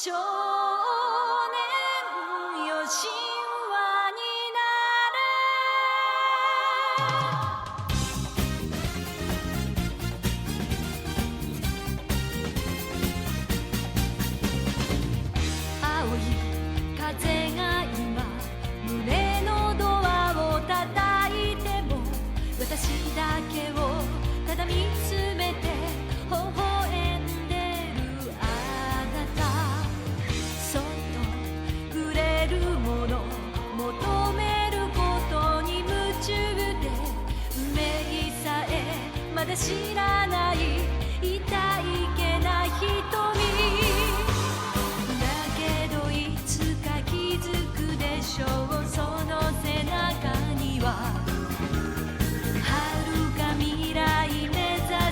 少年よ神話になれ青い風が今胸のドアを叩いても私だけをただ見つめて微笑んでるあなたそっと触れるもの求めることに夢中で運命さえまだ知らない痛いけな瞳だけどいつか気づくでしょうその背中には遥か未来目指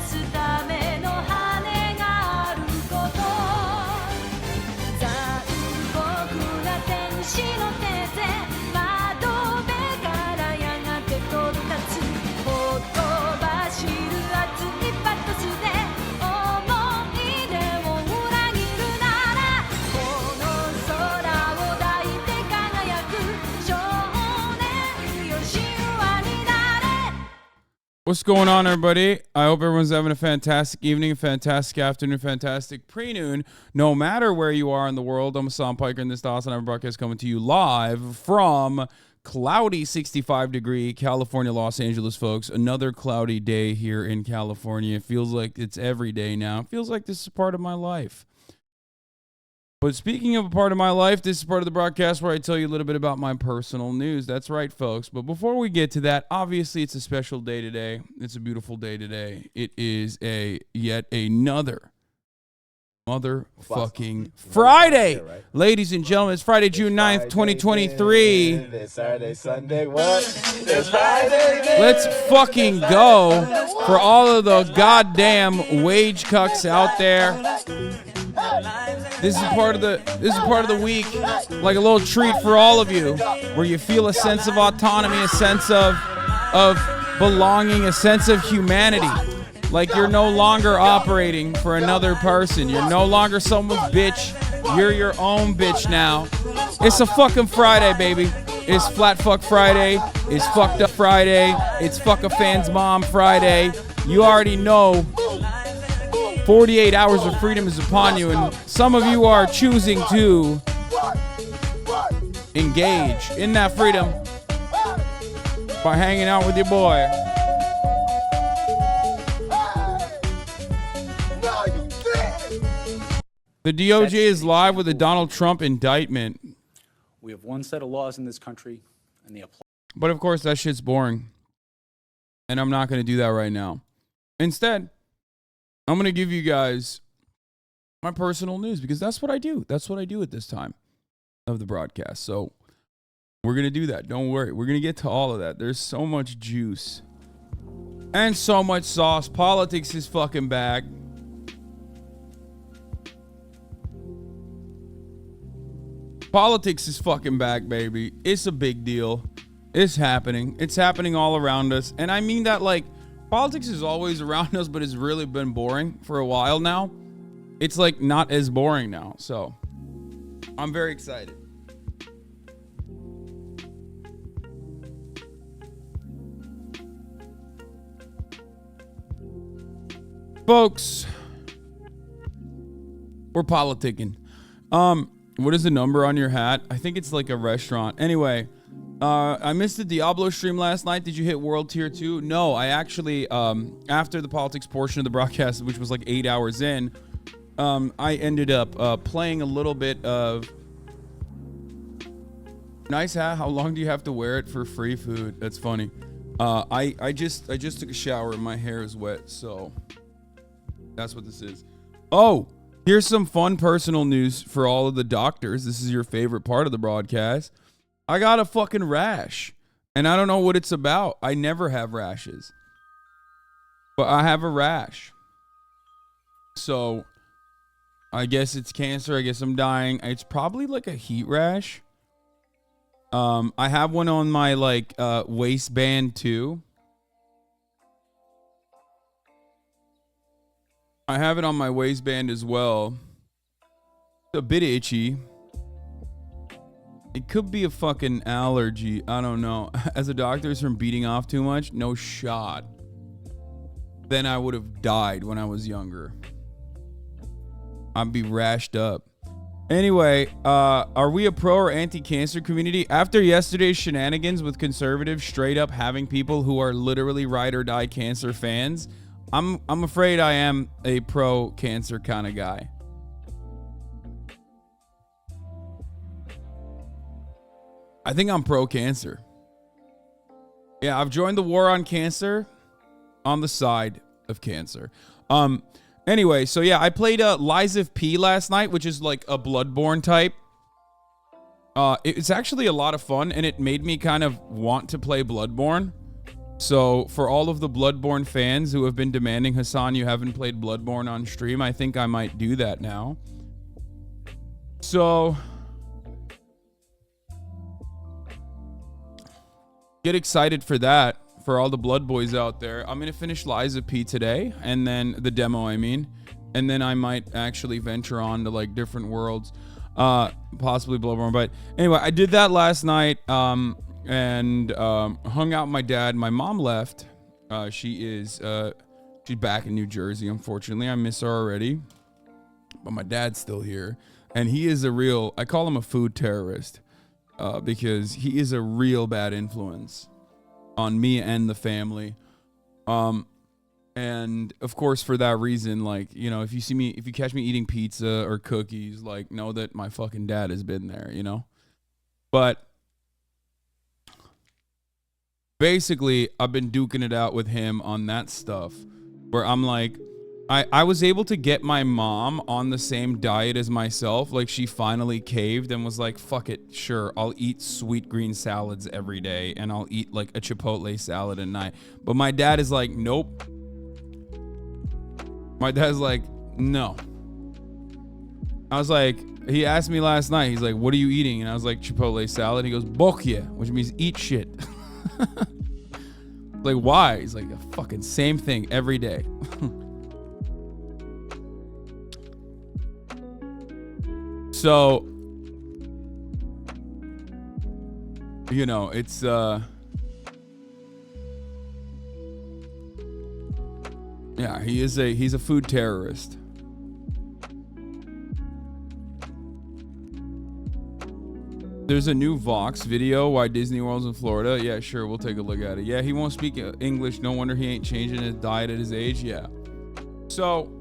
すための羽があること残酷な天使の手で窓辺からやがて飛び立つほとばしる熱いパトスで思い出を裏切るならこの空を抱いて輝く少年よ神話になれ。 What's going on, everybody? I hope everyone's having a fantastic evening, a fantastic afternoon, fantastic pre-noon, no matter where you are in the world. I'm Hasan Piker, and this HasanAbi broadcast coming to you live from cloudy 65-degree California, Los Angeles, folks. Another cloudy day here in California. It feels like it's every day now. It feels like this is part of my life. But speaking of a part of my life, this is part of the broadcast where I tell you a little bit about my personal news. That's right, folks. But before we get to that, obviously it's a special day today. It's a beautiful day today. It is yet another motherfucking Friday. Ladies and gentlemen, it's Friday, June 9th, 2023. It's Saturday, Sunday, what? It's Friday, man. Let's fucking go for all of the goddamn wage cucks out there. This is part of the week, like a little treat for all of you, where you feel a sense of autonomy, a sense of belonging, a sense of humanity. Like you're no longer operating for another person. You're no longer someone's bitch. You're your own bitch now. It's a fucking Friday, baby. It's Flat Fuck Friday. It's Fucked Up Friday. It's Fuck a Fan's Mom Friday. You already know 48 hours of freedom is upon you, and some of you are choosing to engage in that freedom by hanging out with your boy. The DOJ is live with a Donald Trump indictment. We have one set of laws in this country, and they apply. But of course, that shit's boring. And I'm not going to do that right now. Instead, I'm going to give you guys my personal news because that's what I do. That's what I do at this time of the broadcast. So we're going to do that. Don't worry. We're going to get to all of that. There's so much juice and so much sauce. Politics is fucking back. Politics is fucking back, baby. It's a big deal. It's happening. It's happening all around us. And I mean that like politics is always around us, but it's really been boring for a while now. It's like not as boring now. So I'm very excited. Folks, we're politicking. What is the number on your hat? I think it's like a restaurant. Anyway, I missed the Diablo stream last night. Did you hit World Tier 2? No, I actually, after the politics portion of the broadcast, which was like 8 hours in, I ended up playing a little bit of... Nice hat. How long do you have to wear it for free food? That's funny. I just took a shower and my hair is wet, so that's what this is. Oh! Here's some fun personal news for all of the doctors. This is your favorite part of the broadcast. I got a fucking rash, and I don't know what it's about. I never have rashes, but I have a rash. So I guess it's cancer. I guess I'm dying. It's probably like a heat rash. I have one on my like waistband too. I have it on my waistband as well. a bit itchy. It could be a fucking allergy. I don't know. As a doctor, it's from beating off too much. No shot. Then I would have died when I was younger. I'd be rashed up. Anyway, are we a pro or anti-cancer community? After yesterday's shenanigans with conservatives straight up having people who are literally ride or die cancer fans, I'm afraid I am a pro-cancer kind of guy. I think I'm pro-cancer. Yeah, I've joined the war on cancer on the side of cancer. Anyway, so yeah, I played Lies of P last night, which is like a Bloodborne type. It's actually a lot of fun, and it made me kind of want to play Bloodborne. So for all of the Bloodborne fans who have been demanding, Hasan, you haven't played Bloodborne on stream, I think I might do that now. So get excited for that. For all the Blood Boys out there, I'm going to finish Lies of P today, and then the demo, I mean, and then I might actually venture on to like different worlds, possibly Bloodborne. But anyway, I did that last night, and hung out with my dad. My mom left. She's back in New Jersey, unfortunately. I miss her already, but my dad's still here, and he is I call him a food terrorist, because he is a real bad influence on me and the family. And of course, for that reason, like, you know, if you catch me eating pizza or cookies, like, know that my fucking dad has been there, you know? But basically, I've been duking it out with him on that stuff where I'm like, I was able to get my mom on the same diet as myself. Like, she finally caved and was like, fuck it, sure, I'll eat sweet green salads every day, and I'll eat like a Chipotle salad at night. But my dad is like, nope. My dad's like, no. I was like, he asked me last night, he's like, what are you eating? And I was like, Chipotle salad. He goes, bokye, which means eat shit. Like, why? He's like, a fucking same thing every day. So, you know, it's, yeah, he's a food terrorist. There's a new Vox video, why Disney World's in Florida. Yeah, sure, we'll take a look at it. Yeah, he won't speak English. No wonder he ain't changing his diet at his age. Yeah. So,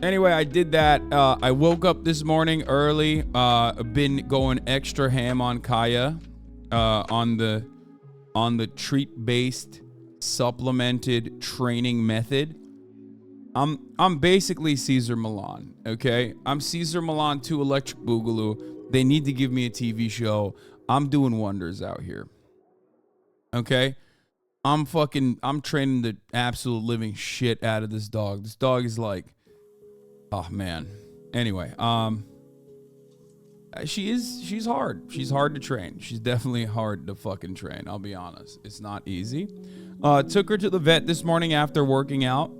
anyway, I did that. I woke up this morning early. Been going extra ham on Kaya, on the treat-based supplemented training method. I'm basically Caesar Milan, okay? I'm Caesar Milan to Electric Boogaloo. They need to give me a TV show. I'm doing wonders out here. Okay? I'm training the absolute living shit out of this dog. This dog is like, oh man. Anyway, she's hard. She's hard to train. She's definitely hard to fucking train. I'll be honest. It's not easy. Took her to the vet this morning after working out.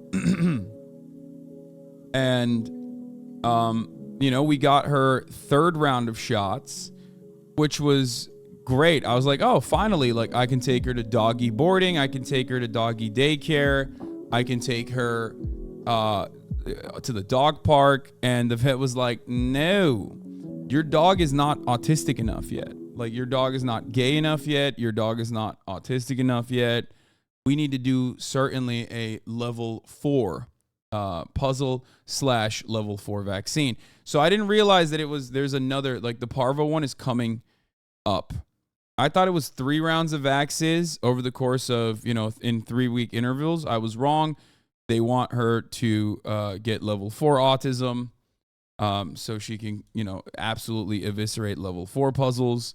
And, you know, we got her third round of shots, which was great. I was like, oh, finally, like, I can take her to doggy boarding. I can take her to doggy daycare. I can take her to the dog park. And the vet was like, no, your dog is not autistic enough yet. Like, your dog is not gay enough yet. Your dog is not autistic enough yet. We need to do certainly a level 4 puzzle / level 4 vaccine. So I didn't realize that there's another, like, the parvo one is coming up. I thought it was 3 rounds of vaxes over the course of, you know, in 3-week intervals. I was wrong. They want her to get level 4 autism, so she can, you know, absolutely eviscerate level 4 puzzles,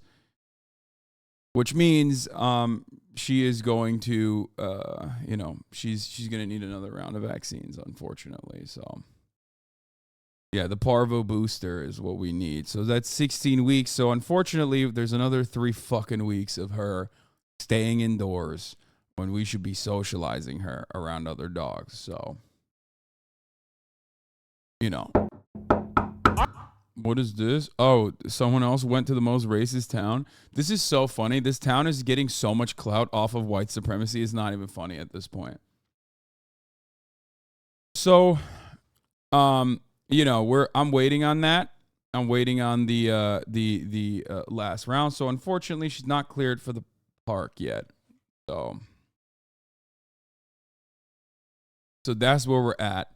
which means she is going to, you know, she's going to need another round of vaccines, unfortunately. So, yeah, the parvo booster is what we need. So that's 16 weeks. So, unfortunately, there's another 3 fucking weeks of her staying indoors when we should be socializing her around other dogs. So, you know, What is this? Oh, someone else went to the most racist town. This is so funny. This town is getting so much clout off of white supremacy. It's not even funny at this point. So, you know, I'm waiting on that. I'm waiting on the last round. So unfortunately, she's not cleared for the park yet. So that's where we're at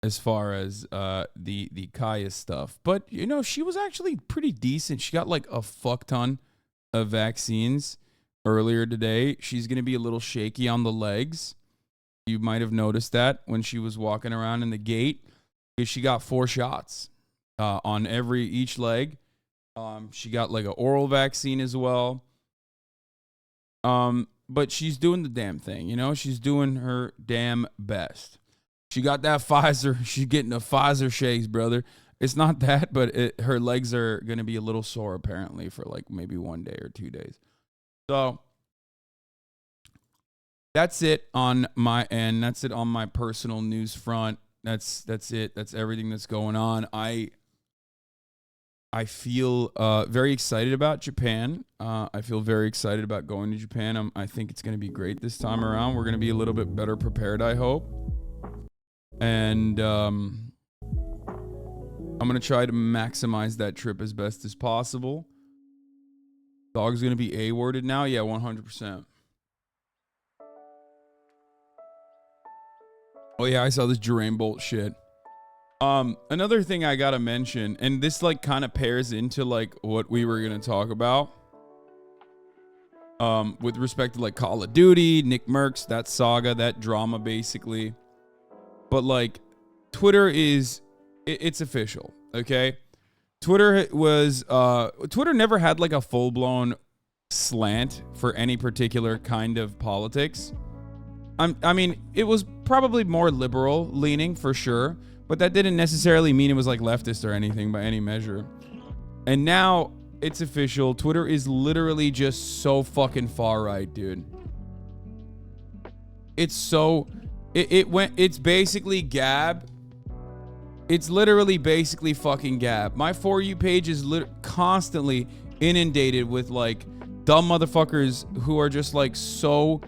as far as the Kaya stuff. But you know, she was actually pretty decent. She got like a fuck ton of vaccines earlier today. She's gonna be a little shaky on the legs. You might have noticed that when she was walking around in the gate, because she got 4 shots on each leg. She got like an oral vaccine as well. But she's doing the damn thing, you know? She's doing her damn best. She got that Pfizer. She's getting a Pfizer shakes, brother. It's not that, but her legs are going to be a little sore apparently for like maybe 1 day or 2 days. So that's it on my end. That's it on my personal news front. That's it. That's everything that's going on. I feel very excited about Japan. I feel very excited about going to Japan. I think it's going to be great this time around. We're going to be a little bit better prepared, I hope. And I'm going to try to maximize that trip as best as possible. Dog's going to be A-worded now? Yeah, 100%. Oh, yeah, I saw this Rainbolt shit. Another thing I gotta mention, and this like kind of pairs into like what we were gonna talk about, with respect to like Call of Duty, NickMercs, that saga, that drama basically. But like, Twitter is, it's official, okay? Twitter never had like a full-blown slant for any particular kind of politics. I mean, it was probably more liberal leaning for sure, but that didn't necessarily mean it was like leftist or anything by any measure. And now it's official. Twitter is literally just so fucking far right, dude. It's so, it's basically Gab. It's literally basically fucking Gab. My For You page is constantly inundated with like dumb motherfuckers who are just like so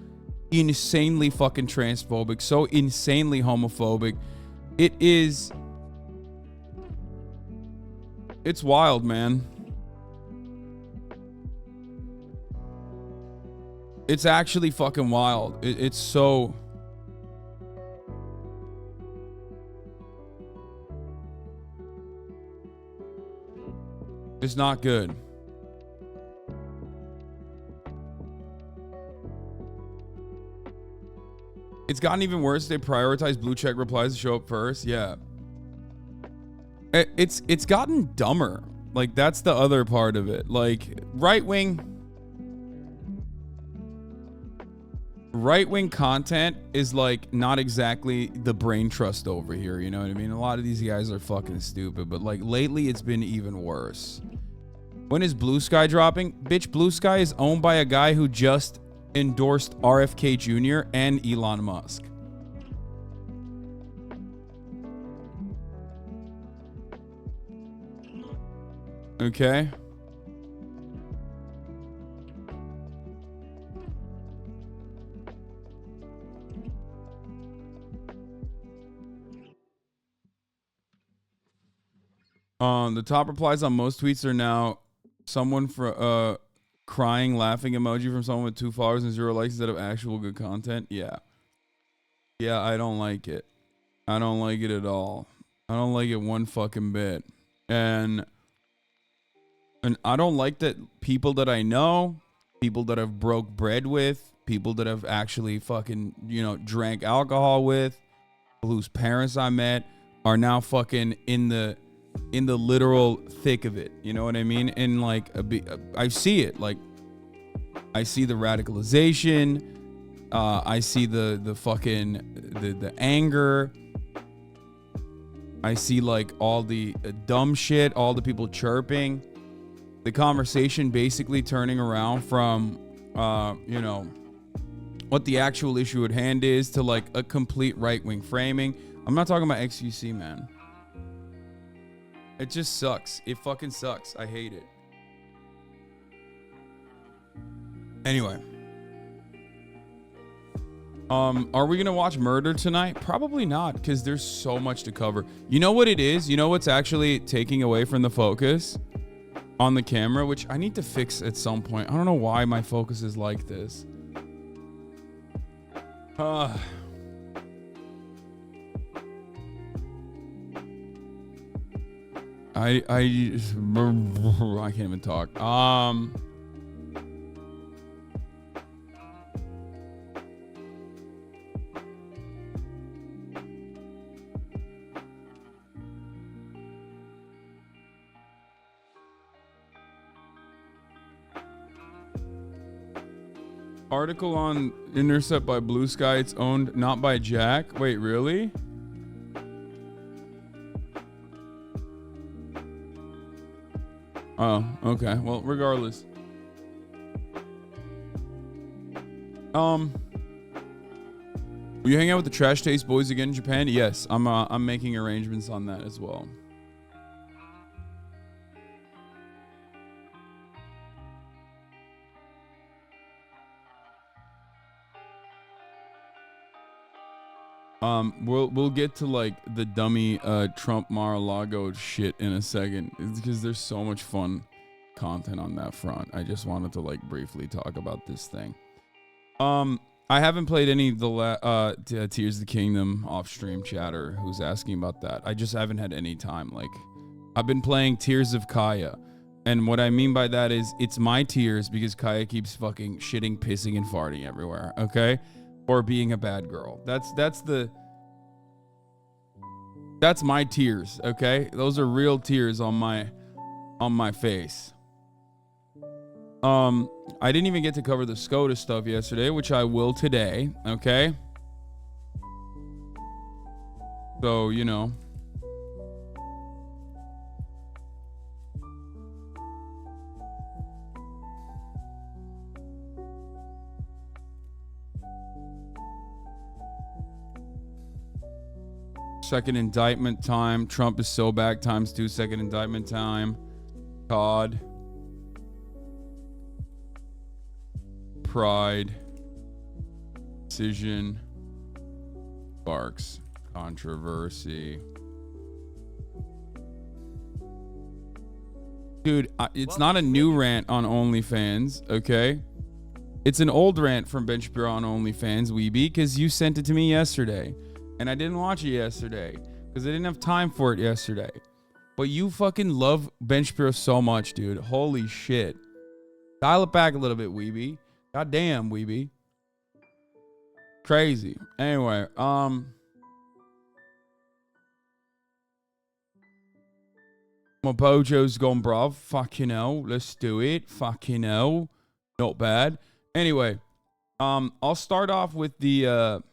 insanely fucking transphobic, so insanely homophobic. It's wild, man. It's actually fucking wild. It's so... It's not good. It's gotten even worse. They prioritize blue check replies to show up first. Yeah. It's gotten dumber. Like, that's the other part of it. Like, right-wing content is like not exactly the brain trust over here, you know what I mean? A lot of these guys are fucking stupid, but like lately it's been even worse. When is Blue Sky dropping? Bitch, Blue Sky is owned by a guy who just endorsed RFK Jr. and Elon Musk. Okay. The top replies on most tweets are now someone for crying, laughing emoji from someone with 2 followers and 0 likes instead of actual good content. Yeah. Yeah, I don't like it. I don't like it at all. I don't like it one fucking bit. And I don't like that people that I know, people that I've broke bread with, people that I've actually fucking, you know, drank alcohol with, whose parents I met are now fucking in the literal thick of it. You know what I mean? And like, I see it. Like, I see the radicalization. I see the fucking, the anger. I see like all the dumb shit, all the people chirping. The conversation basically turning around from, you know, what the actual issue at hand is to like a complete right-wing framing. I'm not talking about XUC, man. It just sucks. It fucking sucks. I hate it. Anyway. Are we gonna watch Murder tonight? Probably not, because there's so much to cover. You know what it is? You know what's actually taking away from the focus on the camera, which I need to fix at some point. I don't know why my focus is like this. I can't even talk. Article on Intercept by Blue Sky. It's owned not by Jack. Wait, really? Oh, okay. Well, regardless. Will you hang out with the Trash Taste Boys again in Japan? Yes, I'm making arrangements on that as well. We'll get to like the dummy Trump Mar-a-Lago shit in a second, because there's so much fun content on that front. I just wanted to like briefly talk about this thing. I haven't played any of the Tears of the Kingdom off stream. Chatter who's asking about that. I just haven't had any time. Like, I've been playing Tears of Kaya, and what I mean by that is it's my tears because Kaya keeps fucking shitting, pissing, and farting everywhere. Okay. Or being a bad girl. That's my tears, okay? Those are real tears on my face. I didn't even get to cover the SCOTUS stuff yesterday, which I will today, okay? So, you know. Second indictment time. Trump is so back times 2. Second indictment time. COD. Pride. Decision. Sparks. Controversy. Dude, it's not a new rant on OnlyFans, okay? It's an old rant from Ben Shapiro on OnlyFans, Weeby, because you sent it to me yesterday. And I didn't watch it yesterday because I didn't have time for it yesterday. But you fucking love Ben Shapiro so much, dude. Holy shit. Dial it back a little bit, Weeby. Goddamn, Weeby. Crazy. Anyway, Mobojo's gone, bruv. Fucking hell. Let's do it. Fucking hell. Not bad. Anyway, I'll start off with the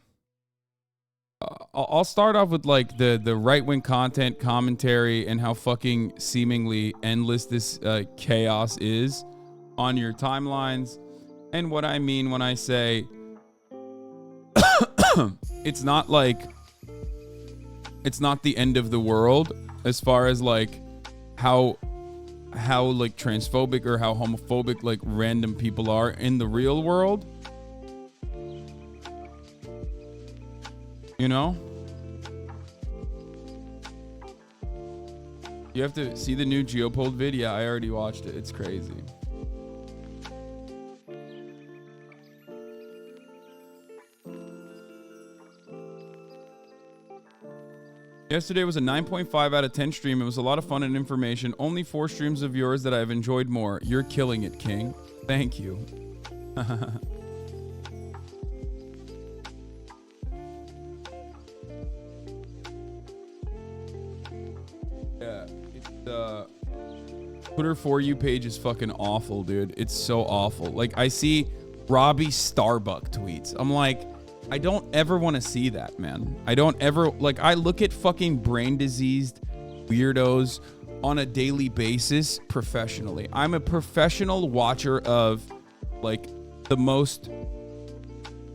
I'll start off with like the right-wing content commentary and how fucking seemingly endless this chaos is on your timelines. And what I mean when I say it's not like it's not the end of the world as far as like how like transphobic or how homophobic like random people are in the real world. You know? You have to see the new Geopold video. I already watched it. It's crazy. Yesterday was a 9.5 out of 10 stream. It was a lot of fun and information. Only 4 streams of yours that I've enjoyed more. You're killing it, King. Thank you. Yeah, Twitter For You page is fucking awful, dude. It's so awful. Like, I see Robbie Starbuck tweets. I'm like, I don't ever want to see that, man. I don't ever, like, I look at fucking brain diseased weirdos on a daily basis professionally. I'm a professional watcher of, like, the most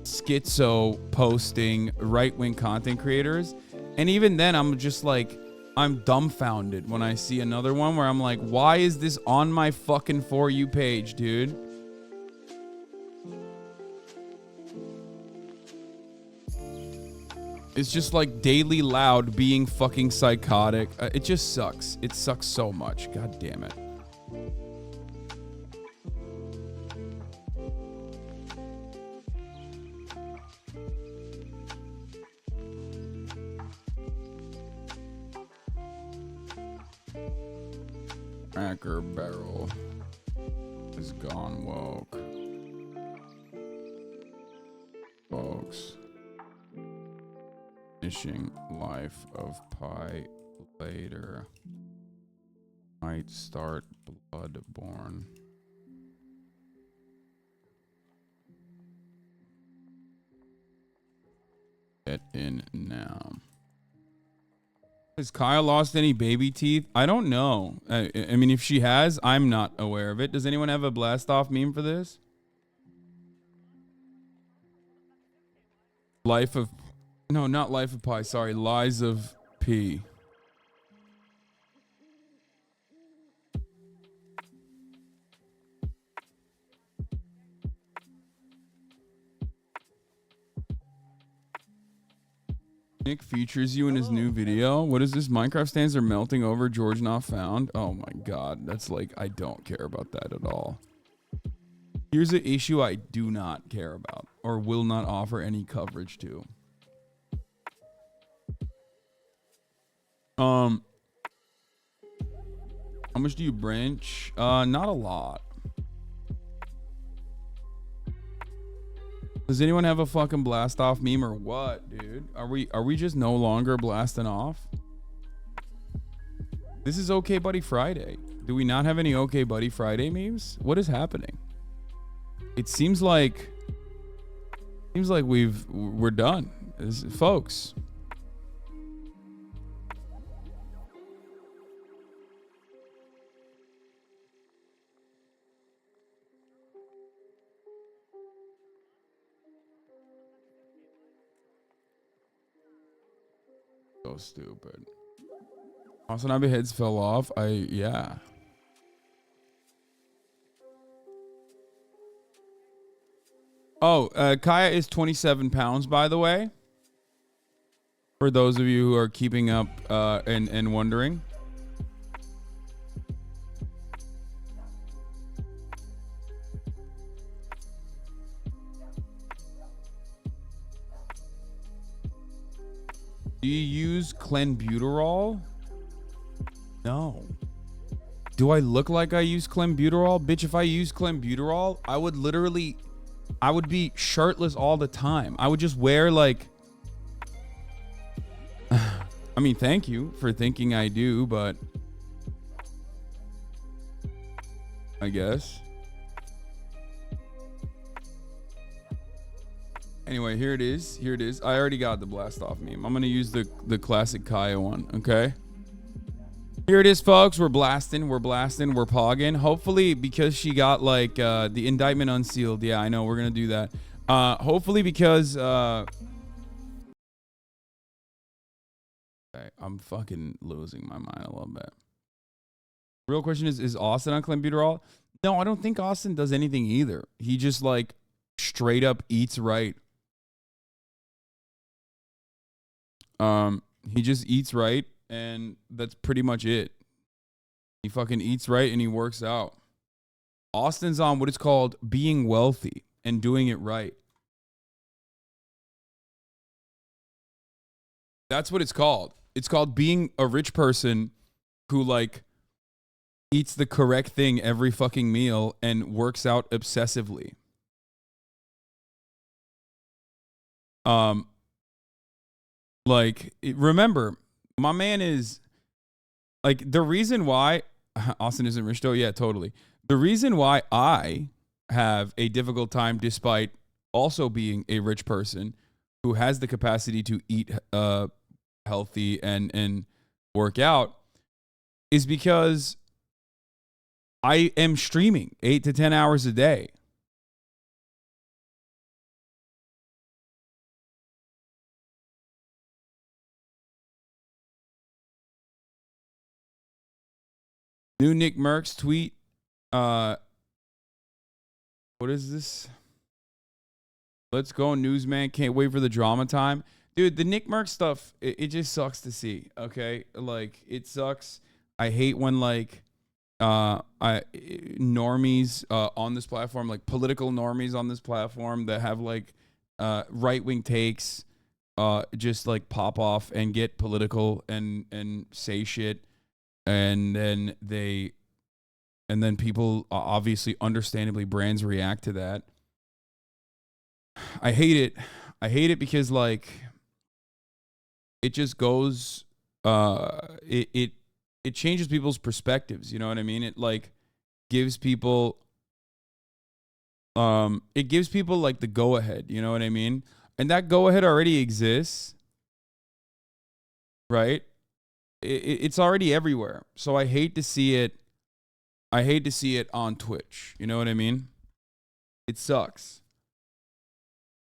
schizo posting right-wing content creators. And even then, I'm just like, I'm dumbfounded when I see another one where I'm like, why is this on my fucking For You page, dude? It's just like Daily Loud being fucking psychotic. It just sucks. It sucks so much. God damn it. Cracker Barrel is gone woke. Folks. Finishing Life of Pi later. Might start Bloodborne. Get in now. Has Kyle lost any baby teeth? I don't know. I mean, if she has, I'm not aware of it. Does anyone have a blast off meme for this? Life of... No, not Life of Pi. Sorry. Lies of P. Nick features you in his new video. What is this? Minecraft stands are melting over. George not found. Oh my god. That's like, I don't care about that at all. Here's an issue I do not care about or will not offer any coverage to. How much do you branch? Not a lot. Does anyone have a fucking blast off meme or what, dude? Are we just no longer blasting off? This is Okay Buddy Friday. Do we not have any Okay Buddy Friday memes? What is happening? It seems like we're done, folks. So stupid. HasanAbi heads fell off. Yeah. Oh, Kaya is 27 pounds, by the way. For those of you who are keeping up and wondering. Do you use clenbuterol? No. Do I look like I use clenbuterol? Bitch, if I use clenbuterol, I would be shirtless all the time. I would just wear like... I mean, thank you for thinking I do, but... I guess. Anyway, here it is. Here it is. I already got the blast off meme. I'm going to use the classic Kaya one, okay? Here it is, folks. We're blasting. We're pogging. Hopefully, because she got, like, the indictment unsealed. Yeah, I know. We're going to do that. Hopefully, because... Okay, I'm fucking losing my mind a little bit. Real question is Austin on clenbuterol? No, I don't think Austin does anything either. He just, like, straight up eats right. He just eats right, and that's pretty much it. He fucking eats right and he works out. Austin's on what is called being wealthy and doing it right. That's what it's called. It's called being a rich person who, like, eats the correct thing every fucking meal and works out obsessively. Remember, my man is, like, the reason why Austin isn't rich though. Yeah, totally. The reason why I have a difficult time, despite also being a rich person who has the capacity to eat healthy and work out, is because I am streaming 8 to 10 hours a day. New NickMercs tweet. What is this? Let's go, newsman. Can't wait for the drama time. Dude, the NickMercs stuff, it just sucks to see, okay? Like, it sucks. I hate when, like, normies on this platform, like political normies on this platform that have, like, right-wing takes, just, like, pop off and get political and say shit. And then people, obviously, understandably, brands react to that. I hate it. I hate it because, like, it just goes, it changes people's perspectives. You know what I mean? It, like, gives people, it gives people, like, the go ahead. You know what I mean? And that go ahead already exists, right? It's already everywhere. So I hate to see it. I hate to see it on Twitch. You know what I mean? It sucks.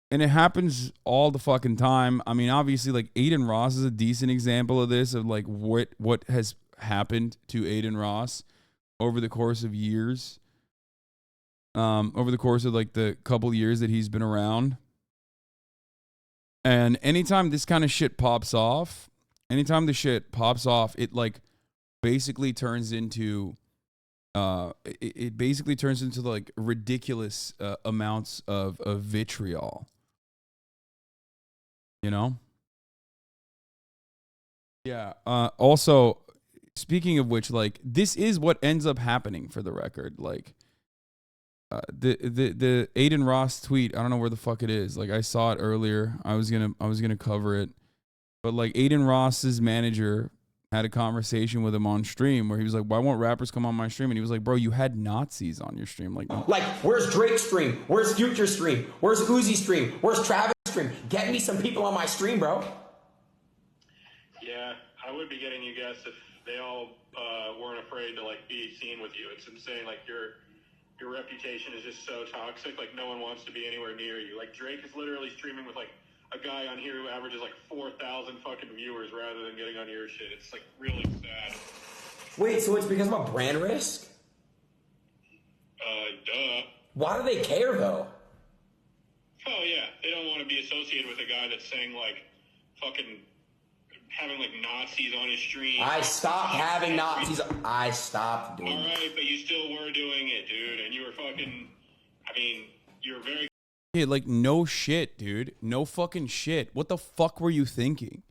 And it happens all the fucking time. I mean, obviously, like, Aiden Ross is a decent example of this, of, like, what has happened to Aiden Ross over the course of years. Over the course of, like, the couple years that he's been around. And anytime this kind of shit pops off, it, like, basically turns into, it basically turns into, like, ridiculous amounts of vitriol. You know? Yeah. Also, speaking of which, like, this is what ends up happening, for the record. Like, the Aiden Ross tweet, I don't know where the fuck it is. Like, I saw it earlier. I was gonna cover it. But, like, Aiden Ross's manager had a conversation with him on stream where he was like, why won't rappers come on my stream? And he was like, bro, you had Nazis on your stream. Like, where's Drake's stream? Where's Future's stream? Where's Uzi's stream? Where's Travis' stream? Get me some people on my stream, bro. Yeah, I would be getting you guests if they all weren't afraid to, like, be seen with you. It's insane. Like, your reputation is just so toxic. Like, no one wants to be anywhere near you. Like, Drake is literally streaming with, like, a guy on here who averages, like, 4,000 fucking viewers rather than getting on your shit. It's, like, really sad. Wait, so it's because of a brand risk? Duh. Why do they care, though? Oh, yeah. They don't want to be associated with a guy that's saying, like, fucking having, like, Nazis on his stream. I stopped having Nazis. I stopped doing it. All right, but you still were doing it, dude. And you were fucking, I mean, you were very... yeah, like, no shit, dude. No fucking shit. What the fuck were you thinking?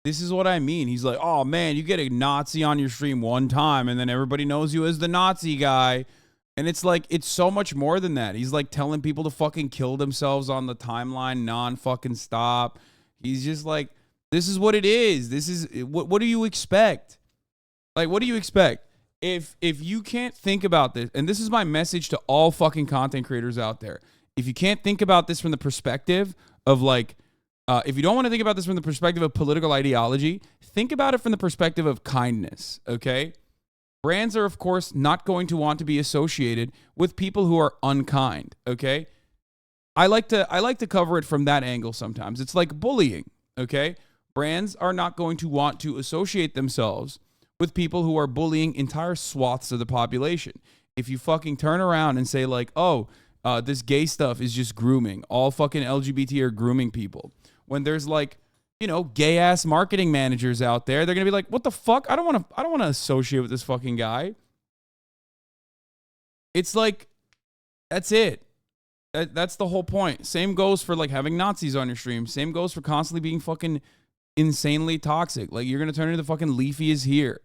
This is what I mean. He's like, oh, man, you get a Nazi on your stream one time, and then everybody knows you as the Nazi guy. And it's like, it's so much more than that. He's, like, telling people to fucking kill themselves on the timeline non-fucking stop. He's just like, this is what it is. This is, what do you expect? Like, what do you expect? If you can't think about this, and this is my message to all fucking content creators out there. If you can't think about this from the perspective of, like, if you don't want to think about this from the perspective of political ideology, think about it from the perspective of kindness, okay? Brands are, of course, not going to want to be associated with people who are unkind, okay? I like to cover it from that angle sometimes. It's like bullying, okay? Brands are not going to want to associate themselves with people who are bullying entire swaths of the population. If you fucking turn around and say, like, oh, this gay stuff is just grooming. All fucking LGBT are grooming people. When there's, like, you know, gay ass marketing managers out there, they're gonna be like, what the fuck? I don't want to associate with this fucking guy. It's like, that's it. That's the whole point. Same goes for, like, having Nazis on your stream. Same goes for constantly being fucking insanely toxic. Like, you're gonna turn into fucking Leafy is here,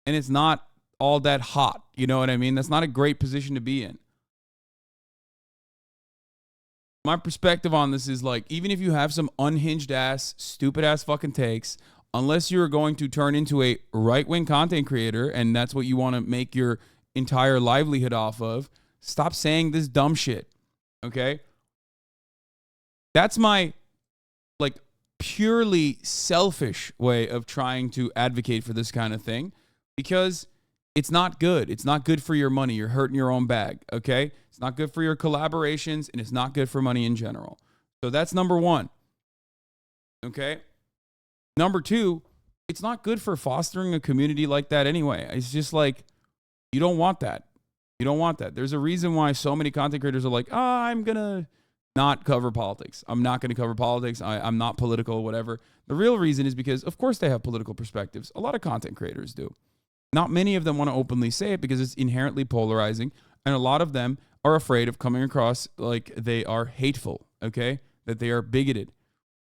and it's not all that hot. You know what I mean? That's not a great position to be in. My perspective on this is, like, even if you have some unhinged ass, stupid ass fucking takes, unless you're going to turn into a right-wing content creator and that's what you want to make your entire livelihood off of, stop saying this dumb shit. Okay? That's my, like, purely selfish way of trying to advocate for this kind of thing, because it's not good. It's not good for your money. You're hurting your own bag, okay? It's not good for your collaborations, and it's not good for money in general. So that's number one, okay? Number two, it's not good for fostering a community like that anyway. It's just like, You don't want that. You don't want that. There's a reason why so many content creators are like, oh, I'm going to not cover politics. I'm not going to cover politics. I'm not political, whatever. The real reason is because, of course, they have political perspectives. A lot of content creators do. Not many of them want to openly say it because it's inherently polarizing. And a lot of them are afraid of coming across like they are hateful, okay? That they are bigoted.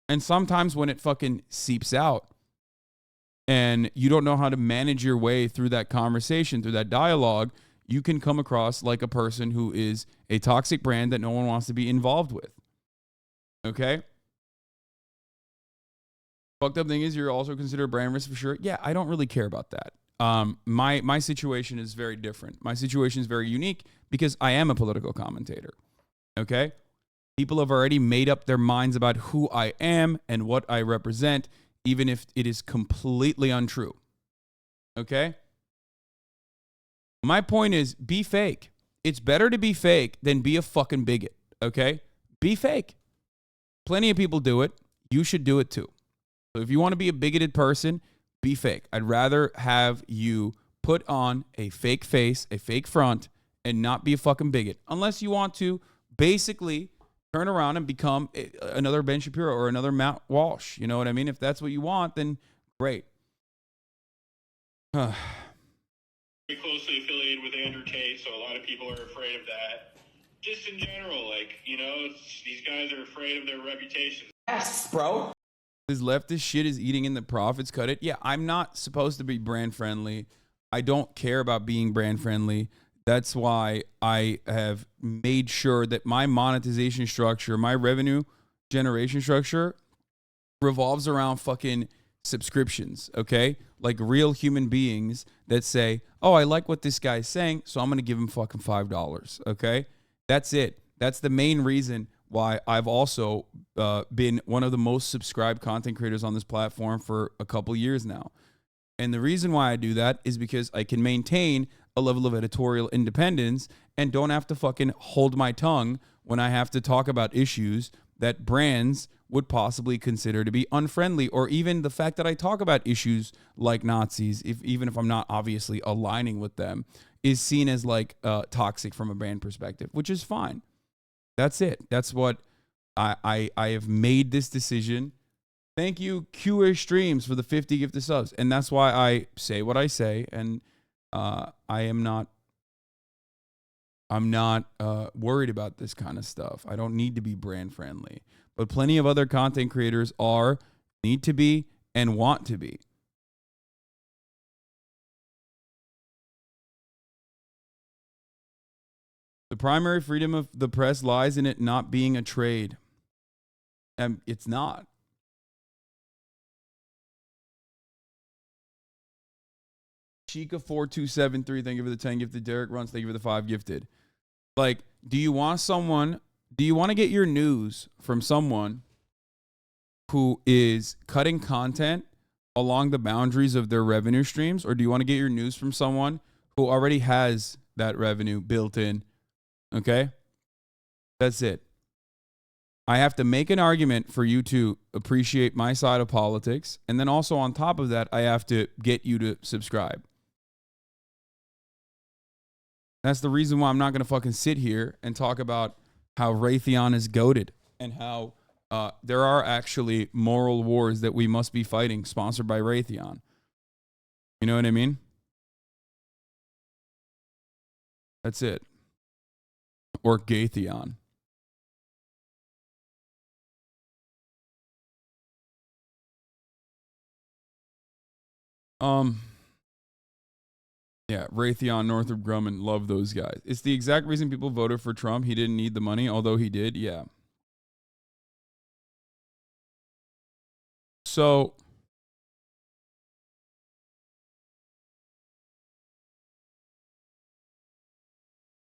And sometimes when it fucking seeps out and you don't know how to manage your way through that conversation, through that dialogue, you can come across like a person who is a toxic brand that no one wants to be involved with. Okay? Fucked up thing is you're also considered a brand risk for sure. Yeah, I don't really care about that. My situation is very different. My situation is very unique because I am a political commentator. Okay? People have already made up their minds about who I am and what I represent, even if it is completely untrue. Okay? My point is, be fake. It's better to be fake than be a fucking bigot. Okay? Be fake. Plenty of people do it. You should do it too. So if you want to be a bigoted person, be fake. I'd rather have you put on a fake face, a fake front, and not be a fucking bigot. Unless you want to basically turn around and become another Ben Shapiro or another Matt Walsh. You know what I mean? If that's what you want, then great. Very closely affiliated with Andrew Tate, so a lot of people are afraid of that. Just in general, like, you know, these guys are afraid of their reputation. Yes, bro. This leftist shit is eating in the profits. Cut it. Yeah, I'm not supposed to be brand friendly. I don't care about being brand friendly. That's why I have made sure that my monetization structure, my revenue generation structure revolves around fucking subscriptions, okay? Like real human beings that say, oh, I like what this guy's saying, so I'm going to give him fucking $5, okay? That's it. That's the main reason why I've also been one of the most subscribed content creators on this platform for a couple years now. And the reason why I do that is because I can maintain a level of editorial independence and don't have to fucking hold my tongue when I have to talk about issues that brands would possibly consider to be unfriendly, or even the fact that I talk about issues like Nazis, even if I'm not obviously aligning with them, is seen as like toxic from a brand perspective, which is fine. That's it. That's what I have made this decision. Thank you, QA Streams, for the 50 gifted subs. And that's why I say what I say. And I'm not worried about this kind of stuff. I don't need to be brand friendly. But plenty of other content creators need to be, and want to be. The primary freedom of the press lies in it not being a trade. And it's not. Chica4273, thank you for the 10 gifted. Derek Runs, thank you for the 5 gifted. Like, do you want to get your news from someone who is cutting content along the boundaries of their revenue streams? Or do you want to get your news from someone who already has that revenue built in? Okay? That's it. I have to make an argument for you to appreciate my side of politics. And then also on top of that, I have to get you to subscribe. That's the reason why I'm not going to fucking sit here and talk about how Raytheon is goated and how there are actually moral wars that we must be fighting, sponsored by Raytheon. You know what I mean? That's it. Or Gaytheon. Yeah, Raytheon, Northrop Grumman, love those guys. It's the exact reason people voted for Trump. He didn't need the money, although he did. Yeah. So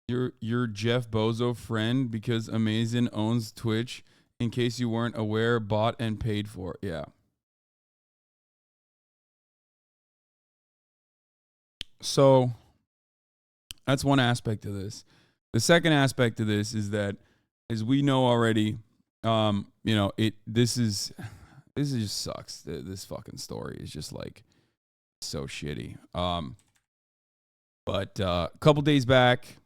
your Jeff Bozo friend because Amazon owns Twitch. In case you weren't aware, bought and paid for. Yeah. So that's one aspect of this. The second aspect of this is that, as we know already, this just sucks. This fucking story is just like so shitty. But a couple days back,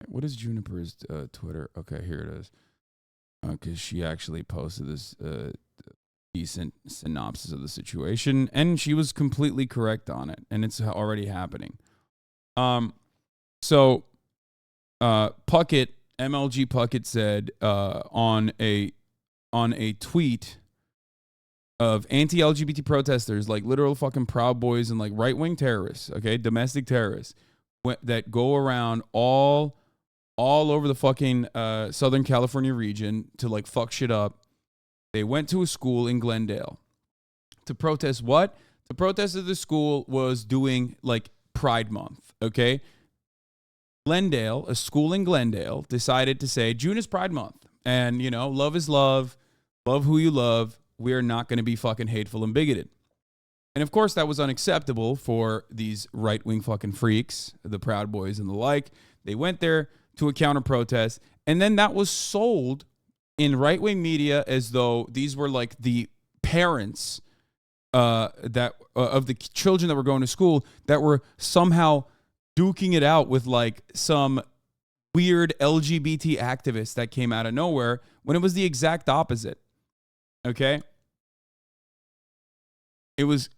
what is Juniper's Twitter? Okay, here it is. Because she actually posted this decent synopsis of the situation, and she was completely correct on it, and it's already happening. So Puckett, MLG Puckett said on a tweet of anti-LGBT protesters, like literal fucking Proud Boys and like right-wing terrorists, okay, domestic terrorists that go around all over the fucking Southern California region to like fuck shit up. They went to a school in Glendale to protest what? To protest that the school was doing like Pride Month, okay? Glendale, a school in Glendale, decided to say June is Pride Month. And, you know, love is love. Love who you love. We are not going to be fucking hateful and bigoted. And of course, that was unacceptable for these right-wing fucking freaks, the Proud Boys and the like. They went there to a counter-protest. And then that was sold in right-wing media as though these were like the parents of the children that were going to school that were somehow duking it out with like some weird LGBT activists that came out of nowhere, when it was the exact opposite. Okay? It was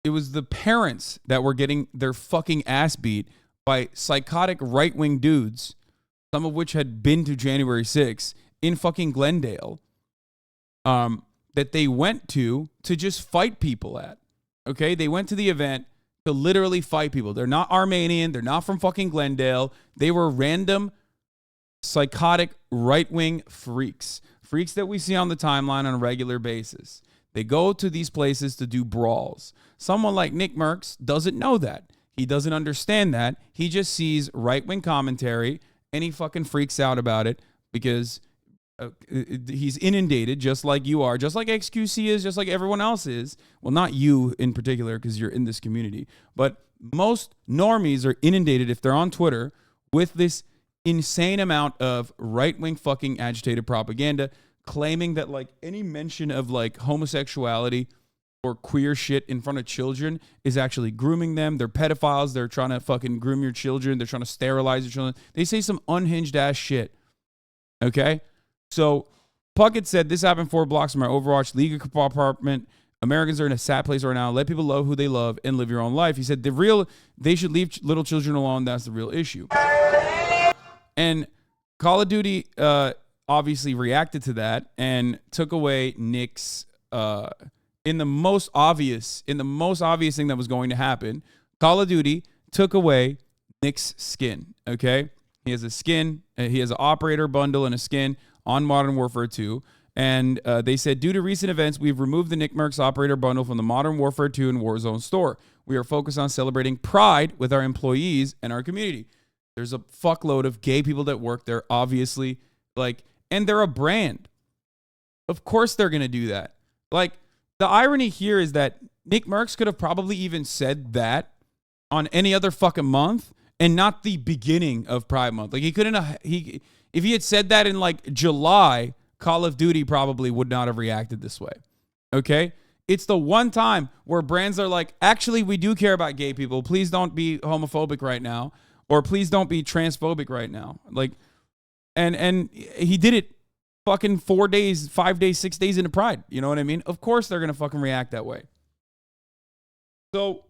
the parents that were getting their fucking ass beat by psychotic right-wing dudes, some of which had been to January 6th in fucking Glendale, that they went to just fight people at. Okay? They went to the event to literally fight people. They're not Armenian. They're not from fucking Glendale. They were random, psychotic, right-wing freaks. Freaks that we see on the timeline on a regular basis. They go to these places to do brawls. Someone like NickMercs doesn't know that. He doesn't understand that. He just sees right-wing commentary, and he fucking freaks out about it because he's inundated just like you are, just like XQC is, just like everyone else is. Well, not you in particular because you're in this community, but most normies are inundated if they're on Twitter with this insane amount of right-wing fucking agitated propaganda claiming that like any mention of like homosexuality or queer shit in front of children is actually grooming them. They're pedophiles. They're trying to fucking groom your children. They're trying to sterilize your children. They say some unhinged ass shit. Okay? So Puckett said this happened 4 blocks from our Overwatch League apartment. Americans are in a sad place right now. Let people love who they love and live your own life. He said they should leave little children alone. That's the real issue. And Call of Duty obviously reacted to that and took away Nick's in the most obvious thing that was going to happen. Call of Duty took away Nick's skin. Okay, he has a skin. He has an operator bundle and a skin on Modern Warfare 2. And they said, due to recent events, we've removed the NickMercs operator bundle from the Modern Warfare 2 and Warzone store. We are focused on celebrating Pride with our employees and our community. There's a fuckload of gay people that work there, obviously, like, and they're a brand. Of course they're going to do that. Like, the irony here is that NickMercs could have probably even said that on any other fucking month and not the beginning of Pride Month. Like, he couldn't have, if he had said that in like July, Call of Duty probably would not have reacted this way. Okay? It's the one time where brands are like, actually, we do care about gay people. Please don't be homophobic right now. Or please don't be transphobic right now. Like, and he did it fucking 4 days, 5 days, 6 days into Pride. You know what I mean? Of course they're going to fucking react that way. So,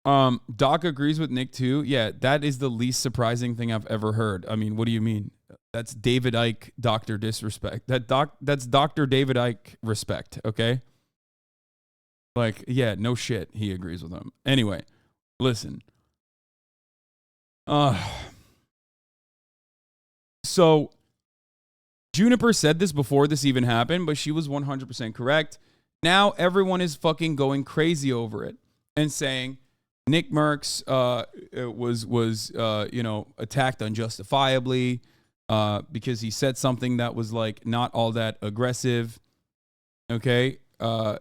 Doc agrees with Nick too. Yeah, that is the least surprising thing I've ever heard. I mean, what do you mean? That's David Icke Dr. Disrespect. That's Dr. David Icke respect, okay? Like, yeah, no shit. He agrees with him. Anyway, listen. So Juniper said this before this even happened, but she was 100% correct. Now everyone is fucking going crazy over it and saying NickMercs was attacked unjustifiably because he said something that was like not all that aggressive. Okay,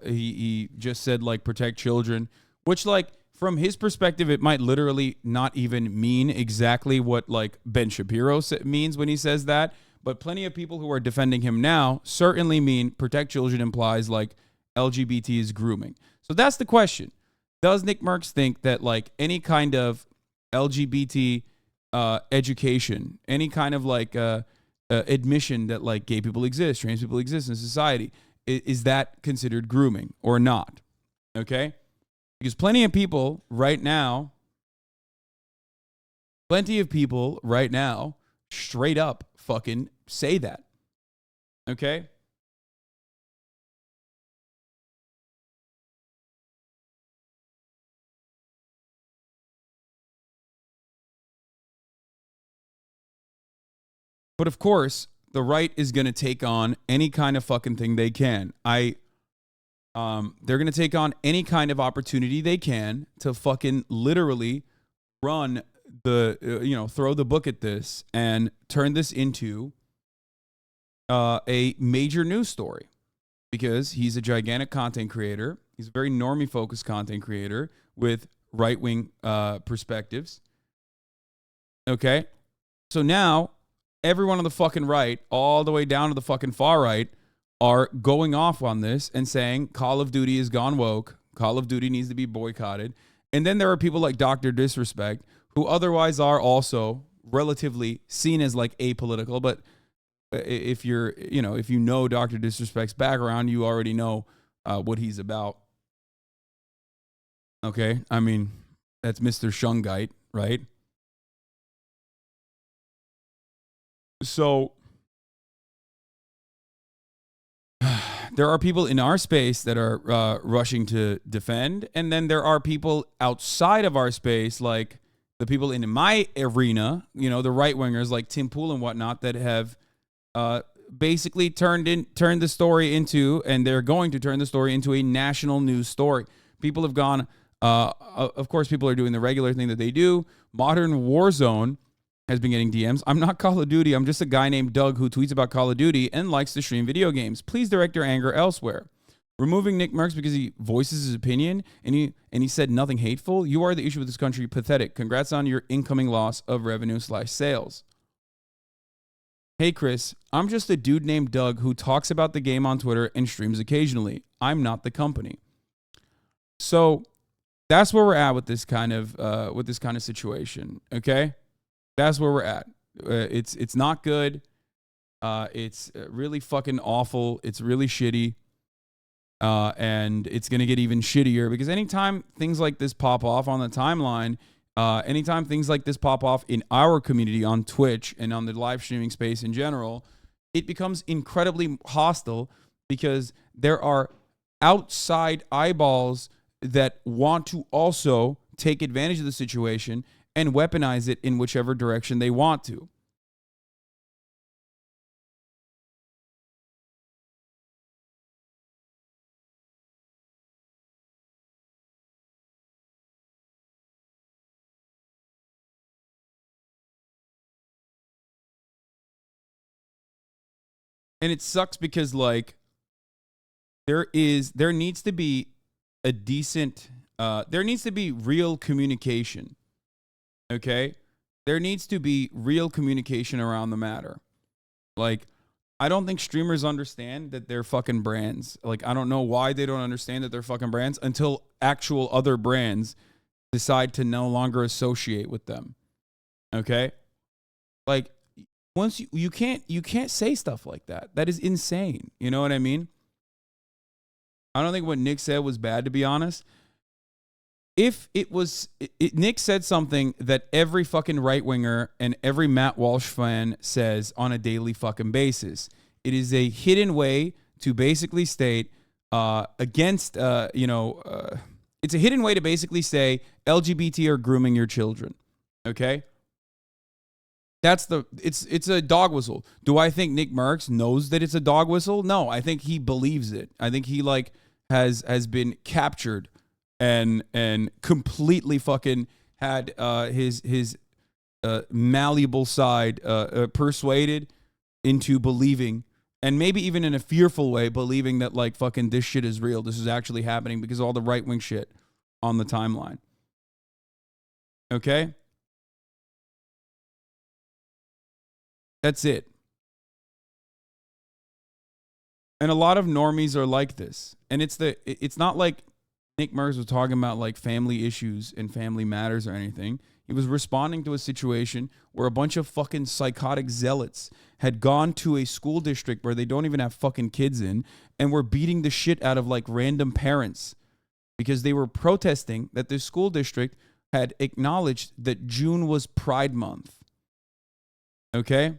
he just said like protect children, which like from his perspective it might literally not even mean exactly what like Ben Shapiro means when he says that. But plenty of people who are defending him now certainly mean protect children implies like LGBT is grooming. So that's the question. Does NickMercs think that like any kind of LGBT education, any kind of like admission that like gay people exist, trans people exist in society, is that considered grooming or not? Okay? Because plenty of people right now straight up fucking say that. Okay? But of course, the right is going to take on any kind of fucking thing they can. They're going to take on any kind of opportunity they can to fucking literally run throw the book at this and turn this into a major news story, because he's a gigantic content creator. He's a very normie focused content creator with right-wing perspectives. Okay. So now everyone on the fucking right, all the way down to the fucking far right, are going off on this and saying Call of Duty has gone woke. Call of Duty needs to be boycotted. And then there are people like Dr. Disrespect, who otherwise are also relatively seen as like apolitical. But if you know Dr. Disrespect's background, you already know what he's about. Okay. I mean, that's Mr. Shungite, right? So there are people in our space that are rushing to defend, and then there are people outside of our space, like the people in my arena, the right wingers like Tim Pool and whatnot, that have basically turned the story into, and they're going to turn the story into a national news story. People have gone. Of course, people are doing the regular thing that they do. Modern Warzone has been getting DMs. I'm not Call of Duty. I'm just a guy named Doug who tweets about Call of Duty and likes to stream video games. Please direct your anger elsewhere. Removing NickMercs because he voices his opinion and he said nothing hateful. You are the issue with this country. Pathetic. Congrats on your incoming loss of revenue/sales. Hey, Chris. I'm just a dude named Doug who talks about the game on Twitter and streams occasionally. I'm not the company. So that's where we're at with this kind of situation. Okay. That's where we're at. It's not good. It's really fucking awful. It's really shitty. And it's going to get even shittier, because anytime things like this pop off on the timeline, anytime things like this pop off in our community on Twitch and on the live streaming space in general, it becomes incredibly hostile, because there are outside eyeballs that want to also take advantage of the situation and weaponize it in whichever direction they want to. And it sucks because like there needs to be a decent there needs to be real communication. Okay? There needs to be real communication around the matter. Like, I don't think streamers understand that they're fucking brands. Like, I don't know why they don't understand that they're fucking brands until actual other brands decide to no longer associate with them. Okay? Like, once you can't say stuff like that. That is insane. You know what I mean? I don't think what Nick said was bad, to be honest. If it was, Nick said something that every fucking right winger and every Matt Walsh fan says on a daily fucking basis. It is a hidden way to basically state it's a hidden way to basically say LGBT are grooming your children. Okay? It's a dog whistle. Do I think NickMercs knows that it's a dog whistle? No, I think he believes it. I think he has been captured and completely fucking had his malleable side persuaded into believing, and maybe even in a fearful way, believing that like fucking this shit is real. This is actually happening because of all the right wing shit on the timeline. Okay? That's it. And a lot of normies are like this. And it's not like NickMercs was talking about like family issues and family matters or anything. He was responding to a situation where a bunch of fucking psychotic zealots had gone to a school district where they don't even have fucking kids in and were beating the shit out of like random parents because they were protesting that the school district had acknowledged that June was Pride Month. Okay?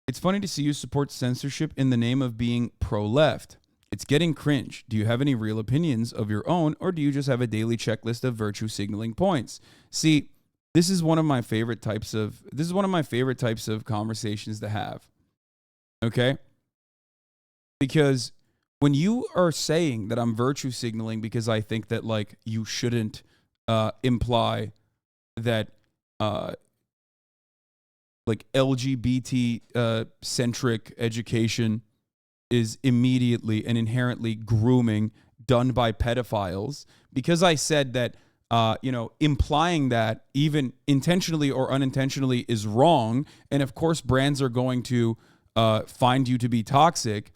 It's funny to see you support censorship in the name of being pro-left. It's getting cringe. Do you have any real opinions of your own, or do you just have a daily checklist of virtue signaling points? See, this is one of my favorite types of conversations to have. Okay? Because when you are saying that I'm virtue signaling because I think that like you shouldn't imply that like LGBT centric education is immediately and inherently grooming done by pedophiles, because I said that implying that even intentionally or unintentionally is wrong, and of course brands are going to find you to be toxic,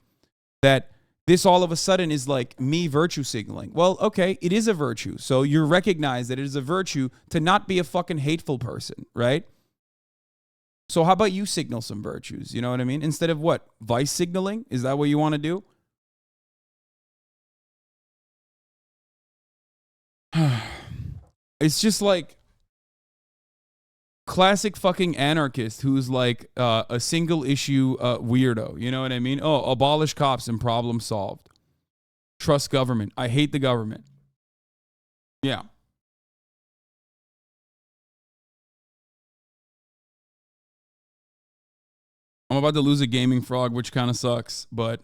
that this all of a sudden is like me virtue signaling. Well, okay, it is a virtue. So you recognize that it is a virtue to not be a fucking hateful person, right? So how about you signal some virtues? You know what I mean? Instead of what? Vice signaling? Is that what you want to do? It's just like classic fucking anarchist who's like a single issue weirdo. You know what I mean? Oh, abolish cops and problem solved. Trust government. I hate the government. Yeah. I'm about to lose a gaming frog, which kind of sucks, but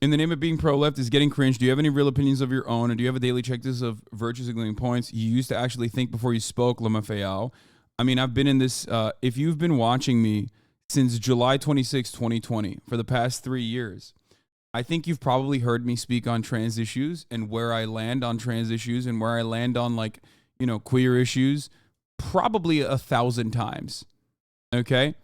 in the name of being pro-left is getting cringe. Do you have any real opinions of your own, and do you have a daily checklist of virtue signaling points? You used to actually think before you spoke, Lamafayao. I mean, I've been in this, if you've been watching me since July 26, 2020, for the past 3 years, I think you've probably heard me speak on trans issues and where I land on trans issues and where I land on, like, queer issues probably 1,000 times. Okay?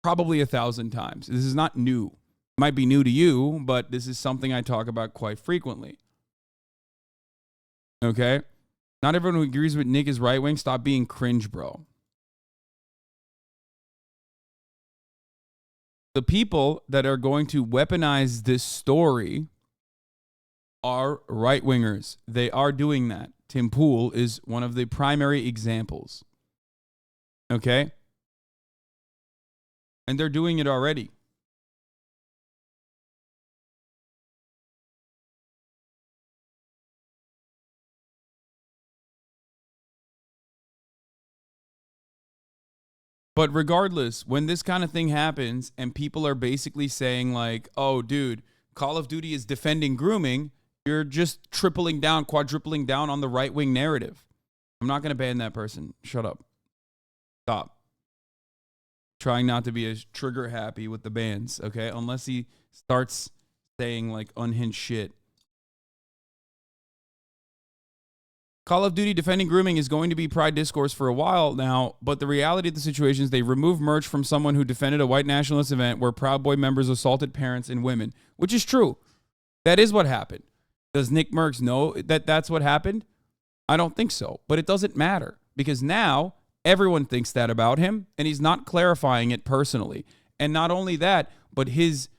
Probably 1,000 times. This is not new. It might be new to you, but this is something I talk about quite frequently. Okay? Not everyone who agrees with Nick is right-wing. Stop being cringe, bro. The people that are going to weaponize this story are right-wingers. They are doing that. Tim Pool is one of the primary examples. Okay? And they're doing it already. But regardless, when this kind of thing happens and people are basically saying like, oh, dude, Call of Duty is defending grooming, you're just tripling down, quadrupling down on the right-wing narrative. I'm not going to ban that person. Shut up. Stop. Trying not to be as trigger happy with the bans, okay? Unless he starts saying like unhinged shit. Call of Duty defending grooming is going to be pride discourse for a while now, but the reality of the situation is they removed merch from someone who defended a white nationalist event where Proud Boy members assaulted parents and women, which is true. That is what happened. Does NickMercs know that that's what happened? I don't think so, but it doesn't matter because now everyone thinks that about him and he's not clarifying it personally. And not only that, but his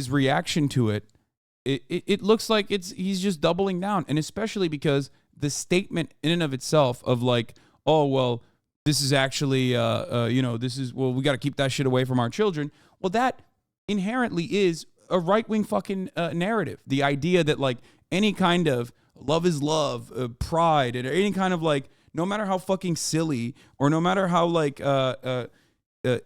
reaction to it, it looks like he's just doubling down, and especially because the statement in and of itself of like, oh well, this is actually we got to keep that shit away from our children. Well, that inherently is a right-wing fucking narrative. The idea that like any kind of love is love, pride, and any kind of like, no matter how fucking silly or no matter how like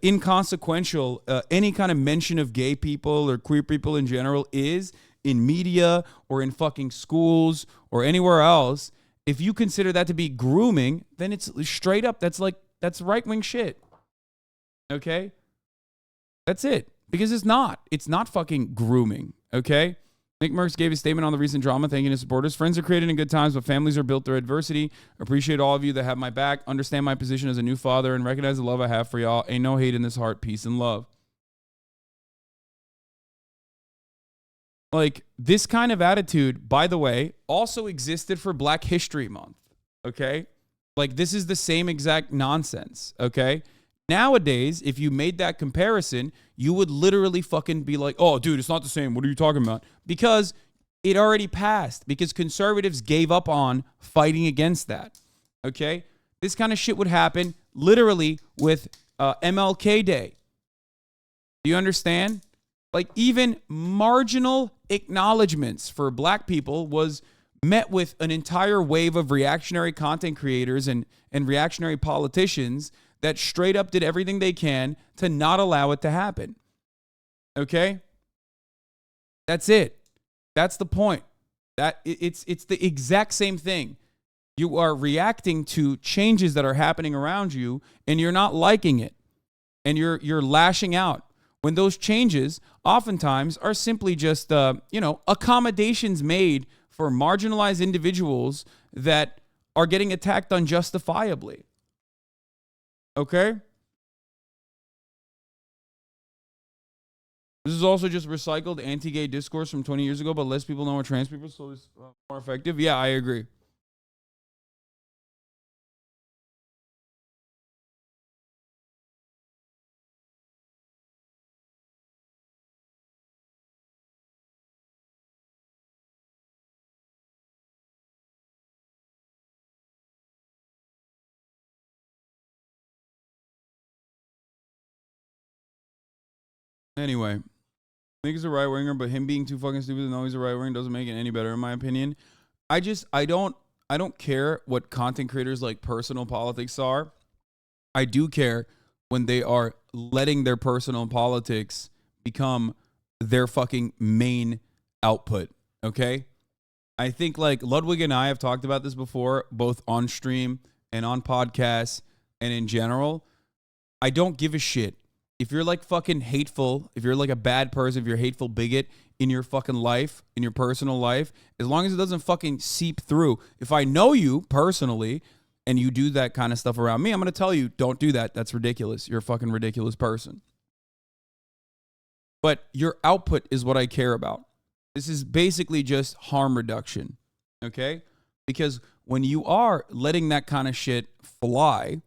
inconsequential any kind of mention of gay people or queer people in general is in media or in fucking schools or anywhere else, if you consider that to be grooming, then it's straight up, that's right-wing shit. Okay? That's it. Because it's not fucking grooming. Okay? NickMercs gave a statement on the recent drama, thanking his supporters. Friends are created in good times, but families are built through adversity. Appreciate all of you that have my back. Understand my position as a new father and recognize the love I have for y'all. Ain't no hate in this heart. Peace and love. Like, this kind of attitude, by the way, also existed for Black History Month. Okay? Like, this is the same exact nonsense. Okay? Nowadays, if you made that comparison, you would literally fucking be like, oh, dude, it's not the same. What are you talking about? Because it already passed. Because conservatives gave up on fighting against that. Okay? This kind of shit would happen literally with MLK Day. Do you understand? Like, even marginal acknowledgments for Black people was met with an entire wave of reactionary content creators and reactionary politicians that straight up did everything they can to not allow it to happen. Okay? That's it. That's the point. It's the exact same thing. You are reacting to changes that are happening around you, and you're not liking it. And you're lashing out. When those changes oftentimes are simply just accommodations made for marginalized individuals that are getting attacked unjustifiably. Okay? This is also just recycled anti-gay discourse from 20 years ago, but less people know are trans people, so it's more effective. Yeah, I agree. Anyway, I think he's a right winger, but him being too fucking stupid to know he's a right winger doesn't make it any better, in my opinion. I don't care what content creators like personal politics are. I do care when they are letting their personal politics become their fucking main output. Okay? I think like Ludwig and I have talked about this before, both on stream and on podcasts and in general. I don't give a shit. If you're like fucking hateful, if you're like a bad person, if you're a hateful bigot in your fucking life, in your personal life, as long as it doesn't fucking seep through. If I know you personally and you do that kind of stuff around me, I'm going to tell you, don't do that. That's ridiculous. You're a fucking ridiculous person. But your output is what I care about. This is basically just harm reduction. Okay? Because when you are letting that kind of shit fly,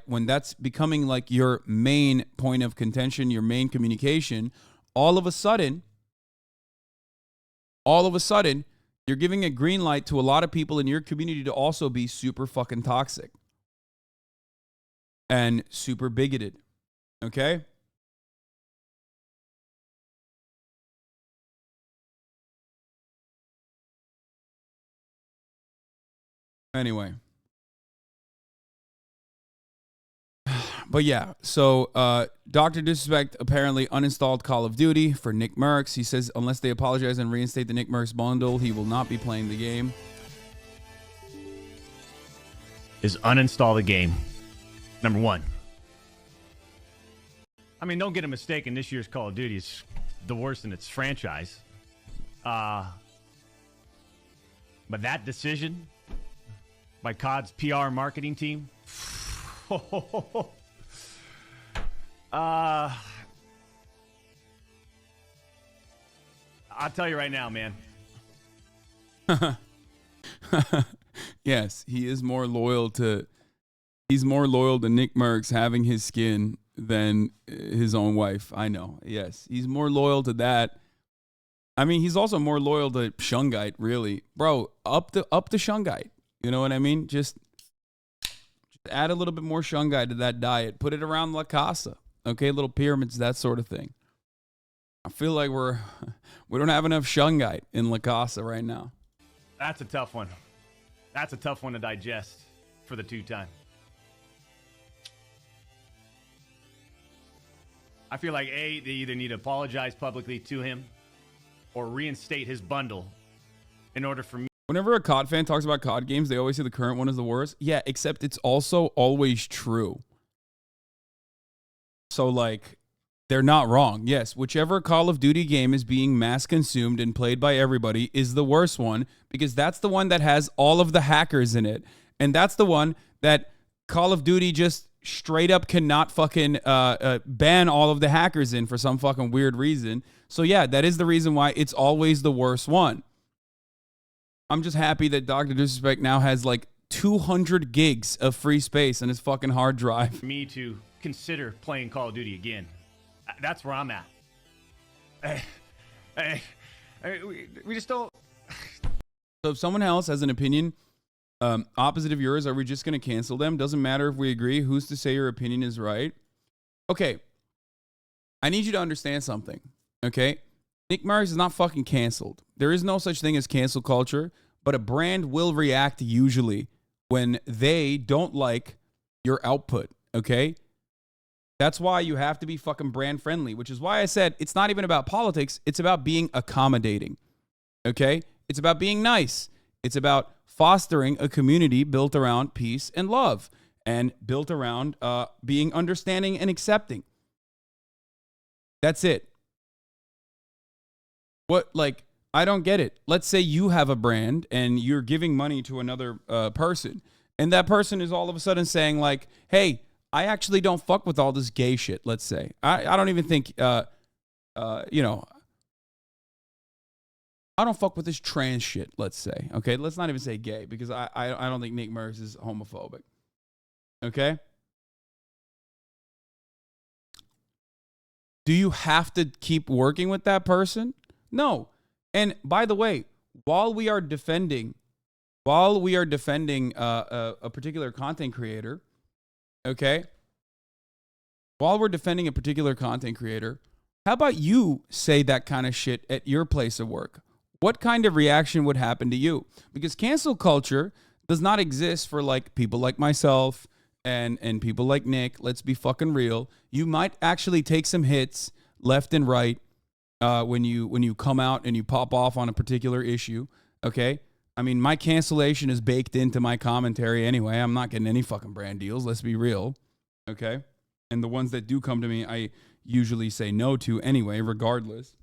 when that's becoming like your main point of contention, your main communication, all of a sudden, you're giving a green light to a lot of people in your community to also be super fucking toxic and super bigoted. Okay? Anyway. But yeah, so Dr. Disrespect apparently uninstalled Call of Duty for NickMercs. He says unless they apologize and reinstate the NickMercs bundle, he will not be playing the game. Is uninstall the game. Number one. I mean, don't get a mistaken. This year's Call of Duty is the worst in its franchise. But that decision by COD's PR marketing team... I'll tell you right now, man. Yes, he's more loyal to NickMercs having his skin than his own wife. I know. Yes, he's more loyal to that. I mean, he's also more loyal to Shungite, really. Bro, up the Shungite. You know what I mean? Just add a little bit more Shungite to that diet. Put it around La Casa. Okay, little pyramids, that sort of thing. I feel like we don't have enough Shungite in La Casa right now. That's a tough one. That's a tough one to digest for the two-time. I feel like, A, they either need to apologize publicly to him or reinstate his bundle in order for me. Whenever a COD fan talks about COD games, they always say the current one is the worst. Yeah, except it's also always true. So, like, they're not wrong. Yes, whichever Call of Duty game is being mass consumed and played by everybody is the worst one, because that's the one that has all of the hackers in it. And that's the one that Call of Duty just straight up cannot fucking ban all of the hackers in for some fucking weird reason. So yeah, that is the reason why it's always the worst one. I'm just happy that Dr. Disrespect now has like 200 gigs of free space on his fucking hard drive. For me to consider playing Call of Duty again. That's where I'm at. We just don't. So if someone else has an opinion opposite of yours, are we just going to cancel them? Doesn't matter if we agree. Who's to say your opinion is right? Okay. I need you to understand something. Okay. NickMercs is not fucking canceled. There is no such thing as cancel culture, but a brand will react usually when they don't like your output. Okay. That's why you have to be fucking brand friendly, which is why I said it's not even about politics. It's about being accommodating. Okay. It's about being nice. It's about fostering a community built around peace and love and built around being understanding and accepting. That's it. I don't get it. Let's say you have a brand and you're giving money to another person, and that person is all of a sudden saying like, hey, I actually don't fuck with all this gay shit, let's say. I don't even think, I don't fuck with this trans shit, let's say. Okay, let's not even say gay, because I don't think NickMercs is homophobic. Okay? Do you have to keep working with that person? No. And by the way, while we are defending a particular content creator, okay? While we're defending a particular content creator, how about you say that kind of shit at your place of work? What kind of reaction would happen to you? Because cancel culture does not exist for like people like myself and people like Nick. Let's be fucking real. You might actually take some hits left and right when you come out and you pop off on a particular issue, okay? I mean, my cancellation is baked into my commentary anyway. I'm not getting any fucking brand deals, let's be real, okay? And the ones that do come to me, I usually say no to anyway, regardless.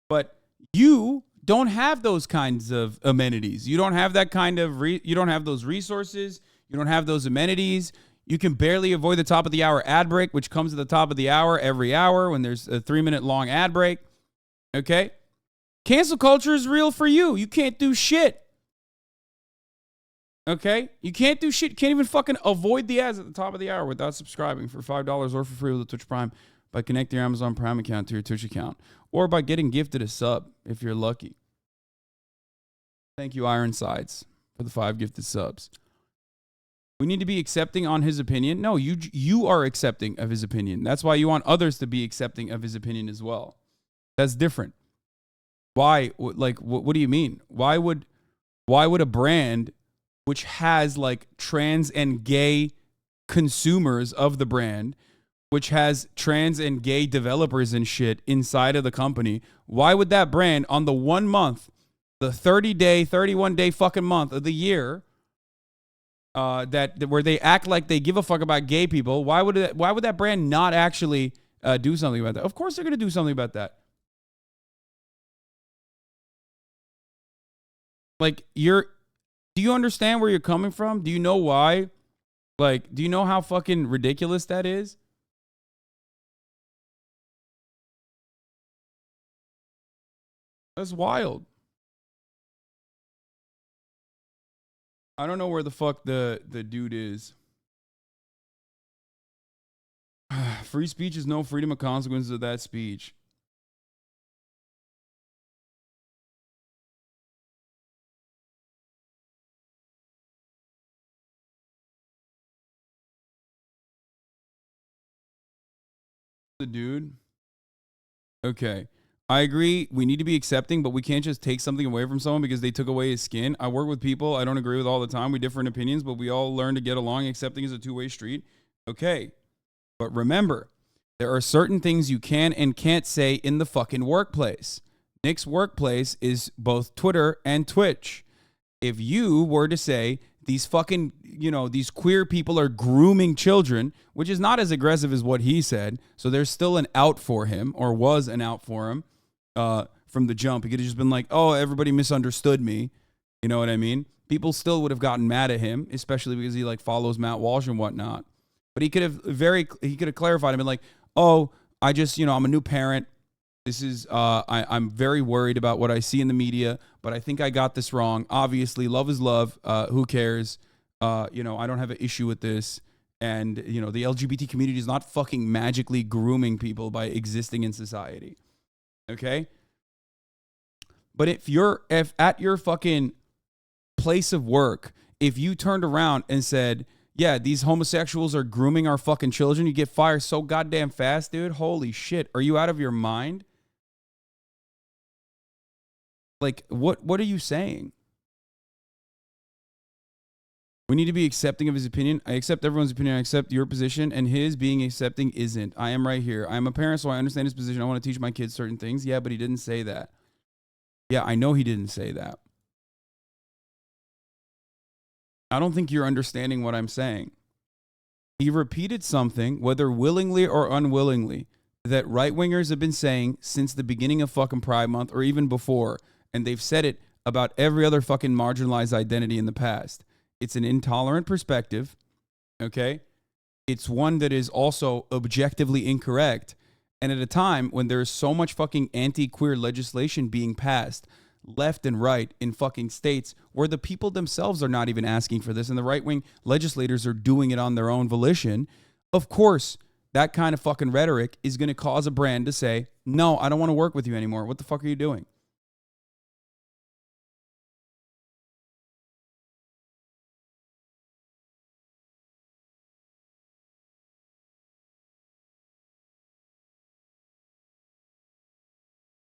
But you don't have those kinds of amenities. You don't have that kind of, you don't have those resources. You don't have those amenities. You can barely avoid the top of the hour ad break, which comes at the top of the hour every hour when there's a 3-minute long ad break, okay? Cancel culture is real for you. You can't do shit. Okay? You can't do shit. You can't even fucking avoid the ads at the top of the hour without subscribing for $5 or for free with a Twitch Prime by connecting your Amazon Prime account to your Twitch account, or by getting gifted a sub if you're lucky. Thank you, Ironsides, for the 5 gifted subs. We need to be accepting on his opinion. No, you are accepting of his opinion. That's why you want others to be accepting of his opinion as well. That's different. Why? Like, what do you mean? Why would a brand which has like trans and gay consumers of the brand, which has trans and gay developers and shit inside of the company, why would that brand on the 1 month, the 30-day, 31-day fucking month of the year, where they act like they give a fuck about gay people, why would that brand not actually do something about that? Of course they're going to do something about that. Like, do you understand where you're coming from? Do you know why? Like, do you know how fucking ridiculous that is? That's wild. I don't know where the fuck the dude is. Free speech is no freedom of consequences of that speech. The dude. Okay. I agree. We need to be accepting, but we can't just take something away from someone because they took away his skin. I work with people I don't agree with all the time. We differ in opinions, but we all learn to get along. Accepting is a two-way street. Okay. But remember, there are certain things you can and can't say in the fucking workplace. Nick's workplace is both Twitter and Twitch. If you were to say, these fucking, these queer people are grooming children, which is not as aggressive as what he said. So there's still an out for him, or was an out for him from the jump. He could have just been like, oh, everybody misunderstood me. You know what I mean? People still would have gotten mad at him, especially because he like follows Matt Walsh and whatnot. But he could have clarified and been like, oh, I just, I'm a new parent. This is, I'm very worried about what I see in the media, but I think I got this wrong. Obviously, love is love. Who cares? I don't have an issue with this. And, the LGBT community is not fucking magically grooming people by existing in society. Okay? But if at your fucking place of work, if you turned around and said, yeah, these homosexuals are grooming our fucking children, you get fired so goddamn fast, dude. Holy shit. Are you out of your mind? Like, what are you saying? We need to be accepting of his opinion. I accept everyone's opinion. I accept your position, and his being accepting isn't. I am right here. I am a parent, so I understand his position. I want to teach my kids certain things. Yeah, but he didn't say that. Yeah, I know he didn't say that. I don't think you're understanding what I'm saying. He repeated something, whether willingly or unwillingly, that right-wingers have been saying since the beginning of fucking Pride Month, or even before. And they've said it about every other fucking marginalized identity in the past. It's an intolerant perspective, okay? It's one that is also objectively incorrect. And at a time when there is so much fucking anti-queer legislation being passed, left and right in fucking states where the people themselves are not even asking for this, and the right-wing legislators are doing it on their own volition, of course, that kind of fucking rhetoric is going to cause a brand to say, no, I don't want to work with you anymore. What the fuck are you doing?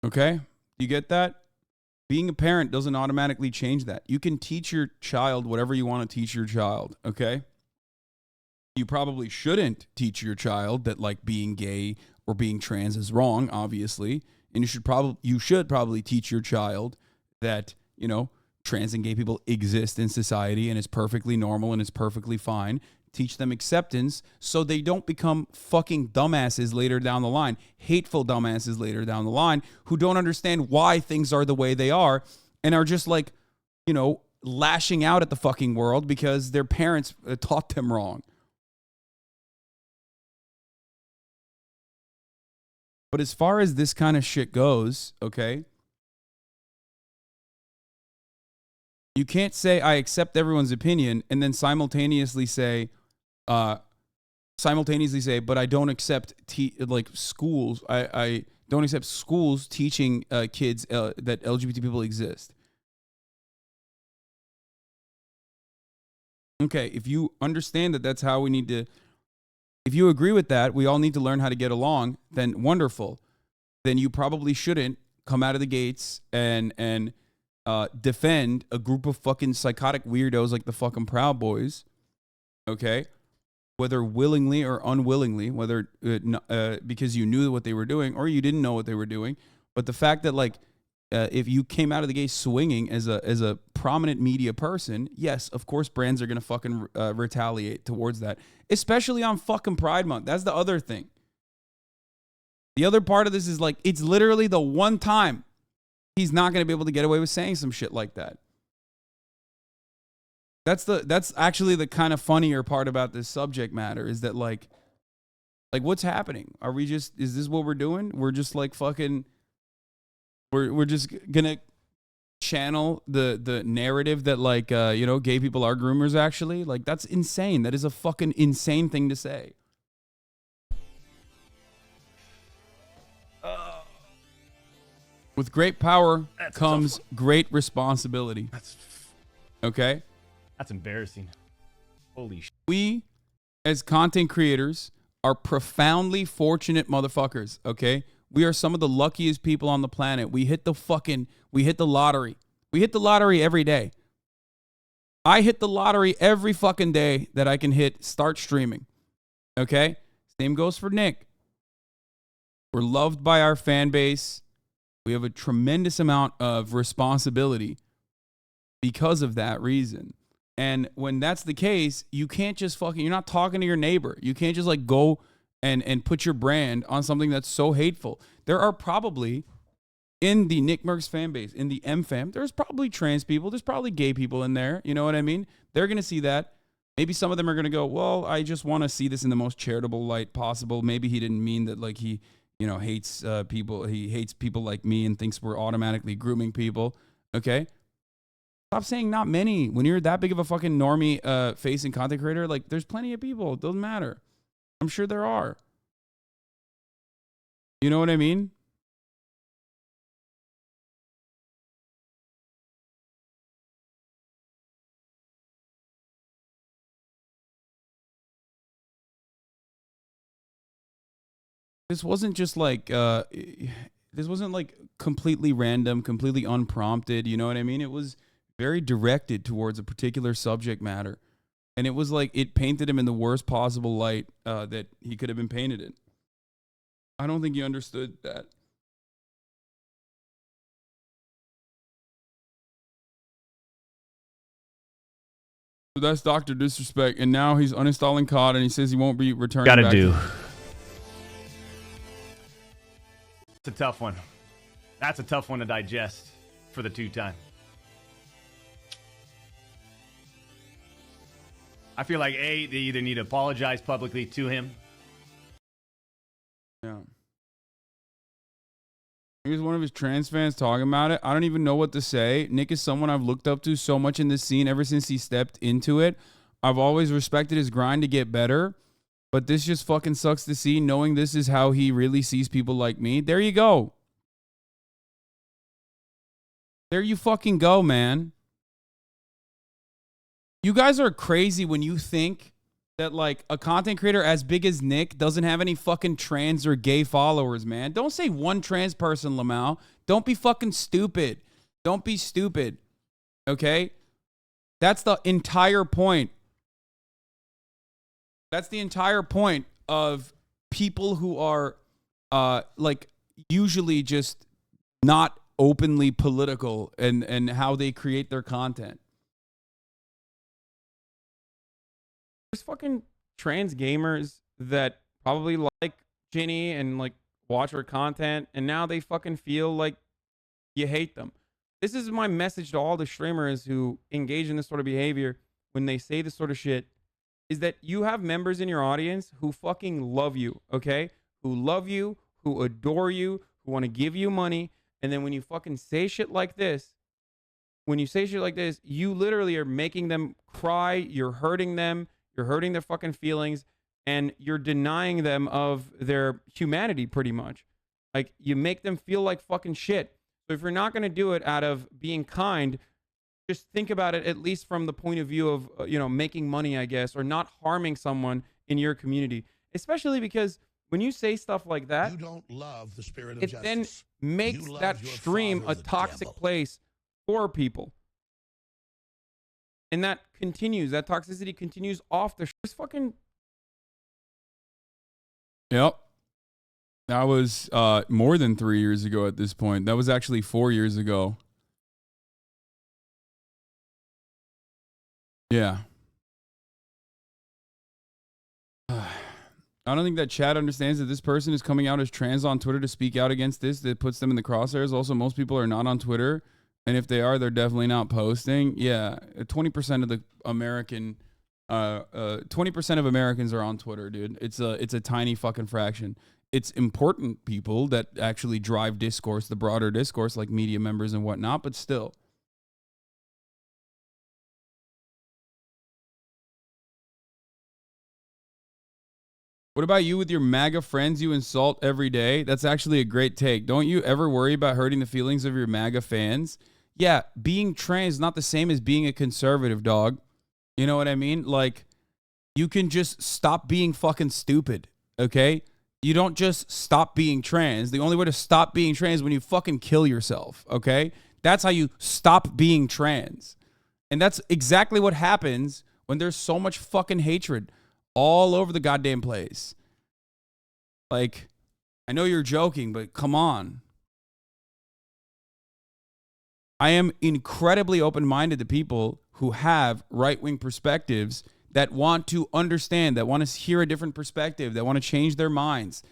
Okay? You get that? Being a parent doesn't automatically change that. You can teach your child whatever you want to teach your child, okay? You probably shouldn't teach your child that like being gay or being trans is wrong, obviously. And you should probably teach your child that, trans and gay people exist in society and it's perfectly normal and it's perfectly fine. Teach them acceptance so they don't become fucking dumbasses later down the line, hateful dumbasses later down the line who don't understand why things are the way they are and are just like, lashing out at the fucking world because their parents taught them wrong. But as far as this kind of shit goes, okay, you can't say I accept everyone's opinion and then simultaneously say, but I don't accept schools. I don't accept schools teaching kids that LGBT people exist. Okay, if you understand that that's how we need to, if you agree with that, we all need to learn how to get along, then wonderful. Then you probably shouldn't come out of the gates and defend a group of fucking psychotic weirdos like the fucking Proud Boys, okay? Whether willingly or unwillingly, whether because you knew what they were doing or you didn't know what they were doing. But the fact that if you came out of the gate swinging as a prominent media person, yes, of course brands are going to fucking retaliate towards that, especially on fucking Pride Month. That's the other thing. The other part of this is it's literally the one time he's not going to be able to get away with saying some shit like that. That's actually the kind of funnier part about this subject matter is that what's happening? Is this what we're doing? We're just fucking, we're just gonna channel the narrative that gay people are groomers actually? That's insane. That is a fucking insane thing to say. With great power comes great responsibility. Okay? That's embarrassing. Holy shit. We, as content creators, are profoundly fortunate motherfuckers, okay? We are some of the luckiest people on the planet. We hit the lottery. We hit the lottery every day. I hit the lottery every fucking day that I can start streaming, okay? Same goes for Nick. We're loved by our fan base. We have a tremendous amount of responsibility because of that reason. And when that's the case, you can't just fucking, you're not talking to your neighbor. You can't just like go and put your brand on something that's so hateful. There are probably in the NickMercs fan base, in the M fam, there's probably trans people. There's probably gay people in there. You know what I mean? They're going to see that. Maybe some of them are going to go, well, I just want to see this in the most charitable light possible. Maybe he didn't mean that like he, you know, hates people. He hates people like me and thinks we're automatically grooming people. Okay? Stop saying not many. When you're that big of a fucking normie facing content creator, like there's plenty of people. It doesn't matter. I'm sure there are. You know what I mean? This wasn't just like, this wasn't like completely random, completely unprompted. You know what I mean? It was very directed towards a particular subject matter. And it was like, it painted him in the worst possible light that he could have been painted in. I don't think you understood that. So that's Dr. Disrespect. And now he's uninstalling COD and he says he won't be returning Gotta back do. to It's a tough one. That's a tough one to digest for the two-time. I feel like, A, they either need to apologize publicly to him. Yeah. Here's one of his trans fans talking about it. I don't even know what to say. Nick is someone I've looked up to so much in this scene ever since he stepped into it. I've always respected his grind to get better. But this just fucking sucks to see, knowing this is how he really sees people like me. There you go. There you fucking go, man. You guys are crazy when you think that, like, a content creator as big as Nick doesn't have any fucking trans or gay followers, man. Don't say one trans person, Lamau. Don't be fucking stupid. Don't be stupid. Okay? That's the entire point. That's the entire point of people who are, like, usually just not openly political and how they create their content. There's fucking trans gamers that probably like Ginny and, like, watch her content, and now they fucking feel like you hate them. This is my message to all the streamers who engage in this sort of behavior when they say this sort of shit. Is that you have members in your audience who fucking love you, okay? Who love you, who adore you, who want to give you money. And then when you fucking say shit like this, you literally are making them cry. You're hurting them. You're hurting their fucking feelings. And you're denying them of their humanity pretty much. Like, you make them feel like fucking shit. So if you're not going to do it out of being kind, just think about it at least from the point of view of, you know, making money, I guess, or not harming someone in your community. Especially because when you say stuff like that, you don't love the spirit of it justice. then makes that stream a toxic place for people. And that continues. That toxicity continues off the fucking... Yep. That was more than 3 years ago at this point. That was actually 4 years ago. Yeah. I don't think that chat understands that this person is coming out as trans on Twitter to speak out against this. That puts them in the crosshairs. Also, most people are not on Twitter. And if they are, they're definitely not posting. Yeah, 20% of the American, 20% of Americans are on Twitter, dude. It's a tiny fucking fraction. It's important people that actually drive discourse, the broader discourse, like media members and whatnot, but still. What about you with your MAGA friends you insult every day? That's actually a great take. Don't you ever worry about hurting the feelings of your MAGA fans? Yeah, being trans is not the same as being a conservative, dog. You know what I mean? Like, you can just stop being fucking stupid, okay? You don't just stop being trans. The only way to stop being trans is when you fucking kill yourself, okay? That's how you stop being trans. And that's exactly what happens when there's so much fucking hatred all over the goddamn place. Like, I know you're joking, but come on. I am incredibly open-minded to people who have right-wing perspectives that want to understand, that want to hear a different perspective, that want to change their minds.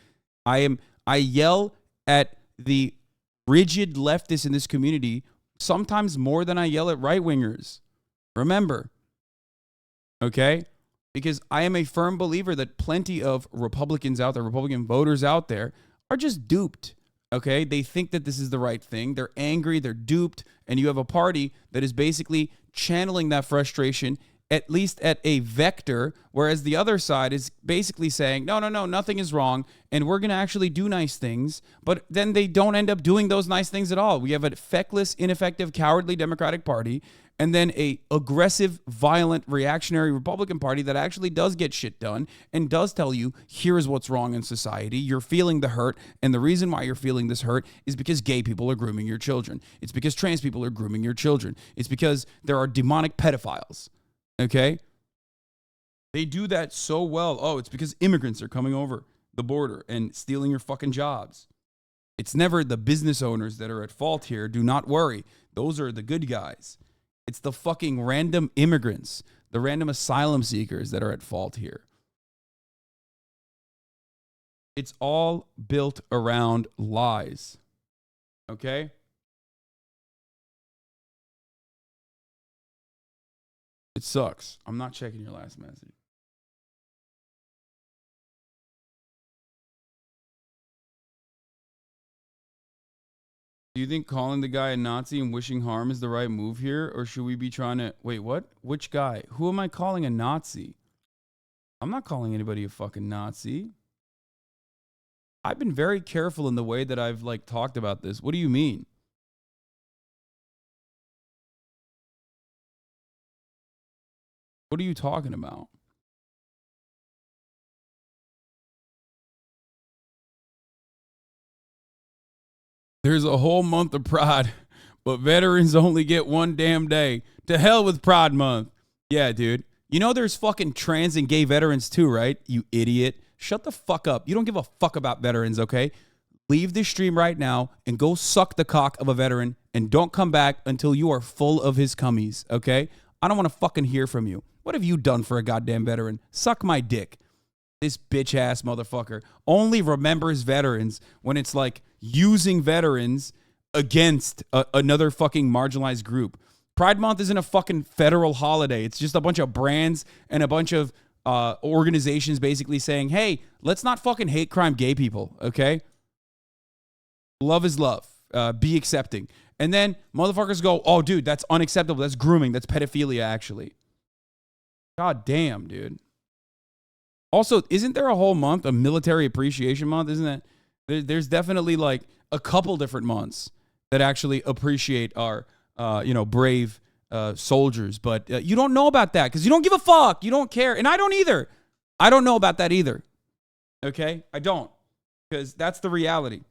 I yell at the rigid leftists in this community sometimes more than I yell at right-wingers. Remember, okay? Because I am a firm believer that plenty of Republicans out there, Republican voters out there, are just duped, okay? They think that this is the right thing. They're angry, they're duped, and you have a party that is basically channeling that frustration at least at a vector, whereas the other side is basically saying, no, nothing is wrong, and we're going to actually do nice things, but then they don't end up doing those nice things at all. We have a feckless, ineffective, cowardly Democratic Party, and then a aggressive, violent, reactionary Republican Party that actually does get shit done and does tell you, here's what's wrong in society. You're feeling the hurt, and the reason why you're feeling this hurt is because gay people are grooming your children. It's because trans people are grooming your children. It's because there are demonic pedophiles. Okay? They do that so well. Oh, it's because immigrants are coming over the border and stealing your fucking jobs. It's never the business owners that are at fault here. Do not worry. Those are the good guys. It's the fucking random immigrants, the random asylum seekers that are at fault here. It's all built around lies. Okay? It sucks. I'm not checking your last message. Do you think calling the guy a Nazi and wishing harm is the right move here? Or should we be trying to... Wait, what? Which guy? Who am I calling a Nazi? I'm not calling anybody a fucking Nazi. I've been very careful in the way that I've talked about this. What do you mean? What are you talking about? There's a whole month of Pride, but veterans only get one damn day. To hell with Pride Month. Yeah, dude. You know there's fucking trans and gay veterans too, right? You idiot. Shut the fuck up. You don't give a fuck about veterans, okay? Leave this stream right now and go suck the cock of a veteran and don't come back until you are full of his cummies, okay? I don't want to fucking hear from you. What have you done for a goddamn veteran? Suck my dick. This bitch-ass motherfucker only remembers veterans when it's using veterans against another fucking marginalized group. Pride Month isn't a fucking federal holiday. It's just a bunch of brands and a bunch of organizations basically saying, hey, let's not fucking hate crime gay people, okay? Love is love. Be accepting. And then motherfuckers go, oh, dude, that's unacceptable. That's grooming. That's pedophilia, actually. God damn, dude. Also, isn't there a whole month, a military appreciation month? Isn't that? There's definitely a couple different months that actually appreciate our, brave soldiers. But you don't know about that because you don't give a fuck. You don't care. And I don't either. I don't know about that either. Okay? I don't. Because that's the reality.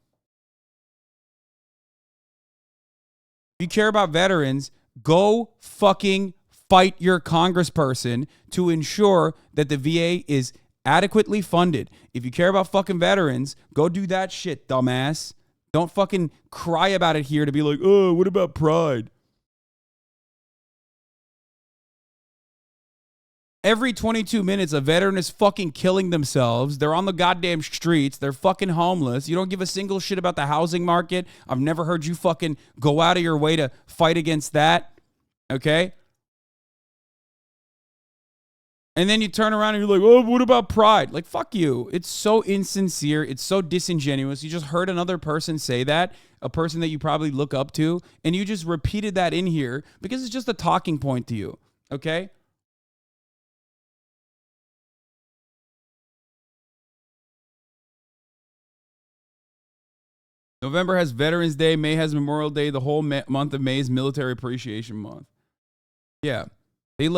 If you care about veterans, go fucking fight your congressperson to ensure that the VA is adequately funded. If you care about fucking veterans, go do that shit, dumbass. Don't fucking cry about it here to be like, oh, what about Pride? Every 22 minutes, a veteran is fucking killing themselves. They're on the goddamn streets. They're fucking homeless. You don't give a single shit about the housing market. I've never heard you fucking go out of your way to fight against that. Okay? And then you turn around and you're like, oh, what about Pride? Fuck you. It's so insincere. It's so disingenuous. You just heard another person say that, a person that you probably look up to, and you just repeated that in here because it's just a talking point to you. Okay? November has Veterans Day. May has Memorial Day. The whole month of May is Military Appreciation Month. Yeah. They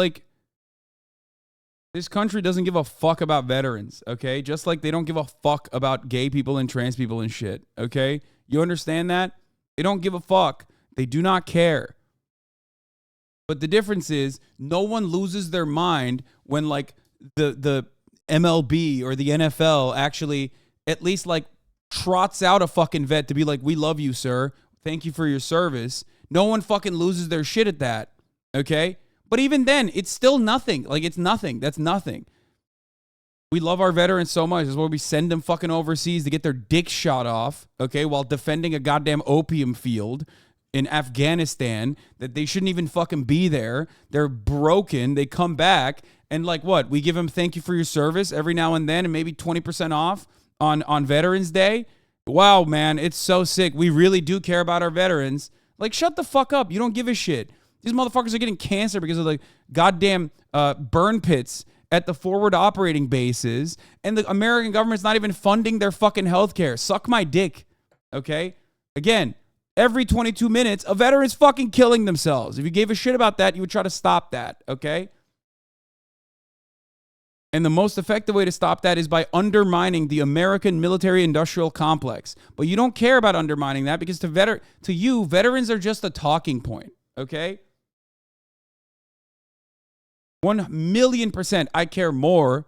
this country doesn't give a fuck about veterans, okay? Just like they don't give a fuck about gay people and trans people and shit, okay? You understand that? They don't give a fuck. They do not care. But the difference is no one loses their mind when the MLB or the NFL actually at least trots out a fucking vet to be like, we love you, sir. Thank you for your service. No one fucking loses their shit at that, okay? But even then, it's still nothing. Like, it's nothing. That's nothing. We love our veterans so much. That's why we send them fucking overseas to get their dicks shot off, okay, while defending a goddamn opium field in Afghanistan that they shouldn't even fucking be there. They're broken. They come back, and like what? We give them thank you for your service every now and then and maybe 20% off on Veterans Day. Wow, man, it's so sick. We really do care about our veterans. Like, shut the fuck up. You don't give a shit. These motherfuckers are getting cancer because of the goddamn burn pits at the forward operating bases, and the American government's not even funding their fucking healthcare. Suck my dick, okay? Again, every 22 minutes, a veteran's fucking killing themselves. If you gave a shit about that, you would try to stop that, okay? And the most effective way to stop that is by undermining the American military-industrial complex. But you don't care about undermining that because to you, veterans are just a talking point, okay? 1,000,000% I care more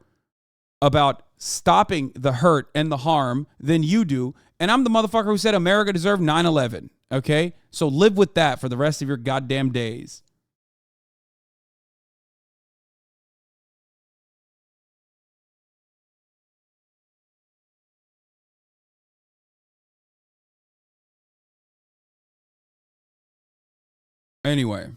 about stopping the hurt and the harm than you do. And I'm the motherfucker who said America deserved 9/11. Okay? So live with that for the rest of your goddamn days. Anyway.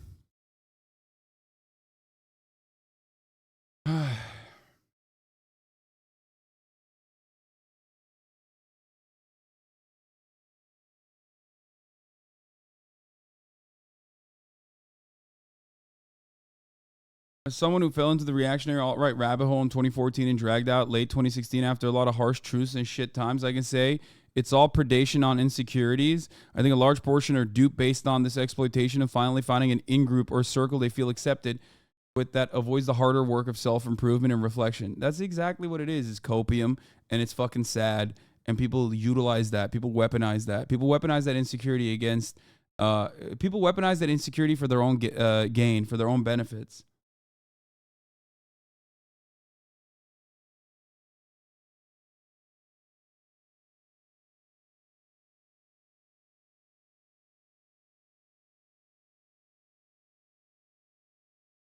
As someone who fell into the reactionary alt-right rabbit hole in 2014 and dragged out late 2016 after a lot of harsh truths and shit times, I can say it's all predation on insecurities. I think a large portion are duped based on this exploitation of finally finding an in-group or circle they feel accepted with that avoids the harder work of self-improvement and reflection. That's exactly what it is copium, and it's fucking sad. And people utilize that. People weaponize that. People weaponize that insecurity against... people weaponize that insecurity for their own gain, for their own benefits.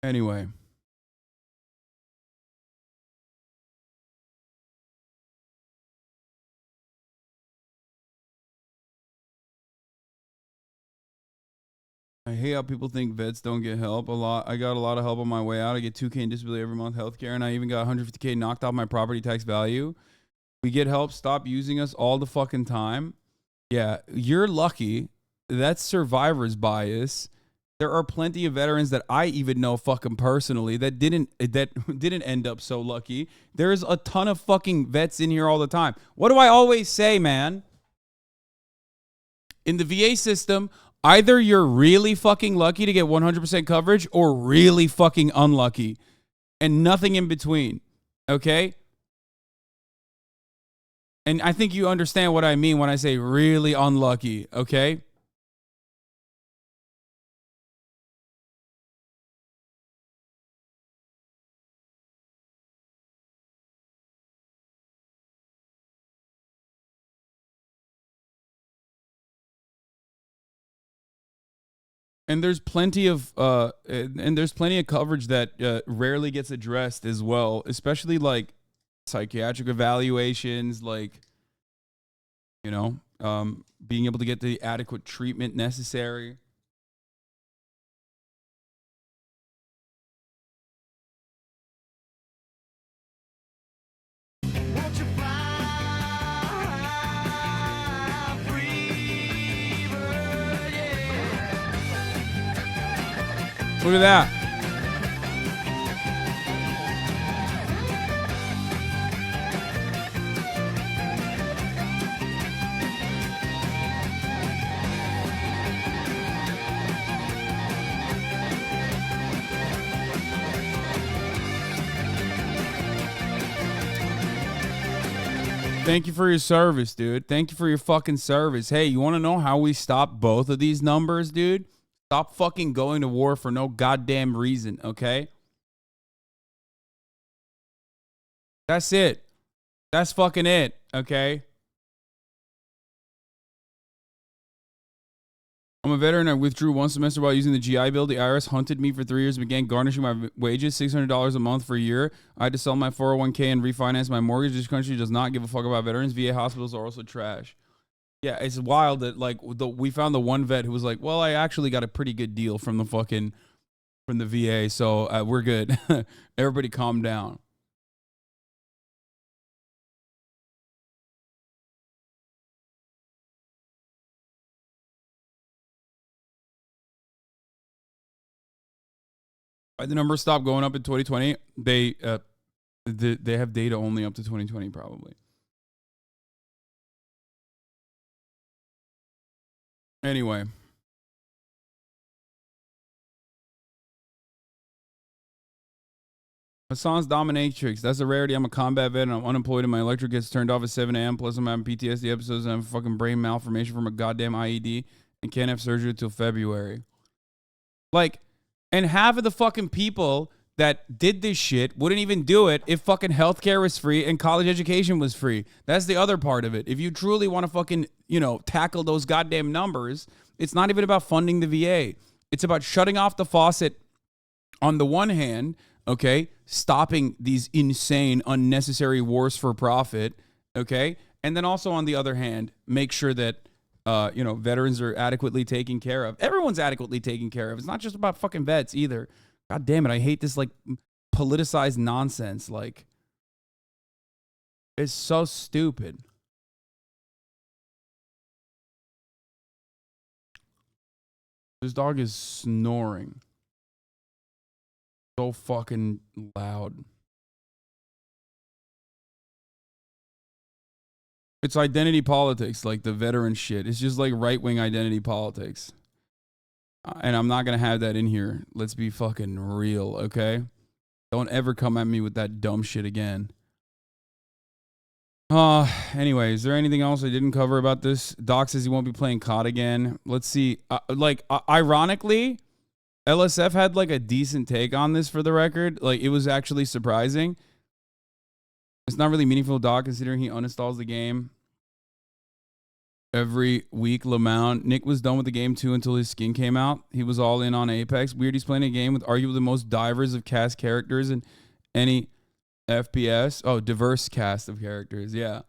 Anyway. I hate how people think vets don't get help a lot. I got a lot of help on my way out. I get $2K in disability every month healthcare, and I even got $150K knocked off my property tax value. We get help. Stop using us all the fucking time. Yeah, you're lucky. That's survivor's bias. There are plenty of veterans that I even know fucking personally that didn't end up so lucky. There's a ton of fucking vets in here all the time. What do I always say, man? In the VA system, either you're really fucking lucky to get 100% coverage or really fucking unlucky. And nothing in between. Okay? And I think you understand what I mean when I say really unlucky. Okay? And there's plenty of coverage that rarely gets addressed as well, especially like psychiatric evaluations, like, you know, being able to get the adequate treatment necessary. Look at that. Thank you for your service, dude. Thank you for your fucking service. Hey, you want to know how we stop both of these numbers, dude? Stop fucking going to war for no goddamn reason, okay? That's it. That's fucking it, okay? I'm a veteran. I withdrew one semester while using the GI Bill. The IRS hunted me for 3 years and began garnishing my wages, $600 a month for a year. I had to sell my 401k and refinance my mortgage. This country does not give a fuck about veterans. VA hospitals are also trash. Yeah, it's wild that like we found the one vet who was like, well, I actually got a pretty good deal from the VA, so we're good. Everybody calm down. Why the numbers stopped going up in 2020? They have data only up to 2020 probably. Anyway. Hasan's dominatrix. That's a rarity. I'm a combat vet and I'm unemployed and my electric gets turned off at 7 a.m. Plus I'm having PTSD episodes and I'm fucking brain malformation from a goddamn IED and can't have surgery until February. Like, and half of the fucking people that did this shit wouldn't even do it if fucking healthcare was free and college education was free. That's the other part of it. If you truly want to fucking, tackle those goddamn numbers, it's not even about funding the VA. It's about shutting off the faucet on the one hand, okay, stopping these insane, unnecessary wars for profit, okay? And then also on the other hand, make sure that veterans are adequately taken care of. Everyone's adequately taken care of. It's not just about fucking vets either. God damn it, I hate this like politicized nonsense. Like, it's so stupid. This dog is snoring so fucking loud. It's identity politics, like the veteran shit. It's just like right-wing identity politics. And I'm not going to have that in here. Let's be fucking real, okay? Don't ever come at me with that dumb shit again. Anyway, is there anything else I didn't cover about this? Doc says he won't be playing COD again. Let's see. Ironically, LSF had like a decent take on this for the record. Like, it was actually surprising. It's not really meaningful, Doc, considering he uninstalls the game every week. Lamount. Nick was done with the game too until his skin came out. He was all in on Apex. Weird he's playing a game with arguably the most diverse of cast characters in any FPS. Oh, diverse cast of characters. Yeah.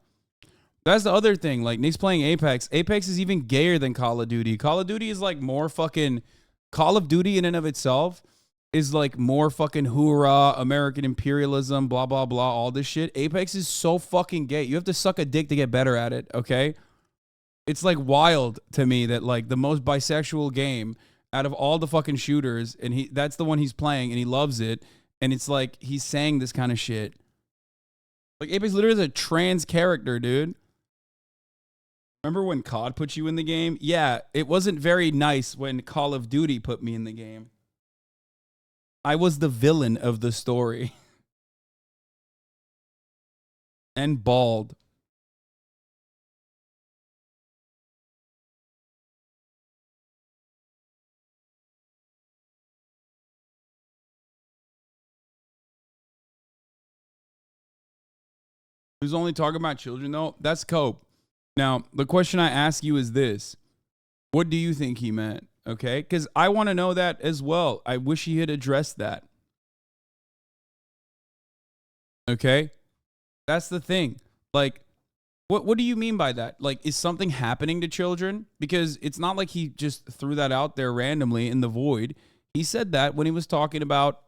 That's the other thing. Like, Nick's playing Apex. Apex is even gayer than Call of Duty. Call of Duty is like more fucking... Call of Duty in and of itself is like more fucking hoorah, American imperialism, blah, blah, blah, all this shit. Apex is so fucking gay. You have to suck a dick to get better at it, okay? It's like wild to me that like the most bisexual game out of all the fucking shooters, and that's the one he's playing and he loves it, and it's like he's saying this kind of shit. Like, Apex literally is a trans character, dude. Remember when COD put you in the game? Yeah, it wasn't very nice when Call of Duty put me in the game. I was the villain of the story. And bald. Who's only talking about children, though? That's Cope. Now, the question I ask you is this. What do you think he meant? Okay? Because I want to know that as well. I wish he had addressed that. Okay? That's the thing. Like, what do you mean by that? Like, is something happening to children? Because it's not like he just threw that out there randomly in the void. He said that when he was talking about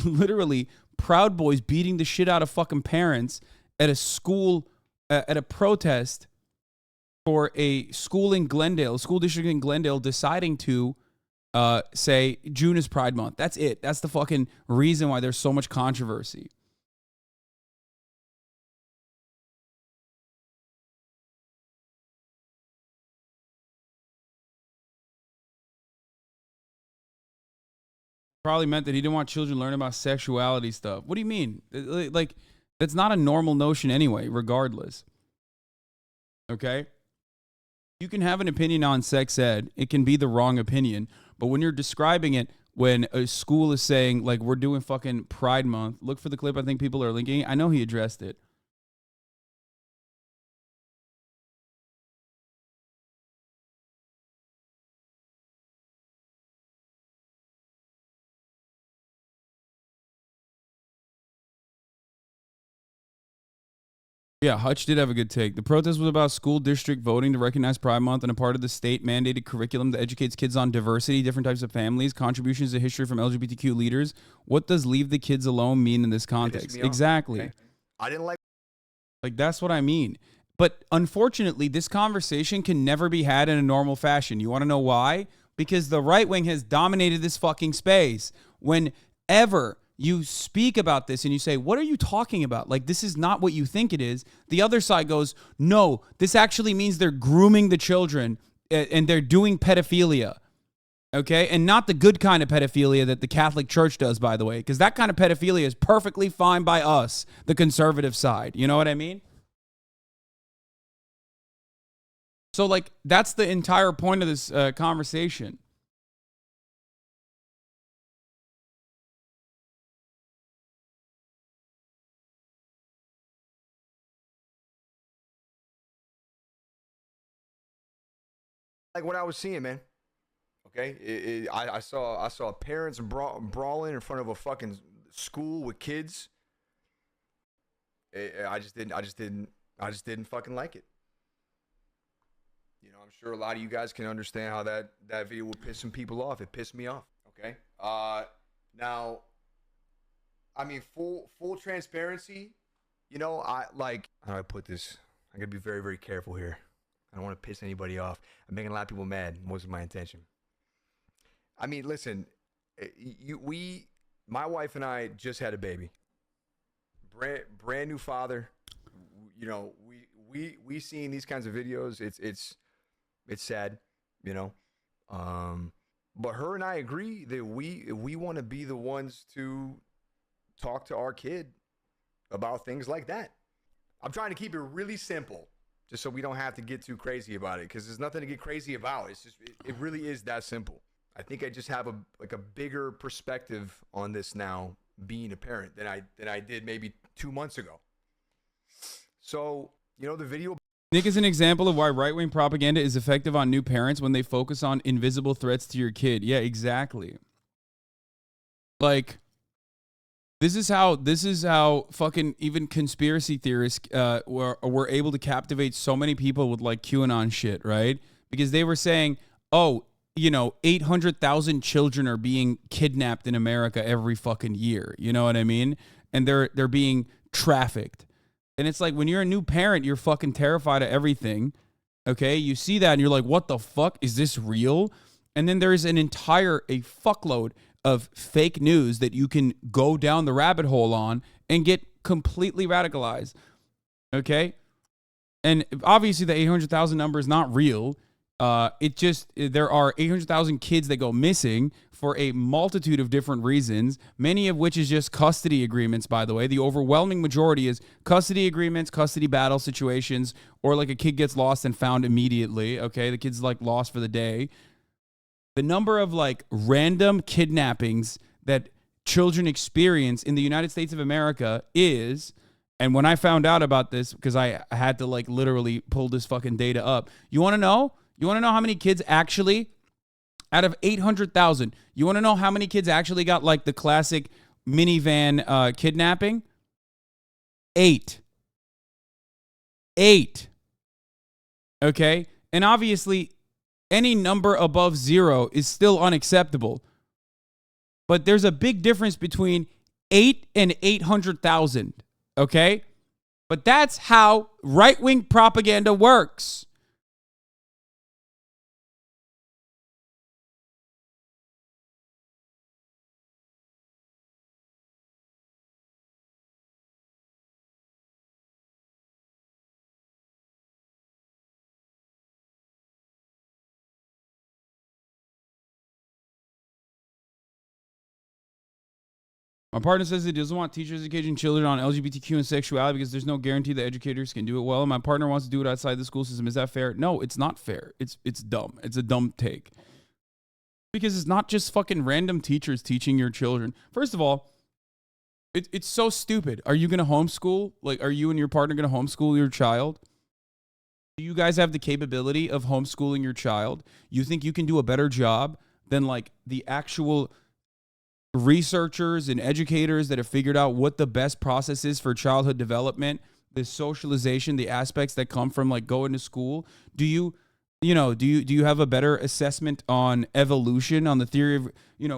literally Proud Boys beating the shit out of fucking parents at a school, at a protest for a school in Glendale, a school district in Glendale deciding to say June is Pride Month. That's it. That's the fucking reason why there's so much controversy. Probably meant that he didn't want children learning about sexuality stuff. What do you mean? Like, that's not a normal notion anyway, regardless. Okay? You can have an opinion on sex ed. It can be the wrong opinion. But when you're describing it, when a school is saying, like, we're doing fucking Pride Month, look for the clip I think people are linking. I know he addressed it. Yeah, Hutch did have a good take. The protest was about school district voting to recognize Pride Month and a part of the state-mandated curriculum that educates kids on diversity, different types of families, contributions to history from LGBTQ leaders. What does leave the kids alone mean in this context? Exactly. Okay. I didn't like... Like, that's what I mean. But unfortunately, this conversation can never be had in a normal fashion. You want to know why? Because the right wing has dominated this fucking space. Whenever you speak about this and you say, what are you talking about? Like, this is not what you think it is. The other side goes, no, this actually means they're grooming the children and they're doing pedophilia. Okay? And not the good kind of pedophilia that the Catholic Church does, by the way, because that kind of pedophilia is perfectly fine by us, the conservative side. You know what I mean? So, like, that's the entire point of this conversation. Like what I was seeing, man. Okay, I saw parents brawling in front of a fucking school with kids. I just didn't fucking like it. You know, I'm sure a lot of you guys can understand how that video would piss some people off. It pissed me off. Okay. Now, I mean, full transparency. You know, how do I put this? I'm gonna be very, very careful here. I don't want to piss anybody off. I'm making a lot of people mad. Wasn't my intention. I mean, listen, my wife and I just had a baby. Brand new father. You know, we seen these kinds of videos. It's sad, you know. But her and I agree that we want to be the ones to talk to our kid about things like that. I'm trying to keep it really simple, just so we don't have to get too crazy about it, because there's nothing to get crazy about. It's just it really is that simple. I think I just have a bigger perspective on this now, being a parent, than I did maybe 2 months ago. So, you know, the video. Nick is an example of why right-wing propaganda is effective on new parents when they focus on invisible threats to your kid. Yeah, exactly. Like, this is how fucking even conspiracy theorists were able to captivate so many people with like QAnon shit, right? Because they were saying, oh, you know, 800,000 children are being kidnapped in America every fucking year. You know what I mean? And they're being trafficked. And it's like, when you're a new parent, you're fucking terrified of everything. Okay? You see that and you're like, what the fuck? Is this real? And then there's a fuckload of fake news that you can go down the rabbit hole on and get completely radicalized. Okay? And obviously the 800,000 number is not real. There are 800,000 kids that go missing for a multitude of different reasons, many of which is just custody agreements, by the way. The overwhelming majority is custody agreements, custody battle situations, or like a kid gets lost and found immediately. Okay, the kid's like lost for the day. The number of like random kidnappings that children experience in the United States of America is, and when I found out about this, because I had to like literally pull this fucking data up, you want to know? You want to know how many kids actually, out of 800,000, you want to know how many kids actually got like the classic minivan kidnapping? 8. Okay? And obviously, any number above 0 is still unacceptable. But there's a big difference between 8 and 800,000. Okay? But that's how right-wing propaganda works. My partner says he doesn't want teachers educating children on LGBTQ and sexuality because there's no guarantee that educators can do it well. And my partner wants to do it outside the school system. Is that fair? No, it's not fair. It's dumb. It's a dumb take. Because it's not just fucking random teachers teaching your children. First of all, it's so stupid. Are you going to homeschool? Like, are you and your partner going to homeschool your child? Do you guys have the capability of homeschooling your child? You think you can do a better job than like the actual researchers and educators that have figured out what the best process is for childhood development the socialization, the aspects that come from like going to school, do you have a better assessment on evolution, on the theory of,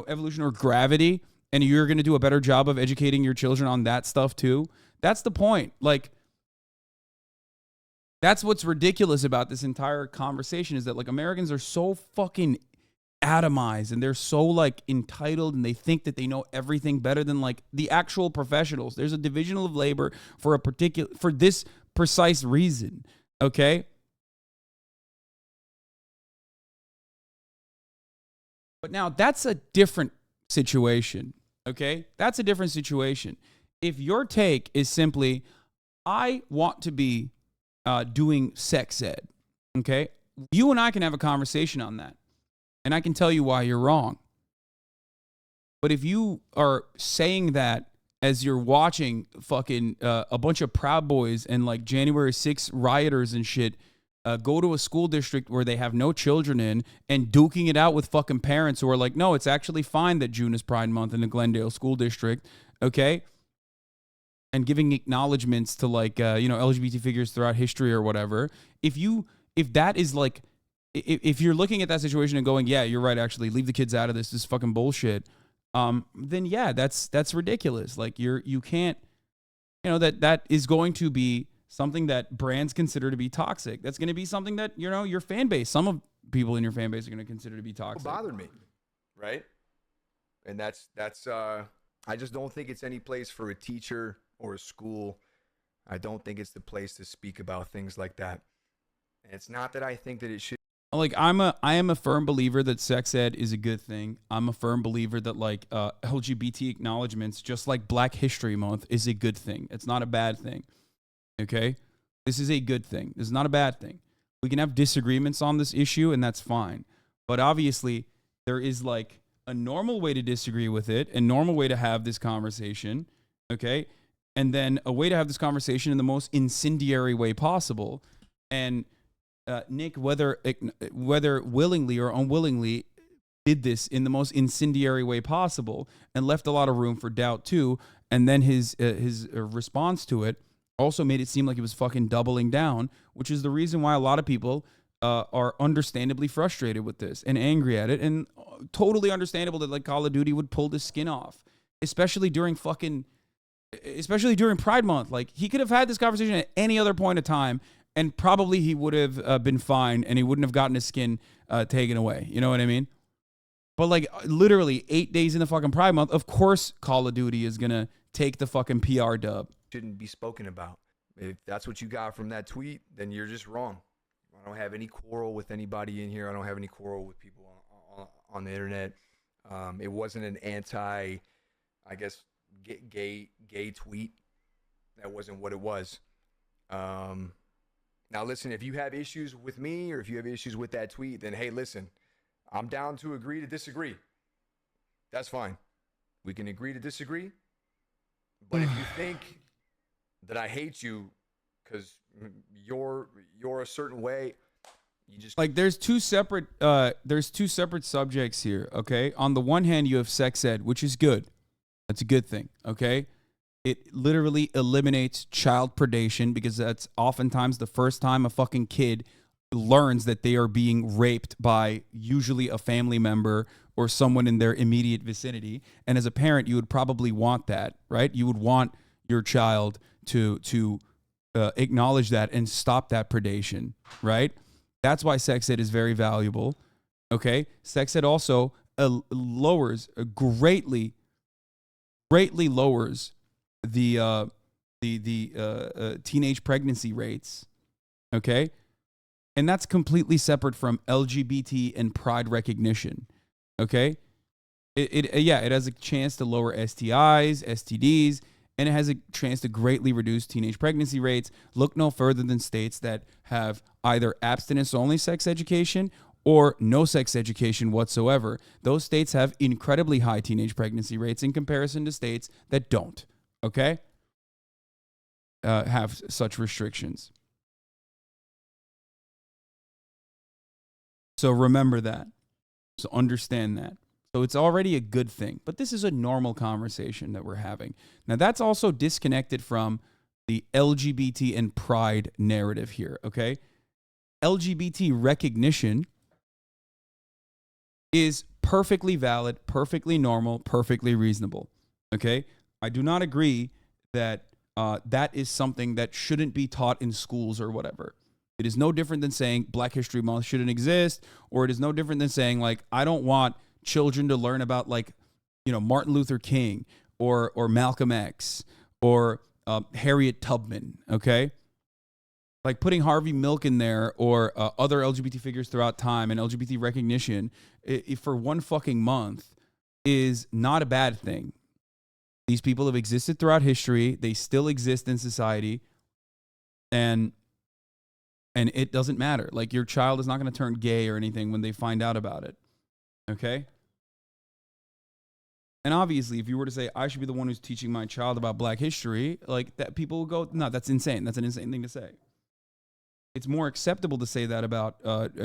evolution or gravity, and you're going to do a better job of educating your children on that stuff too? That's the point. Like, that's what's ridiculous about this entire conversation, is that like Americans are so fucking atomized and they're so like entitled, and they think that they know everything better than like the actual professionals. There's a division of labor for this precise reason. Okay. But now that's a different situation. Okay. That's a different situation. If your take is simply, I want to be doing sex ed, okay, you and I can have a conversation on that, and I can tell you why you're wrong. But if you are saying that as you're watching fucking a bunch of Proud Boys and like January 6th rioters and shit go to a school district where they have no children in and duking it out with fucking parents who are like, no, it's actually fine that June is Pride Month in the Glendale school district, okay, and giving acknowledgments to like, LGBT figures throughout history or whatever. If that is like, if you're looking at that situation and going, yeah, you're right, actually, leave the kids out of this fucking bullshit, then yeah, that's ridiculous. Like you can't, that is going to be something that brands consider to be toxic. That's going to be something that, your fan base, some of people in your fan base are going to consider to be toxic. It bothered me, right? And that's I just don't think it's any place for a teacher or a school. I don't think it's the place to speak about things like that. And it's not that I think that it should. Like I am a firm believer that sex ed is a good thing. I'm a firm believer that like LGBT acknowledgements, just like Black History Month, is a good thing. It's not a bad thing. Okay? This is a good thing. This is not a bad thing. We can have disagreements on this issue, and that's fine. But obviously, there is like a normal way to disagree with it, a normal way to have this conversation, okay? And then a way to have this conversation in the most incendiary way possible. And Nick, whether willingly or unwillingly, did this in the most incendiary way possible and left a lot of room for doubt too. And then his response to it also made it seem like he was fucking doubling down, which is the reason why a lot of people are understandably frustrated with this and angry at it, and totally understandable that like Call of Duty would pull the skin off, especially during Pride Month. Like, he could have had this conversation at any other point of time, and probably he would have been fine, and he wouldn't have gotten his skin taken away. You know what I mean? But like literally 8 days in the fucking Pride Month, of course Call of Duty is gonna take the fucking PR dub. Shouldn't be spoken about. If that's what you got from that tweet, then you're just wrong. I don't have any quarrel with anybody in here. I don't have any quarrel with people on the internet. It wasn't an anti, I guess, gay tweet. That wasn't what it was. Now listen, if you have issues with me or if you have issues with that tweet, then hey, listen, I'm down to agree to disagree. That's fine. We can agree to disagree. But if you think that I hate you because you're a certain way, you just like there's two separate subjects here. Okay, on the one hand, you have sex ed, which is good. That's a good thing. Okay, it literally eliminates child predation, because that's oftentimes the first time a fucking kid learns that they are being raped by usually a family member or someone in their immediate vicinity. And as a parent, you would probably want that, right? You would want your child to acknowledge that and stop that predation, right? That's why sex ed is very valuable. Okay, sex ed also greatly lowers the teenage pregnancy rates. Okay, and that's completely separate from LGBT and pride recognition. Okay, it has a chance to lower STIs, STDs, and it has a chance to greatly reduce teenage pregnancy rates. Look no further than states that have either abstinence-only sex education or no sex education whatsoever. Those states have incredibly high teenage pregnancy rates in comparison to states that don't, okay, have such restrictions. So remember that. So understand that. So it's already a good thing. But this is a normal conversation that we're having. Now, that's also disconnected from the LGBT and pride narrative here, okay? LGBT recognition is perfectly valid, perfectly normal, perfectly reasonable, okay? I do not agree that that is something that shouldn't be taught in schools or whatever. It is no different than saying Black History Month shouldn't exist, or it is no different than saying, like, I don't want children to learn about, like, you know, Martin Luther King or Malcolm X or Harriet Tubman, okay? Like putting Harvey Milk in there or other LGBT figures throughout time and LGBT recognition for one fucking month is not a bad thing. These people have existed throughout history. They still exist in society. And it doesn't matter. Like, your child is not going to turn gay or anything when they find out about it. Okay? And obviously, if you were to say, I should be the one who's teaching my child about Black history, like, that, people will go, no, that's insane. That's an insane thing to say. It's more acceptable to say that about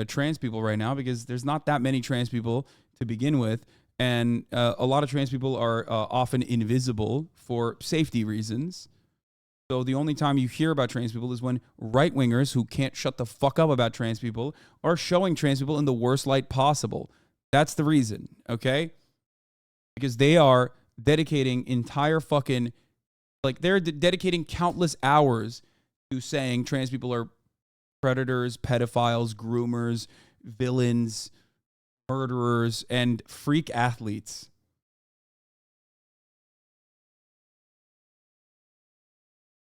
trans people right now because there's not that many trans people to begin with. And a lot of trans people are often invisible for safety reasons. So the only time you hear about trans people is when right-wingers who can't shut the fuck up about trans people are showing trans people in the worst light possible. That's the reason, okay? Because they are dedicating entire fucking, like, they're dedicating countless hours to saying trans people are predators, pedophiles, groomers, villains, murderers, and freak athletes.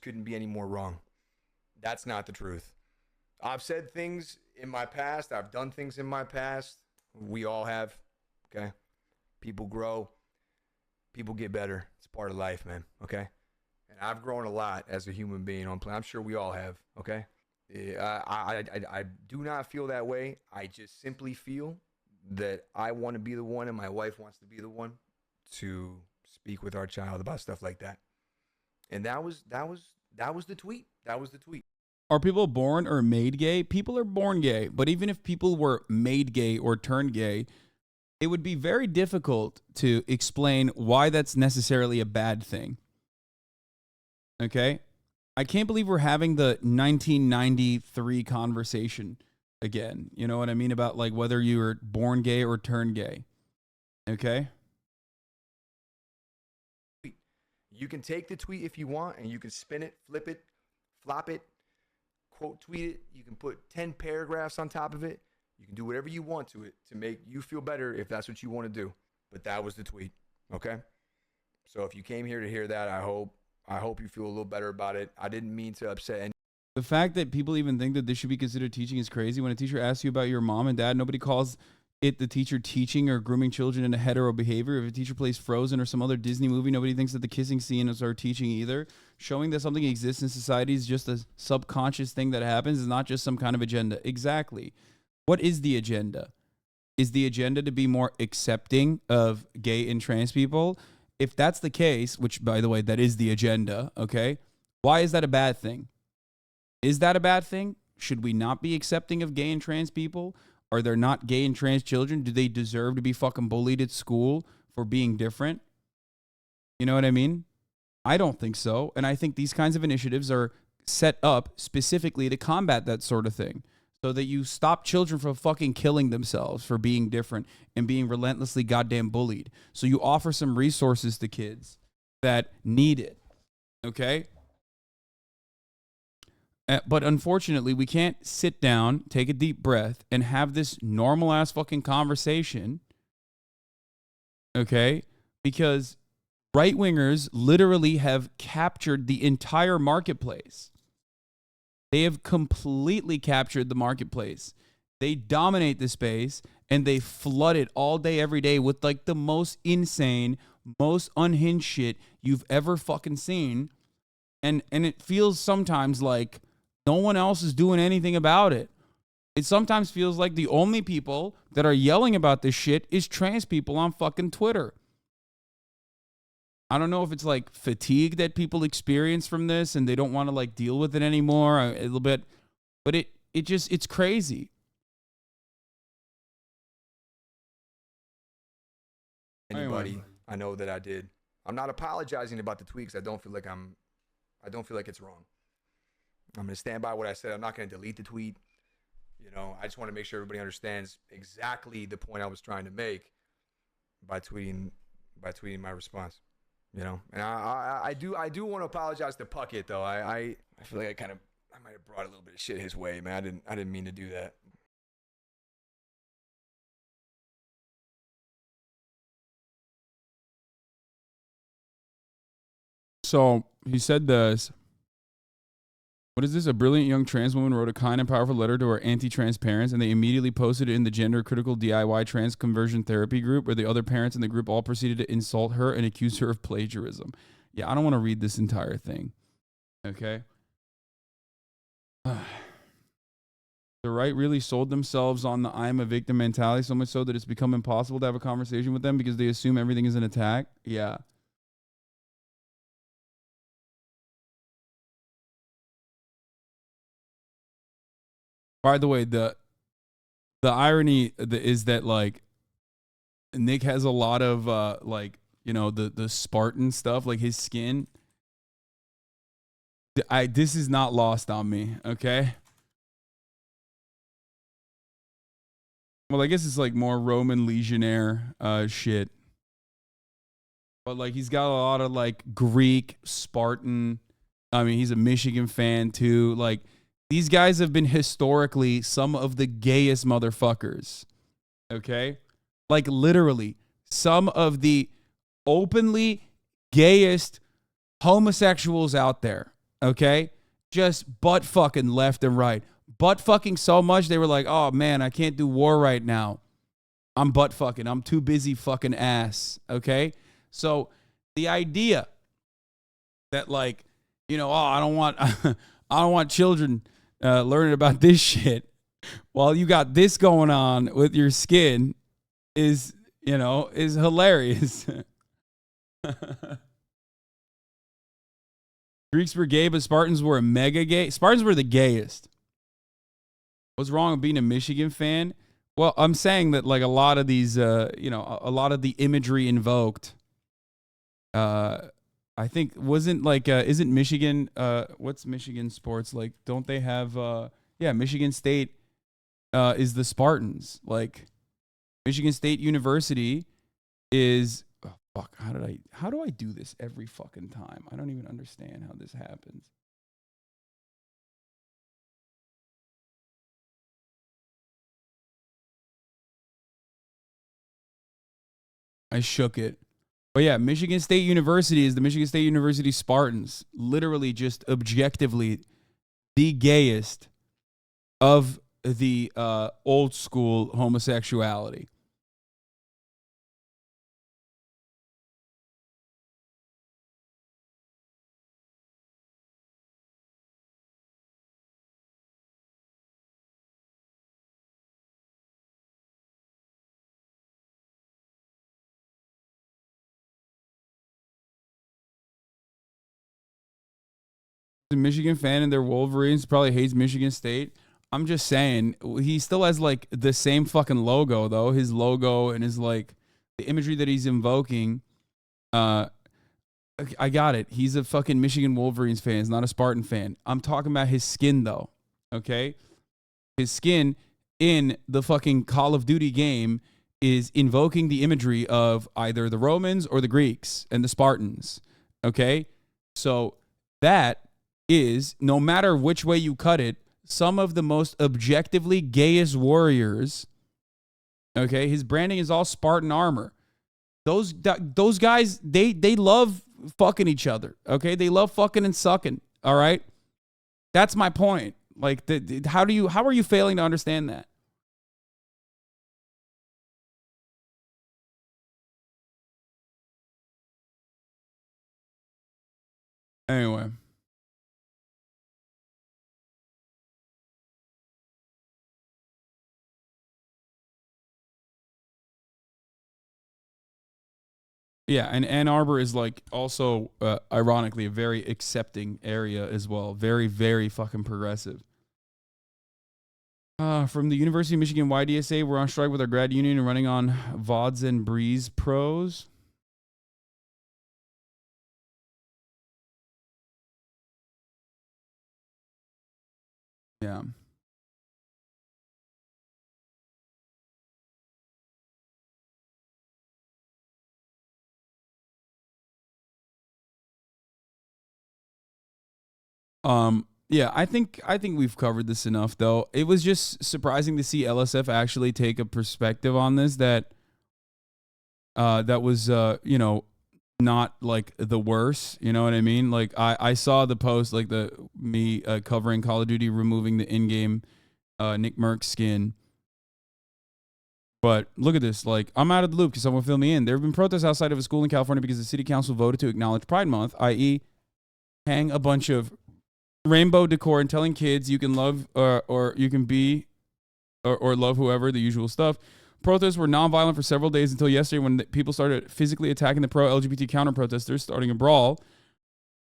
Couldn't be any more wrong. That's not the truth. I've said things in my past. I've done things in my past. We all have. Okay? People grow. People get better. It's part of life, man. Okay? And I've grown a lot as a human being on planet. I'm sure we all have. Okay? I do not feel that way. I just simply feel that I want to be the one and my wife wants to be the one to speak with our child about stuff like that. And that was the tweet. That was the tweet. Are people born or made gay? People are born gay. But even if people were made gay or turned gay, it would be very difficult to explain why that's necessarily a bad thing. Okay? I can't believe we're having the 1993 conversation again. You know what I mean? About, like, whether you were born gay or turned gay. Okay? You can take the tweet if you want, and you can spin it, flip it, flop it, quote tweet it. You can put 10 paragraphs on top of it. You can do whatever you want to it to make you feel better if that's what you want to do. But that was the tweet, okay? So if you came here to hear that, I hope you feel a little better about it. I didn't mean to upset anyone. The fact that people even think that this should be considered teaching is crazy. When a teacher asks you about your mom and dad, nobody calls it the teacher teaching or grooming children into hetero behavior. If a teacher plays Frozen or some other Disney movie, nobody thinks that the kissing scene is our teaching either. Showing that something exists in society is just a subconscious thing that happens, is not just some kind of agenda. Exactly. What is the agenda? Is the agenda to be more accepting of gay and trans people? If that's the case, which, by the way, that is the agenda, okay, why is that a bad thing? Is that a bad thing? Should we not be accepting of gay and trans people? Are there not gay and trans children? Do they deserve to be fucking bullied at school for being different? You know what I mean? I don't think so. And I think these kinds of initiatives are set up specifically to combat that sort of thing, so that you stop children from fucking killing themselves for being different and being relentlessly goddamn bullied. So you offer some resources to kids that need it. Okay? But unfortunately, we can't sit down, take a deep breath, and have this normal ass fucking conversation. Okay? Because right-wingers literally have captured the entire marketplace. They have completely captured the marketplace. They dominate the space, and they flood it all day, every day with, like, the most insane, most unhinged shit you've ever fucking seen. And it feels sometimes like no one else is doing anything about it. It sometimes feels like the only people that are yelling about this shit is trans people on fucking Twitter. I don't know if it's like fatigue that people experience from this and they don't want to like deal with it anymore a little bit, but it's crazy. Anybody, I know that I did. I'm not apologizing about the tweets. I don't feel like I'm I don't feel like it's wrong. I'm going to stand by what I said. I'm not going to delete the tweet. You know, I just want to make sure everybody understands exactly the point I was trying to make by tweeting my response. You know, and I do want to apologize to Puckett though. I feel like I might have brought a little bit of shit his way, man. I didn't mean to do that. So he said this. What is this? A brilliant young trans woman wrote a kind and powerful letter to her anti-trans parents, and they immediately posted it in the gender-critical DIY trans conversion therapy group, where the other parents in the group all proceeded to insult her and accuse her of plagiarism. Yeah, I don't want to read this entire thing. Okay? The right really sold themselves on the I'm a victim mentality, so much so that it's become impossible to have a conversation with them because they assume everything is an attack. Yeah. By the way, the irony is that like Nick has a lot of like, you know, the Spartan stuff, like his skin. This is not lost on me, okay? Well, I guess it's like more Roman legionnaire shit. But like he's got a lot of like Greek, Spartan. I mean, he's a Michigan fan too. Like these guys have been historically some of the gayest motherfuckers. Okay? Like literally some of the openly gayest homosexuals out there. Okay? Just butt fucking left and right. Butt fucking so much they were like, oh man, I can't do war right now. I'm butt fucking. I'm too busy fucking ass. Okay? So the idea that like, you know, oh, I don't want children learning about this shit while you got this going on with your skin is, you know, is hilarious. Greeks were gay, but Spartans were mega gay. Spartans were the gayest. What's wrong with being a Michigan fan? Well, I'm saying that like a lot of these, you know, a lot of the imagery invoked, I think wasn't like, isn't Michigan, what's Michigan sports? Like, don't they have, yeah, Michigan State is the Spartans. Like, Michigan State University is, oh, fuck, how do I do this every fucking time? I don't even understand how this happens. I shook it. But yeah, Michigan State University is the Michigan State University Spartans. Literally just objectively the gayest of the old school homosexuality. A Michigan fan and their Wolverines probably hates Michigan State. I'm just saying he still has like the same fucking logo though. His logo and his like the imagery that he's invoking. I got it. He's a fucking Michigan Wolverines fan. He's not a Spartan fan. I'm talking about his skin though. Okay? His skin in the fucking Call of Duty game is invoking the imagery of either the Romans or the Greeks and the Spartans. Okay? So that is, no matter which way you cut it, some of the most objectively gayest warriors. Okay, his branding is all Spartan armor. Those guys, they love fucking each other. Okay, they love fucking and sucking. All right, that's my point. Like, how are you failing to understand that? Anyway. Yeah, and Ann Arbor is like also, ironically, a very accepting area as well. Very, very fucking progressive. From the University of Michigan YDSA, we're on strike with our grad union and running on VODs and Breeze Pros. Yeah. Yeah, I think we've covered this enough though. It was just surprising to see LSF actually take a perspective on this that that was you know, not like the worst, you know what I mean? Like I saw the post, like me covering Call of Duty removing the in-game NickMercs skin. But look at this, like I'm out of the loop because someone fill me in. There have been protests outside of a school in California because the city council voted to acknowledge Pride Month, i.e. hang a bunch of rainbow decor and telling kids you can love or you can be or love whoever, the usual stuff. Protests were nonviolent for several days until yesterday when people started physically attacking the pro-LGBT counter-protesters, starting a brawl.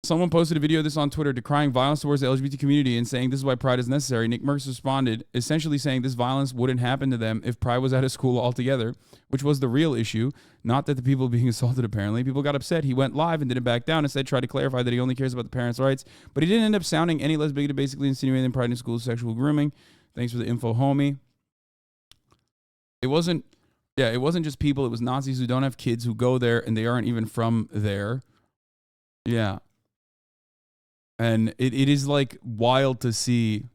Someone posted a video of this on Twitter decrying violence towards the LGBT community and saying this is why Pride is necessary. NickMercs responded, essentially saying this violence wouldn't happen to them if Pride was at a school altogether, which was the real issue, not that the people being assaulted apparently. People got upset. He went live and didn't back down. Instead, tried to clarify that he only cares about the parents' rights, but he didn't end up sounding any less bigoted, basically insinuating Pride in schools sexual grooming. Thanks for the info, homie. It wasn't just people. It was Nazis who don't have kids who go there and they aren't even from there. Yeah. And it is like wild to see.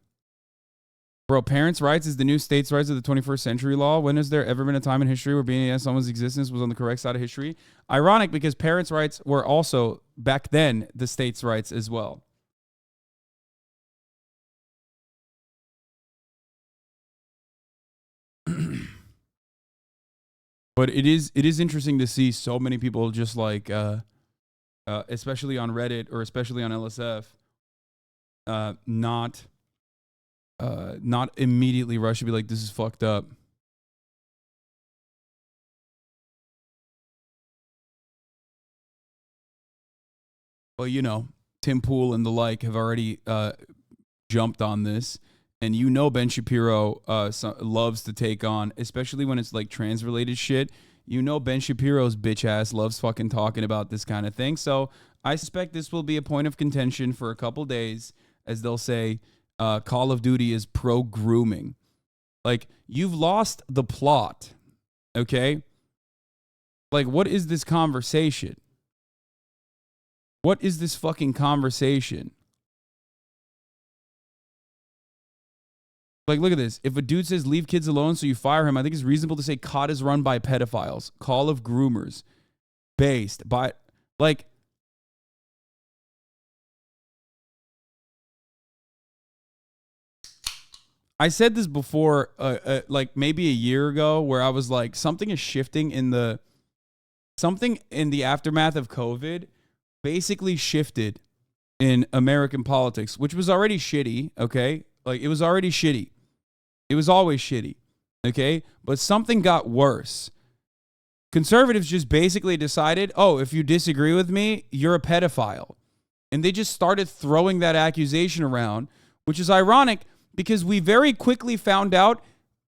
Bro, parents' rights is the new states' rights of the 21st century law. When has there ever been a time in history where being against someone's existence was on the correct side of history? Ironic because parents' rights were also, back then, the states' rights as well. But it is interesting to see so many people just like, especially on Reddit or especially on LSF, not immediately rush to be like, this is fucked up. Well, you know, Tim Pool and the like have already jumped on this. And you know Ben Shapiro loves to take on, especially when it's like trans-related shit. You know Ben Shapiro's bitch ass loves fucking talking about this kind of thing. So I suspect this will be a point of contention for a couple days, as they'll say, Call of Duty is pro-grooming. Like, you've lost the plot, okay? Like, what is this conversation? What is this fucking conversation? Like, look at this. If a dude says leave kids alone so you fire him, I think it's reasonable to say COD is run by pedophiles. Call of groomers. Based by, like, I said this before, like maybe a year ago, where I was like, something is shifting in the aftermath of COVID basically shifted in American politics, which was already shitty, okay? Like, it was already shitty. It was always shitty, okay? But something got worse. Conservatives just basically decided, oh, if you disagree with me, you're a pedophile. And they just started throwing that accusation around, which is ironic because we very quickly found out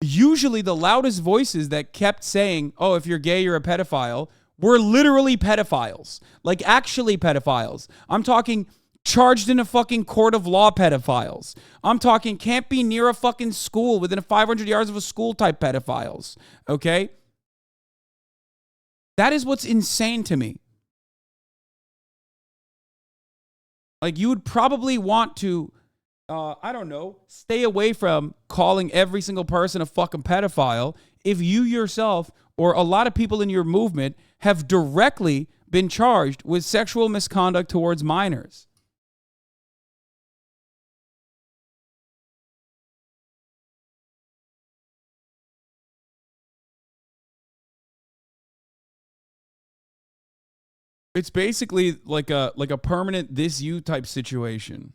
usually the loudest voices that kept saying, oh, if you're gay, you're a pedophile, were literally pedophiles. Like, actually pedophiles. I'm talking charged in a fucking court of law pedophiles. I'm talking can't be near a fucking school within 500 yards of a school type pedophiles. Okay? That is what's insane to me. Like, you would probably want to, I don't know, stay away from calling every single person a fucking pedophile if you yourself or a lot of people in your movement have directly been charged with sexual misconduct towards minors. It's basically like a permanent this you type situation.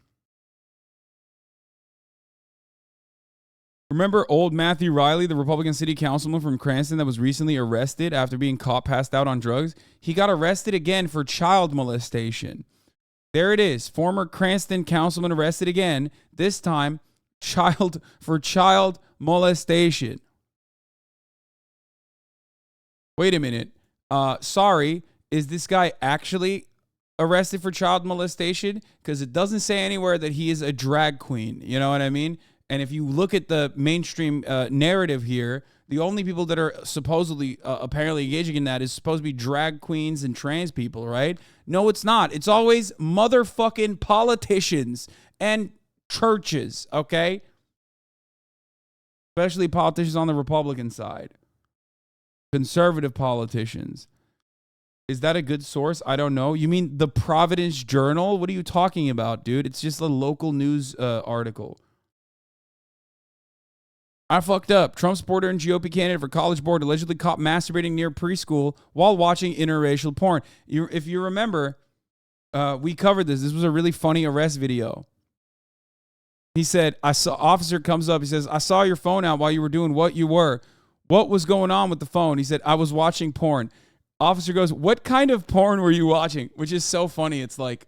Remember old Matthew Riley, the Republican city councilman from Cranston that was recently arrested after being caught passed out on drugs? He got arrested again for child molestation. There it is. Former Cranston councilman arrested again, this time for child molestation. Wait a minute. Sorry. Is this guy actually arrested for child molestation? Because it doesn't say anywhere that he is a drag queen. You know what I mean? And if you look at the mainstream narrative here, the only people that are supposedly apparently engaging in that is supposed to be drag queens and trans people, right? No, it's not. It's always motherfucking politicians and churches, okay? Especially politicians on the Republican side. Conservative politicians. Is that a good source? I don't know. You mean the Providence Journal? What are you talking about, dude? It's just a local news article. I fucked up. Trump supporter and GOP candidate for college board allegedly caught masturbating near preschool while watching interracial porn. If you remember, we covered this. This was a really funny arrest video. He said, officer comes up. He says, I saw your phone out while you were doing what you were. What was going on with the phone? He said, I was watching porn. Officer goes, what kind of porn were you watching? Which is so funny. It's like,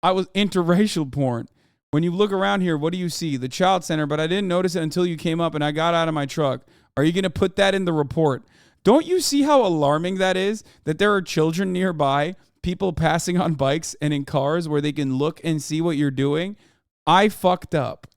I was interracial porn. When you look around here, what do you see? The child center, but I didn't notice it until you came up and I got out of my truck. Are you going to put that in the report? Don't you see how alarming that is? That there are children nearby, people passing on bikes and in cars where they can look and see what you're doing? I fucked up.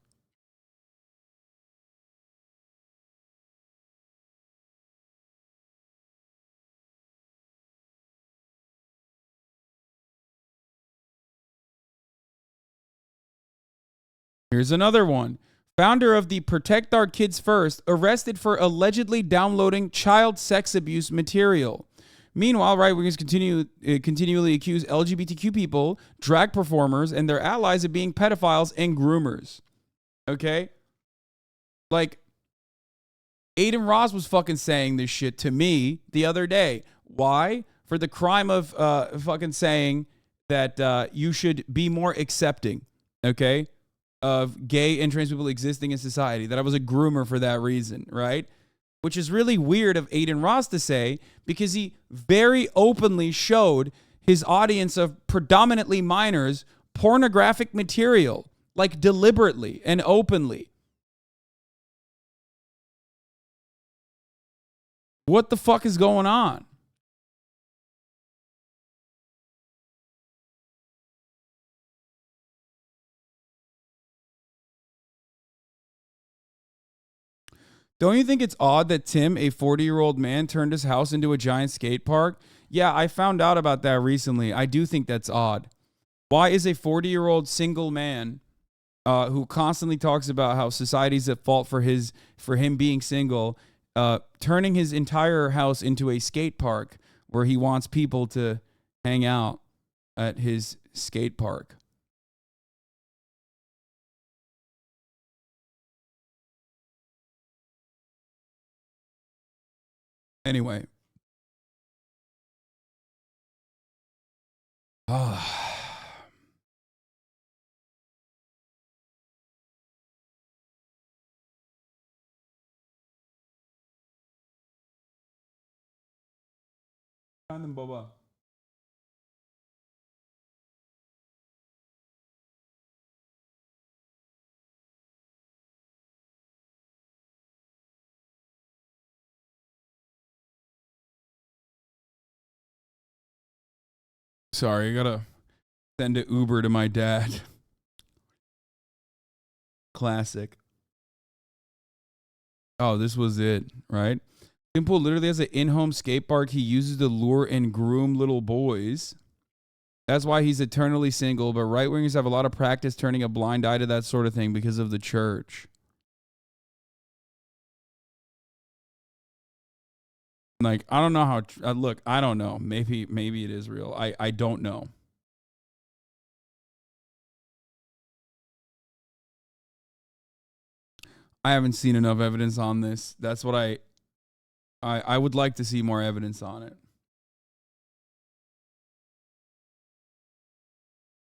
Here's another one. Founder of the Protect Our Kids First arrested for allegedly downloading child sex abuse material. Meanwhile, right-wingers continually accuse LGBTQ people, drag performers, and their allies of being pedophiles and groomers. Okay? Like, Aiden Ross was fucking saying this shit to me the other day. Why? For the crime of fucking saying that you should be more accepting, okay, of gay and trans people existing in society, that I was a groomer for that reason, right? Which is really weird of Aiden Ross to say, because he very openly showed his audience of predominantly minors pornographic material, like deliberately and openly. What the fuck is going on? Don't you think it's odd that Tim, a 40-year-old man, turned his house into a giant skate park? Yeah, I found out about that recently. I do think that's odd. Why is a 40-year-old single man who constantly talks about how society's at fault for him being single, turning his entire house into a skate park where he wants people to hang out at his skate park? Anyway. Boba. Sorry, I gotta send an Uber to my dad. Classic. Oh, this was it, right? Simple literally has an in-home skate park he uses to lure and groom little boys. That's why he's eternally single, but right-wingers have a lot of practice turning a blind eye to that sort of thing because of the church. Like, I don't know how, look, I don't know. Maybe it is real. I don't know. I haven't seen enough evidence on this. That's what I would like to see more evidence on it.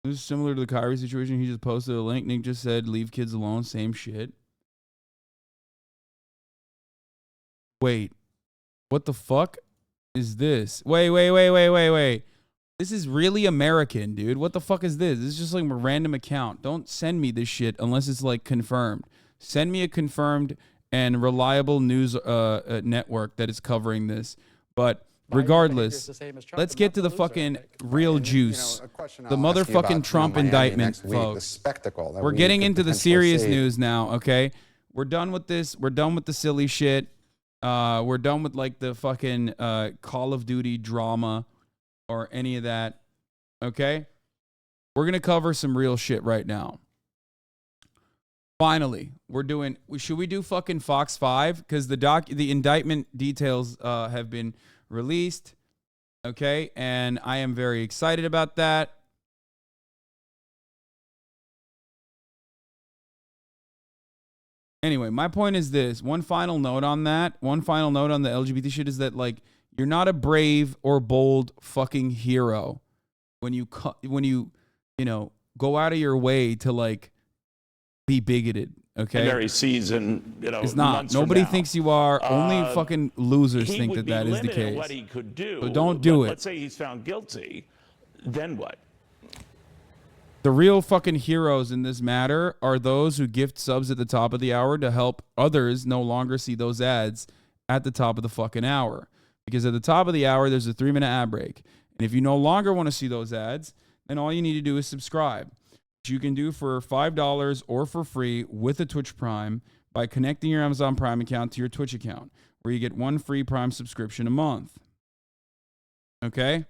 This is similar to the Kyrie situation. He just posted a link. Nick just said, leave kids alone. Same shit. Wait. What the fuck is this? Wait. This is really American, dude. What the fuck is this? This is just like a random account. Don't send me this shit unless it's like confirmed. Send me a confirmed and reliable news network that is covering this. But Regardless, let's get to the fucking real juice. The motherfucking Trump indictment, folks. We're getting into the serious news now, okay? We're done with this. We're done with the silly shit. We're done with like the fucking Call of Duty drama or any of that, okay? We're going to cover some real shit right now. Finally, should we do fucking Fox 5? Because the indictment details have been released, okay? And I am very excited about that. Anyway, my point is this. One final note on that. One final note on the LGBT shit is that, like, you're not a brave or bold fucking hero when you go out of your way to, like, be bigoted, okay? Primary season, it's not. Nobody thinks you are. Only fucking losers think that is the case. What he could do, so don't do it. Let's say he's found guilty, then what? The real fucking heroes in this matter are those who gift subs at the top of the hour to help others no longer see those ads at the top of the fucking hour. Because at the top of the hour, there's a 3-minute ad break. And if you no longer want to see those ads, then all you need to do is subscribe. Which you can do for $5 or for free with a Twitch Prime by connecting your Amazon Prime account to your Twitch account, where you get 1 free Prime subscription a month. Okay?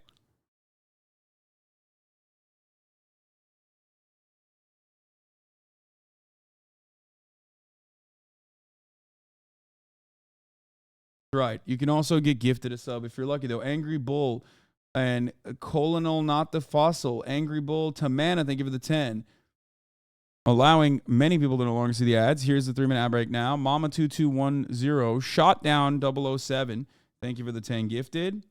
Right. You can also get gifted a sub if you're lucky, though. Angry Bull and Colonel Not the Fossil. Angry Bull to Mana, thank you for the 10. Allowing many people to no longer see the ads. Here's the 3-minute ad break now. Mama2210. Shot Down 007. Thank you for the 10 gifted.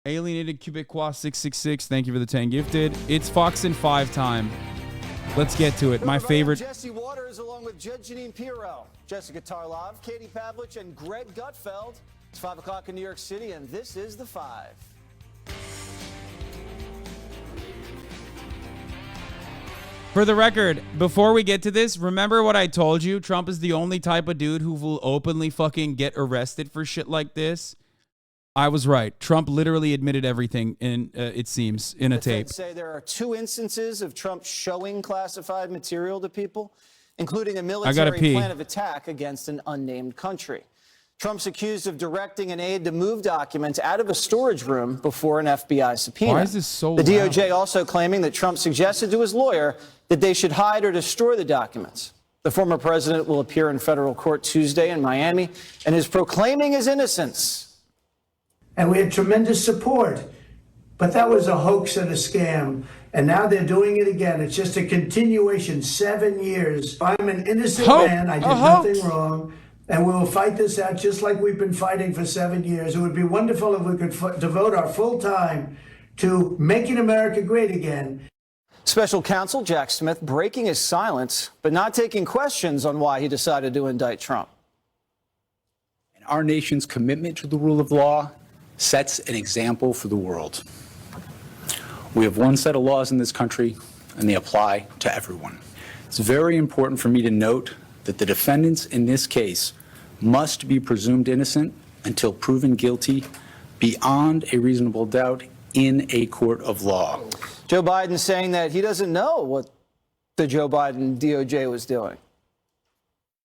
Alienated Quebecois 666. Thank you for the 10 gifted. It's Fox and 5 time. Let's get to it. My favorite. Jesse Waters along with Janine Pirro, Jessica Tarlov, Katie Pavlich, and Greg Gutfeld. It's 5 o'clock in New York City, and this is The 5. For the record, before we get to this, remember what I told you? Trump is the only type of dude who will openly fucking get arrested for shit like this. I was right. Trump literally admitted everything, it seems, in a tape. Say there are 2 instances of Trump showing classified material to people, including a military plan of attack against an unnamed country. Trump's accused of directing an aide to move documents out of a storage room before an FBI subpoena. Why is this so loud? The DOJ loud? also claiming that Trump suggested to his lawyer that they should hide or destroy the documents. The former president will appear in federal court Tuesday in Miami and is proclaiming his innocence. And we had tremendous support. But that was a hoax and a scam. And now they're doing it again. It's just a continuation, 7 years. I'm an innocent man. I did nothing wrong. And we will fight this out just like we've been fighting for 7 years. It would be wonderful if we could devote our full time to making America great again. Special counsel Jack Smith breaking his silence, but not taking questions on why he decided to indict Trump. And our nation's commitment to the rule of law sets an example for the world. We have one set of laws in this country, and they apply to everyone. It's very important for me to note that the defendants in this case must be presumed innocent until proven guilty beyond a reasonable doubt in a court of law. Joe Biden saying that he doesn't know what the Joe Biden DOJ was doing.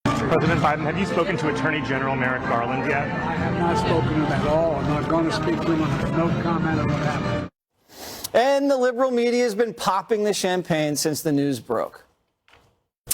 President Biden, have you spoken to Attorney General Merrick Garland yet? I have not spoken to him at all. I'm not going to speak to him. No comment on what happened. And the liberal media has been popping the champagne since the news broke.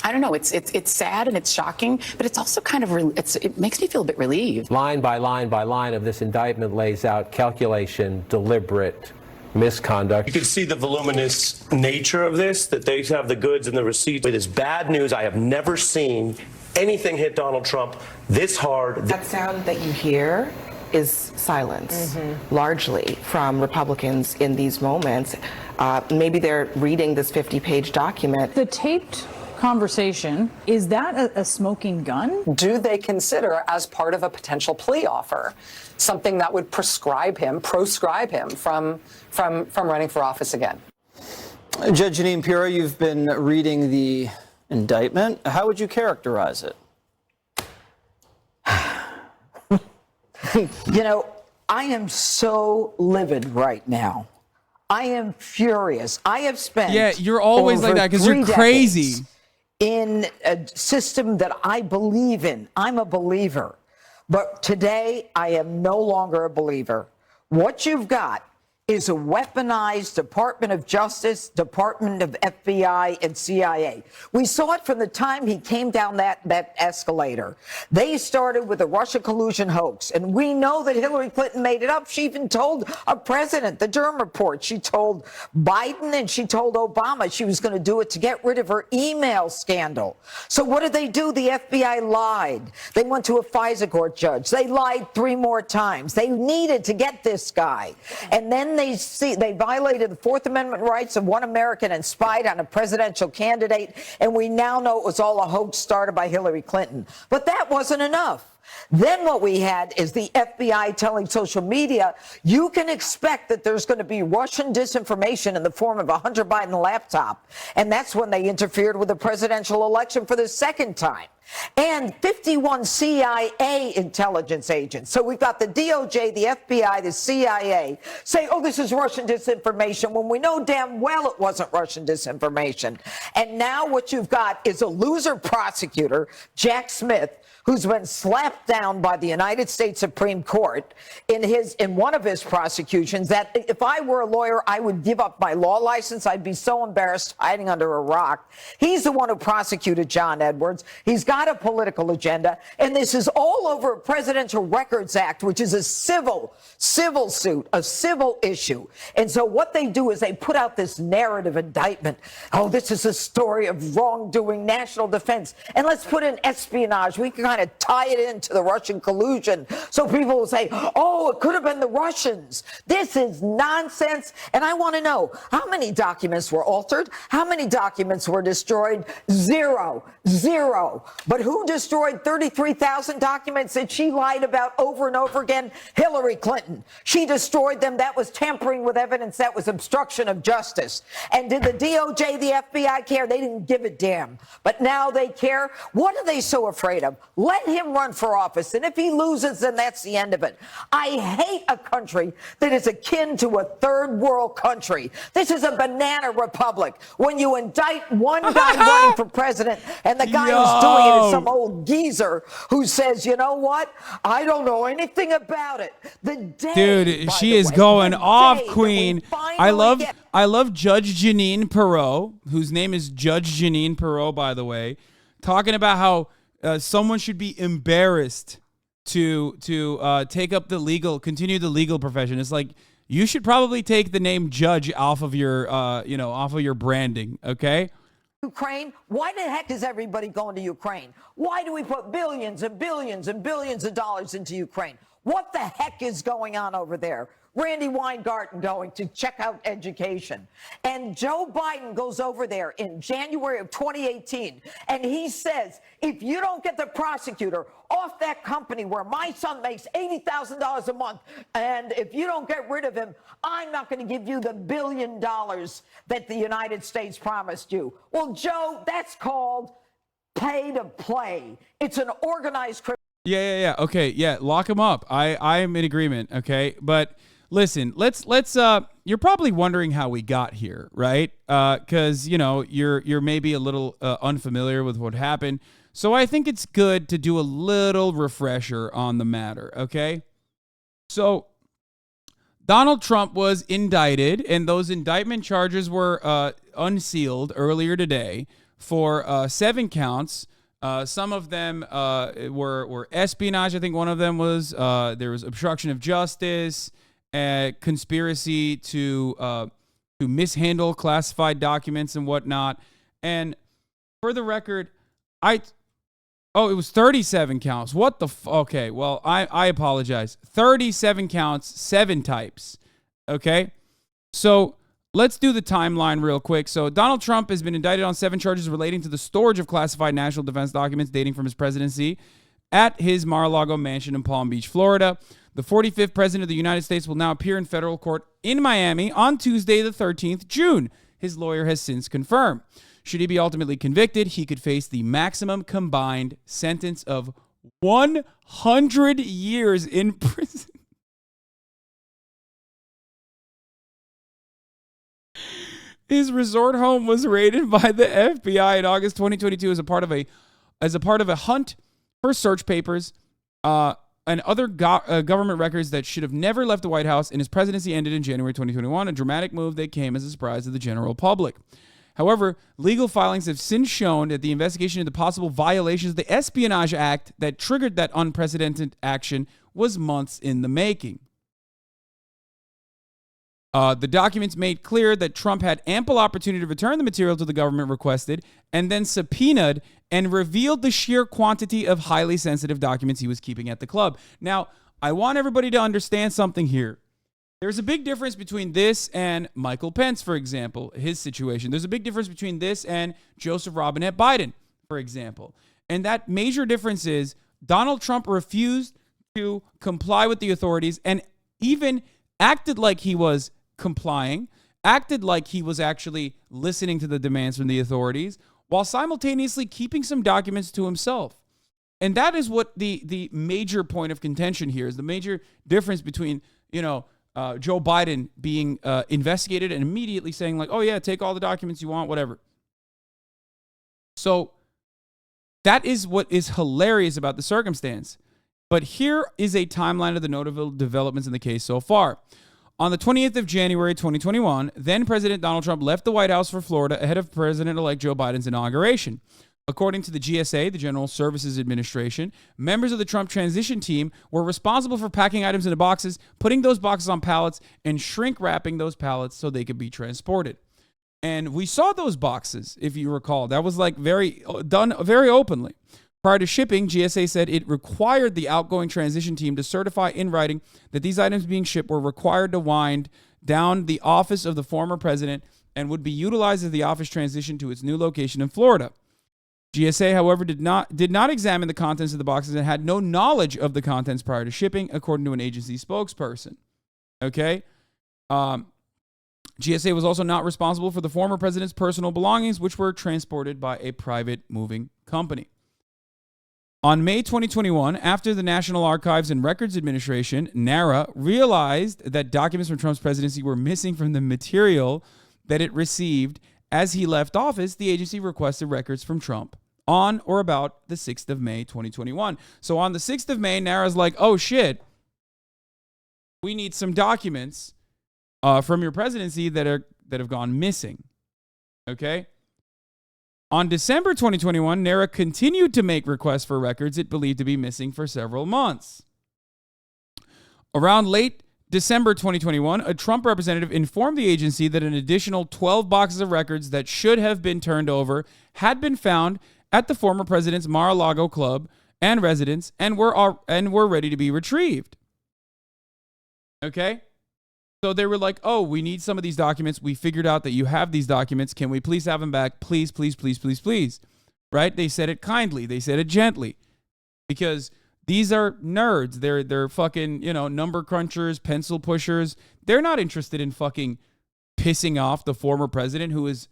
I don't know. It's sad and it's shocking, but it's also kind of it makes me feel a bit relieved. Line by line by line of this indictment lays out calculation, deliberate misconduct. You can see the voluminous nature of this, that they have the goods and the receipts. It is bad news. I have never seen anything hit Donald Trump this hard. That sound that you hear is silence, largely from Republicans in these moments. Maybe they're reading this 50-page document. The taped conversation, is that a smoking gun? Do they consider, as part of a potential plea offer, something that would proscribe him from running for office again? Judge Janine Pirro, you've been reading the indictment. How would you characterize it? You know, I am so livid right now. I am furious. I have spent Yeah, you're always like that because you're crazy. In a system that I believe in. I'm a believer. But today, I am no longer a believer. What you've got is a weaponized Department of Justice, Department of FBI, and CIA. We saw it from the time he came down that escalator. They started with the Russia collusion hoax, and we know that Hillary Clinton made it up. She even told a president, the Durham report, she told Biden and she told Obama she was going to do it to get rid of her email scandal. So what did they do? The FBI lied. They went to a FISA court judge. They lied 3 more times. They needed to get this guy. And then they violated the Fourth Amendment rights of one American and spied on a presidential candidate, and we now know it was all a hoax started by Hillary Clinton. But that wasn't enough. Then what we had is the FBI telling social media, you can expect that there's going to be Russian disinformation in the form of a Hunter Biden laptop. And that's when they interfered with the presidential election for the second time. And 51 CIA intelligence agents. So we've got the DOJ, the FBI, the CIA say, oh, this is Russian disinformation, when we know damn well it wasn't Russian disinformation. And now what you've got is a loser prosecutor, Jack Smith, who's been slapped down by the United States Supreme Court in one of his prosecutions, that if I were a lawyer, I would give up my law license. I'd be so embarrassed hiding under a rock. He's the one who prosecuted John Edwards. He's got a political agenda, and this is all over a Presidential Records Act, which is a civil suit, a civil issue. And so what they do is they put out this narrative indictment. Oh, this is a story of wrongdoing, national defense, and let's put in espionage. We can kind of tie it into the Russian collusion. So people will say, oh, it could have been the Russians. This is nonsense. And I want to know, how many documents were altered? How many documents were destroyed? Zero. But who destroyed 33,000 documents that she lied about over and over again? Hillary Clinton. She destroyed them. That was tampering with evidence. That was obstruction of justice. And did the DOJ, the FBI care? They didn't give a damn. But now they care. What are they so afraid of? Let him run for office. And if he loses, then that's the end of it. I hate a country that is akin to a third world country. This is a banana republic. When you indict one guy running for president and the guy who's doing it is some old geezer who says, you know what? I don't know anything about it. Dude, she is going off, Queen. I love Judge Jeanine Perot, whose name is Judge Jeanine Perot, by the way, talking about how someone should be embarrassed to continue the legal profession. It's like, you should probably take the name judge off of your off of your branding, okay? Ukraine, why the heck is everybody going to Ukraine? Why do we put billions and billions and billions of dollars into Ukraine? What the heck is going on over there? Randy Weingarten going to check out education. And Joe Biden goes over there in January of 2018, and he says, if you don't get the prosecutor off that company where my son makes $80,000 a month, and if you don't get rid of him, I'm not going to give you the $1 billion that the United States promised you. Well, Joe, that's called pay to play. It's an organized criminal. Yeah. Okay, yeah, lock him up. I am in agreement, okay? But listen, let's you're probably wondering how we got here, right? Cuz you're maybe a little unfamiliar with what happened. So I think it's good to do a little refresher on the matter, okay? So Donald Trump was indicted, and those indictment charges were unsealed earlier today for 7 counts. Some of them were espionage. I think one of them was there was obstruction of justice, conspiracy to mishandle classified documents and whatnot. And for the record, it was 37 counts. What the okay, well, I apologize. 37 counts, 7 types. Okay? So let's do the timeline real quick. So Donald Trump has been indicted on 7 charges relating to the storage of classified national defense documents dating from his presidency at his Mar-a-Lago mansion in Palm Beach, Florida. The 45th president of the United States will now appear in federal court in Miami on Tuesday, the 13th June. His lawyer has since confirmed. Should he be ultimately convicted, he could face the maximum combined sentence of 100 years in prison. His resort home was raided by the FBI in August 2022 as a part of a hunt for search papers and other government records that should have never left the White House, and his presidency ended in January 2021, a dramatic move that came as a surprise to the general public. However, legal filings have since shown that the investigation into possible violations of the Espionage Act that triggered that unprecedented action was months in the making. The documents made clear that Trump had ample opportunity to return the material to the government requested and then subpoenaed and revealed the sheer quantity of highly sensitive documents he was keeping at the club. Now, I want everybody to understand something here. There's a big difference between this and Michael Pence, for example, his situation. There's a big difference between this and Joseph Robinette Biden, for example. And that major difference is Donald Trump refused to comply with the authorities and even acted like he was complying, acted like he was actually listening to the demands from the authorities, while simultaneously keeping some documents to himself. And that is what the major point of contention here is, the major difference between, Joe Biden being investigated and immediately saying like, oh yeah, take all the documents you want, whatever. So that is what is hilarious about the circumstance. But here is a timeline of the notable developments in the case so far. On the 28th of January, 2021, then President Donald Trump left the White House for Florida ahead of President-elect Joe Biden's inauguration. According to the GSA, the General Services Administration, members of the Trump transition team were responsible for packing items into boxes, putting those boxes on pallets, and shrink wrapping those pallets so they could be transported. And we saw those boxes, if you recall. That was done very openly. Prior to shipping, GSA said it required the outgoing transition team to certify in writing that these items being shipped were required to wind down the office of the former president and would be utilized as the office transitioned to its new location in Florida. GSA, however, did not examine the contents of the boxes and had no knowledge of the contents prior to shipping, according to an agency spokesperson. Okay? GSA was also not responsible for the former president's personal belongings, which were transported by a private moving company. On May 2021, after the National Archives and Records Administration, NARA, realized that documents from Trump's presidency were missing from the material that it received as he left office, the agency requested records from Trump on or about the 6th of May, 2021. So on the 6th of May, NARA's like, oh shit, we need some documents from your presidency that have gone missing. Okay? On December 2021, NARA continued to make requests for records it believed to be missing for several months. Around late December 2021, a Trump representative informed the agency that an additional 12 boxes of records that should have been turned over had been found at the former president's Mar-a-Lago club and residence and were ready to be retrieved. Okay? So they were like, oh, we need some of these documents. We figured out that you have these documents. Can we please have them back? Please, please, please, please, please. Right? They said it kindly. They said it gently. Because these are nerds. They're fucking, number crunchers, pencil pushers. They're not interested in fucking pissing off the former president who is,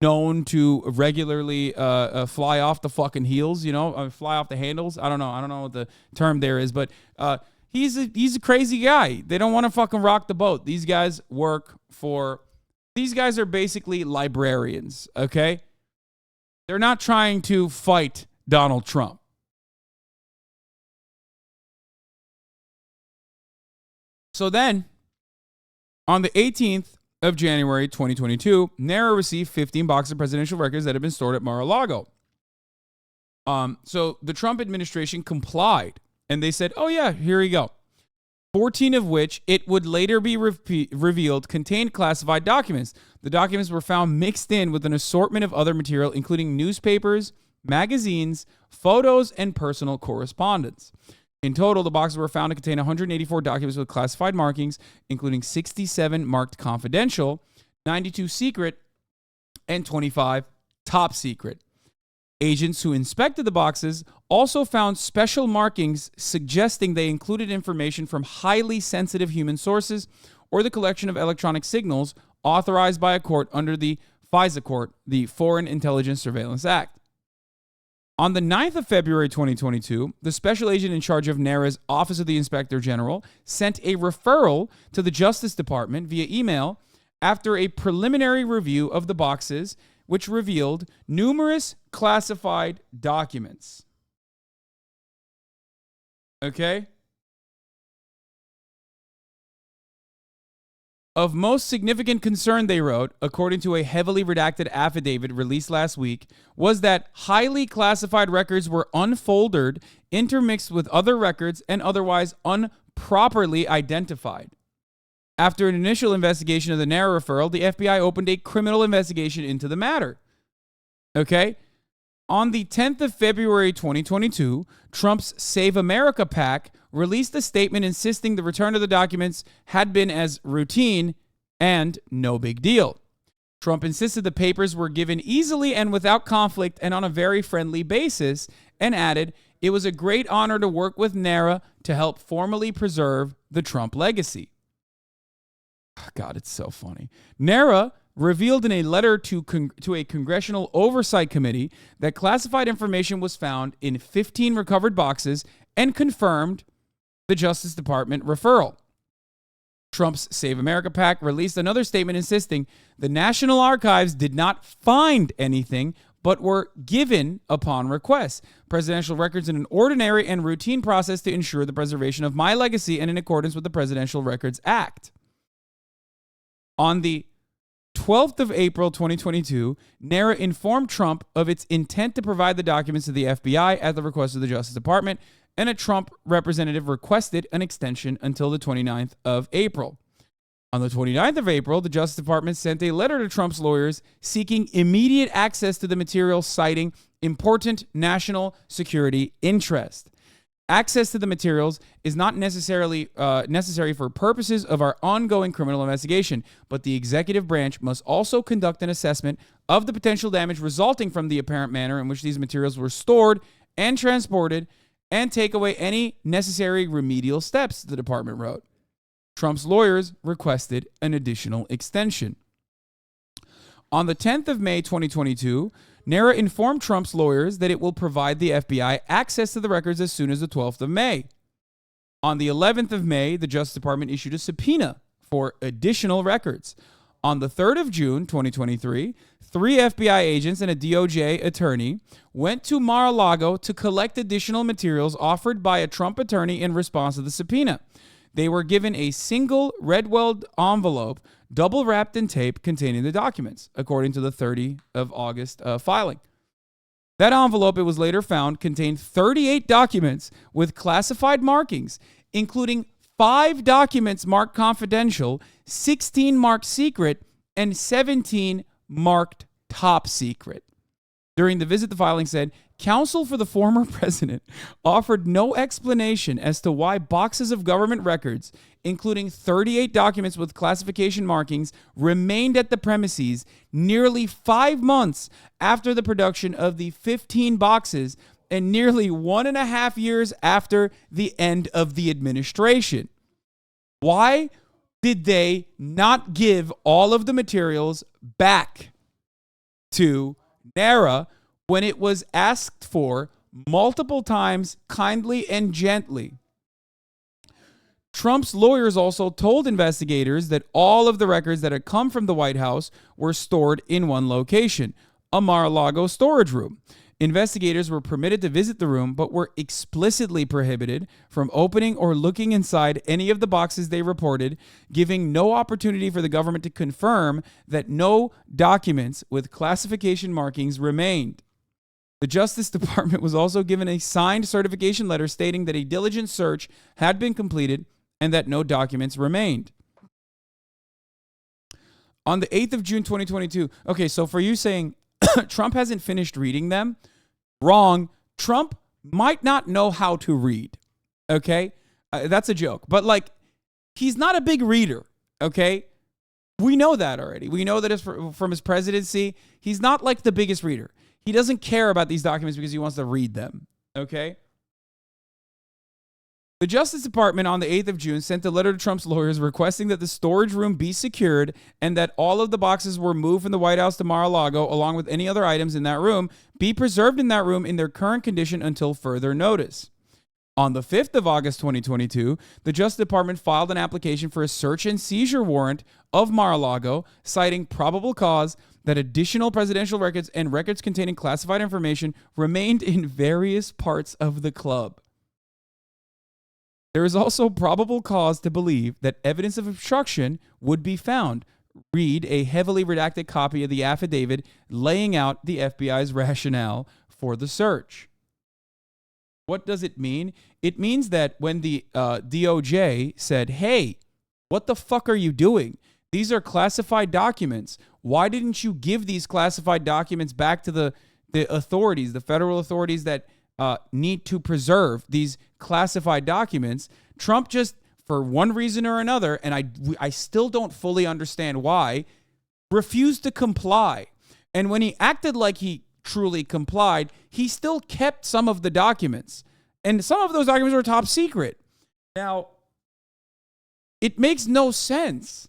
known to regularly fly off the fucking heels, fly off the handles. I don't know what the term there is, but he's a crazy guy. They don't want to fucking rock the boat. These guys are basically librarians, okay? They're not trying to fight Donald Trump. So then, on the 18th of January, 2022, NARA received 15 boxes of presidential records that had been stored at Mar-a-Lago. So the Trump administration complied, and they said, oh yeah, here you go. 14 of which, it would later be revealed, contained classified documents. The documents were found mixed in with an assortment of other material, including newspapers, magazines, photos, and personal correspondence. In total, the boxes were found to contain 184 documents with classified markings, including 67 marked confidential, 92 secret, and 25 top secret. Agents who inspected the boxes also found special markings suggesting they included information from highly sensitive human sources or the collection of electronic signals authorized by a court under the FISA court, the Foreign Intelligence Surveillance Act. On the 9th of February 2022, the special agent in charge of NARA's Office of the Inspector General sent a referral to the Justice Department via email after a preliminary review of the boxes, which revealed numerous classified documents. Okay? Of most significant concern, they wrote, according to a heavily redacted affidavit released last week, was that highly classified records were unfolded, intermixed with other records, and otherwise improperly identified. After an initial investigation of the NARA referral, the FBI opened a criminal investigation into the matter. Okay? On the 10th of February 2022, Trump's Save America PAC released a statement insisting the return of the documents had been as routine and no big deal. Trump insisted the papers were given easily and without conflict and on a very friendly basis, and added, "It was a great honor to work with NARA to help formally preserve the Trump legacy." God, it's so funny. NARA revealed in a letter to a congressional oversight committee that classified information was found in 15 recovered boxes and confirmed the Justice Department referral. Trump's Save America PAC released another statement insisting the National Archives did not find anything but were given upon request. Presidential records in an ordinary and routine process to ensure the preservation of my legacy and in accordance with the Presidential Records Act. On the 12th of April 2022, NARA informed Trump of its intent to provide the documents to the FBI at the request of the Justice Department, and a Trump representative requested an extension until the 29th of April. On the 29th of April, the Justice Department sent a letter to Trump's lawyers seeking immediate access to the material, citing important national security interest. Access to the materials is not necessarily necessary for purposes of our ongoing criminal investigation, but the executive branch must also conduct an assessment of the potential damage resulting from the apparent manner in which these materials were stored and transported, and take away any necessary remedial steps, the department wrote. Trump's lawyers requested an additional extension. On the 10th of May 2022, NARA informed Trump's lawyers that it will provide the FBI access to the records as soon as the 12th of May. On the 11th of May, the Justice Department issued a subpoena for additional records. On the 3rd of June 2023, 3 FBI agents and a DOJ attorney went to Mar-a-Lago to collect additional materials offered by a Trump attorney in response to the subpoena. They were given a single red-weld envelope, double-wrapped in tape, containing the documents, according to the 30 of August filing. That envelope, it was later found, contained 38 documents with classified markings, including 5 documents marked confidential, 16 marked secret, and 17 marked top secret. During the visit, the filing said, counsel for the former president offered no explanation as to why boxes of government records, including 38 documents with classification markings, remained at the premises nearly 5 months after the production of the 15 boxes and nearly 1.5 years after the end of the administration. Why did they not give all of the materials back to NARA when it was asked for multiple times, kindly and gently? Trump's lawyers also told investigators that all of the records that had come from the White House were stored in one location, a Mar-a-Lago storage room. Investigators were permitted to visit the room, but were explicitly prohibited from opening or looking inside any of the boxes they reported, giving no opportunity for the government to confirm that no documents with classification markings remained. The Justice Department was also given a signed certification letter stating that a diligent search had been completed and that no documents remained. On the 8th of June 2022, okay, so for you saying Trump hasn't finished reading them, wrong. Trump might not know how to read, okay? That's a joke. But, like, he's not a big reader, okay? We know that already. We know that it's from his presidency. He's not, like, the biggest reader. He doesn't care about these documents because he wants to read them, okay? The Justice Department on the 8th of June sent a letter to Trump's lawyers requesting that the storage room be secured and that all of the boxes were moved from the White House to Mar-a-Lago, along with any other items in that room, be preserved in that room in their current condition until further notice. On the 5th of August 2022, the Justice Department filed an application for a search and seizure warrant of Mar-a-Lago, citing probable cause that additional presidential records and records containing classified information remained in various parts of the club. There is also probable cause to believe that evidence of obstruction would be found. Read a heavily redacted copy of the affidavit laying out the FBI's rationale for the search. What does it mean? It means that when the DOJ said, hey, what the fuck are you doing? These are classified documents. Why didn't you give these classified documents back to the authorities, the federal authorities that need to preserve these classified documents? Trump just, for one reason or another, and I still don't fully understand why, refused to comply. And when he acted like he truly complied, he still kept some of the documents. And some of those documents were top secret. Now, it makes no sense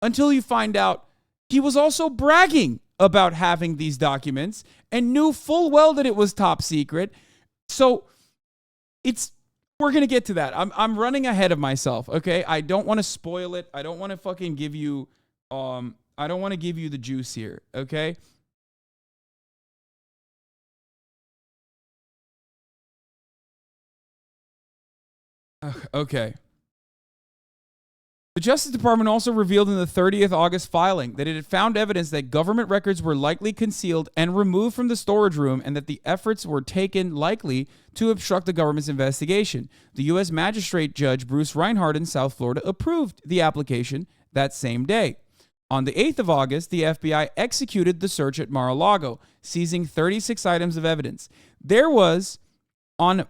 until you find out he was also bragging about having these documents and knew full well that it was top secret. So we're going to get to that. I'm running ahead of myself, okay? I don't want to spoil it. I don't want to fucking give you I don't want to give you the juice here, okay? Okay. The Justice Department also revealed in the 30th August filing that it had found evidence that government records were likely concealed and removed from the storage room and that the efforts were taken likely to obstruct the government's investigation. The U.S. Magistrate Judge Bruce Reinhardt in South Florida approved the application that same day. On the 8th of August, the FBI executed the search at Mar-a-Lago, seizing 36 items of evidence. There was, by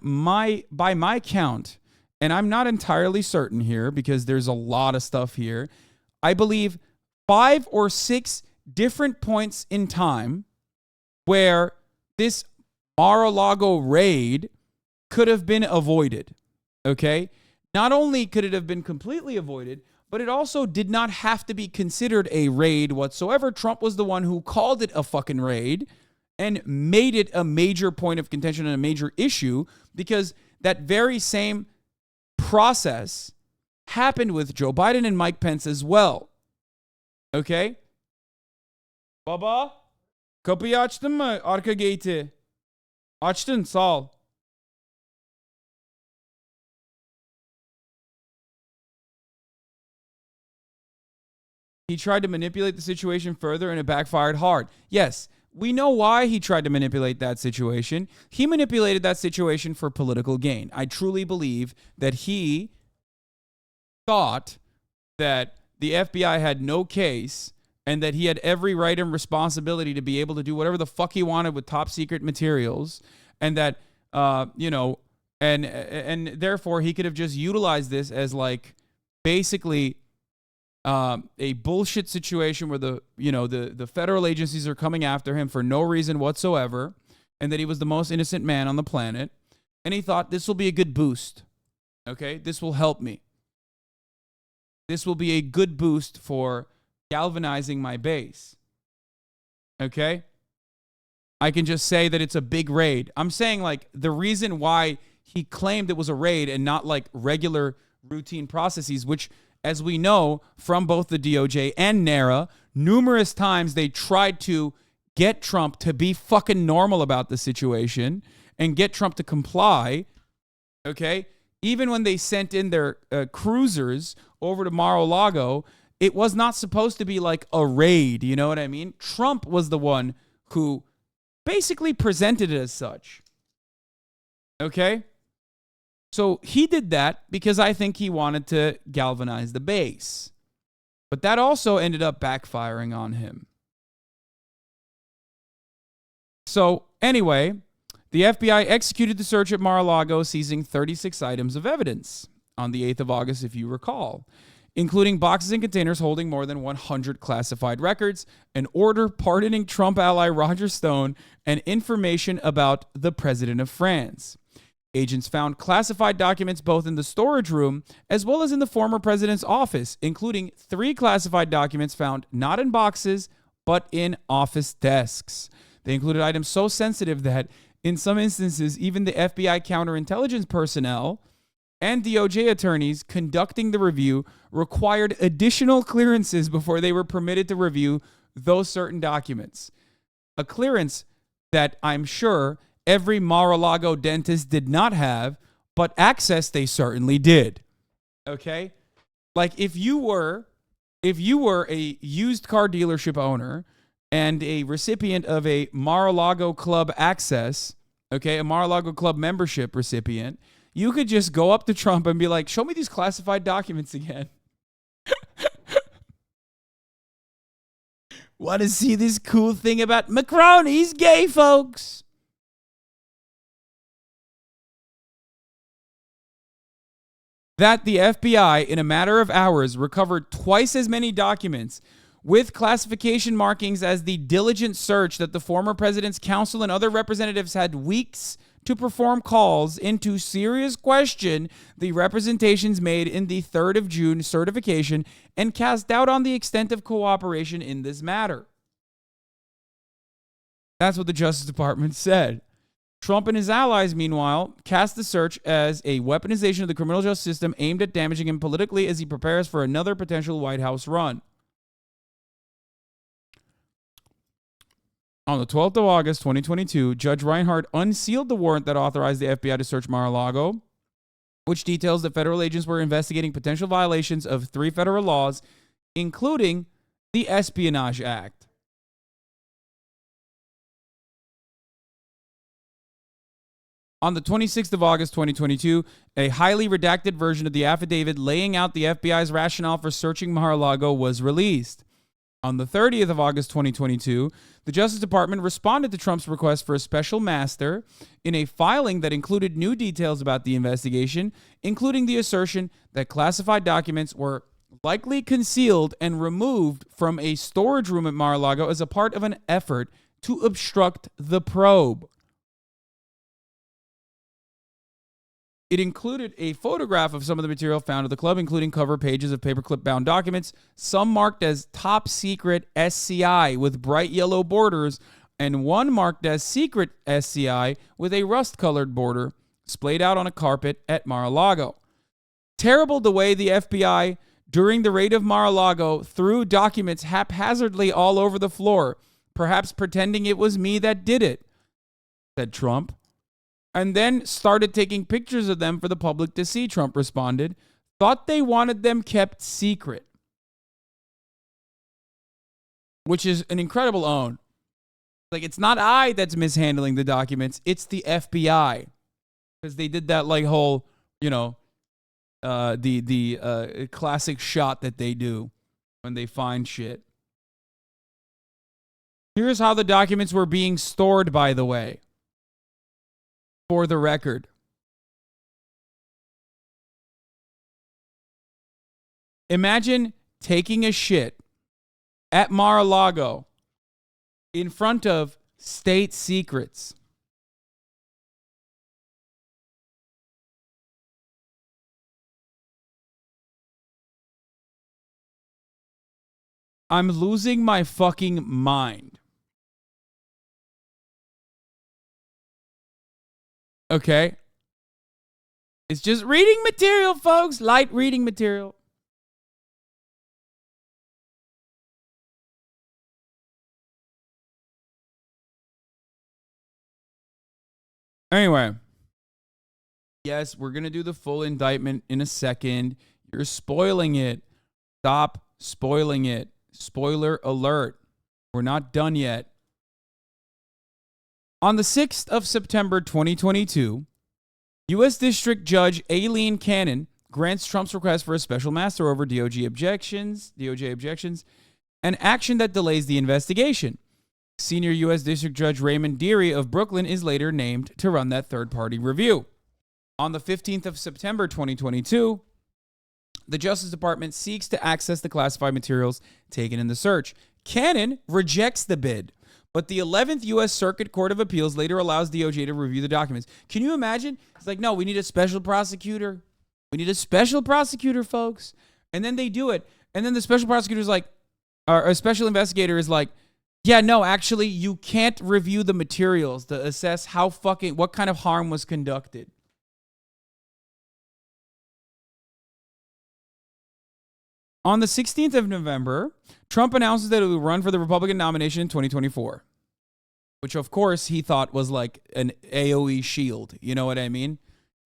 my count, and I'm not entirely certain here because there's a lot of stuff here, I believe 5 or 6 different points in time where this Mar-a-Lago raid could have been avoided, okay? Not only could it have been completely avoided, but it also did not have to be considered a raid whatsoever. Trump was the one who called it a fucking raid and made it a major point of contention and a major issue because that very same process happened with Joe Biden and Mike Pence as well. Okay? Baba, kapıyı açtın mı arka gate'i? Açtın, sağ ol. He tried to manipulate the situation further and it backfired hard. Yes, we know why he tried to manipulate that situation. He manipulated that situation for political gain. I truly believe that he thought that the FBI had no case and that he had every right and responsibility to be able to do whatever the fuck he wanted with top secret materials, and that, and therefore he could have just utilized this as like basically a bullshit situation where the federal agencies are coming after him for no reason whatsoever, and that he was the most innocent man on the planet. And he thought, this will be a good boost. Okay, this will help me. This will be a good boost for galvanizing my base. Okay? I can just say that it's a big raid. I'm saying like the reason why he claimed it was a raid and not like regular routine processes, which, as we know from both the DOJ and NARA, numerous times they tried to get Trump to be fucking normal about the situation and get Trump to comply, okay? Even when they sent in their cruisers over to Mar-a-Lago, it was not supposed to be like a raid, you know what I mean? Trump was the one who basically presented it as such, okay? So he did that because I think he wanted to galvanize the base. But that also ended up backfiring on him. So anyway, the FBI executed the search at Mar-a-Lago, seizing 36 items of evidence on the 8th of August, if you recall, including boxes and containers holding more than 100 classified records, an order pardoning Trump ally Roger Stone, and information about the president of France. Agents found classified documents both in the storage room as well as in the former president's office, including 3 classified documents found not in boxes, but in office desks. They included items so sensitive that, in some instances, even the FBI counterintelligence personnel and DOJ attorneys conducting the review required additional clearances before they were permitted to review those certain documents. A clearance that I'm sure every Mar-a-Lago dentist did not have, but access they certainly did. Okay? Like if you were a used car dealership owner and a recipient of a Mar-a-Lago Club access, okay, a Mar-a-Lago Club membership recipient, you could just go up to Trump and be like, show me these classified documents again. Want to see this cool thing about Macron? He's gay, folks. That the FBI, in a matter of hours, recovered twice as many documents with classification markings as the diligent search that the former president's counsel and other representatives had weeks to perform calls into serious question the representations made in the 3rd of June certification and cast doubt on the extent of cooperation in this matter. That's what the Justice Department said. Trump and his allies, meanwhile, cast the search as a weaponization of the criminal justice system aimed at damaging him politically as he prepares for another potential White House run. On the 12th of August, 2022, Judge Reinhardt unsealed the warrant that authorized the FBI to search Mar-a-Lago, which details that federal agents were investigating potential violations of 3 federal laws, including the Espionage Act. On the 26th of August, 2022, a highly redacted version of the affidavit laying out the FBI's rationale for searching Mar-a-Lago was released. On the 30th of August, 2022, the Justice Department responded to Trump's request for a special master in a filing that included new details about the investigation, including the assertion that classified documents were likely concealed and removed from a storage room at Mar-a-Lago as a part of an effort to obstruct the probe. It included a photograph of some of the material found at the club, including cover pages of paperclip-bound documents, some marked as top secret SCI with bright yellow borders, and one marked as secret SCI with a rust-colored border, splayed out on a carpet at Mar-a-Lago. Terrible the way the FBI, during the raid of Mar-a-Lago, threw documents haphazardly all over the floor, perhaps pretending it was me that did it, said Trump. And then started taking pictures of them for the public to see, Trump responded. Thought they wanted them kept secret. Which is an incredible own. Like, it's not I that's mishandling the documents, it's the FBI. Because they did that, like, whole, you know, the classic shot that they do when they find shit. Here's how the documents were being stored, by the way. For the record. Imagine taking a shit at Mar-a-Lago in front of state secrets. I'm losing my fucking mind. Okay. It's just reading material, folks. Light reading material. Anyway. Yes, we're going to do the full indictment in a second. You're spoiling it. Stop spoiling it. Spoiler alert. We're not done yet. On the 6th of September 2022, U.S. District Judge Aileen Cannon grants Trump's request for a special master over DOJ objections, an action that delays the investigation. Senior U.S. District Judge Raymond Deary of Brooklyn is later named to run that third-party review. On the 15th of September 2022, the Justice Department seeks to access the classified materials taken in the search. Cannon rejects the bid, but the 11th U.S. Circuit Court of Appeals later allows DOJ to review the documents. Can you imagine? It's like, no, we need a special prosecutor. We need a special prosecutor, folks. And then they do it. And then the special prosecutor is like, or a special investigator is like, yeah, no, actually, you can't review the materials to assess what kind of harm was conducted. On the 16th of November, Trump announces that he will run for the Republican nomination in 2024, which, of course, he thought was like an AOE shield. You know what I mean?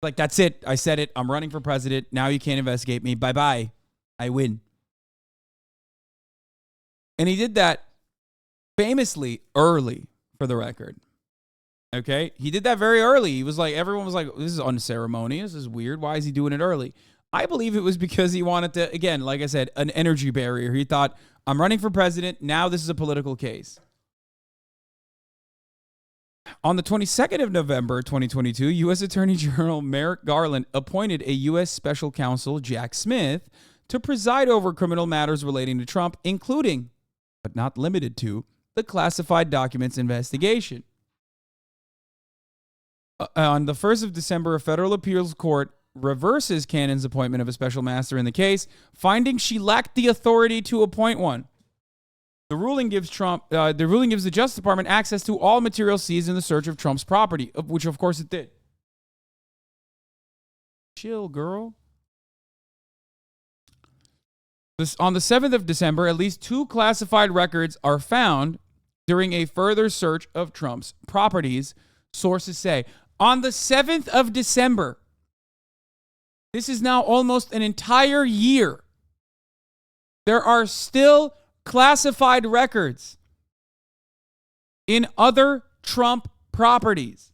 Like, that's it. I said it. I'm running for president. Now you can't investigate me. Bye-bye. I win. And he did that famously early, for the record. Okay? He did that very early. He was like, everyone was like, this is unceremonious. This is weird. Why is he doing it early? I believe it was because he wanted to, again, like I said, an energy barrier. He thought, I'm running for president. Now this is a political case. On the 22nd of November, 2022, U.S. Attorney General Merrick Garland appointed a U.S. Special Counsel, Jack Smith, to preside over criminal matters relating to Trump, including, but not limited to, the classified documents investigation. On the 1st of December, a federal appeals court reverses Cannon's appointment of a special master in the case, finding she lacked the authority to appoint one. The ruling gives the Justice Department access to all material seized in the search of Trump's property, which of course it did. Chill, girl. On the 7th of December, at least 2 classified records are found during a further search of Trump's properties, sources say. On the 7th of December, this is now almost an entire year, there are still classified records in other Trump properties.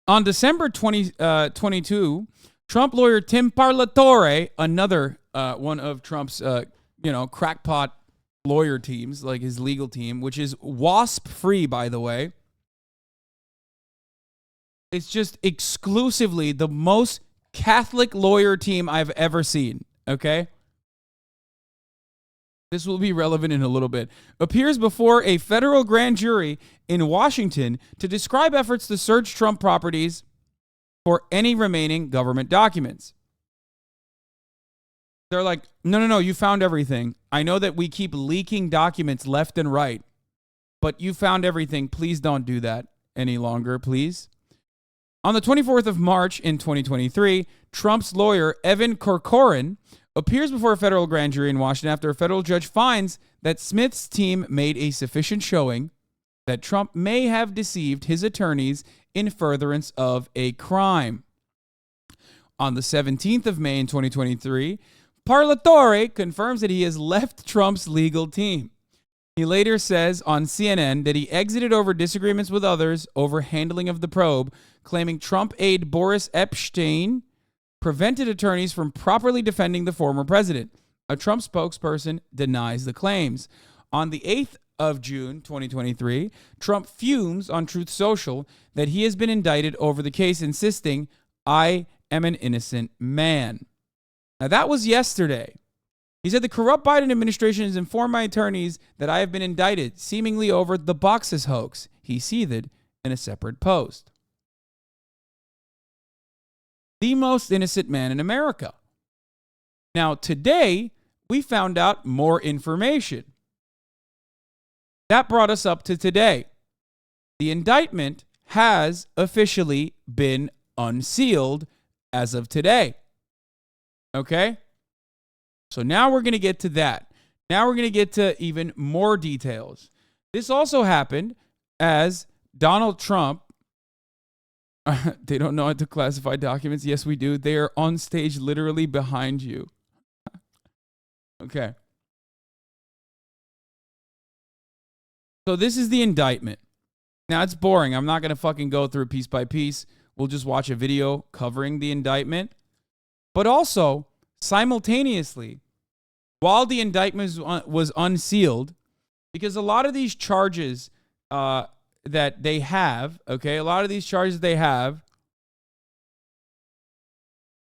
On December 22, Trump lawyer Tim Parlatore, another one of Trump's, crackpot lawyer teams, like his legal team, which is WASP-free, by the way. It's just exclusively the most Catholic lawyer team I've ever seen, okay? This will be relevant in a little bit. Appears before a federal grand jury in Washington to describe efforts to search Trump properties for any remaining government documents. They're like, no, you found everything. I know that we keep leaking documents left and right, but you found everything. Please don't do that any longer, please. On the 24th of March in 2023, Trump's lawyer, Evan Corcoran, appears before a federal grand jury in Washington after a federal judge finds that Smith's team made a sufficient showing that Trump may have deceived his attorneys in furtherance of a crime. On the 17th of May in 2023, Parlatore confirms that he has left Trump's legal team. He later says on CNN that he exited over disagreements with others over handling of the probe, claiming Trump aide Boris Epshteyn prevented attorneys from properly defending the former president. A Trump spokesperson denies the claims. On the 8th of June, 2023, Trump fumes on Truth Social that he has been indicted over the case, insisting, I am an innocent man. Now, that was yesterday. He said the corrupt Biden administration has informed my attorneys that I have been indicted, seemingly over the boxes hoax. He seethed in a separate post. The most innocent man in America. Now, today, we found out more information. That brought us up to today. The indictment has officially been unsealed as of today. Okay? So now we're going to get to that. Now we're going to get to even more details. This also happened as Donald Trump, they don't know how to classify documents. Yes, we do. They are on stage literally behind you. Okay. So this is the indictment. Now, it's boring. I'm not going to fucking go through piece by piece. We'll just watch a video covering the indictment. But also, simultaneously, while the indictment was unsealed, because a lot of these charges that they have, okay, a lot of these charges they have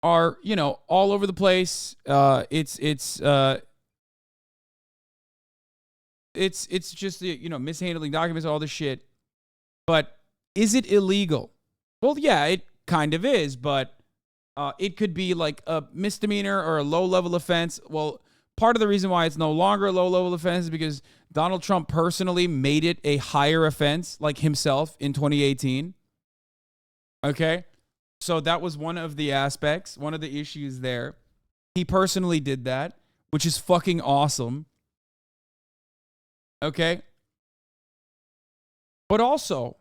are, you know, all over the place. It's just, you know, mishandling documents, all this shit. But is it illegal? Well, yeah, it kind of is, but it could be like a misdemeanor or a low-level offense. Well, part of the reason why it's no longer a low-level offense is because Donald Trump personally made it a higher offense, like himself, in 2018. Okay? So that was one of the aspects, one of the issues there. He personally did that, which is fucking awesome. Okay? But also,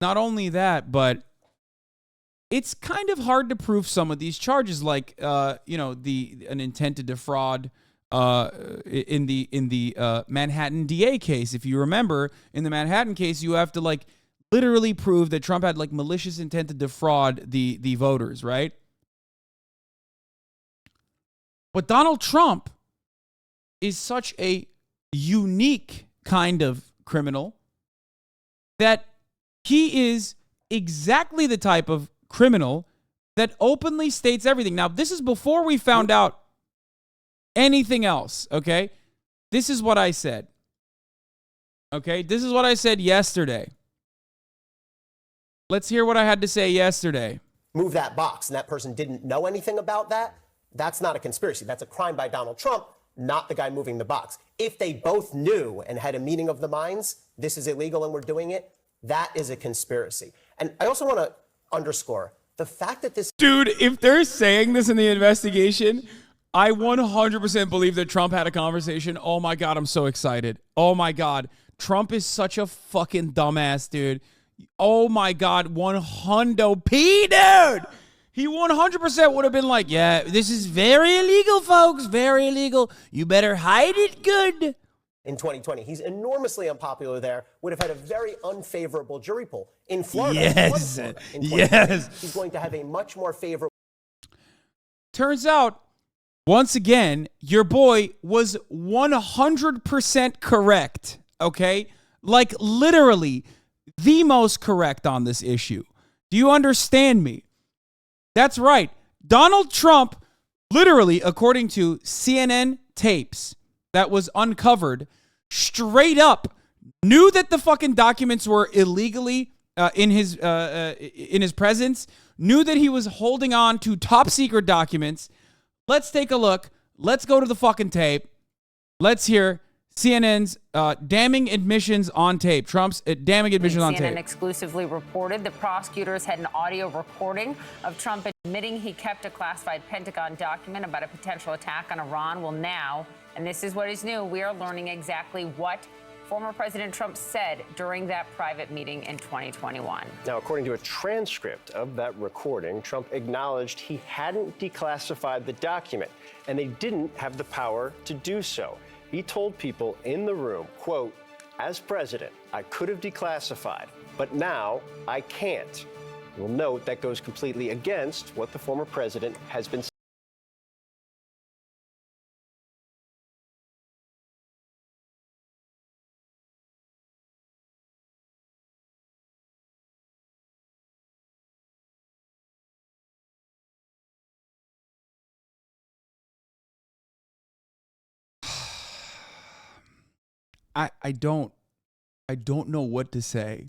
not only that, but it's kind of hard to prove some of these charges, like you know, an intent to defraud in the Manhattan DA case. If you remember, in the Manhattan case, you have to like literally prove that Trump had like malicious intent to defraud the voters, right? But Donald Trump is such a unique kind of criminal that he is exactly the type of criminal that openly states everything. Now, this is before we found out anything else, okay? This is what I said. Okay? This is what I said yesterday. Let's hear what I had to say yesterday. Move that box and that person didn't know anything about that, that's not a conspiracy. That's a crime by Donald Trump, not the guy moving the box. If they both knew and had a meeting of the minds, this is illegal and we're doing it, that is a conspiracy. And I also want to underscore the fact that this... Dude, if they're saying this in the investigation, I 100% believe that Trump had a conversation. Oh my God, I'm so excited. Oh my God. Trump is such a fucking dumbass, dude. Oh my God, 100p, dude. He 100% would have been like, yeah, this is very illegal, folks. Very illegal. You better hide it good. In 2020, he's enormously unpopular there, would have had a very unfavorable jury poll. In Florida, yes, he's going to have a much more favorable... Turns out, once again, your boy was 100% correct, okay? Like, literally, the most correct on this issue. Do you understand me? That's right. Donald Trump, literally, according to CNN tapes that was uncovered, straight up knew that the fucking documents were illegally in his presence, knew that he was holding on to top secret documents. Let's take a look. Let's go to the fucking tape. Let's hear CNN's damning admissions on tape. Trump's damning admissions on tape. CNN exclusively reported the prosecutors had an audio recording of Trump admitting he kept a classified Pentagon document about a potential attack on Iran. Well, now, and this is what is new, we are learning exactly what former President Trump said during that private meeting in 2021. Now, according to a transcript of that recording, Trump acknowledged he hadn't declassified the document, and they didn't have the power to do so. He told people in the room, quote, "As president, I could have declassified, but now I can't." You'll note that goes completely against what the former president has been saying. I don't know what to say.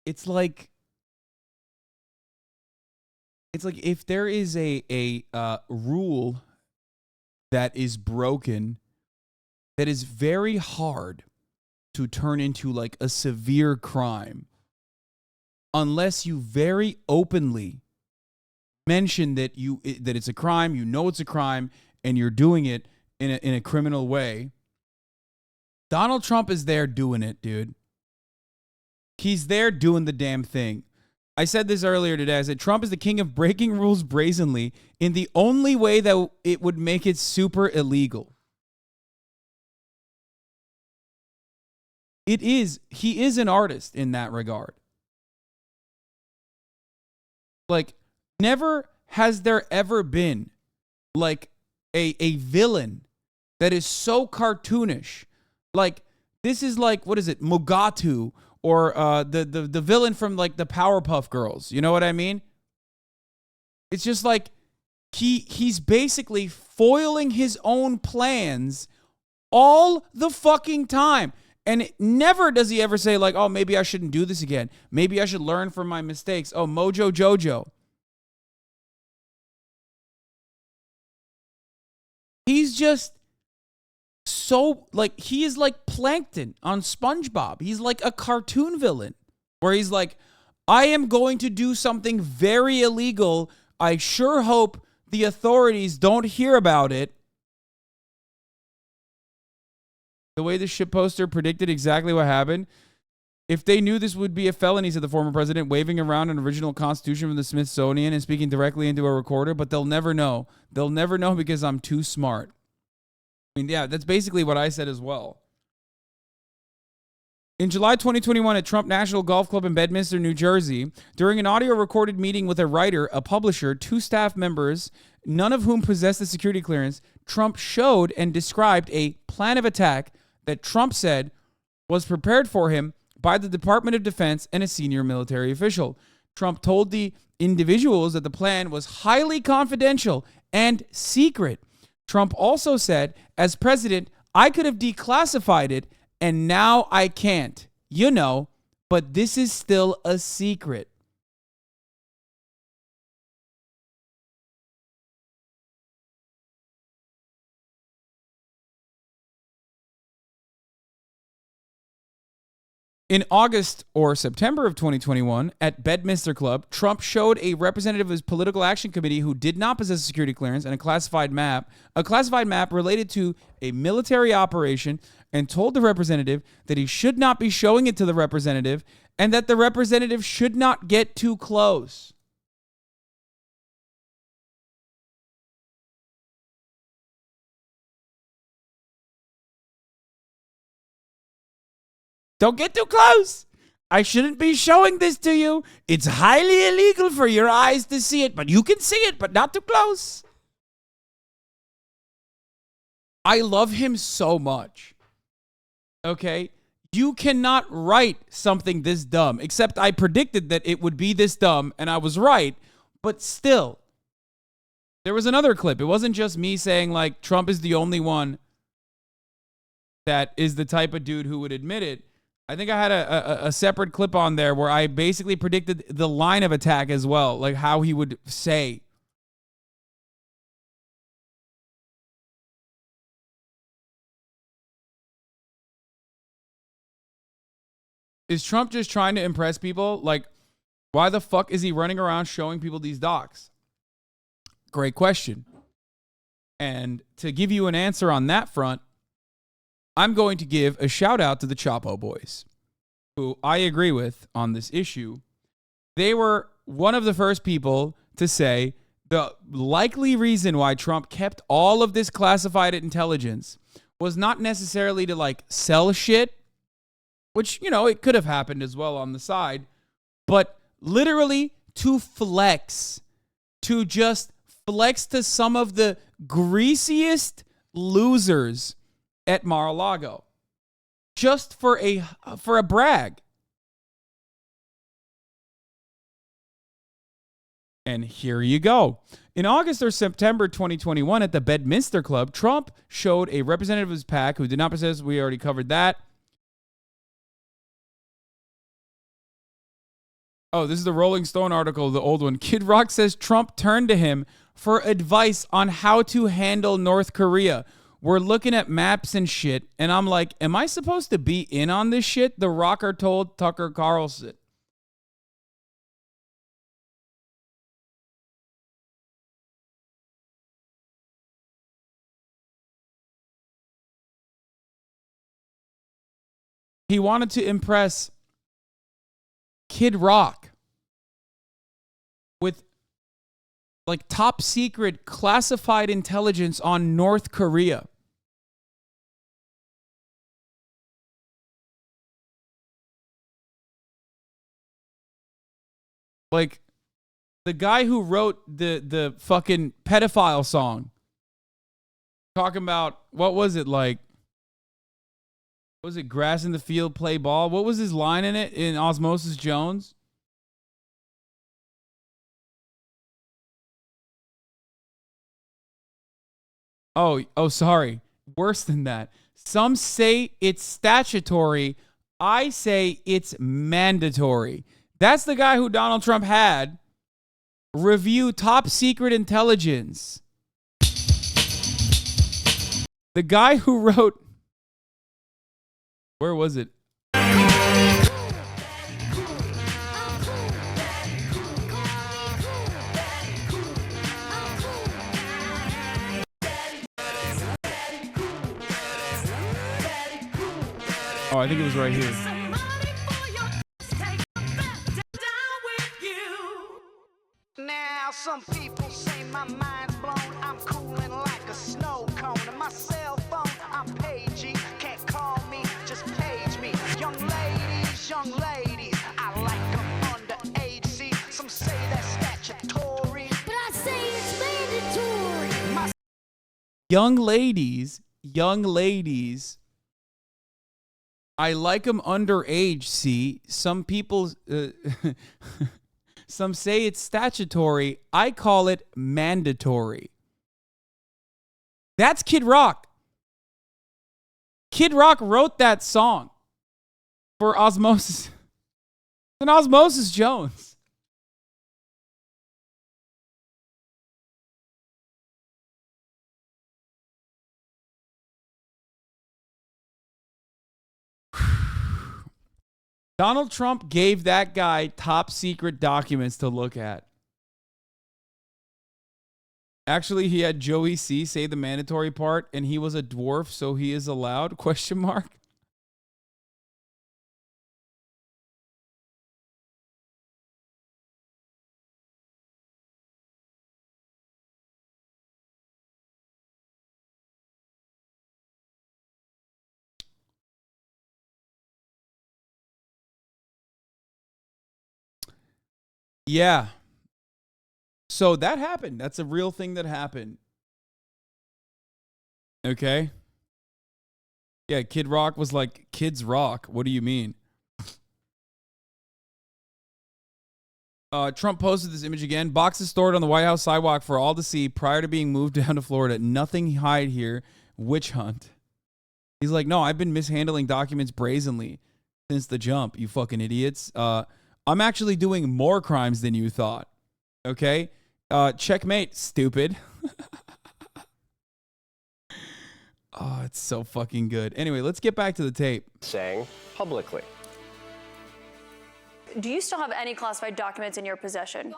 It's like if there is a rule that is broken, that is very hard to turn into like a severe crime, unless you very openly mention that it's a crime, you know it's a crime, and you're doing it in a criminal way. Donald Trump is there doing it, dude. He's there doing the damn thing. I said this earlier today. I said Trump is the king of breaking rules brazenly in the only way that it would make it super illegal. He is an artist in that regard. Like, never has there ever been like a villain that is so cartoonish. Like, this is like, what is it, Mugatu or the villain from like the Powerpuff Girls. You know what I mean? It's just like he's basically foiling his own plans all the fucking time. And never does he ever say like, oh, maybe I shouldn't do this again. Maybe I should learn from my mistakes. Oh, Mojo Jojo. He's just so like, he is like Plankton on SpongeBob. He's like a cartoon villain where he's like, I am going to do something very illegal. I sure hope the authorities don't hear about it. The way the shit poster predicted exactly what happened. If they knew this would be a felony, said the former president, waving around an original constitution from the Smithsonian and speaking directly into a recorder, but they'll never know. They'll never know because I'm too smart. I mean, yeah, that's basically what I said as well. In July 2021 at Trump National Golf Club in Bedminster, New Jersey, during an audio recorded meeting with a writer, a publisher, 2 staff members, none of whom possessed the security clearance, Trump showed and described a plan of attack that Trump said was prepared for him by the Department of Defense and a senior military official. Trump told the individuals that the plan was highly confidential and secret. Trump also said, as president, I could have declassified it, and now I can't. You know, but this is still a secret. In August or September of 2021, at Bedminster Club, Trump showed a representative of his political action committee who did not possess a security clearance and a classified map related to a military operation, and told the representative that he should not be showing it to the representative and that the representative should not get too close. Don't get too close. I shouldn't be showing this to you. It's highly illegal for your eyes to see it, but you can see it, but not too close. I love him so much. Okay? You cannot write something this dumb, except I predicted that it would be this dumb, and I was right, but still. There was another clip. It wasn't just me saying, like, Trump is the only one that is the type of dude who would admit it. I think I had a separate clip on there where I basically predicted the line of attack as well, like how he would say. Is Trump just trying to impress people? Like, why the fuck is he running around showing people these docs? Great question. And to give you an answer on that front, I'm going to give a shout out to the Chapo boys, who I agree with on this issue. They were one of the first people to say the likely reason why Trump kept all of this classified intelligence was not necessarily to like sell shit, which, you know, it could have happened as well on the side, but literally to flex, to just flex to some of the greasiest losers at Mar-a-Lago, just for a brag. And here you go. In August or September 2021 at the Bedminster Club, Trump showed a representative of his PAC who did not possess, we already covered that. Oh, this is the Rolling Stone article, the old one. Kid Rock says Trump turned to him for advice on how to handle North Korea. We're looking at maps and shit, and I'm like, am I supposed to be in on this shit? The Rocker told Tucker Carlson. He wanted to impress Kid Rock with like top secret classified intelligence on North Korea. Like the guy who wrote the fucking pedophile song, talking about, what was it like? Was it grass in the field, play ball? What was his line in it in Osmosis Jones? Oh, sorry. Worse than that. Some say it's statutory. I say it's mandatory. That's the guy who Donald Trump had review top secret intelligence. The guy who wrote... Where was it? Oh, I think it was right here. Now some people say my mind's blown. I'm cooling like a snow cone. And my cell phone, I'm pagey. Can't call me, just page me. Young ladies, I like them underage. See, some say that's statutory, but I say it's mandatory. Young ladies. I like them underage, see. Some people... Some say it's statutory. I call it mandatory. That's Kid Rock. Kid Rock wrote that song for Osmosis. And Osmosis Jones. Donald Trump gave that guy top secret documents to look at. Actually, he had Joey C say the mandatory part, and he was a dwarf, so he is allowed? Question mark. Yeah. So that happened. That's a real thing that happened. Okay. Yeah, Kid Rock was like, Kids Rock. What do you mean? Trump posted this image again. Boxes stored on the White House sidewalk for all to see prior to being moved down to Florida. Nothing hide here. Witch hunt. He's like, no, I've been mishandling documents brazenly since the jump, you fucking idiots. I'm actually doing more crimes than you thought. Okay? Checkmate, stupid. Oh, it's so fucking good. Anyway, let's get back to the tape. Saying publicly. Do you still have any classified documents in your possession?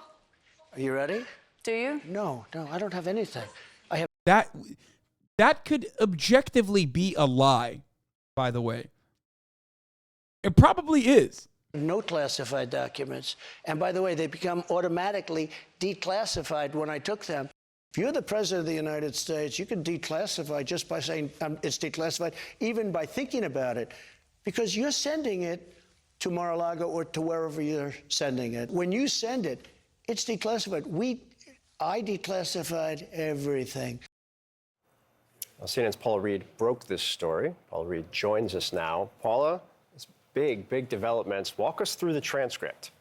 Are you ready? Do you? No, I don't have anything. I have that could objectively be a lie, by the way. It probably is. no classified documents. And by the way, they become automatically declassified when I took them. If you're the president of the United States, you can declassify just by saying it's declassified, even by thinking about it, because you're sending it to Mar-a-Lago or to wherever you're sending it. When you send it, it's declassified. I declassified everything. Well, CNN's Paula Reed broke this story. Paula Reed joins us now. Paula, it's big developments. Walk us through the transcript.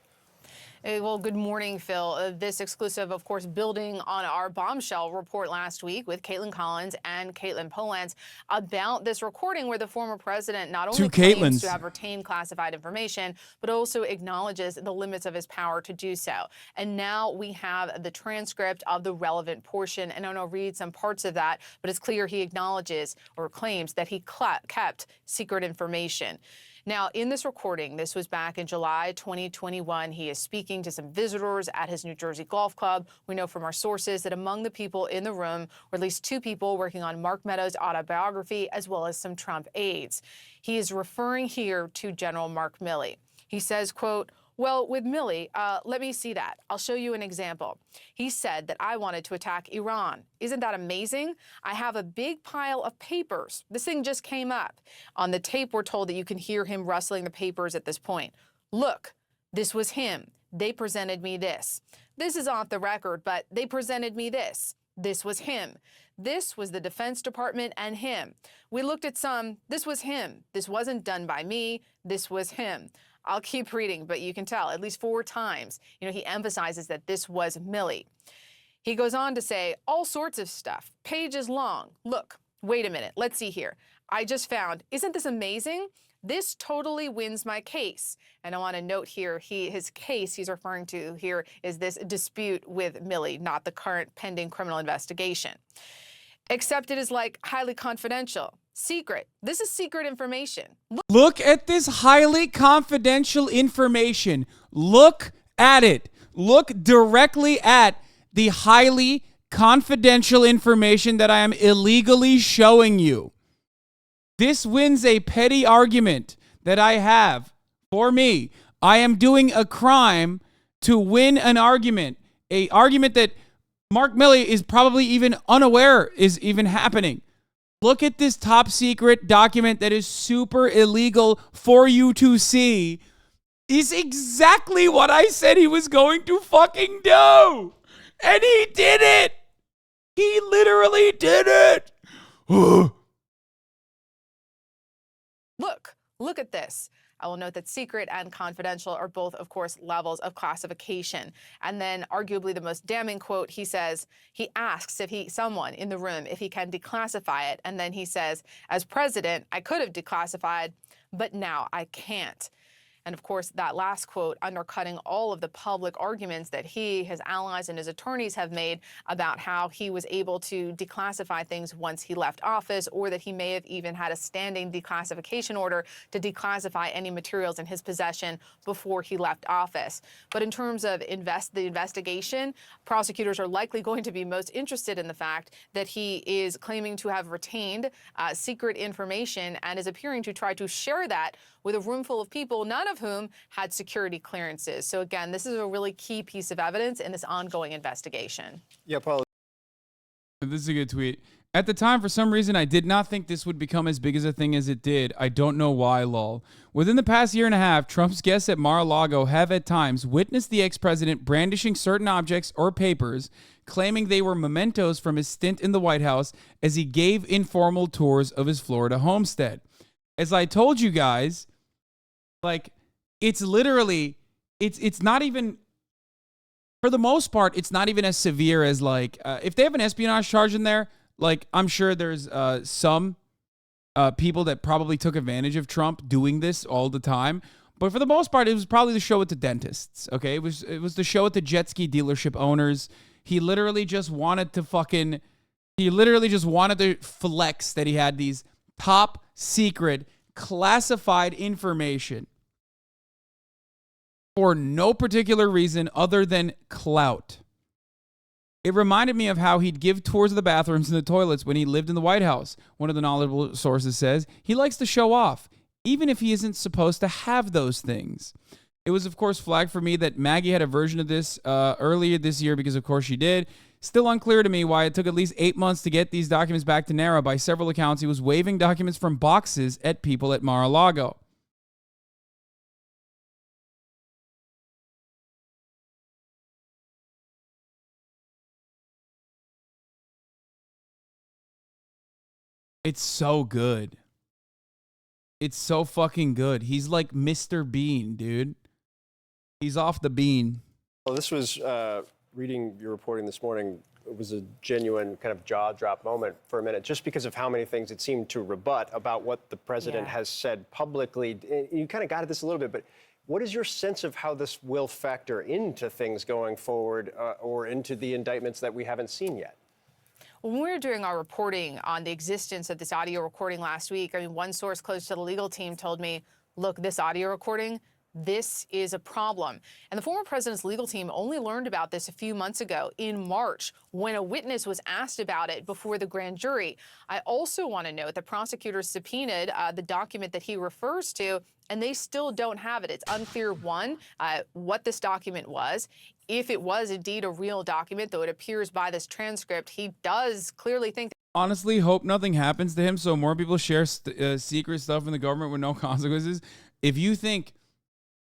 Well, good morning, Phil. This exclusive, of course, building on our bombshell report last week with Caitlin Collins and Caitlin Polans about this recording where the former president not only claims to have retained classified information, but also acknowledges the limits of his power to do so. And now we have the transcript of the relevant portion, and I'm going to read some parts of that, but it's clear he acknowledges or claims that he kept secret information. Now, in this recording, this was back in July 2021, he is speaking to some visitors at his New Jersey golf club. We know from our sources that among the people in the room were at least 2 people working on Mark Meadows' autobiography, as well as some Trump aides. He is referring here to General Mark Milley. He says, quote, "Well, with Milley, let me see that. I'll show you an example. He said that I wanted to attack Iran. Isn't that amazing? I have a big pile of papers. This thing just came up." On the tape, we're told that you can hear him rustling the papers at this point. "Look, this was him. They presented me this. This is off the record, but they presented me this. This was him. This was the Defense Department and him. We looked at some. This was him. This wasn't done by me. This was him. I'll keep reading, but you can tell at least 4 times, he emphasizes that this was Millie. He goes on to say all sorts of stuff, pages long. Look, wait a minute. Let's see here. I just found, isn't this amazing? This totally wins my case. And I want to note here, his case he's referring to here is this dispute with Millie, not the current pending criminal investigation. Except it is like highly confidential, secret. This is secret information. Look at this highly confidential information. Look at it. Look directly at the highly confidential information that I am illegally showing you. This wins a petty argument that I have for me. I am doing a crime to win an argument that Mark Milley is probably even unaware is even happening. Look at this top secret document that is super illegal for you to see. Is exactly what I said he was going to fucking do. And he did it. He literally did it. Look at this. I will note that secret and confidential are both, of course, levels of classification. And then arguably the most damning quote, he says, he asks someone in the room if he can declassify it. And then he says, as president, I could have declassified, but now I can't. And of course, that last quote undercutting all of the public arguments that he, his allies, and his attorneys have made about how he was able to declassify things once he left office, or that he may have even had a standing declassification order to declassify any materials in his possession before he left office. But in terms of the investigation, prosecutors are likely going to be most interested in the fact that he is claiming to have retained secret information and is appearing to try to share that with a room full of people, none of whom had security clearances. So again, this is a really key piece of evidence in this ongoing investigation. Yeah, Paul. This is a good tweet. At the time, for some reason, I did not think this would become as big as a thing as it did. I don't know why, lol. Within the past year and a half, Trump's guests at Mar-a-Lago have at times witnessed the ex-president brandishing certain objects or papers, claiming they were mementos from his stint in the White House as he gave informal tours of his Florida homestead. As I told you guys, like, it's literally, it's not even, for the most part, it's not even as severe as, like, if they have an espionage charge in there, like, I'm sure there's some people that probably took advantage of Trump doing this all the time. But for the most part, it was probably the show with the dentists, okay? It was the show with the jet ski dealership owners. He literally just wanted to flex that he had these top secret classified information for no particular reason other than clout. It reminded me of how he'd give tours of the bathrooms and the toilets when he lived in the White House. One of the knowledgeable sources says he likes to show off, even if he isn't supposed to have those things. It was, of course, flagged for me that Maggie had a version of this earlier this year because, of course, she did. Still unclear to me why it took at least 8 months to get these documents back to Nara. By several accounts, he was waving documents from boxes at people at Mar-a-Lago. It's so good. It's so fucking good. He's like Mr. Bean, dude. He's off the bean. Well, this was, reading your reporting this morning, it was a genuine kind of jaw-drop moment for a minute, just because of how many things it seemed to rebut about what the president has said publicly. You kind of got at this a little bit, but what is your sense of how this will factor into things going forward or into the indictments that we haven't seen yet? When we were doing our reporting on the existence of this audio recording last week, I mean, one source close to the legal team told me, look, this audio recording, this is a problem. And the former president's legal team only learned about this a few months ago in March when a witness was asked about it before the grand jury. I also want to note that prosecutors subpoenaed the document that he refers to, and they still don't have it. It's unclear, one, what this document was. If it was indeed a real document, though it appears by this transcript, he does clearly think. Honestly, hope nothing happens to him so more people share secret stuff in the government with no consequences. If you think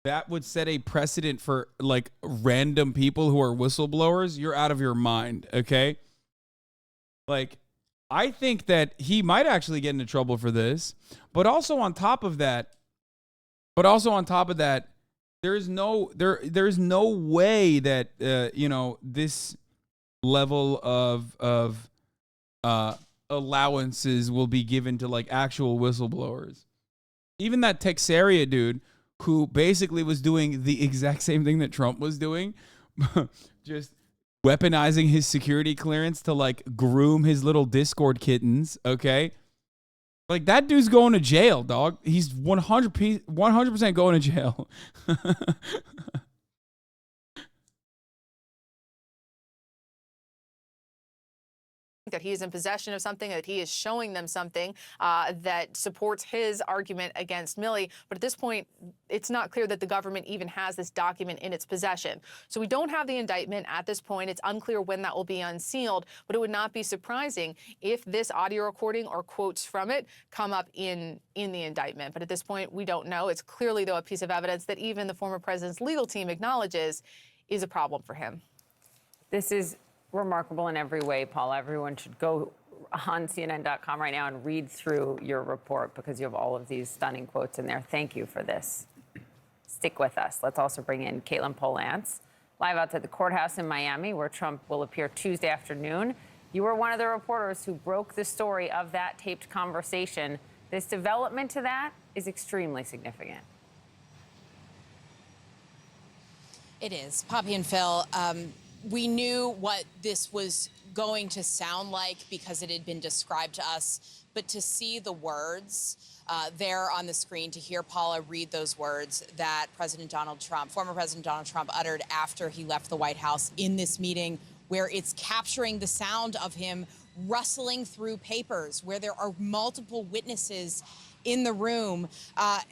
that would set a precedent for like random people who are whistleblowers, you're out of your mind, okay? Like, I think that he might actually get into trouble for this, but also on top of that, there's no way that you know, this level of allowances will be given to like actual whistleblowers. Even that Texaria dude who basically was doing the exact same thing that Trump was doing, just weaponizing his security clearance to like groom his little Discord kittens, okay? Like, that dude's going to jail, dog. He's 100% going to jail. That he is in possession of something, that he is showing them something that supports his argument against Milley. But at this point, it's not clear that the government even has this document in its possession. So we don't have the indictment at this point. It's unclear when that will be unsealed, but it would not be surprising if this audio recording or quotes from it come up in the indictment. But at this point, we don't know. It's clearly, though, a piece of evidence that even the former president's legal team acknowledges is a problem for him. This is remarkable in every way, Paula. Everyone should go on CNN.com right now and read through your report because you have all of these stunning quotes in there. Thank you for this. Stick with us. Let's also bring in Caitlin Polantz, live out at the courthouse in Miami, where Trump will appear Tuesday afternoon. You were one of the reporters who broke the story of that taped conversation. This development to that is extremely significant. It is. Poppy and Phil, we knew what this was going to sound like because it had been described to us, but to see the words there on the screen, to hear Paula read those words that former President Donald Trump uttered after he left the White House in this meeting, where it's capturing the sound of him rustling through papers, where there are multiple witnesses in the room.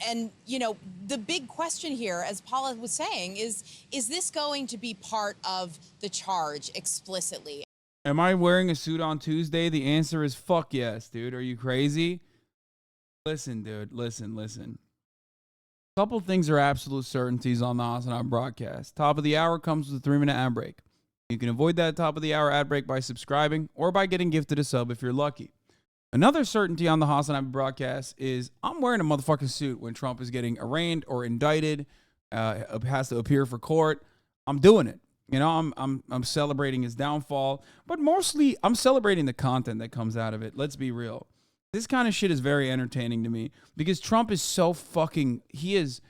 And, you know, the big question here, as Paula was saying, is this going to be part of the charge explicitly? Am I wearing a suit on Tuesday? The answer is fuck yes, dude. Are you crazy? Listen, dude. Listen. A couple things are absolute certainties on the HasanAbi broadcast. Top of the hour comes with a 3-minute ad break. You can avoid that top of the hour ad break by subscribing or by getting gifted a sub if you're lucky. Another certainty on the HasanAbi broadcast is I'm wearing a motherfucking suit when Trump is getting arraigned or indicted, has to appear for court. I'm doing it. You know, I'm celebrating his downfall, but mostly I'm celebrating the content that comes out of it. Let's be real. This kind of shit is very entertaining to me because Trump is so he is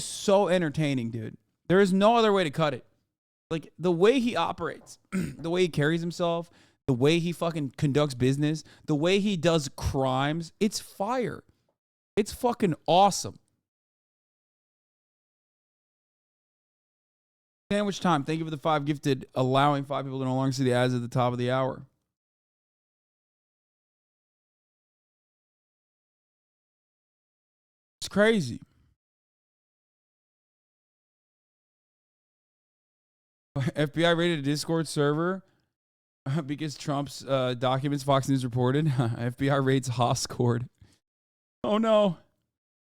so entertaining, dude. There is no other way to cut it. Like, the way he operates, the way he carries himself, the way he fucking conducts business, the way he does crimes, it's fire. It's fucking awesome. Sandwich time. Thank you for the 5 gifted, allowing 5 people to no longer see the ads at the top of the hour. It's crazy. FBI raided a Discord server because Trump's documents, Fox News reported. FBI raids Hoscord. Oh, no.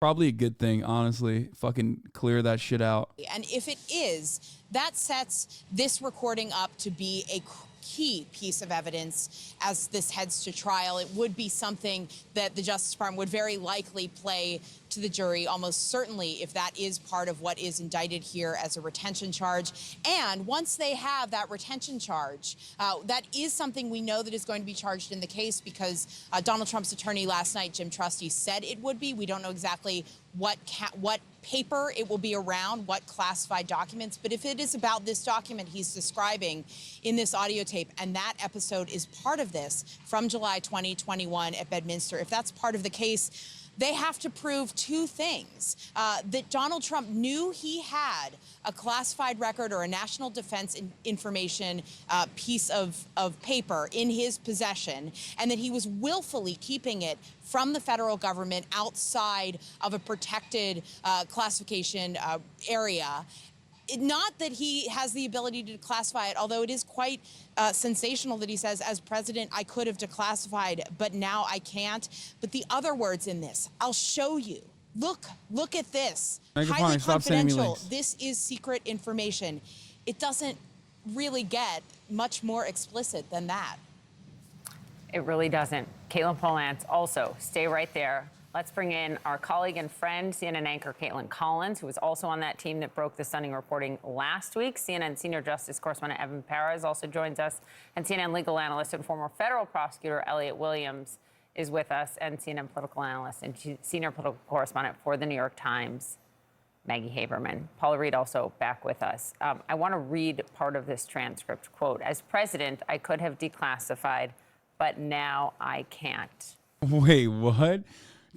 Probably a good thing, honestly. Fucking clear that shit out. And if it is, that sets this recording up to be a key piece of evidence as this heads to trial. It would be something that the Justice Department would very likely play to the jury, almost certainly, if that is part of what is indicted here as a retention charge. And once they have that retention charge, that is something we know that is going to be charged in the case because Donald Trump's attorney last night, Jim Trusty, said it would be. We don't know exactly what paper it will be around, what classified documents. But if it is about this document he's describing in this audio tape, and that episode is part of this from July 2021 at Bedminster, if that's part of the case, they have to prove 2 things. That Donald Trump knew he had a classified record or a national defense information piece of paper in his possession, and that he was willfully keeping it from the federal government outside of a protected classification area. Not that he has the ability to declassify it, although it is quite sensational that he says, as president, I could have declassified, but now I can't. But the other words in this, I'll show you. Look at this. Highly confidential. This is secret information. It doesn't really get much more explicit than that. It really doesn't. Caitlin Polantz, also, stay right there. Let's bring in our colleague and friend, CNN anchor Caitlin Collins, who was also on that team that broke the stunning reporting last week. CNN senior justice correspondent Evan Perez also joins us, and CNN legal analyst and former federal prosecutor Elliot Williams is with us, and CNN political analyst and senior political correspondent for the New York Times, Maggie Haberman. Paula Reed also back with us. I want to read part of this transcript. Quote, as president, I could have declassified, but now I can't. Wait, what?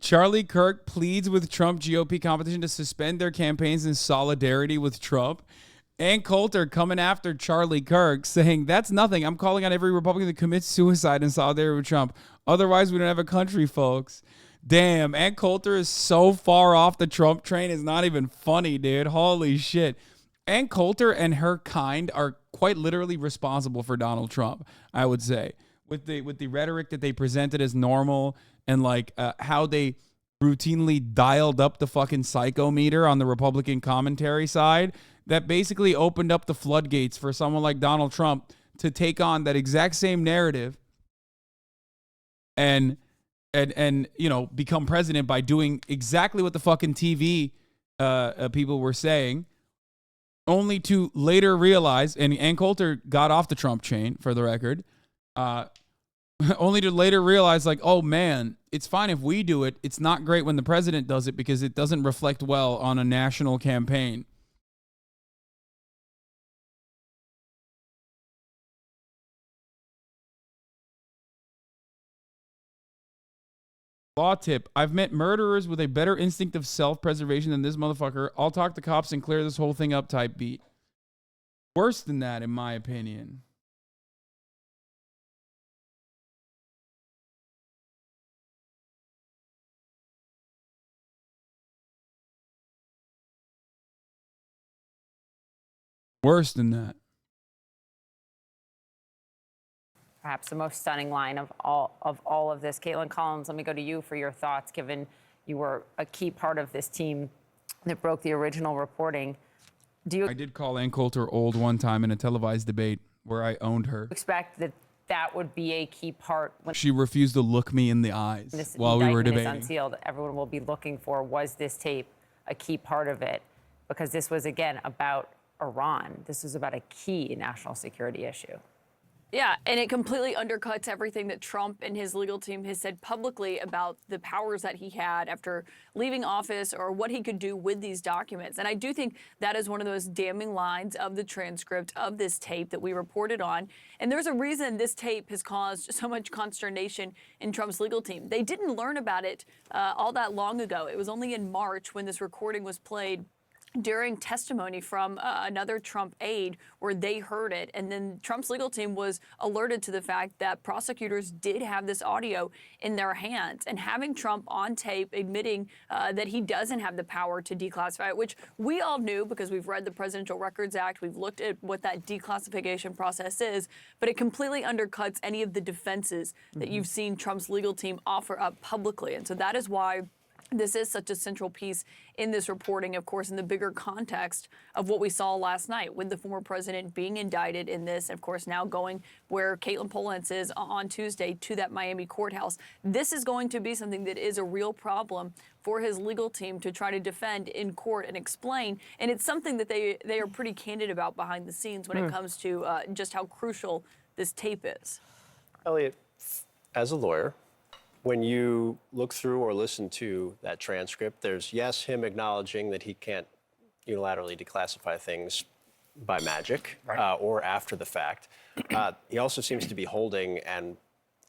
Charlie Kirk pleads with Trump GOP competition to suspend their campaigns in solidarity with Trump. Ann Coulter coming after Charlie Kirk, saying, that's nothing. I'm calling on every Republican to commit suicide in solidarity with Trump. Otherwise, we don't have a country, folks. Damn, Ann Coulter is so far off the Trump train. It's not even funny, dude. Holy shit. Ann Coulter and her kind are quite literally responsible for Donald Trump, I would say. With the rhetoric that they presented as normal and like how they routinely dialed up the fucking psychometer on the Republican commentary side, that basically opened up the floodgates for someone like Donald Trump to take on that exact same narrative and you know, become president by doing exactly what the fucking TV people were saying, only to later realize, and Ann Coulter got off the Trump chain for the record, only to later realize, like, oh man, it's fine if we do it. It's not great when the president does it because it doesn't reflect well on a national campaign. Law tip. I've met murderers with a better instinct of self-preservation than this motherfucker. I'll talk to cops and clear this whole thing up type beat. Worse than that, in my opinion. Worse than that. Perhaps the most stunning line of all of this. Caitlin Collins, let me go to you for your thoughts, given you were a key part of this team that broke the original reporting. I did call Ann Coulter old one time in a televised debate where I owned her. Expect that that would be a key part when She refused to look me in the eyes this while we were indictment debating. is unsealed. Everyone will be looking for, was this tape a key part of it? Because this was, again, about Iran. This was about a key national security issue. Yeah, and it completely undercuts everything that Trump and his legal team has said publicly about the powers that he had after leaving office or what he could do with these documents. And I do think that is one of those damning lines of the transcript of this tape that we reported on. And there's a reason this tape has caused so much consternation in Trump's legal team. They didn't learn about it all that long ago. It was only in March when this recording was played during testimony from another Trump aide where they heard it. And then Trump's legal team was alerted to the fact that prosecutors did have this audio in their hands. And having Trump on tape admitting that he doesn't have the power to declassify it, which we all knew because we've read the Presidential Records Act, we've looked at what that declassification process is, but it completely undercuts any of the defenses that you've seen Trump's legal team offer up publicly. And so that is why this is such a central piece in this reporting, of course, in the bigger context of what we saw last night with the former president being indicted in this, of course, now going where Caitlin Polantz is on Tuesday to that Miami courthouse. This is going to be something that is a real problem for his legal team to try to defend in court and explain. And it's something that they are pretty candid about behind the scenes when it comes to just how crucial this tape is. Elliot, as a lawyer, when you look through or listen to that transcript, there's, yes, him acknowledging that he can't unilaterally declassify things by magic or after the fact. He also seems to be holding and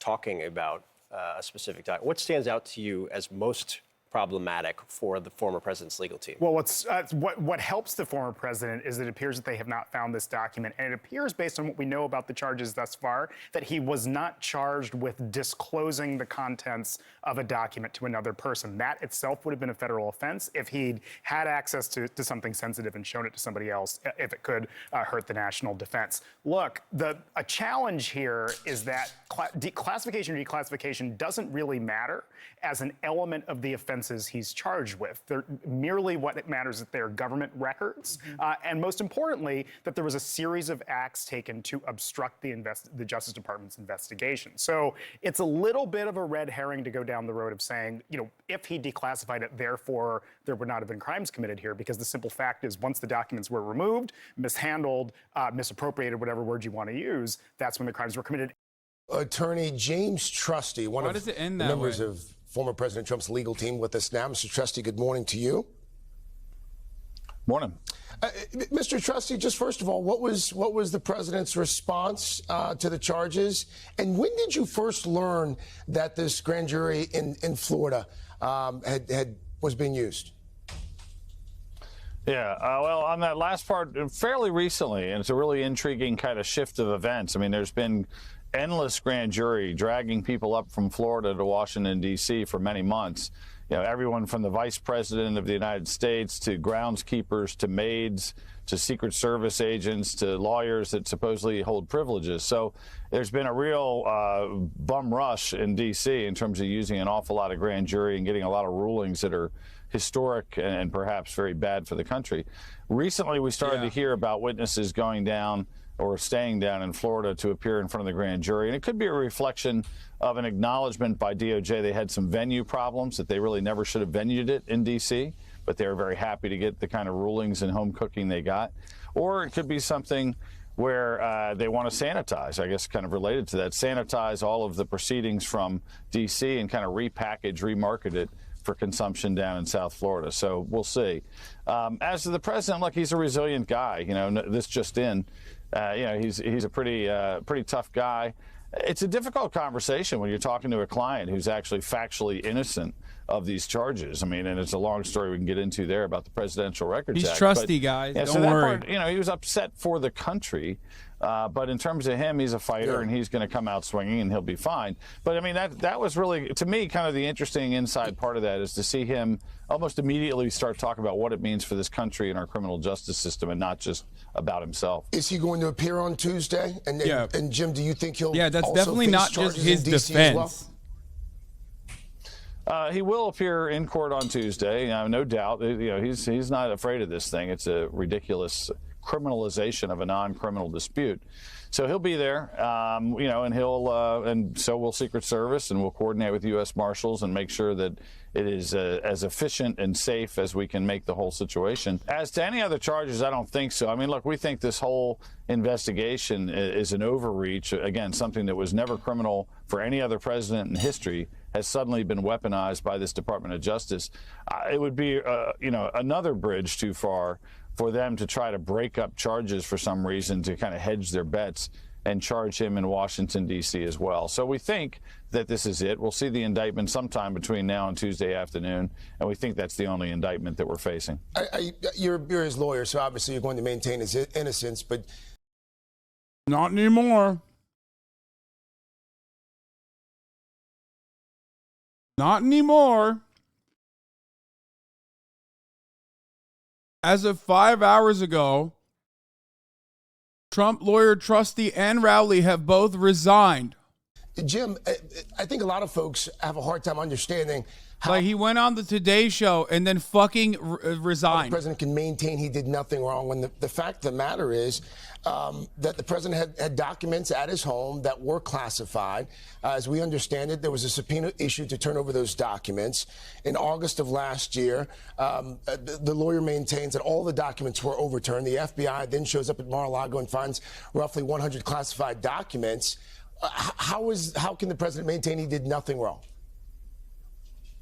talking about a specific document. What stands out to you as most problematic for the former president's legal team? Well, what helps the former president is it appears that they have not found this document, and it appears, based on what we know about the charges thus far, that he was not charged with disclosing the contents of a document to another person. That itself would have been a federal offense if he'd had access to something sensitive and shown it to somebody else, if it could hurt the national defense. Look, a challenge here is that classification or declassification doesn't really matter as an element of the offense offenses he's charged with. They're merely what it matters that they're government records, and most importantly, that there was a series of acts taken to obstruct the Justice Department's investigation. So it's a little bit of a red herring to go down the road of saying, you know, if he declassified it, therefore there would not have been crimes committed here, because the simple fact is once the documents were removed, mishandled, misappropriated, whatever word you want to use, that's when the crimes were committed. Attorney James Trusty, one of the members of former President Trump's legal team, with us now. Mr. Trusty, good morning to you. Morning. Mr. Trusty, just first of all, what was the president's response to the charges? And when did you first learn that this grand jury in Florida was being used? Yeah, well, on that last part, fairly recently, and it's a really intriguing kind of shift of events. I mean, there's been endless grand jury dragging people up from Florida to Washington, D.C. for many months. You know, everyone from the vice president of the United States to groundskeepers to maids to Secret Service agents to lawyers that supposedly hold privileges. So there's been a real bum rush in D.C. in terms of using an awful lot of grand jury and getting a lot of rulings that are historic and perhaps very bad for the country. Recently, we started to hear about witnesses going down or staying down in Florida to appear in front of the grand jury. And it could be a reflection of an acknowledgement by DOJ they had some venue problems, that they really never should have venued it in D.C., but they were very happy to get the kind of rulings and home cooking they got. Or it could be something where they want to sanitize, I guess kind of related to that, sanitize all of the proceedings from D.C. and kind of repackage, remarket it for consumption down in South Florida. So we'll see. As to the president, look, he's a resilient guy. You know, this just in. You know, he's a pretty tough guy. It's a difficult conversation when you're talking to a client who's actually factually innocent of these charges. I mean, and it's a long story we can get into there about the Presidential Records Act. He's trusty, guys. Yeah, Don't so that worry. part, you know, he was upset for the country. But in terms of him, he's a fighter, and he's going to come out swinging, and he'll be fine. But, I mean, that was really, to me, kind of the interesting inside part of that is to see him almost immediately start talking about what it means for this country and our criminal justice system and not just about himself. Is he going to appear on Tuesday? And Jim, do you think he'll that's also definitely face not just charges his in DC as well? defense. He will appear in court on Tuesday, no doubt. You know, he's not afraid of this thing. It's a ridiculous criminalization of a non-criminal dispute. So he'll be there, you know, and and so will Secret Service, and we'll coordinate with U.S. Marshals and make sure that it is as efficient and safe as we can make the whole situation. As to any other charges, I don't think so. I mean, look, we think this whole investigation is an overreach. Again, something that was never criminal for any other president in history has suddenly been weaponized by this Department of Justice. It would be, you know, another bridge too far for them to try to break up charges for some reason to kind of hedge their bets and charge him in Washington, D.C. as well. So we think that this is it. We'll see the indictment sometime between now and Tuesday afternoon, and we think that's the only indictment that we're facing. You're his lawyer, so obviously you're going to maintain his innocence, but... Not anymore. Not anymore. As of 5 hours ago, Trump lawyer Trusty and Rowley have both resigned. Jim, I think a lot of folks have a hard time understanding how like he went on the Today Show and then fucking resigned. The president can maintain he did nothing wrong when the fact of the matter is that the president had documents at his home that were classified. As we understand it, there was a subpoena issued to turn over those documents. In August of last year, the lawyer maintains that all the documents were overturned. The FBI then shows up at Mar-a-Lago and finds roughly 100 classified documents. How can the president maintain he did nothing wrong?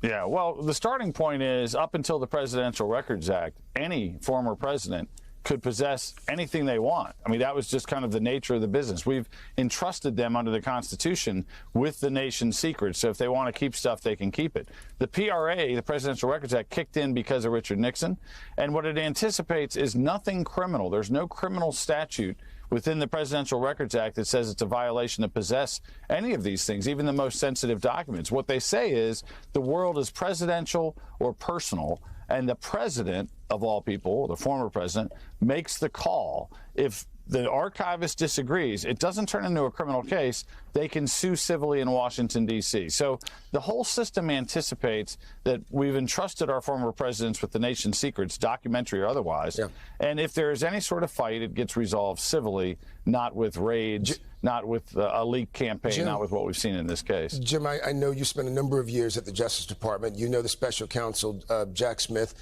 Yeah, well, the starting point is up until the Presidential Records Act, any former president could possess anything they want. I mean, that was just kind of the nature of the business. We've entrusted them under the Constitution with the nation's secrets. So if they want to keep stuff, they can keep it. The PRA, the Presidential Records Act, kicked in because of Richard Nixon. And what it anticipates is nothing criminal. There's no criminal statute within the Presidential Records Act that says it's a violation to possess any of these things, even the most sensitive documents. What they say is the world is presidential or personal, and the president, of all people, the former president, makes the call if the archivist disagrees, it doesn't turn into a criminal case. They can sue civilly in Washington, D.C. So the whole system anticipates that we've entrusted our former presidents with the nation's secrets, documentary or otherwise. Yeah. And if there is any sort of fight, it gets resolved civilly, not with raids, not with a leak campaign, Jim, not with what we've seen in this case. Jim, I know you spent a number of years at the Justice Department. You know the special counsel, Jack Smith,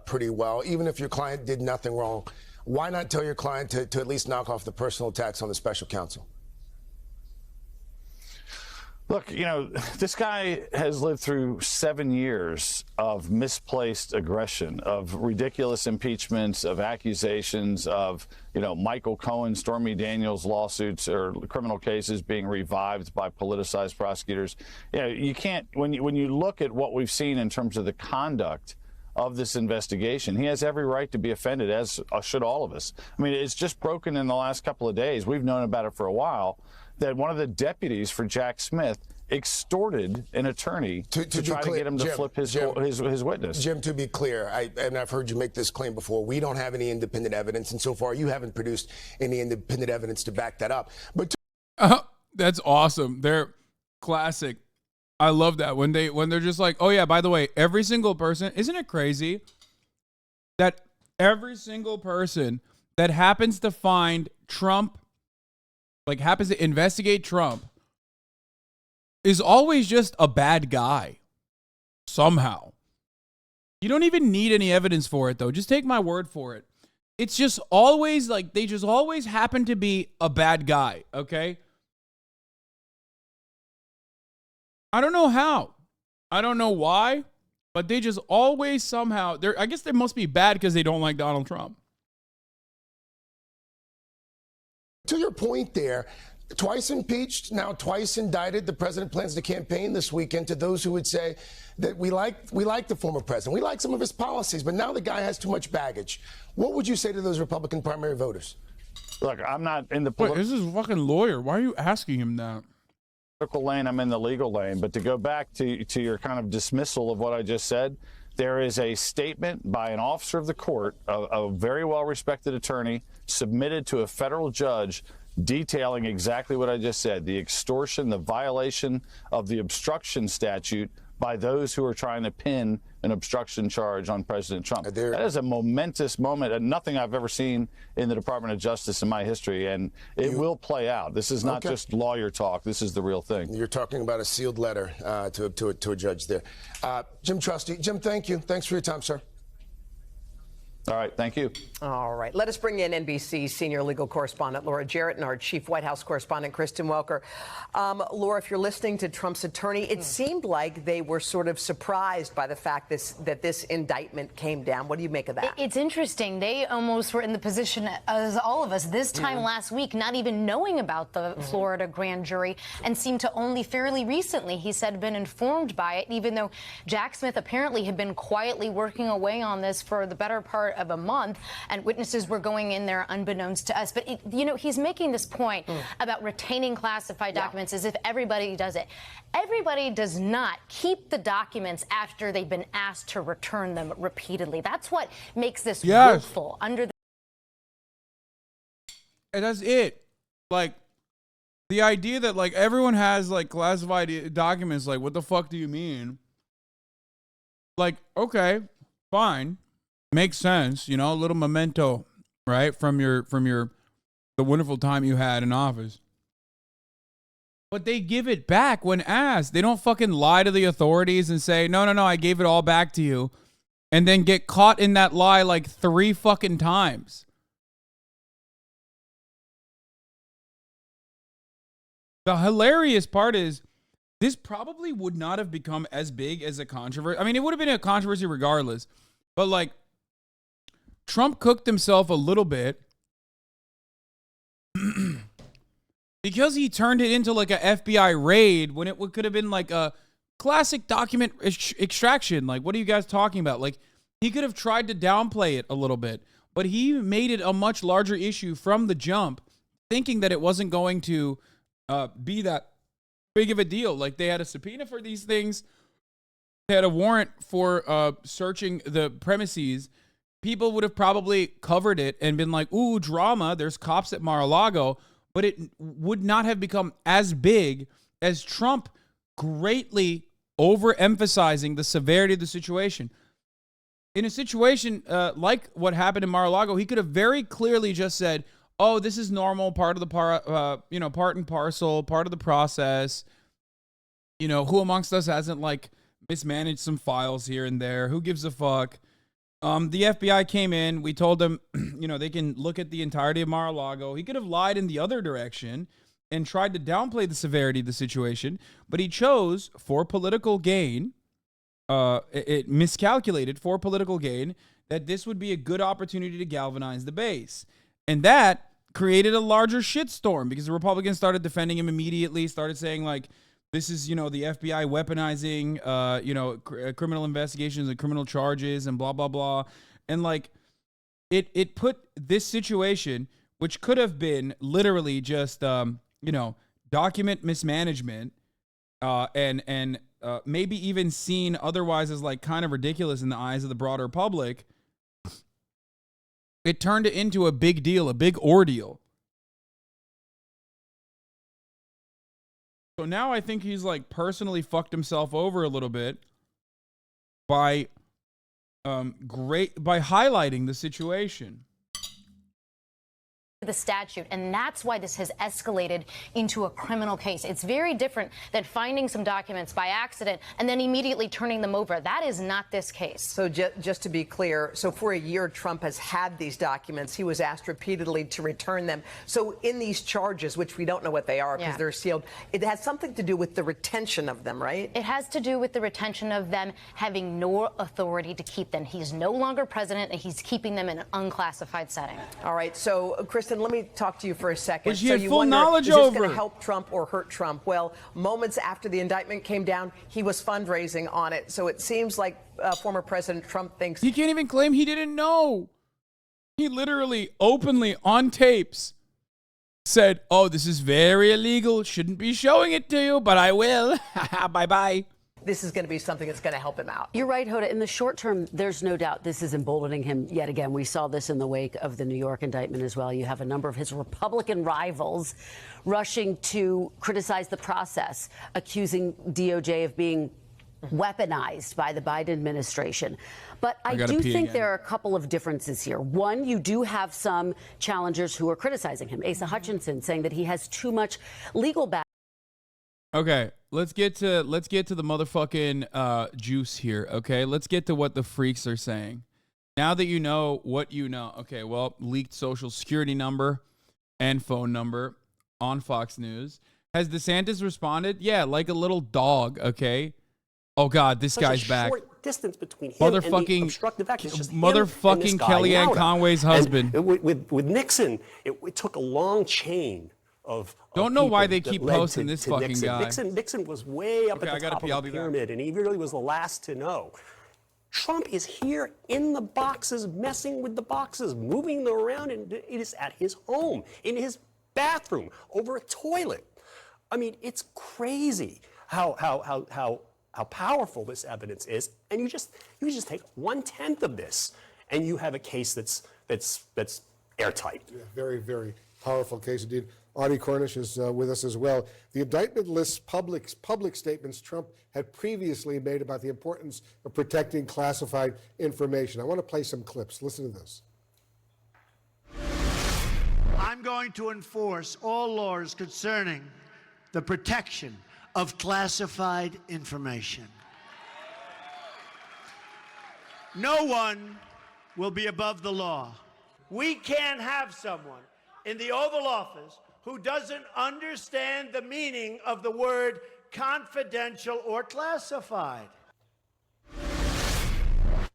pretty well. Even if your client did nothing wrong, why not tell your client to at least knock off the personal attacks on the special counsel? Look, you know, this guy has lived through 7 years of misplaced aggression, of ridiculous impeachments, of accusations, of, you know, Michael Cohen, Stormy Daniels lawsuits or criminal cases being revived by politicized prosecutors. You know, you can't, when you look at what we've seen in terms of the conduct of this investigation, he has every right to be offended, as should all of us. I mean, it's just broken in the last couple of days. We've known about it for a while, that one of the deputies for Jack Smith extorted an attorney to try to get him to flip his witness. Jim, to be clear, and I've heard you make this claim before, we don't have any independent evidence, and so far you haven't produced any independent evidence to back that up. But that's awesome. They're classic. I love that when they're just like, oh yeah, by the way, every single person, isn't it crazy that every single person that happens to find Trump, like happens to investigate Trump, is always just a bad guy somehow. You don't even need any evidence for it though. Just take my word for it. It's just always like, they just always happen to be a bad guy. Okay. I don't know how. I don't know why, but they just always somehow, I guess they must be bad because they don't like Donald Trump. To your point there, twice impeached, now twice indicted. The president plans to campaign this weekend to those who would say that we like the former president. We like some of his policies, but now the guy has too much baggage. What would you say to those Republican primary voters? Look, I'm not in the Wait, this is a fucking lawyer. Why are you asking him that? Lane, I'm in the legal lane. But to go back to your kind of dismissal of what I just said, there is a statement by an officer of the court, a very well-respected attorney, submitted to a federal judge detailing exactly what I just said, the extortion, the violation of the obstruction statute by those who are trying to pin an obstruction charge on President Trump. That is a momentous moment, and nothing I've ever seen in the Department of Justice in my history, and it will play out. This is not just lawyer talk. This is the real thing. You're talking about a sealed letter to a judge there. Jim Trusty. Jim, thank you. Thanks for your time, sir. All right, thank you. All right, let us bring in NBC senior legal correspondent Laura Jarrett and our chief White House correspondent Kristen Welker. Laura, if you're listening to Trump's attorney, it seemed like they were sort of surprised by the fact that this indictment came down. What do you make of that? It's interesting. They almost were in the position as all of us this time last week, not even knowing about the Florida grand jury, and seemed to only fairly recently, he said, been informed by it, even though Jack Smith apparently had been quietly working away on this for the better part of a month, and witnesses were going in there unbeknownst to us. But, you know, he's making this point about retaining classified documents as if everybody does it. Everybody does not keep the documents after they've been asked to return them repeatedly. That's what makes this willful under the... And that's it. Like, the idea that, like, everyone has, like, classified documents, like, what the fuck do you mean? Like, okay, fine. Makes sense, you know, a little memento, right, from the wonderful time you had in office. But they give it back when asked. They don't fucking lie to the authorities and say, no, I gave it all back to you, and then get caught in that lie like 3 fucking times. The hilarious part is this probably would not have become as big as a controversy. I mean, it would have been a controversy regardless, but like, Trump cooked himself a little bit because he turned it into like a FBI raid when it could have been like a classic document extraction. Like, what are you guys talking about? Like, he could have tried to downplay it a little bit, but he made it a much larger issue from the jump, thinking that it wasn't going to be that big of a deal. Like, they had a subpoena for these things. They had a warrant for searching the premises. people would have probably covered it and been like, ooh, drama, there's cops at Mar-a-Lago, but it would not have become as big as Trump greatly overemphasizing the severity of the situation. In a situation like what happened in Mar-a-Lago, he could have very clearly just said, oh, this is normal, part of the part and parcel, part of the process. You know, who amongst us hasn't like mismanaged some files here and there? Who gives a fuck? The FBI came in. We told them, you know, they can look at the entirety of Mar-a-Lago. He could have lied in the other direction and tried to downplay the severity of the situation, but he chose for political gain. It miscalculated for political gain that this would be a good opportunity to galvanize the base. And that created a larger shitstorm because the Republicans started defending him immediately, started saying like, this is, you know, the FBI weaponizing, you know, criminal investigations and criminal charges and blah, blah, blah. And like it put this situation, which could have been literally just, you know, document mismanagement and maybe even seen otherwise as like kind of ridiculous in the eyes of the broader public. It turned it into a big deal, a big ordeal. So now I think he's like personally fucked himself over a little bit by highlighting the situation. The statute, and that's why this has escalated into a criminal case. It's very different than finding some documents by accident and then immediately turning them over. That is not this case. So just to be clear, so for a year, Trump has had these documents. He was asked repeatedly to return them. So in these charges, which we don't know what they are because they're sealed, it has something to do with the retention of them, right? It has to do with the retention of them having no authority to keep them. He's no longer president, and he's keeping them in an unclassified setting. All right. So, Kristen, let me talk to you for a second. Which he so had you full wonder, knowledge is this over. going to help Trump or hurt Trump? Well, moments after the indictment came down, he was fundraising on it. So it seems like former President Trump thinks he can't even claim he didn't know. He literally openly on tapes said, oh, this is very illegal. Shouldn't be showing it to you, but I will. Bye-bye. this is going to be something that's going to help him out. You're right, Hoda. In the short term, there's no doubt this is emboldening him yet again. We saw this in the wake of the New York indictment as well. You have a number of his Republican rivals rushing to criticize the process, accusing DOJ of being weaponized by the Biden administration. But I do think there are a couple of differences here. One, you do have some challengers who are criticizing him. Asa Hutchinson saying that he has too much legal back. Okay, let's get to the motherfucking juice here. Okay, let's get to what the freaks are saying. Now that you know what you know. Okay, well, leaked social security number and phone number on Fox News. Has DeSantis responded? Yeah, like a little dog. Okay. Oh God, this guy's back. Distance between him motherfucking, and the obstructive action. It's just motherfucking Kellyanne Conway's husband. And with Nixon, it took a long chain of don't know why they keep posting this fucking Nixon. guy. Nixon was way up at the top of the pyramid, and he really was the last to know. Trump is here in the boxes, messing with the boxes, moving them around, and it is at his home, in his bathroom, over a toilet. I mean, it's crazy how powerful this evidence is, and you just take 1/10 of this, and you have a case that's airtight. Yeah, very, very powerful case indeed. Audie Cornish is with us as well. The indictment lists public statements Trump had previously made about the importance of protecting classified information. I want to play some clips. Listen to this. I'm going to enforce all laws concerning the protection of classified information. No one will be above the law. We can't have someone in the Oval Office who doesn't understand the meaning of the word confidential or classified.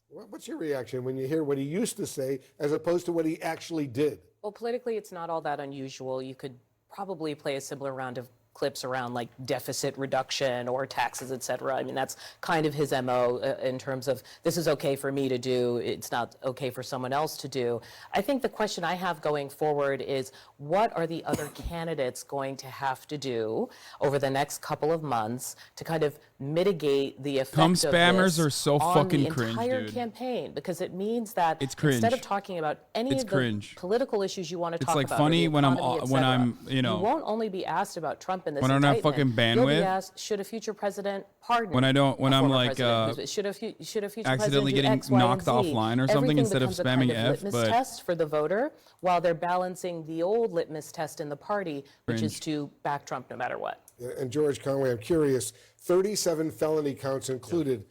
What's your reaction when you hear what he used to say as opposed to what he actually did? Well, politically, it's not all that unusual. You could probably play a similar round of clips around like deficit reduction or taxes, et cetera. I mean, that's kind of his MO in terms of this is okay for me to do, it's not okay for someone else to do. I think the question I have going forward is what are the other candidates going to have to do over the next couple of months to kind of mitigate the effect Cum of spammers this are so on fucking the cringe, entire dude. campaign, because it means that It's cringe. instead of talking about any It's of cringe. the political issues you want to It's talk like about, funny or the when I'm economy, et when cetera, I'm, you know, you won't only be asked about Trump in this when I don't have indictment. fucking You'll be bandwidth. asked, should a future president pardon? When I don't, when a I'm former like president? Should a future accidentally president do getting X, Y, and knocked Z? offline or something Everything instead of becomes a spamming kind of F, litmus but test for the voter, while they're balancing the old litmus test in the party, which is Cringe. to back Trump no matter what. And George Conway, I'm curious, 37 felony counts included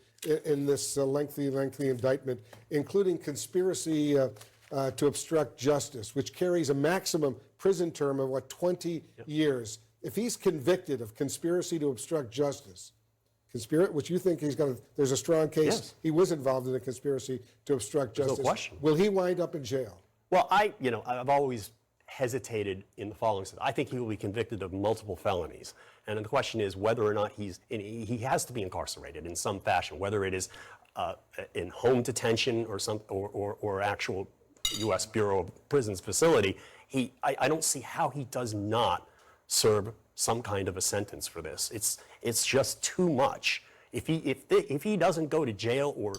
in this lengthy indictment, including conspiracy to obstruct justice, which carries a maximum prison term of, 20 years. If he's convicted of conspiracy to obstruct justice, which you think there's a strong case he was involved in a conspiracy to obstruct There's no justice, question. will he wind up in jail? Well, I've always hesitated in the following sense. I think he will be convicted of multiple felonies. And the question is whether or not he has to be incarcerated in some fashion, whether it is in home detention or actual U.S. Bureau of Prisons facility. I don't see how he does not serve some kind of a sentence for this. It's just too much. If he doesn't go to jail or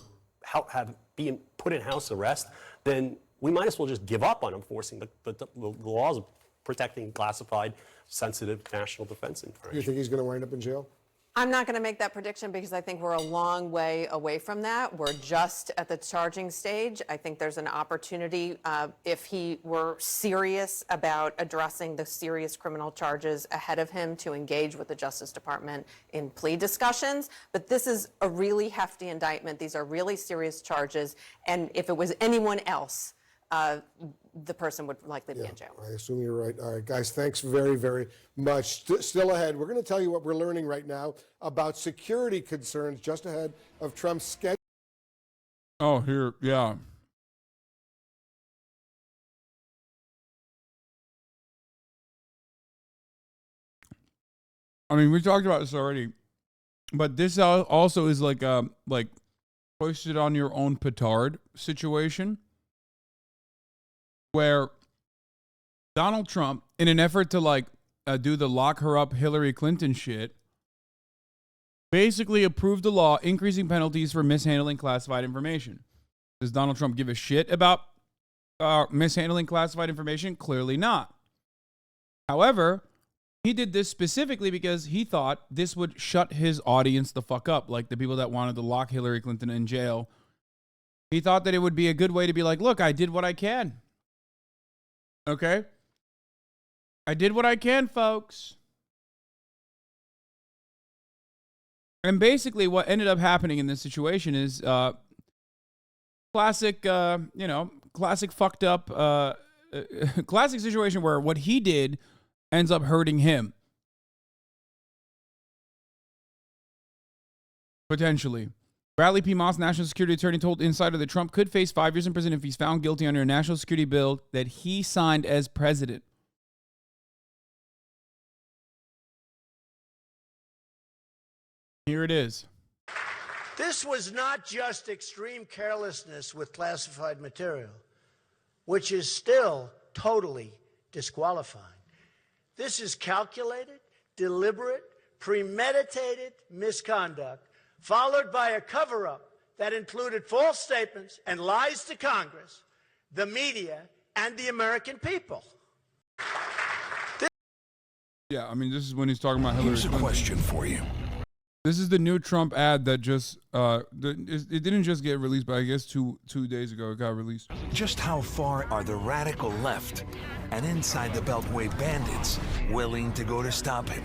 be put in house arrest, then we might as well just give up on enforcing the laws protecting classified, sensitive national defense information. You think he's going to wind up in jail? I'm not going to make that prediction because I think we're a long way away from that. We're just at the charging stage. I think there's an opportunity if he were serious about addressing the serious criminal charges ahead of him to engage with the Justice Department in plea discussions. But this is a really hefty indictment. These are really serious charges. And if it was anyone else, the person would likely be in jail. I assume you're right. All right, guys, thanks very, very much. Still ahead, we're going to tell you what we're learning right now about security concerns just ahead of Trump's schedule. Oh, here, yeah. I mean, we talked about this already, but this also is like hoist it on your own petard situation, where Donald Trump, in an effort to do the lock her up Hillary Clinton shit, basically approved the law increasing penalties for mishandling classified information. Does Donald Trump give a shit about mishandling classified information? Clearly not. However, he did this specifically because he thought this would shut his audience the fuck up, like the people that wanted to lock Hillary Clinton in jail. He thought that it would be a good way to be like, look, I did what I can. Okay? I did what I can, folks. And basically what ended up happening in this situation is classic fucked up, classic situation where what he did ends up hurting him. Potentially. Bradley P. Moss, National Security Attorney, told Insider that Trump could face 5 years in prison if he's found guilty under a national security bill that he signed as president. Here it is. This was not just extreme carelessness with classified material, which is still totally disqualifying. This is calculated, deliberate, premeditated misconduct, followed by a cover-up that included false statements and lies to Congress, the media, and the American people. Yeah, I mean, this is when he's talking about Hillary Clinton. Here's a question for you. This is the new Trump ad that just, it didn't just get released, but I guess two days ago it got released. Just how far are the radical left and inside the Beltway bandits willing to go to stop him?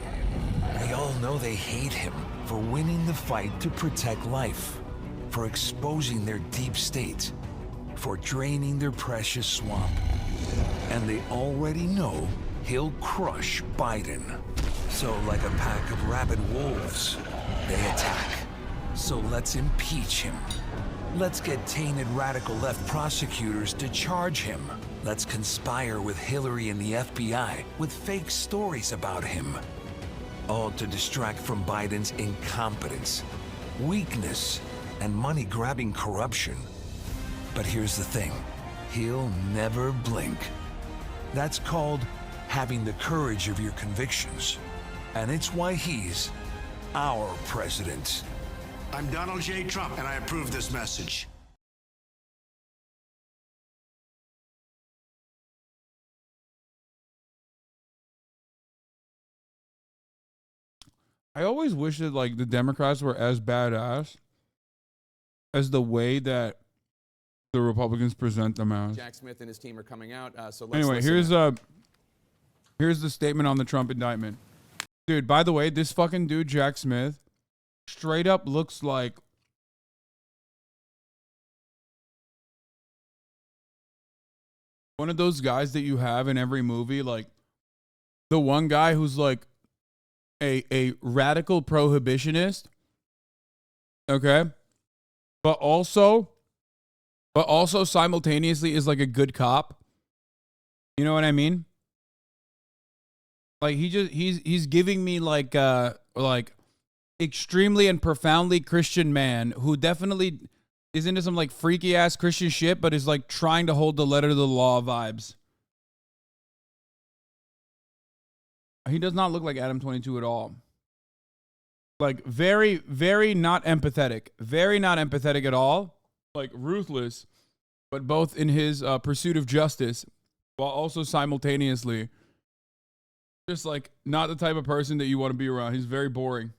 We all know they hate him for winning the fight to protect life, for exposing their deep state, for draining their precious swamp. And they already know he'll crush Biden. So like a pack of rabid wolves, they attack. So let's impeach him. Let's get tainted radical left prosecutors to charge him. Let's conspire with Hillary and the FBI with fake stories about him. All to distract from Biden's incompetence, weakness, and money-grabbing corruption. But here's the thing, he'll never blink. That's called having the courage of your convictions. And it's why he's our president. I'm Donald J. Trump, and I approve this message. I always wish that like the Democrats were as badass as the way that the Republicans present them as. Jack Smith and his team are coming out. So let's Anyway, here's the statement on the Trump indictment. Dude, by the way, this fucking dude, Jack Smith, straight up looks like one of those guys that you have in every movie, like the one guy who's like a radical prohibitionist, okay, but also simultaneously is like a good cop. You know what I mean? Like he's giving me like extremely and profoundly Christian man who definitely is into some like freaky ass Christian shit, but is like trying to hold the letter of the law vibes. He does not look like Adam 22 at all. Like very, very not empathetic. Very not empathetic at all. Like ruthless, but both in his pursuit of justice, while also simultaneously just like not the type of person that you want to be around. He's very boring.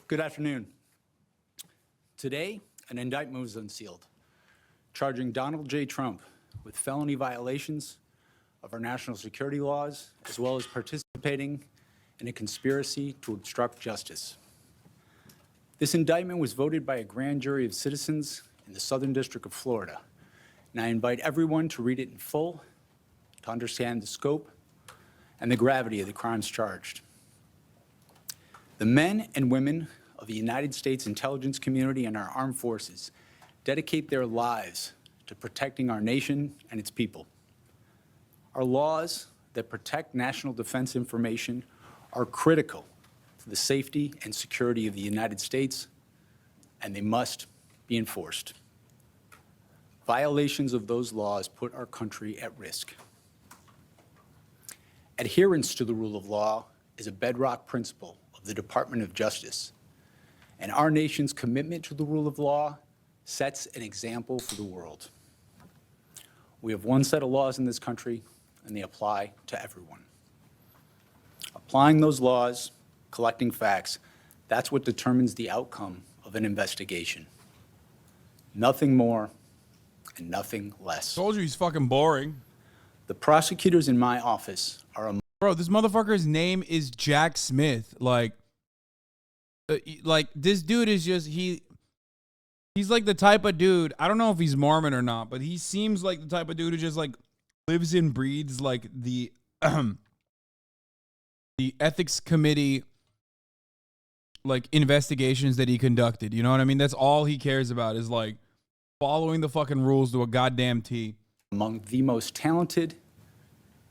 Good afternoon. Today, an indictment was unsealed, charging Donald J. Trump with felony violations of our national security laws, as well as participating in a conspiracy to obstruct justice. This indictment was voted by a grand jury of citizens in the Southern District of Florida, and I invite everyone to read it in full to understand the scope and the gravity of the crimes charged. The men and women of the United States intelligence community and our armed forces dedicate their lives to protecting our nation and its people. Our laws that protect national defense information are critical to the safety and security of the United States, and they must be enforced. Violations of those laws put our country at risk. Adherence to the rule of law is a bedrock principle of the Department of Justice, and our nation's commitment to the rule of law sets an example for the world. We have one set of laws in this country, and they apply to everyone. Applying those laws, collecting facts, that's what determines the outcome of an investigation. Nothing more and nothing less. Told you he's fucking boring. The prosecutors in my office are Bro, this motherfucker's name is Jack Smith. Like this dude is just, he's like the type of dude, I don't know if he's Mormon or not, but he seems like the type of dude who just like lives and breathes like the ethics committee like investigations that he conducted. You know what I mean? That's all he cares about is like following the fucking rules to a goddamn T. Among the most talented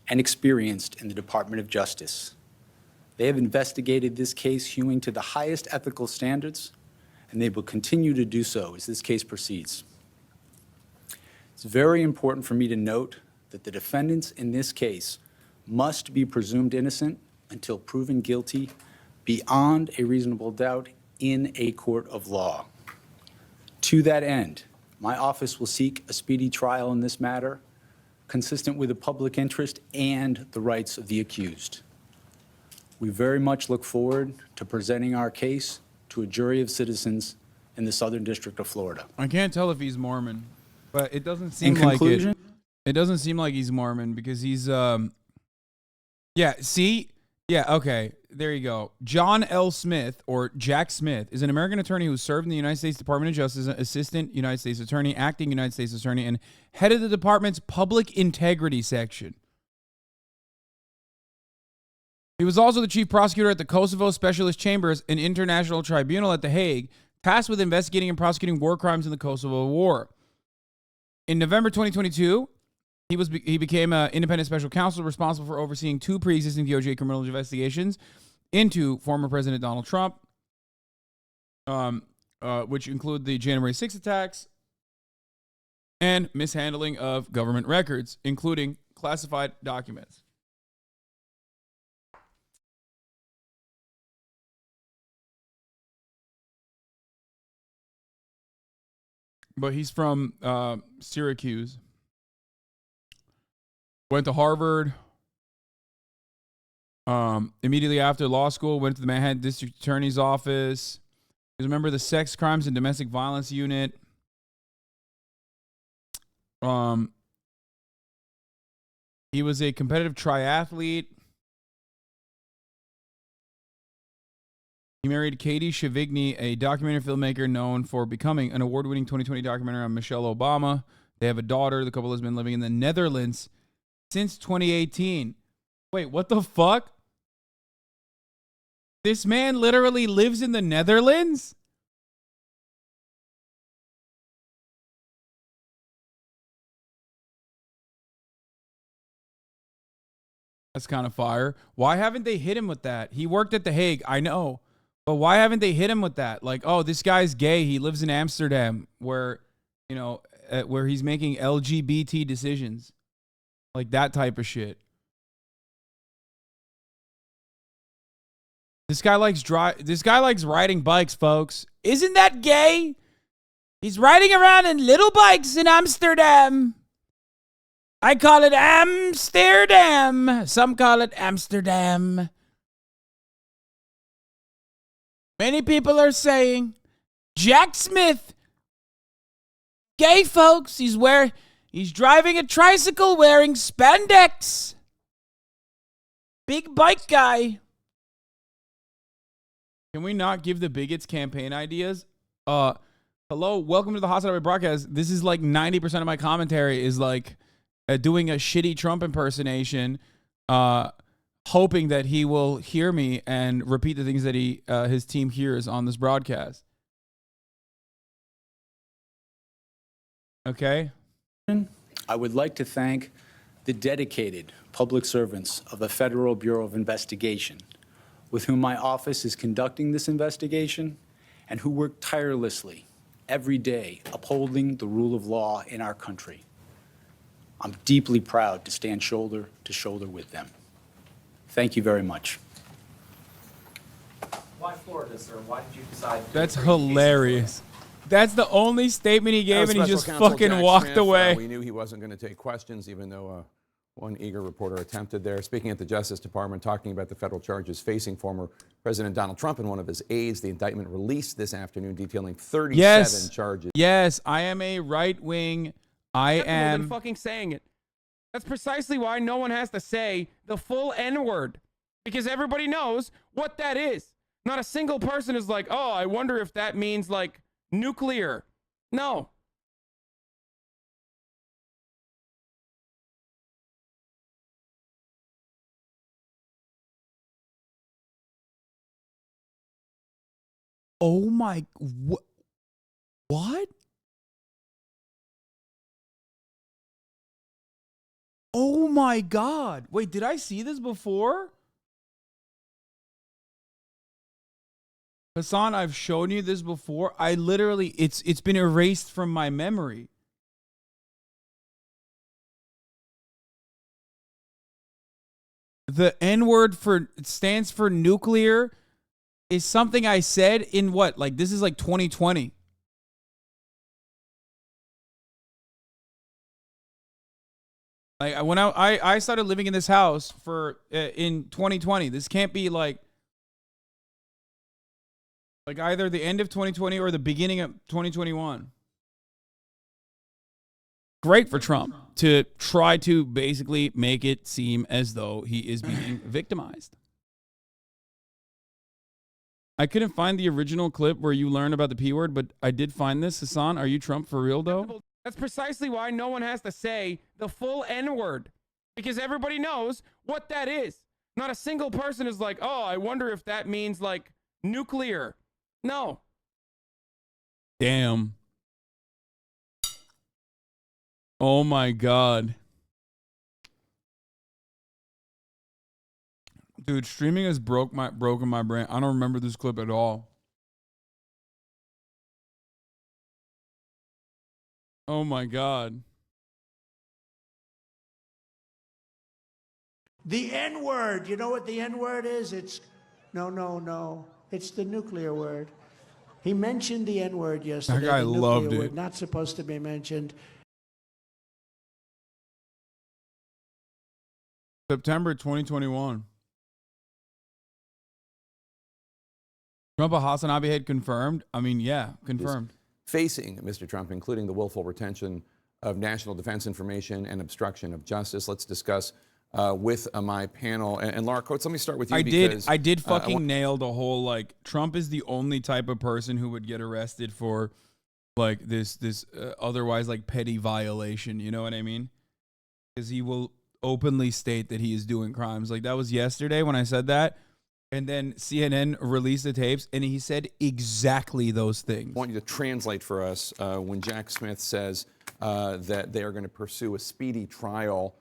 and experienced in the Department of Justice. They have investigated this case hewing to the highest ethical standards, and they will continue to do so as this case proceeds. It's very important for me to note that the defendants in this case must be presumed innocent until proven guilty beyond a reasonable doubt in a court of law. To that end, my office will seek a speedy trial in this matter, consistent with the public interest and the rights of the accused. We very much look forward to presenting our case to a jury of citizens in the Southern District of Florida. I can't tell if he's Mormon, but it doesn't seem In like conclusion, it doesn't seem like he's Mormon because he's okay, there you go. John L. Smith, or Jack Smith, is an American attorney who served in the United States Department of Justice as Assistant United States Attorney, Acting United States Attorney, and head of the department's Public Integrity Section. He was also the chief prosecutor at the Kosovo Specialist Chambers, an international tribunal at The Hague, tasked with investigating and prosecuting war crimes in the Kosovo War. In November 2022, he became an independent special counsel responsible for overseeing two pre-existing DOJ criminal investigations into former President Donald Trump, which include the January 6th attacks and mishandling of government records, including classified documents. but he's from Syracuse. Went to Harvard. Immediately after law school, went to the Manhattan District Attorney's Office. He was a member of the Sex Crimes and Domestic Violence Unit. He was a competitive triathlete. He married Katie Shavigny, a documentary filmmaker known for becoming an award-winning 2020 documentary on Michelle Obama. They have a daughter. The couple has been living in the Netherlands since 2018. Wait, what the fuck? This man literally lives in the Netherlands? That's kind of fire. Why haven't they hit him with that? He worked at The Hague, I know. But why haven't they hit him with that? Like, oh, this guy's gay. He lives in Amsterdam where, you know, where he's making LGBT decisions. Like that type of shit. This guy likes riding bikes, folks. Isn't that gay? He's riding around in little bikes in Amsterdam. I call it Amsterdam. Some call it Amsterdam. Many people are saying Jack Smith, gay folks. He's driving a tricycle wearing spandex. Big bike guy. Can we not give the bigots campaign ideas? Hello, welcome to the HasanAbi broadcast. This is like 90% of my commentary is like doing a shitty Trump impersonation, hoping that he will hear me and repeat the things that his team hears on this broadcast. Okay? I would like to thank the dedicated public servants of the Federal Bureau of Investigation, with whom my office is conducting this investigation, and who work tirelessly every day upholding the rule of law in our country. I'm deeply proud to stand shoulder to shoulder with them. Thank you very much. Why Florida, sir? Why did you decide to That's hilarious. That's the only statement he gave, and he just fucking walked away. We knew he wasn't going to take questions, even though one eager reporter attempted there. Speaking at the Justice Department, talking about the federal charges facing former President Donald Trump and one of his aides. The indictment released this afternoon detailing 37 charges. Yes, I am a right-wing. I am fucking saying it. That's precisely why no one has to say the full N-word, because everybody knows what that is. Not a single person is like, oh, I wonder if that means like nuclear. No. Oh my, what? Oh my God. Wait, did I see this before? Hasan, I've shown you this before. I literally, it's been erased from my memory. The N-word stands for nuclear is something I said in what? Like, this is like 2020. Like, when I started living in this house in 2020. This can't be like either the end of 2020 or the beginning of 2021. Great for Trump to try to basically make it seem as though he is being victimized. I couldn't find the original clip where you learn about the P word, but I did find this. Hasan, are you Trump for real, though? That's precisely why no one has to say the full N-word, because everybody knows what that is. Not a single person is like, oh, I wonder if that means like nuclear. No. Damn. Oh my God. Dude, streaming has broken my brain. I don't remember this clip at all. Oh my God. The N-word. You know what the N-word is? No. It's the nuclear word. He mentioned the N-word yesterday. That guy the nuclear loved it. word, not supposed to be mentioned. September 2021. Trump a HasanAbi had confirmed? I mean, yeah, confirmed. Facing Mr. Trump, including the willful retention of national defense information and obstruction of justice. Let's discuss with my panel. And Laura Coates, let me start with you. I did fucking nail the whole, like, Trump is the only type of person who would get arrested for, like, this otherwise, like, petty violation. You know what I mean? Because he will openly state that he is doing crimes. Like, that was yesterday when I said that. And then CNN released the tapes, and he said exactly those things. I want you to translate for us when Jack Smith says that they are going to pursue a speedy trial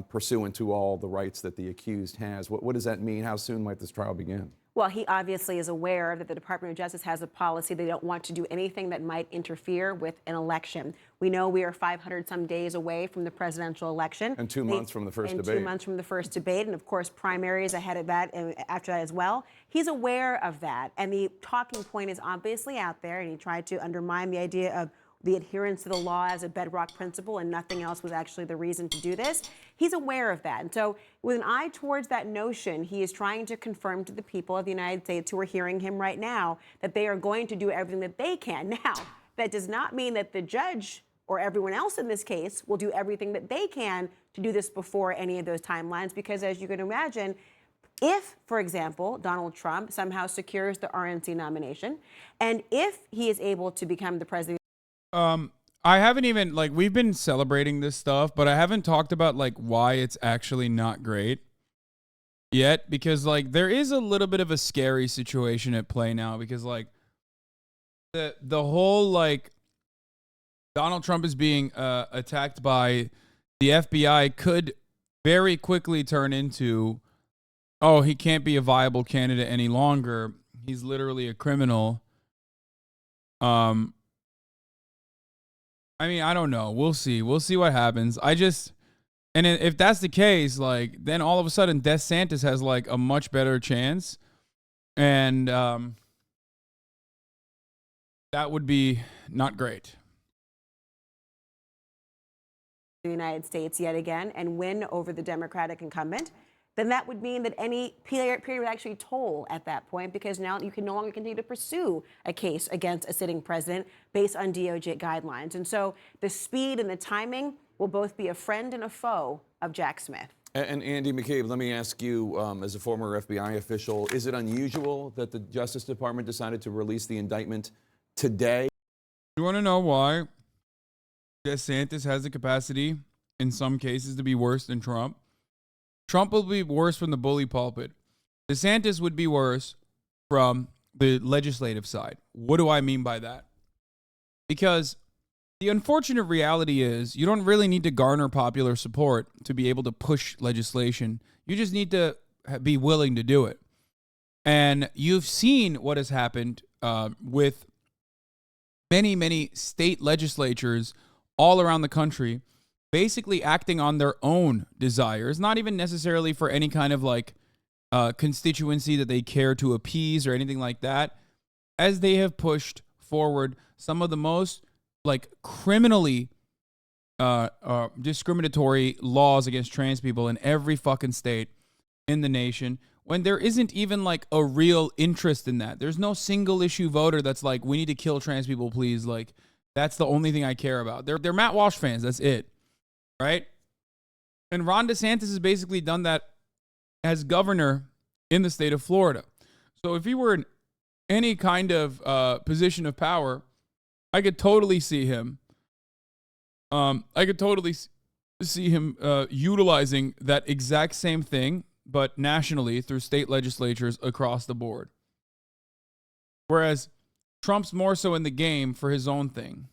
pursuant to all the rights that the accused has. What does that mean? How soon might this trial begin? Well, he obviously is aware that the Department of Justice has a policy. They don't want to do anything that might interfere with an election. We know we are 500 some days away from the presidential election. And 2 months from the first debate. And 2 months from the first debate. And of course, primaries ahead of that and after that as well. He's aware of that. And the talking point is obviously out there. And he tried to undermine the idea of the adherence to the law as a bedrock principle, and nothing else was actually the reason to do this. He's aware of that. And so with an eye towards that notion, he is trying to confirm to the people of the United States who are hearing him right now that they are going to do everything that they can. Now, that does not mean that the judge or everyone else in this case will do everything that they can to do this before any of those timelines, because as you can imagine, if, for example, Donald Trump somehow secures the RNC nomination, and if he is able to become the president, I haven't even, like, we've been celebrating this stuff, but I haven't talked about, like, why it's actually not great yet, because, like, there is a little bit of a scary situation at play now, because, like, the whole, like, Donald Trump is being attacked by the FBI could very quickly turn into, oh, he can't be a viable candidate any longer. He's literally a criminal. I mean, I don't know. We'll see. We'll see what happens. And if that's the case, like, then all of a sudden DeSantis has, like, a much better chance. And that would be not great. the United States yet again and win over the Democratic incumbent, then that would mean that any period would actually toll at that point, because now you can no longer continue to pursue a case against a sitting president based on DOJ guidelines. And so the speed and the timing will both be a friend and a foe of Jack Smith. And Andy McCabe, let me ask you, as a former FBI official, is it unusual that the Justice Department decided to release the indictment today? You want to know why DeSantis has the capacity in some cases to be worse than Trump? Trump will be worse from the bully pulpit. DeSantis would be worse from the legislative side. What do I mean by that? Because the unfortunate reality is you don't really need to garner popular support to be able to push legislation. You just need to be willing to do it. And you've seen what has happened with many, many state legislatures all around the country basically acting on their own desires, not even necessarily for any kind of like constituency that they care to appease or anything like that, as they have pushed forward some of the most like criminally discriminatory laws against trans people in every fucking state in the nation, when there isn't even like a real interest in that. There's no single issue voter that's like, we need to kill trans people, please. Like, that's the only thing I care about. They're Matt Walsh fans. That's it. Right? And Ron DeSantis has basically done that as governor in the state of Florida. So if he were in any kind of position of power, I could totally see him. Utilizing that exact same thing, but nationally through state legislatures across the board. Whereas Trump's more so in the game for his own thing.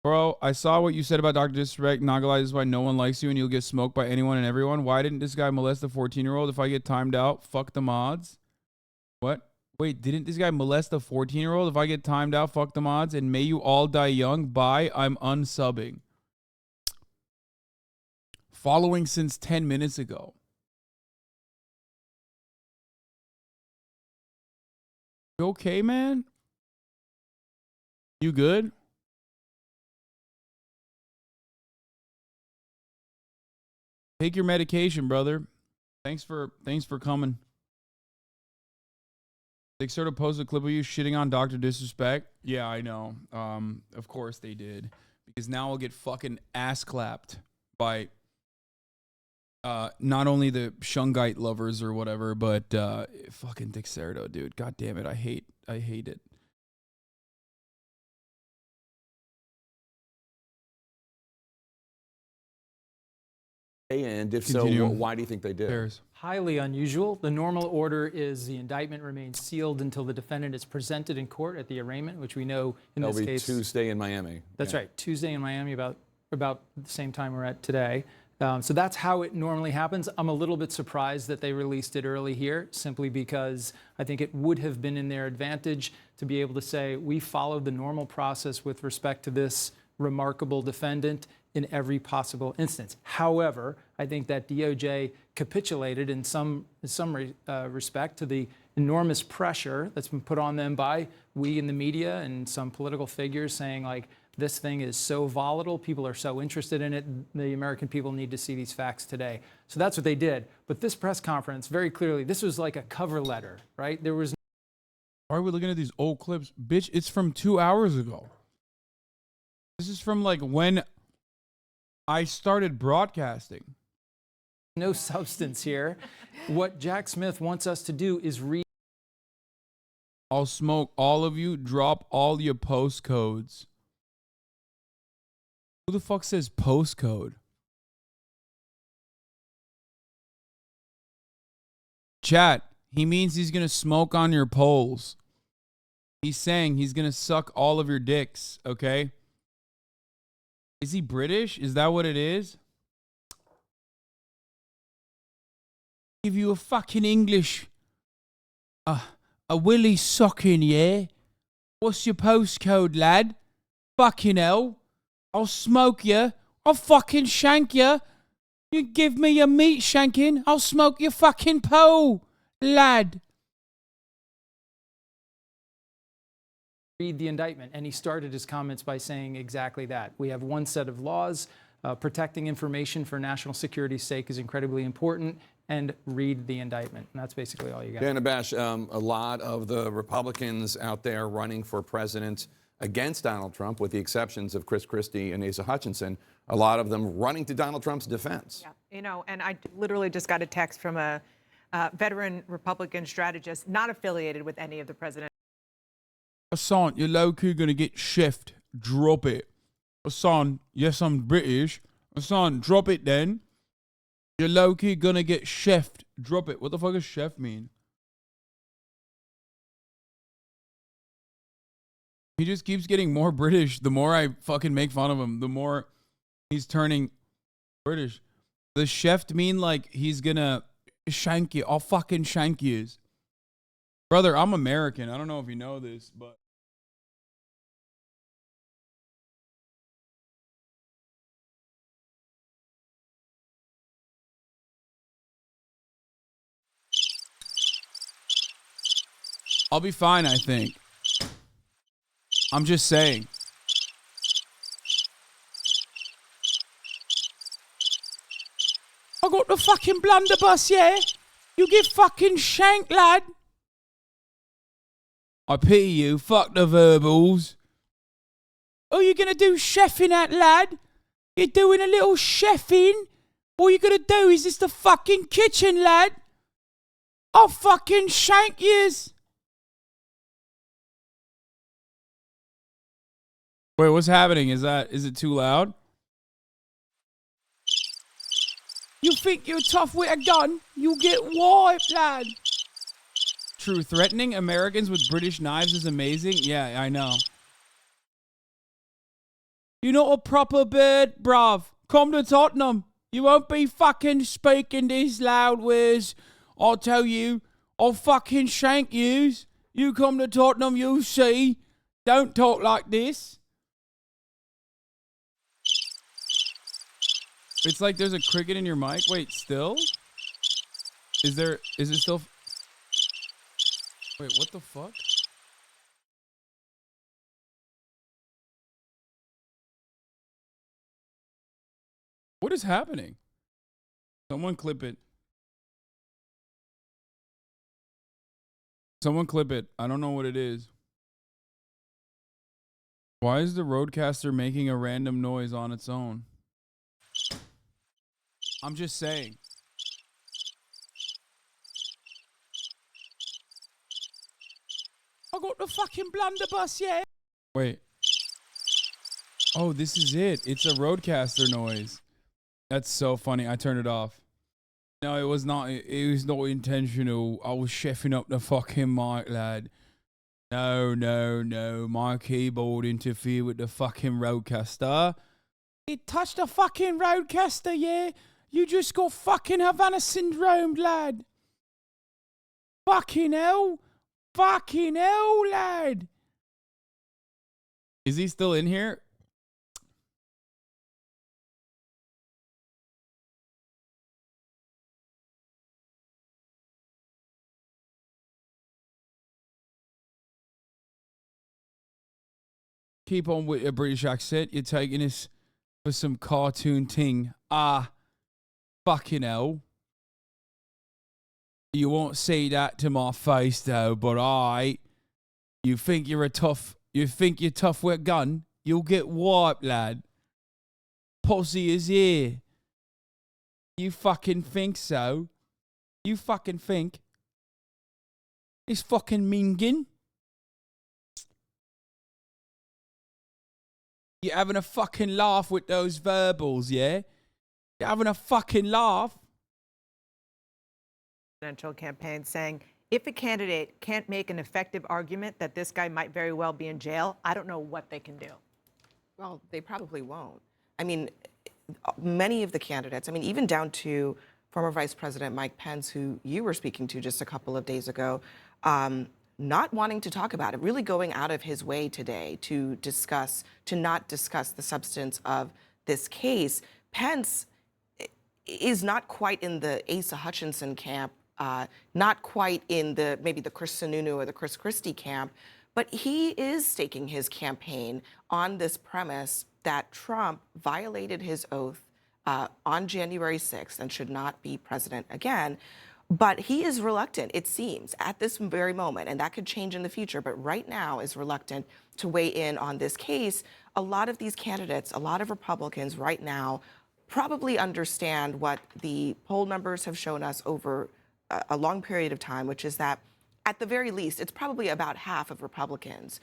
Bro, I saw what you said about Dr. Disrespect. Nagalite is why no one likes you and you'll get smoked by anyone and everyone. Why didn't this guy molest a 14-year-old? If I get timed out, fuck the mods. What? Wait, didn't this guy molest a 14-year-old? If I get timed out, fuck the mods. And may you all die young. Bye. I'm unsubbing. Following since 10 minutes ago. You okay, man? You good? Take your medication, brother. Thanks for coming. They sort of posted a clip of you shitting on Dr. Disrespect. Yeah, I know. Of course they did. Because now I'll get fucking ass clapped by not only the Shungite lovers or whatever, but fucking Dick Cerdo, dude. God damn it. I hate it. And if Continue. so, why do you think they did? Bears. Highly unusual. The normal order is the indictment remains sealed until the defendant is presented in court at the arraignment, which we know in That'll this be case. Tuesday in Miami. That's right. Tuesday in Miami, about the same time we're at today. So that's how it normally happens. I'm a little bit surprised that they released it early here, simply because I think it would have been in their advantage to be able to say, we followed the normal process with respect to this remarkable defendant in every possible instance. However, I think that DOJ capitulated in some respect to the enormous pressure that's been put on them by we in the media and some political figures saying, like, this thing is so volatile, people are so interested in it, the American people need to see these facts today. So that's what they did. But this press conference, very clearly, this was like a cover letter, right? There was. Why are we looking at these old clips? Bitch, it's from 2 hours ago. This is from like when I started broadcasting. No substance here. What Jack Smith wants us to do is read. I'll smoke all of you. Drop all your postcodes. Who the fuck says postcode? Chat. He means he's going to smoke on your polls. He's saying he's going to suck all of your dicks, okay? Is he British? Is that what it is? Give you a fucking English. A willy socking, yeah? What's your postcode, lad? Fucking hell. I'll smoke you. I'll fucking shank you. You give me your meat shanking, I'll smoke your fucking pole, lad. Read the indictment, and he started his comments by saying exactly that. We have one set of laws. Protecting information for national security's sake is incredibly important, and read the indictment. And that's basically all you got. Dan Abash, a lot of the Republicans out there running for president against Donald Trump, with the exceptions of Chris Christie and Asa Hutchinson, a lot of them running to Donald Trump's defense. Yeah, you know, and I literally just got a text from a veteran Republican strategist not affiliated with any of the president. Hasan, you're low-key gonna get chefed. Drop it. Hasan, yes, I'm British. Hasan, drop it then. You're low-key gonna get chefed. Drop it. What the fuck does chef mean? He just keeps getting more British. The more I fucking make fun of him, the more he's turning British. Does chef mean like he's gonna shank you? I'll fucking shank you. Brother, I'm American. I don't know if you know this, but I'll be fine, I think. I'm just saying. I got the fucking blunderbuss, yeah? You get fucking shanked, lad. I pity you. Fuck the verbals. Oh, you're gonna do chefing at, lad? You're doing a little chefing? All you're gonna do is just the fucking kitchen, lad. I'll fucking shank yous. Wait, what's happening? Is it too loud? You think you're tough with a gun? You get wiped, lad. True, threatening Americans with British knives is amazing. Yeah, I know. You're not a proper bird, bruv. Come to Tottenham. You won't be fucking speaking these loud words. I'll tell you, I'll fucking shank yous. You come to Tottenham, you'll see. Don't talk like this. It's like there's a cricket in your mic. Wait, still? Is it still? Wait, what the fuck? What is happening? Someone clip it. Someone clip it. I don't know what it is. Why is the Rodecaster making a random noise on its own? I'm just saying. I got the fucking blunderbuss, yeah. Wait. Oh, this is it. It's a Rodecaster noise. That's so funny. I turned it off. No, it was not. It was not intentional. I was chefing up the fucking mic, lad. No, no, no. My keyboard interfered with the fucking Rodecaster. It touched the fucking Rodecaster, yeah? You just got fucking Havana syndrome, lad. Fucking hell. Fucking hell, lad. Is he still in here? Keep on with a British accent. You're taking this for some cartoon ting. Ah, fucking hell. You won't say that to my face though, but you think you're tough with a gun? You'll get wiped, lad. Posse is here. You fucking think so? You fucking think? It's fucking minging. You're having a fucking laugh with those verbals, yeah? You're having a fucking laugh. Presidential campaign saying if a candidate can't make an effective argument that this guy might very well be in jail, I don't know what they can do. Well, they probably won't. I mean, many of the candidates, I mean, even down to former Vice President Mike Pence, who you were speaking to just a couple of days ago, not wanting to talk about it, really going out of his way today to not discuss the substance of this case. Pence is not quite in the Asa Hutchinson camp, not quite in maybe the Chris Sununu or the Chris Christie camp, but he is staking his campaign on this premise that Trump violated his oath on January 6th and should not be president again. But he is reluctant, it seems, at this very moment, and that could change in the future, but right now is reluctant to weigh in on this case. A lot of these candidates, a lot of Republicans right now probably understand what the poll numbers have shown us over a long period of time, which is that at the very least, it's probably about half of Republicans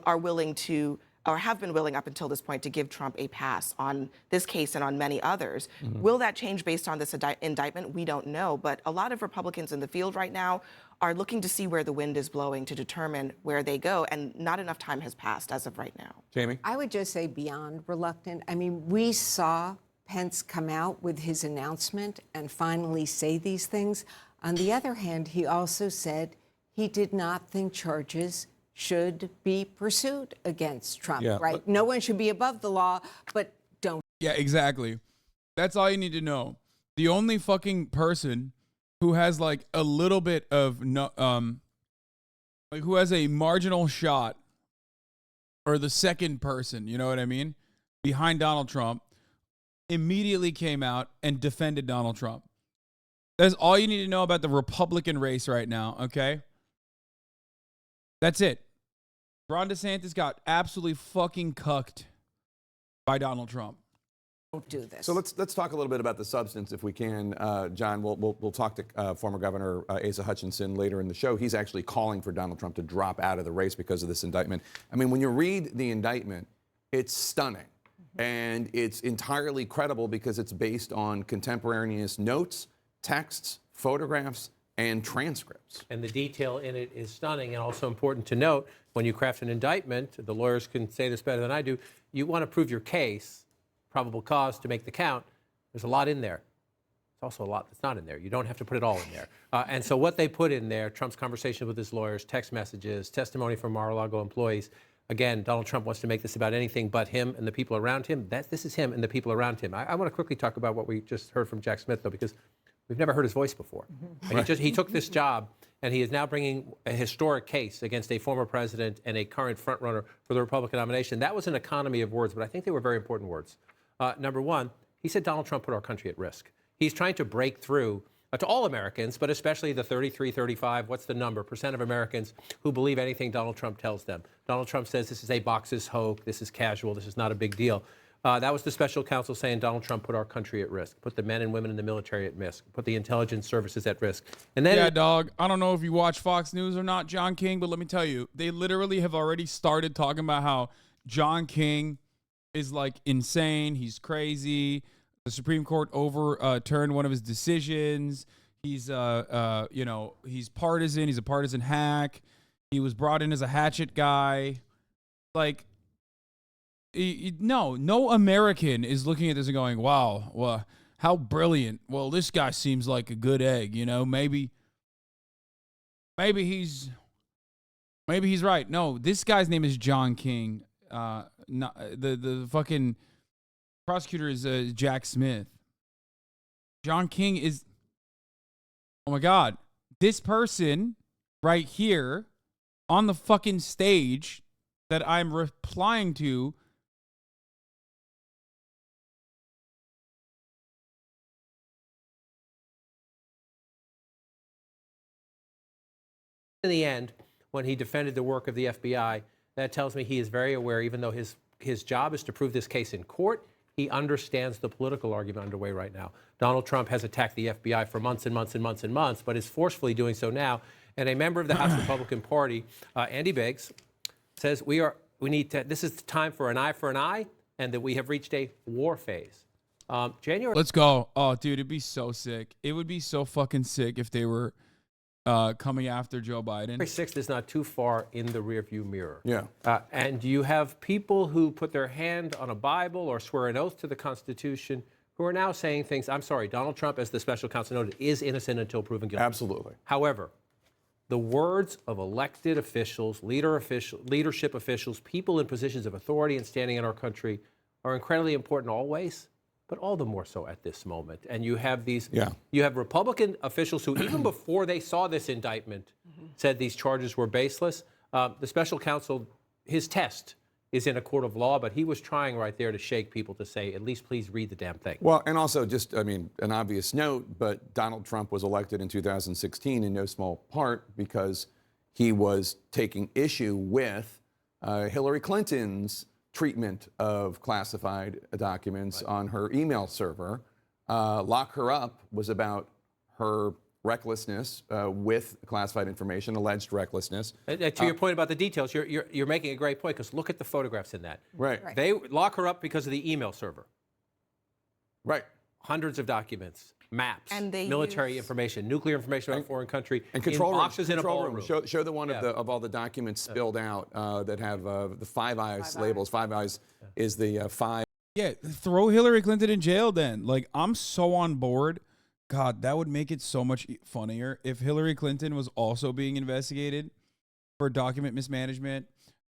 are willing to, or have been willing up until this point, to give Trump a pass on this case and on many others. Mm-hmm. Will that change based on this indictment? We don't know. But a lot of Republicans in the field right now are looking to see where the wind is blowing to determine where they go. And not enough time has passed as of right now. Jamie? I would just say beyond reluctant. I mean, we saw Pence come out with his announcement and finally say these things. On the other hand, he also said he did not think charges should be pursued against Trump, right? No one should be above the law, but don't. Yeah, exactly. That's all you need to know. The only fucking person who has like a little bit of like who has a marginal shot, or the second person, you know what I mean, behind Donald Trump, immediately came out and defended Donald Trump. That's all you need to know about the Republican race right now, okay? That's it. Ron DeSantis got absolutely fucking cucked by Donald Trump. Don't do this. So let's talk a little bit about the substance, if we can. John, we'll talk to former Governor Asa Hutchinson later in the show. He's actually calling for Donald Trump to drop out of the race because of this indictment. I mean, when you read the indictment, it's stunning. And it's entirely credible because it's based on contemporaneous notes, texts, photographs, and transcripts. And the detail in it is stunning, and also important to note, when you craft an indictment, the lawyers can say this better than I do, you want to prove your case, probable cause to make the count. There's a lot in there. There's also a lot that's not in there. You don't have to put it all in there. And so what they put in there, Trump's conversation with his lawyers, text messages, testimony from Mar-a-Lago employees. Again, Donald Trump wants to make this about anything but him and the people around him. This is him and the people around him. I want to quickly talk about what we just heard from Jack Smith, though, because we've never heard his voice before. Mm-hmm. And he took this job, and he is now bringing a historic case against a former president and a current frontrunner for the Republican nomination. That was an economy of words, but I think they were very important words. Number one, He said Donald Trump put our country at risk. He's trying to break through to all Americans, but especially the 33, 35, what's the number, percent of Americans who believe anything Donald Trump tells them. Donald Trump says this is a boxes hoax, this is casual, this is not a big deal. That was the special counsel saying Donald Trump put our country at risk, put the men and women in the military at risk, put the intelligence services at risk. And then, yeah, dog, I don't know if you watch Fox News or not, John King, but let me tell you, they literally have already started talking about how John King is like insane. He's crazy. The Supreme Court overturned one of his decisions. He's, you know, he's partisan. He's a partisan hack. He was brought in as a hatchet guy. Like, no American is looking at this and going, wow, well, how brilliant. Well, this guy seems like a good egg, you know, maybe he's right. No, this guy's name is John King. The fucking prosecutor is Jack Smith. John King is, oh my God, this person right here on the fucking stage that I'm replying to. in the end, when he defended the work of the FBI, that tells me he is very aware, even though his job is to prove this case in court, he understands the political argument underway right now. Donald Trump has attacked the FBI for months and months and months and months, but is forcefully doing so now. And a member of the House Republican Party, Andy Biggs, says this is the time for an eye, and that we have reached a war phase. January. Let's go. Oh, dude, it'd be so sick. It would be so fucking sick if they were coming after Joe Biden. January 6th is not too far in the rearview mirror. Yeah. And you have people who put their hand on a Bible or swear an oath to the Constitution who are now saying things. I'm sorry, Donald Trump, as the special counsel noted, is innocent until proven guilty. Absolutely. However, the words of elected officials, leadership officials, people in positions of authority and standing in our country are incredibly important always, but all the more so at this moment. And you have you have Republican officials who, even before they saw this indictment, said these charges were baseless. The special counsel, his test is in a court of law, but he was trying right there to shake people to say, at least please read the damn thing. Well, and also just, I mean, an obvious note, but Donald Trump was elected in 2016 in no small part because he was taking issue with Hillary Clinton's treatment of classified documents on her email server. Lock Her Up was about her recklessness with classified information, alleged recklessness. To your point about the details, you're making a great point, because look at the photographs in that. Right. They lock her up because of the email server. Right. Hundreds of documents, maps, And they military information, nuclear information about a foreign country, and control in room, boxes in a ballroom. Show the one of all the documents spilled out that have the Five Eyes labels. Five Eyes is the five. Yeah, throw Hillary Clinton in jail then. Like, I'm so on board. God, that would make it so much funnier if Hillary Clinton was also being investigated for document mismanagement,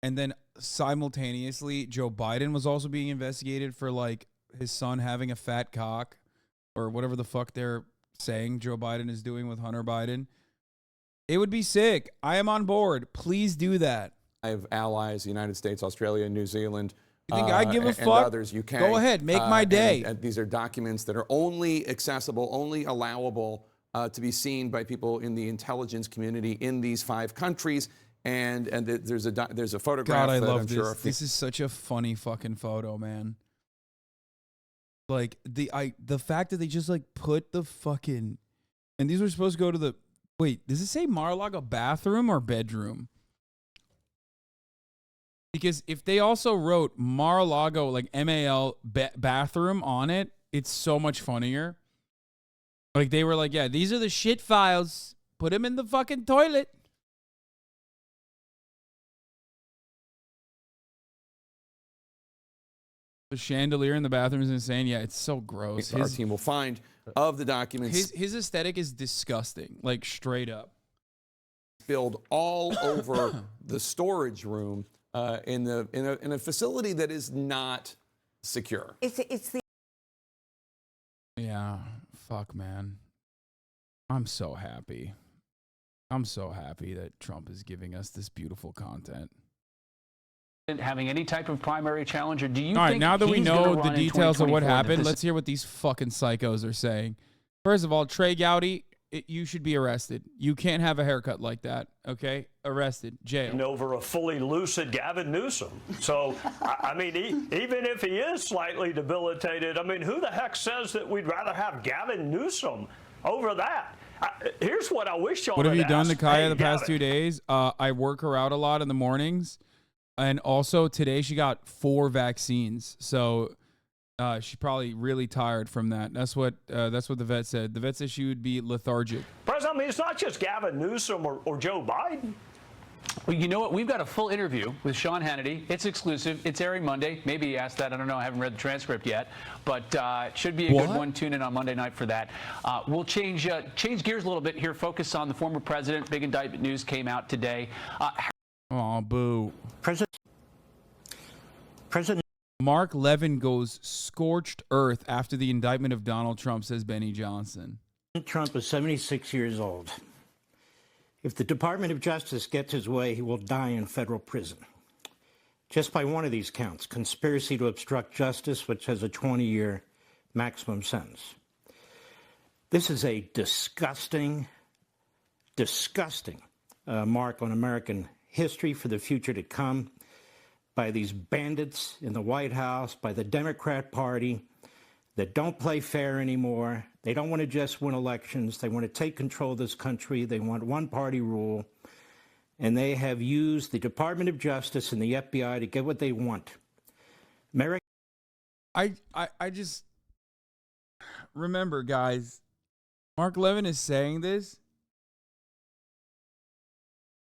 and then simultaneously Joe Biden was also being investigated for, like, his son having a fat cock or whatever the fuck they're saying Joe Biden is doing with Hunter Biden. It would be sick. I am on board. Please do that. I have allies, the United States, Australia, New Zealand. You think I give a fuck? And others, UK. Go ahead, make my day. And these are documents that are only accessible, only allowable to be seen by people in the intelligence community in these 5 countries. And there's a photograph. God, I that love I'm this. sure This is such a funny fucking photo, man. Like the fact that they just like put the fucking, and these were supposed to go to the, wait, does it say Mar-a-Lago bathroom or bedroom? Because if they also wrote Mar-a-Lago, like MAL bathroom on it, it's so much funnier. Like they were like, yeah, these are the shit files. Put them in the fucking toilet. The chandelier in the bathroom is insane. Yeah, it's so gross. Our team will find of the documents. His aesthetic is disgusting, like straight up. Spilled all over the storage room. In a facility that is not secure. It's the. Yeah, fuck, man. I'm so happy. I'm so happy that Trump is giving us this beautiful content. having any type of primary challenge, or do you All right, think now that we he's gonna know the run in details of what 2024 and that happened, this- let's hear what these fucking psychos are saying. First of all, Trey Gowdy, you should be arrested. You can't have a haircut like that, okay? Arrested, jail. Over a fully lucid Gavin Newsom. So, I mean, even if he is slightly debilitated, I mean, who the heck says that we'd rather have Gavin Newsom over that? Here's what I wish y'all What have had you done to asked. Kaya Hey, the past Gavin, 2 days? I work her out a lot in the mornings. And also today she got 4 vaccines. So she's probably really tired from that. That's what the vet said. The vet said she would be lethargic. President, I mean, it's not just Gavin Newsom or Joe Biden. Well, you know what? We've got a full interview with Sean Hannity. It's exclusive. It's airing Monday. Maybe he asked that. I don't know. I haven't read the transcript yet. But it should be a good one. Tune in on Monday night for that. We'll change gears a little bit here. Focus on the former president. Big indictment news came out today. Oh, boo. President Mark Levin goes scorched earth after the indictment of Donald Trump, says Benny Johnson. Trump is 76 years old. If the Department of Justice gets his way, he will die in federal prison. Just by one of these counts, conspiracy to obstruct justice, which has a 20-year maximum sentence. This is a disgusting mark on American history for the future to come, by these bandits in the White House, by the Democrat Party that don't play fair anymore. They don't want to just win elections. They want to take control of this country. They want one-party rule. And they have used the Department of Justice and the FBI to get what they want. I just remember, guys, Mark Levin is saying this,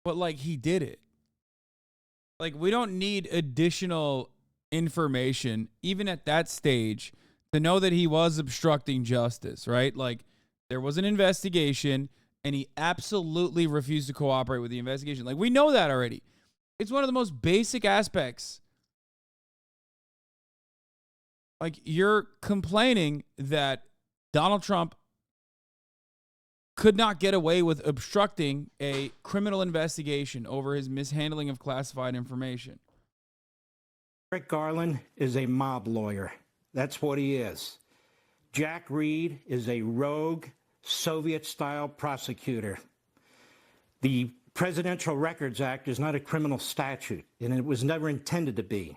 but like he did it. Like, we don't need additional information, even at that stage, to know that he was obstructing justice, right? Like, there was an investigation, and he absolutely refused to cooperate with the investigation. Like, we know that already. It's one of the most basic aspects. Like, you're complaining that Donald Trump could not get away with obstructing a criminal investigation over his mishandling of classified information. Merrick Garland is a mob lawyer. That's what he is. Jack Reed is a rogue Soviet-style prosecutor. The Presidential Records Act is not a criminal statute, and it was never intended to be.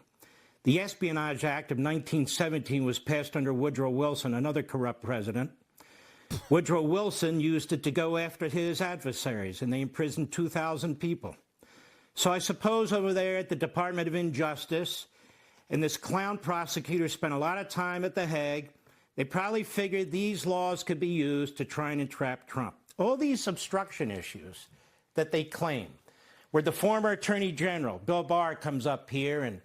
The Espionage Act of 1917 was passed under Woodrow Wilson, another corrupt president. Woodrow Wilson used it to go after his adversaries, and they imprisoned 2,000 people. So I suppose over there at the Department of Injustice, and this clown prosecutor spent a lot of time at The Hague, they probably figured these laws could be used to try and entrap Trump. All these obstruction issues that they claim, where the former Attorney General, Bill Barr, comes up here and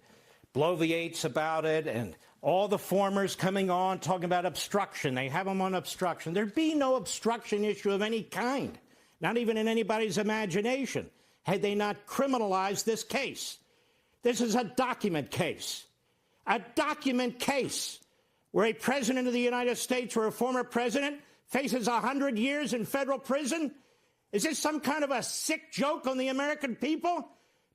bloviates about it, and all the formers coming on talking about obstruction. They have them on obstruction. There'd be no obstruction issue of any kind, not even in anybody's imagination, had they not criminalized this case. This is a document case. A document case where a president of the United States or a former president faces 100 years in federal prison. Is this some kind of a sick joke on the American people?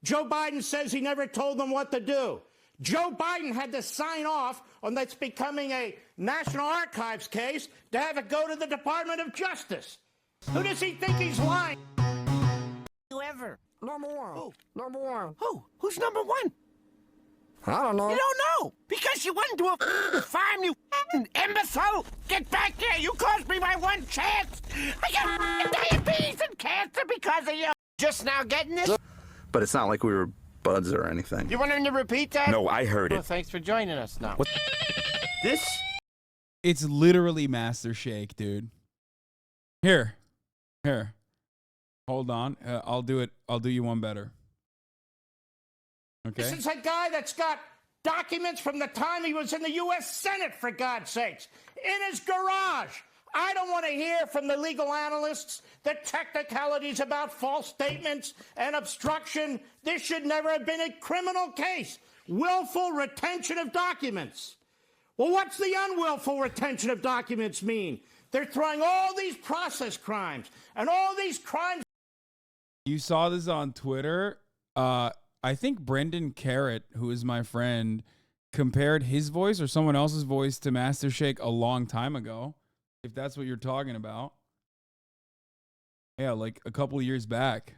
Joe Biden says he never told them what to do. Joe Biden had to sign off on that's becoming a National Archives case to have it go to the Department of Justice. Who does he think he's lying? Whoever. Number one. Who? Number one. Who? Who's number one? I don't know. You don't know because you went to a farm, you imbecile. Get back here. You cost me my one chance. I got diabetes and cancer because of you. Just now getting this? But it's not like we were buds or anything. You want him to repeat that? No, I heard Well, it. thanks for joining us now. This? It's literally Master Shake, dude. Here. Hold on. I'll do it. I'll do you one better. Okay. This is a guy that's got documents from the time he was in the U.S. Senate, for God's sakes, in his garage. I don't want to hear from the legal analysts the technicalities about false statements and obstruction. This should never have been a criminal case. Willful retention of documents. Well, what's the unwillful retention of documents mean? They're throwing all these process crimes and all these crimes. You saw this on Twitter. I I think Brendan Carrot, who is my friend, compared his voice or someone else's voice to Master Shake a long time ago, if that's what you're talking about. Yeah, like a couple of years back.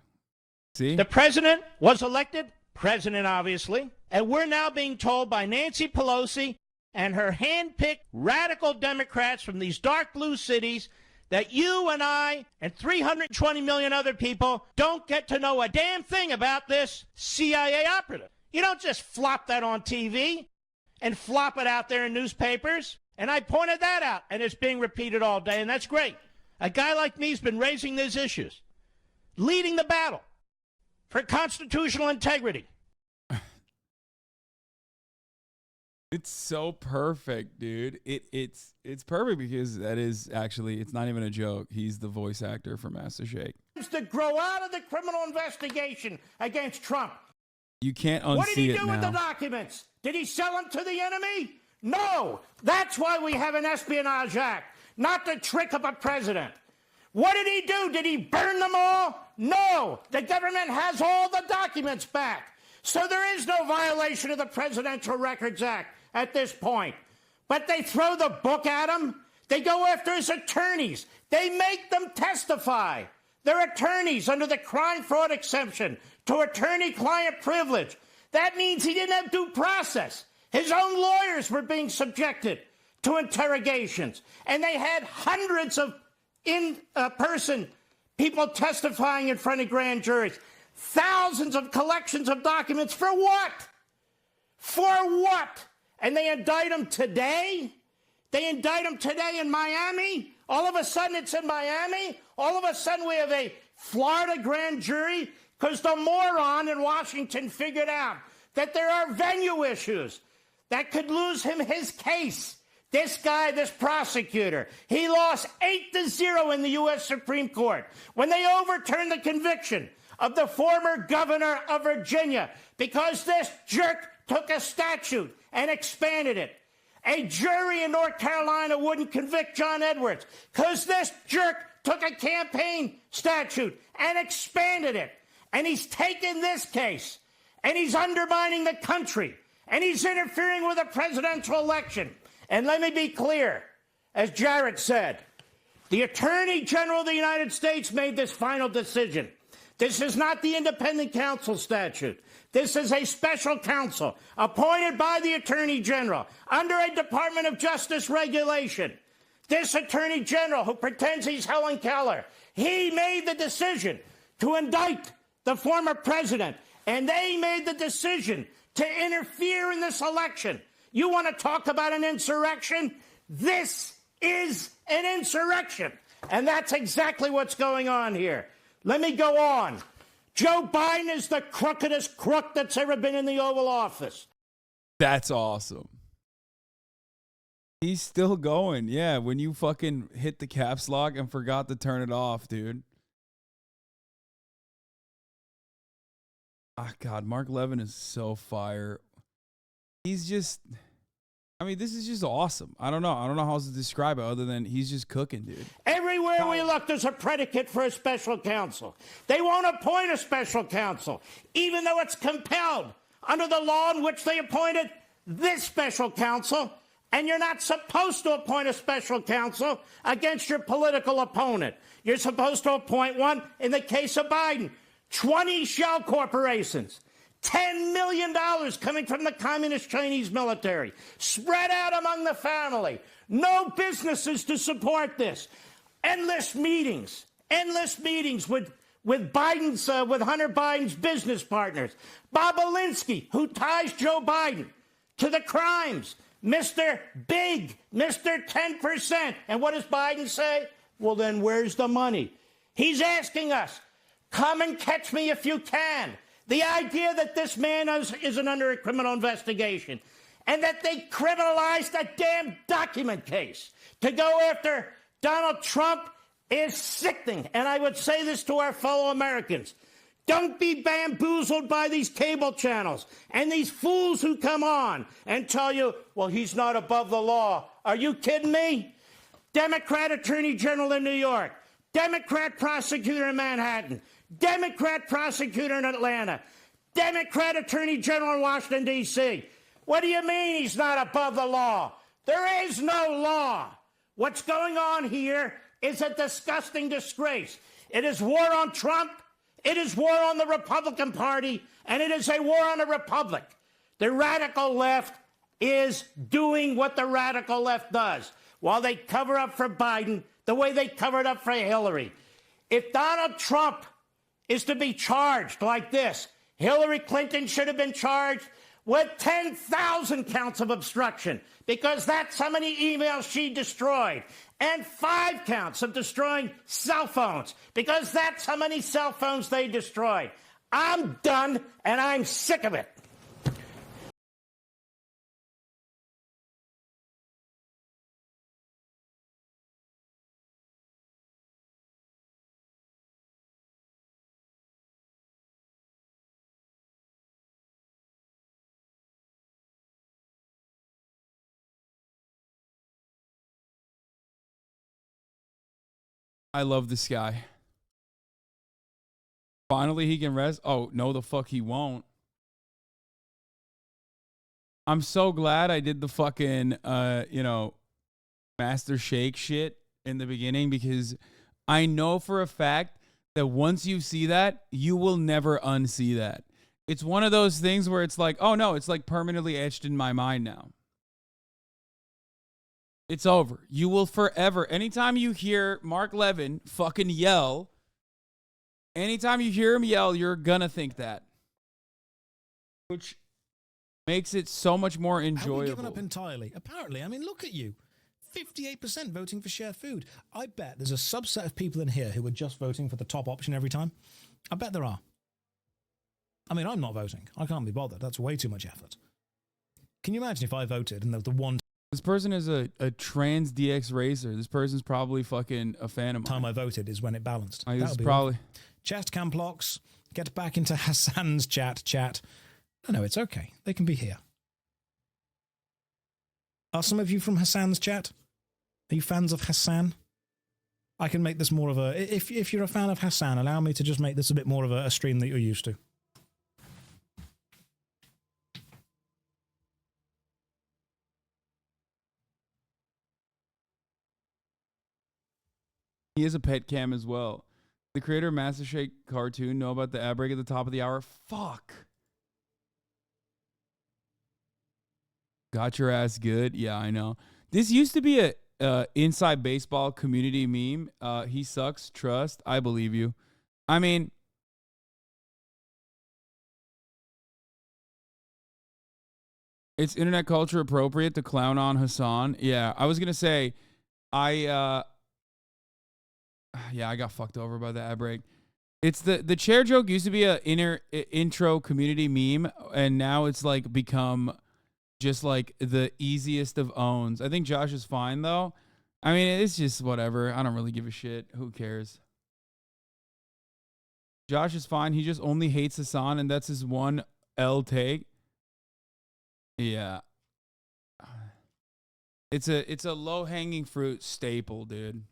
See? The president was elected president, obviously, and we're now being told by Nancy Pelosi and her hand-picked radical Democrats from these dark blue cities that you and I and 320 million other people don't get to know a damn thing about this CIA operative. You don't just flop that on TV and flop it out there in newspapers. And I pointed that out, and it's being repeated all day, and that's great. A guy like me has been raising these issues, leading the battle for constitutional integrity. It's so perfect, dude. It's perfect because that is actually, it's not even a joke. He's the voice actor for Master Shake. To grow out of the criminal investigation against Trump. You can't unsee it now. What did he do with the documents? Did he sell them to the enemy? No. That's why we have an Espionage Act, not to trick up a president. What did he do? Did he burn them all? No. The government has all the documents back. So there is no violation of the Presidential Records Act at this point. But they throw the book at him. They go after his attorneys. They make them testify. They're attorneys under the crime fraud exemption to attorney-client privilege. That means he didn't have due process. His own lawyers were being subjected to interrogations. And they had hundreds of in-person people testifying in front of grand juries. Thousands of collections of documents for what? For what? And they indict him today? They indict him today in Miami? All of a sudden it's in Miami? All of a sudden we have a Florida grand jury? Because the moron in Washington figured out that there are venue issues that could lose him his case. This guy, this prosecutor, he lost 8-0 in the U.S. Supreme Court when they overturned the conviction of the former governor of Virginia because this jerk took a statute and expanded it. A jury in North Carolina wouldn't convict John Edwards because this jerk took a campaign statute and expanded it. And he's taken this case and he's undermining the country and he's interfering with a presidential election. And let me be clear, as Jarrett said, the Attorney General of the United States made this final decision. This is not the independent counsel statute. This is a special counsel appointed by the Attorney General under a Department of Justice regulation. This Attorney General, who pretends he's Helen Keller, he made the decision to indict the former president, and they made the decision to interfere in this election. You want to talk about an insurrection? This is an insurrection, and that's exactly what's going on here. Let me go on. Joe Biden is the crookedest crook that's ever been in the Oval Office. That's awesome. He's still going. Yeah, when you fucking hit the caps lock and forgot to turn it off, dude. Ah, God, Mark Levin is so fire. He's just, I mean, this is just awesome. I don't know how else to describe it other than he's just cooking, dude. Everywhere we look, there's a predicate for a special counsel. They won't appoint a special counsel, even though it's compelled under the law in which they appointed this special counsel. And you're not supposed to appoint a special counsel against your political opponent. You're supposed to appoint one in the case of Biden. 20 shell corporations. $10 million coming from the communist Chinese military, spread out among the family. No businesses to support this. Endless meetings with Biden's, with Hunter Biden's business partners. Bob Alinsky, who ties Joe Biden to the crimes. Mr. Big, Mr. 10%. And what does Biden say? Well, then where's the money? He's asking us, come and catch me if you can. The idea that this man isn't under a criminal investigation and that they criminalized a damn document case to go after Donald Trump is sickening. And I would say this to our fellow Americans. Don't be bamboozled by these cable channels and these fools who come on and tell you, well, he's not above the law. Are you kidding me? Democrat Attorney General in New York, Democrat prosecutor in Manhattan, Democrat prosecutor in Atlanta, Democrat Attorney General in Washington, D.C. What do you mean he's not above the law? There is no law. What's going on here is a disgusting disgrace. It is war on Trump, it is war on the Republican Party, and it is a war on the Republic. The radical left is doing what the radical left does while they cover up for Biden the way they covered up for Hillary. If Donald Trump is to be charged like this, Hillary Clinton should have been charged with 10,000 counts of obstruction because that's how many emails she destroyed, and 5 counts of destroying cell phones because that's how many cell phones they destroyed. I'm done, and I'm sick of it. I love this guy. Finally, he can rest. Oh, no, the fuck he won't. I'm so glad I did the fucking, Master Shake shit in the beginning because I know for a fact that once you see that, you will never unsee that. It's one of those things where it's like, oh no, it's like permanently etched in my mind now. It's over. You will forever. Anytime you hear Mark Levin fucking yell, anytime you hear him yell, you're gonna think that. Which makes it so much more enjoyable. Have we given up entirely? Apparently. I mean, look at you. 58% voting for share food. I bet there's a subset of people in here who are just voting for the top option every time. I bet there are. I mean, I'm not voting. I can't be bothered. That's way too much effort. Can you imagine if I voted and the one... This person is a trans DX racer. This person's probably fucking a fan of mine. Time I voted is when it balanced. This is probably... Chest cam blocks. Get back into Hasan's chat. No, it's okay. They can be here. Are some of you from Hasan's chat? Are you fans of Hasan? I can make this more of a... If you're a fan of Hasan, allow me to just make this a bit more of a stream that you're used to. He is a pet cam as well. The creator of Master Shake cartoon know about the ad break at the top of the hour? Fuck. Got your ass good? Yeah, I know. This used to be a inside baseball community meme. He sucks. Trust. I believe you. I mean, it's internet culture appropriate to clown on Hasan. Yeah, I was gonna say, I got fucked over by the ad break. It's the chair joke used to be a intro community meme, and now it's like become just like the easiest of owns. I think Josh is fine though. I mean, it's just whatever. I don't really give a shit. Who cares? Josh is fine. He just only hates Hasan, and that's his one L take. Yeah. It's a low-hanging fruit staple, dude.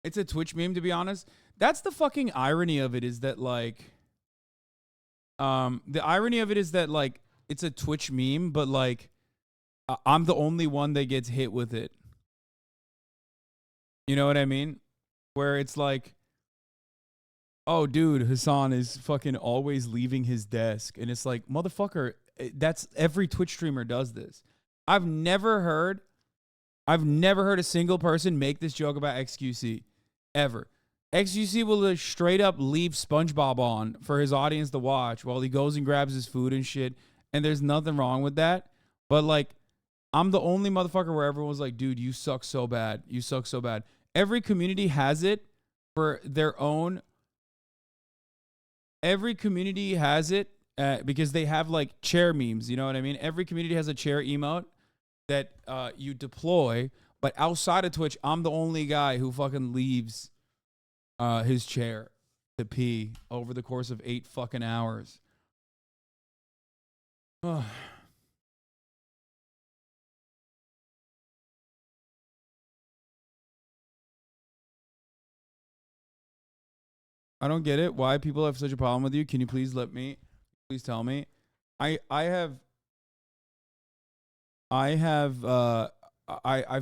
It's a Twitch meme, to be honest. That's the fucking irony of it, is that like, the irony of it is that like, it's a Twitch meme, but like, I'm the only one that gets hit with it. You know what I mean? Where it's like, oh, dude, Hasan is fucking always leaving his desk. And it's like, motherfucker, that's every Twitch streamer does this. I've never heard a single person make this joke about XQC. Ever. XQC will just straight up leave SpongeBob on for his audience to watch while he goes and grabs his food and shit. And there's nothing wrong with that. But like, I'm the only motherfucker where everyone's like, dude, you suck so bad. You suck so bad. Every community has it for their own. Every community has it because they have like chair memes. You know what I mean? Every community has a chair emote that you deploy. But outside of Twitch, I'm the only guy who fucking leaves his chair to pee over the course of 8 fucking hours. I don't get it. Why people have such a problem with you? Can you please tell me? I've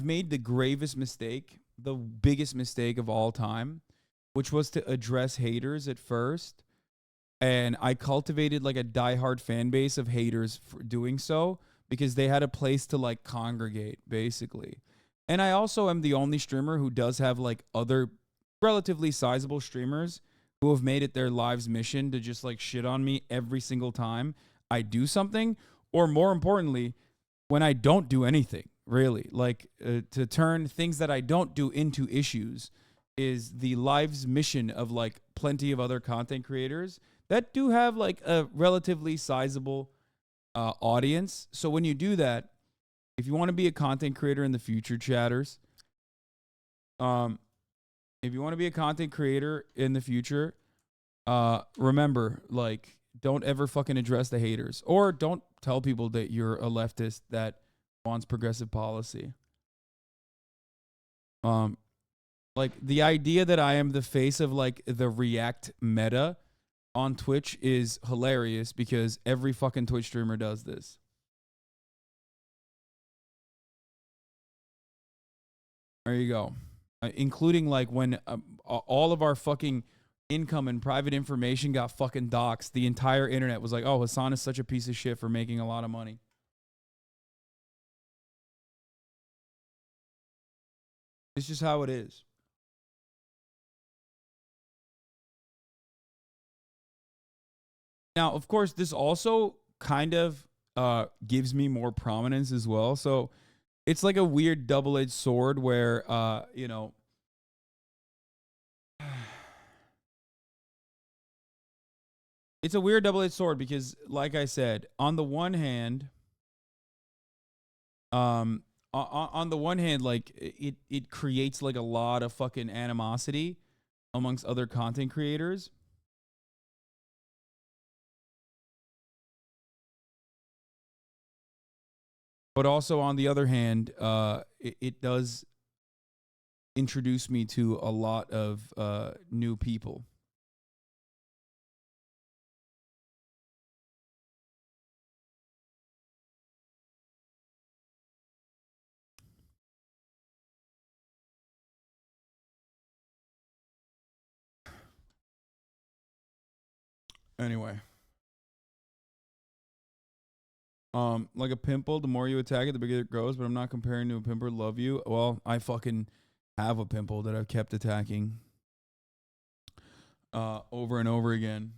made the gravest mistake, the biggest mistake of all time, which was to address haters at first. And I cultivated like a diehard fan base of haters for doing so because they had a place to like congregate, basically. And I also am the only streamer who does have like other relatively sizable streamers who have made it their lives mission to just like shit on me every single time I do something, or more importantly, when I don't do anything, really. Like to turn things that I don't do into issues is the lives mission of like plenty of other content creators that do have like a relatively sizable audience. So when you do that, if you want to be a content creator in the future, chatters, if you want to be a content creator in the future, remember, like, don't ever fucking address the haters, or don't tell people that you're a leftist that wants progressive policy. Like the idea that I am the face of like the React meta on Twitch is hilarious because every fucking Twitch streamer does this. There you go. Including like when all of our fucking income and private information got fucking doxxed, the entire internet was like, oh, Hasan is such a piece of shit for making a lot of money. It's just how it is. Now, of course, this also kind of gives me more prominence as well. So it's like a weird double-edged sword where, you know, it's a weird double-edged sword because, like I said, on the one hand, like it creates like a lot of fucking animosity amongst other content creators. But also, on the other hand, it does introduce me to a lot of new people. Anyway. Like a pimple, the more you attack it, the bigger it grows, but I'm not comparing to a pimple. Love you. Well, I fucking have a pimple that I've kept attacking over and over again.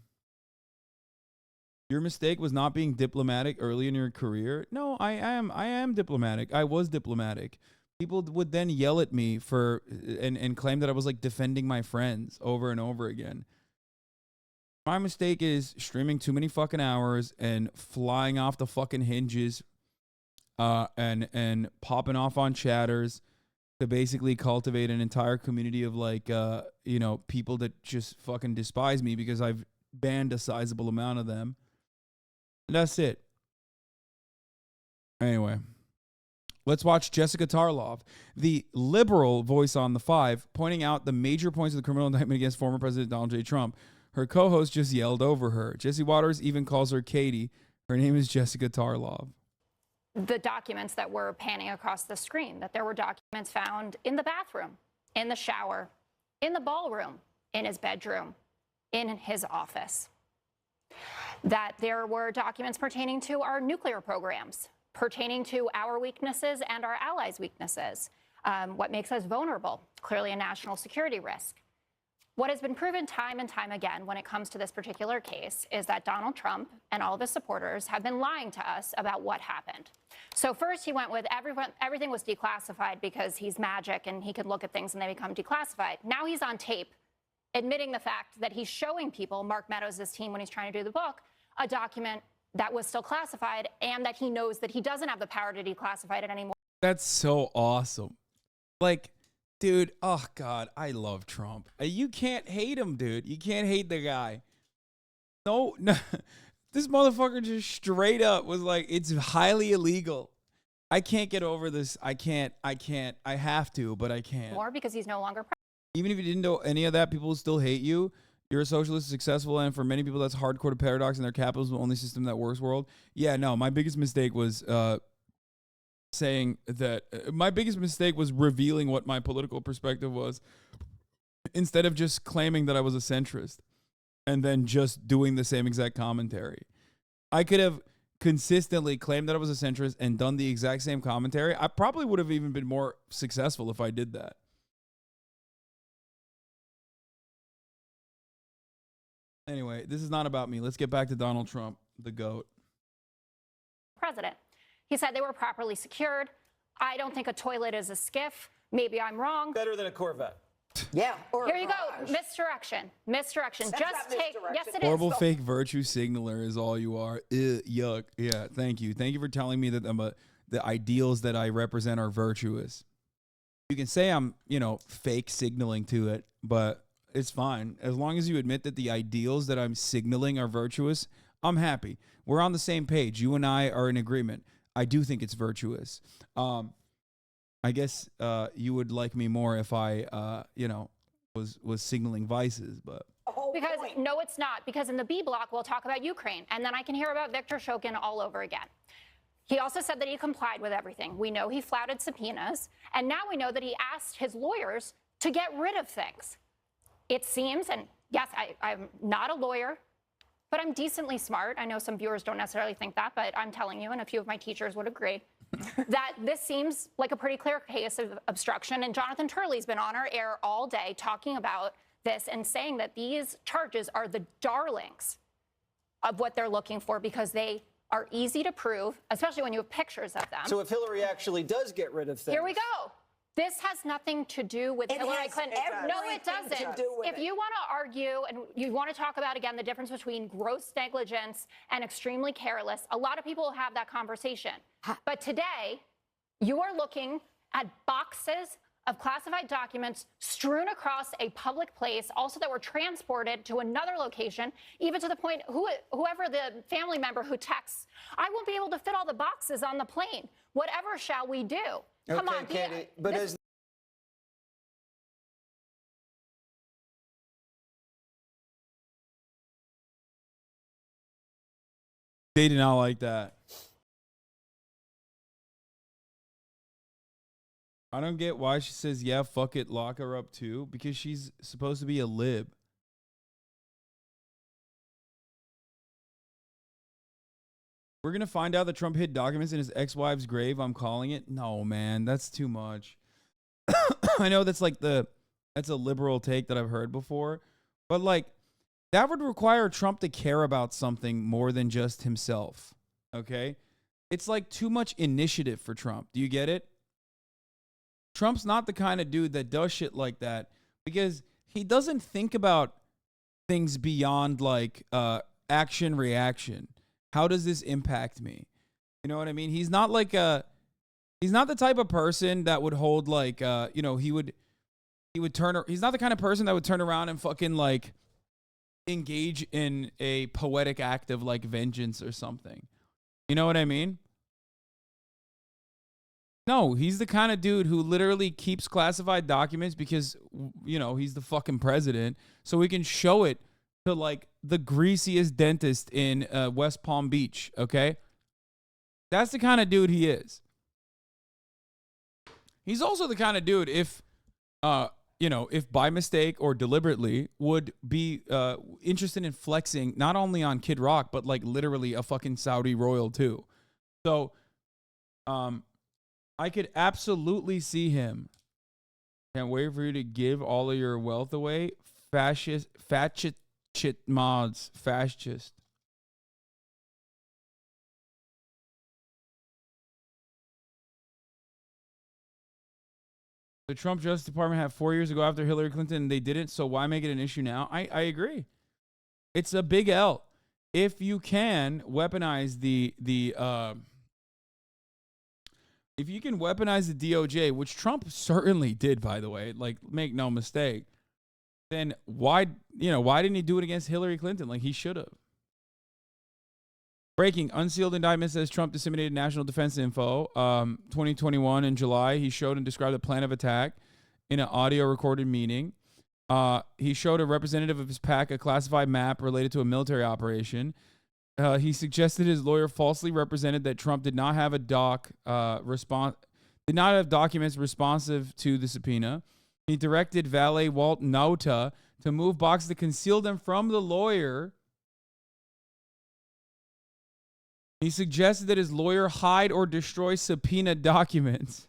Your mistake was not being diplomatic early in your career. No, I am diplomatic. I was diplomatic. People would then yell at me for and claim that I was like defending my friends over and over again. My mistake is streaming too many fucking hours and flying off the fucking hinges and popping off on chatters to basically cultivate an entire community of like, you know, people that just fucking despise me because I've banned a sizable amount of them. And that's it. Anyway, let's watch Jessica Tarlov, the liberal voice on the Five, pointing out the major points of the criminal indictment against former President Donald J. Trump. Her co-host just yelled over her. Jesse Waters even calls her Katie. Her name is Jessica Tarlov. The documents that were panning across the screen, that there were documents found in the bathroom, in the shower, in the ballroom, in his bedroom, in his office. That there were documents pertaining to our nuclear programs, pertaining to our weaknesses and our allies' weaknesses. What makes us vulnerable? Clearly a national security risk. What has been proven time and time again when it comes to this particular case is that Donald Trump and all of his supporters have been lying to us about what happened. So first he went with everything was declassified because he's magic and he could look at things and they become declassified. Now he's on tape admitting the fact that he's showing people, Mark Meadows' team when he's trying to do the book, a document that was still classified and that he knows that he doesn't have the power to declassify it anymore. That's so awesome. Like, dude, oh God, I love Trump. You can't hate him, dude. You can't hate the guy. No, this motherfucker just straight up was like, it's highly illegal. I can't get over this. I can't. I have to, but I can't. More because he's no longer president. Even if you didn't know any of that, people will still hate you. You're a socialist, successful, and for many people, that's hardcore to paradox, and their capitalism is the only system that works world. Yeah, no, my biggest mistake was saying that. My biggest mistake was revealing what my political perspective was instead of just claiming that I was a centrist and then just doing the same exact commentary. I could have consistently claimed that I was a centrist and done the exact same commentary. I probably would have even been more successful if I did that. Anyway, this is not about me. Let's get back to Donald Trump, the GOAT. President. He said they were properly secured. I don't think a toilet is a skiff. Maybe I'm wrong. Better than a Corvette. Yeah. Or here you go. Misdirection. Misdirection. That's Just not take. misdirection. Yes, it is. Horrible fake virtue signaler is all you are. Yuck. Yeah, thank you. Thank you for telling me that the ideals that I represent are virtuous. You can say I'm, fake signaling to it, but it's fine. As long as you admit that the ideals that I'm signaling are virtuous, I'm happy. We're on the same page. You and I are in agreement. I do think it's virtuous. I guess you would like me more if I, was signaling vices, but. Because no, it's not. Because in the B block, we'll talk about Ukraine, and then I can hear about Viktor Shokin all over again. He also said that he complied with everything. We know he flouted subpoenas, and now we know that he asked his lawyers to get rid of things. It seems, and yes, I'm not a lawyer, but I'm decently smart. I know some viewers don't necessarily think that, but I'm telling you, and a few of my teachers would agree, that this seems like a pretty clear case of obstruction. And Jonathan Turley's been on our air all day talking about this and saying that these charges are the darlings of what they're looking for because they are easy to prove, especially when you have pictures of them. So if Hillary actually does get rid of things. Here we go. This has nothing to do with Hillary Clinton. No, it doesn't. If you want to argue and you want to talk about, again, the difference between gross negligence and extremely careless, a lot of people have that conversation. But today, you are looking at boxes of classified documents strewn across a public place, also that were transported to another location, even to the point whoever the family member who texts, I won't be able to fit all the boxes on the plane. Whatever shall we do? Come on, Katie, but as They did not like that. I don't get why she says, yeah, fuck it, lock her up too, because she's supposed to be a lib. We're going to find out that Trump hid documents in his ex-wife's grave. I'm calling it. No, man, that's too much. I know that's a liberal take that I've heard before, but that would require Trump to care about something more than just himself. Okay? It's too much initiative for Trump. Do you get it? Trump's not the kind of dude that does shit like that because he doesn't think about things beyond action reaction. How does this impact me? You know what I mean? He's not he's not the type of person that would hold he would he's not the kind of person that would turn around and fucking engage in a poetic act of vengeance or something. You know what I mean? No, he's the kind of dude who literally keeps classified documents because, he's the fucking president. So we can show it to the greasiest dentist in West Palm Beach, okay? That's the kind of dude he is. He's also the kind of dude if by mistake or deliberately would be interested in flexing not only on Kid Rock, but literally a fucking Saudi royal too. So, I could absolutely see him. Can't wait for you to give all of your wealth away. Fascist mods. Fascist. The Trump Justice Department had 4 years ago after Hillary Clinton, and they didn't, so why make it an issue now? I agree. It's a big L. If you can weaponize if you can weaponize the DOJ, which Trump certainly did, by the way, make no mistake, then why didn't he do it against Hillary Clinton? He should have. Breaking, unsealed indictment says Trump disseminated national defense info. 2021 in July, he showed and described a plan of attack in an audio recorded meeting. He showed a representative of his PAC a classified map related to a military operation. He suggested his lawyer falsely represented that Trump did not have documents responsive to the subpoena. He directed valet Walt Nauta to move boxes to conceal them from the lawyer. He suggested that his lawyer hide or destroy subpoena documents.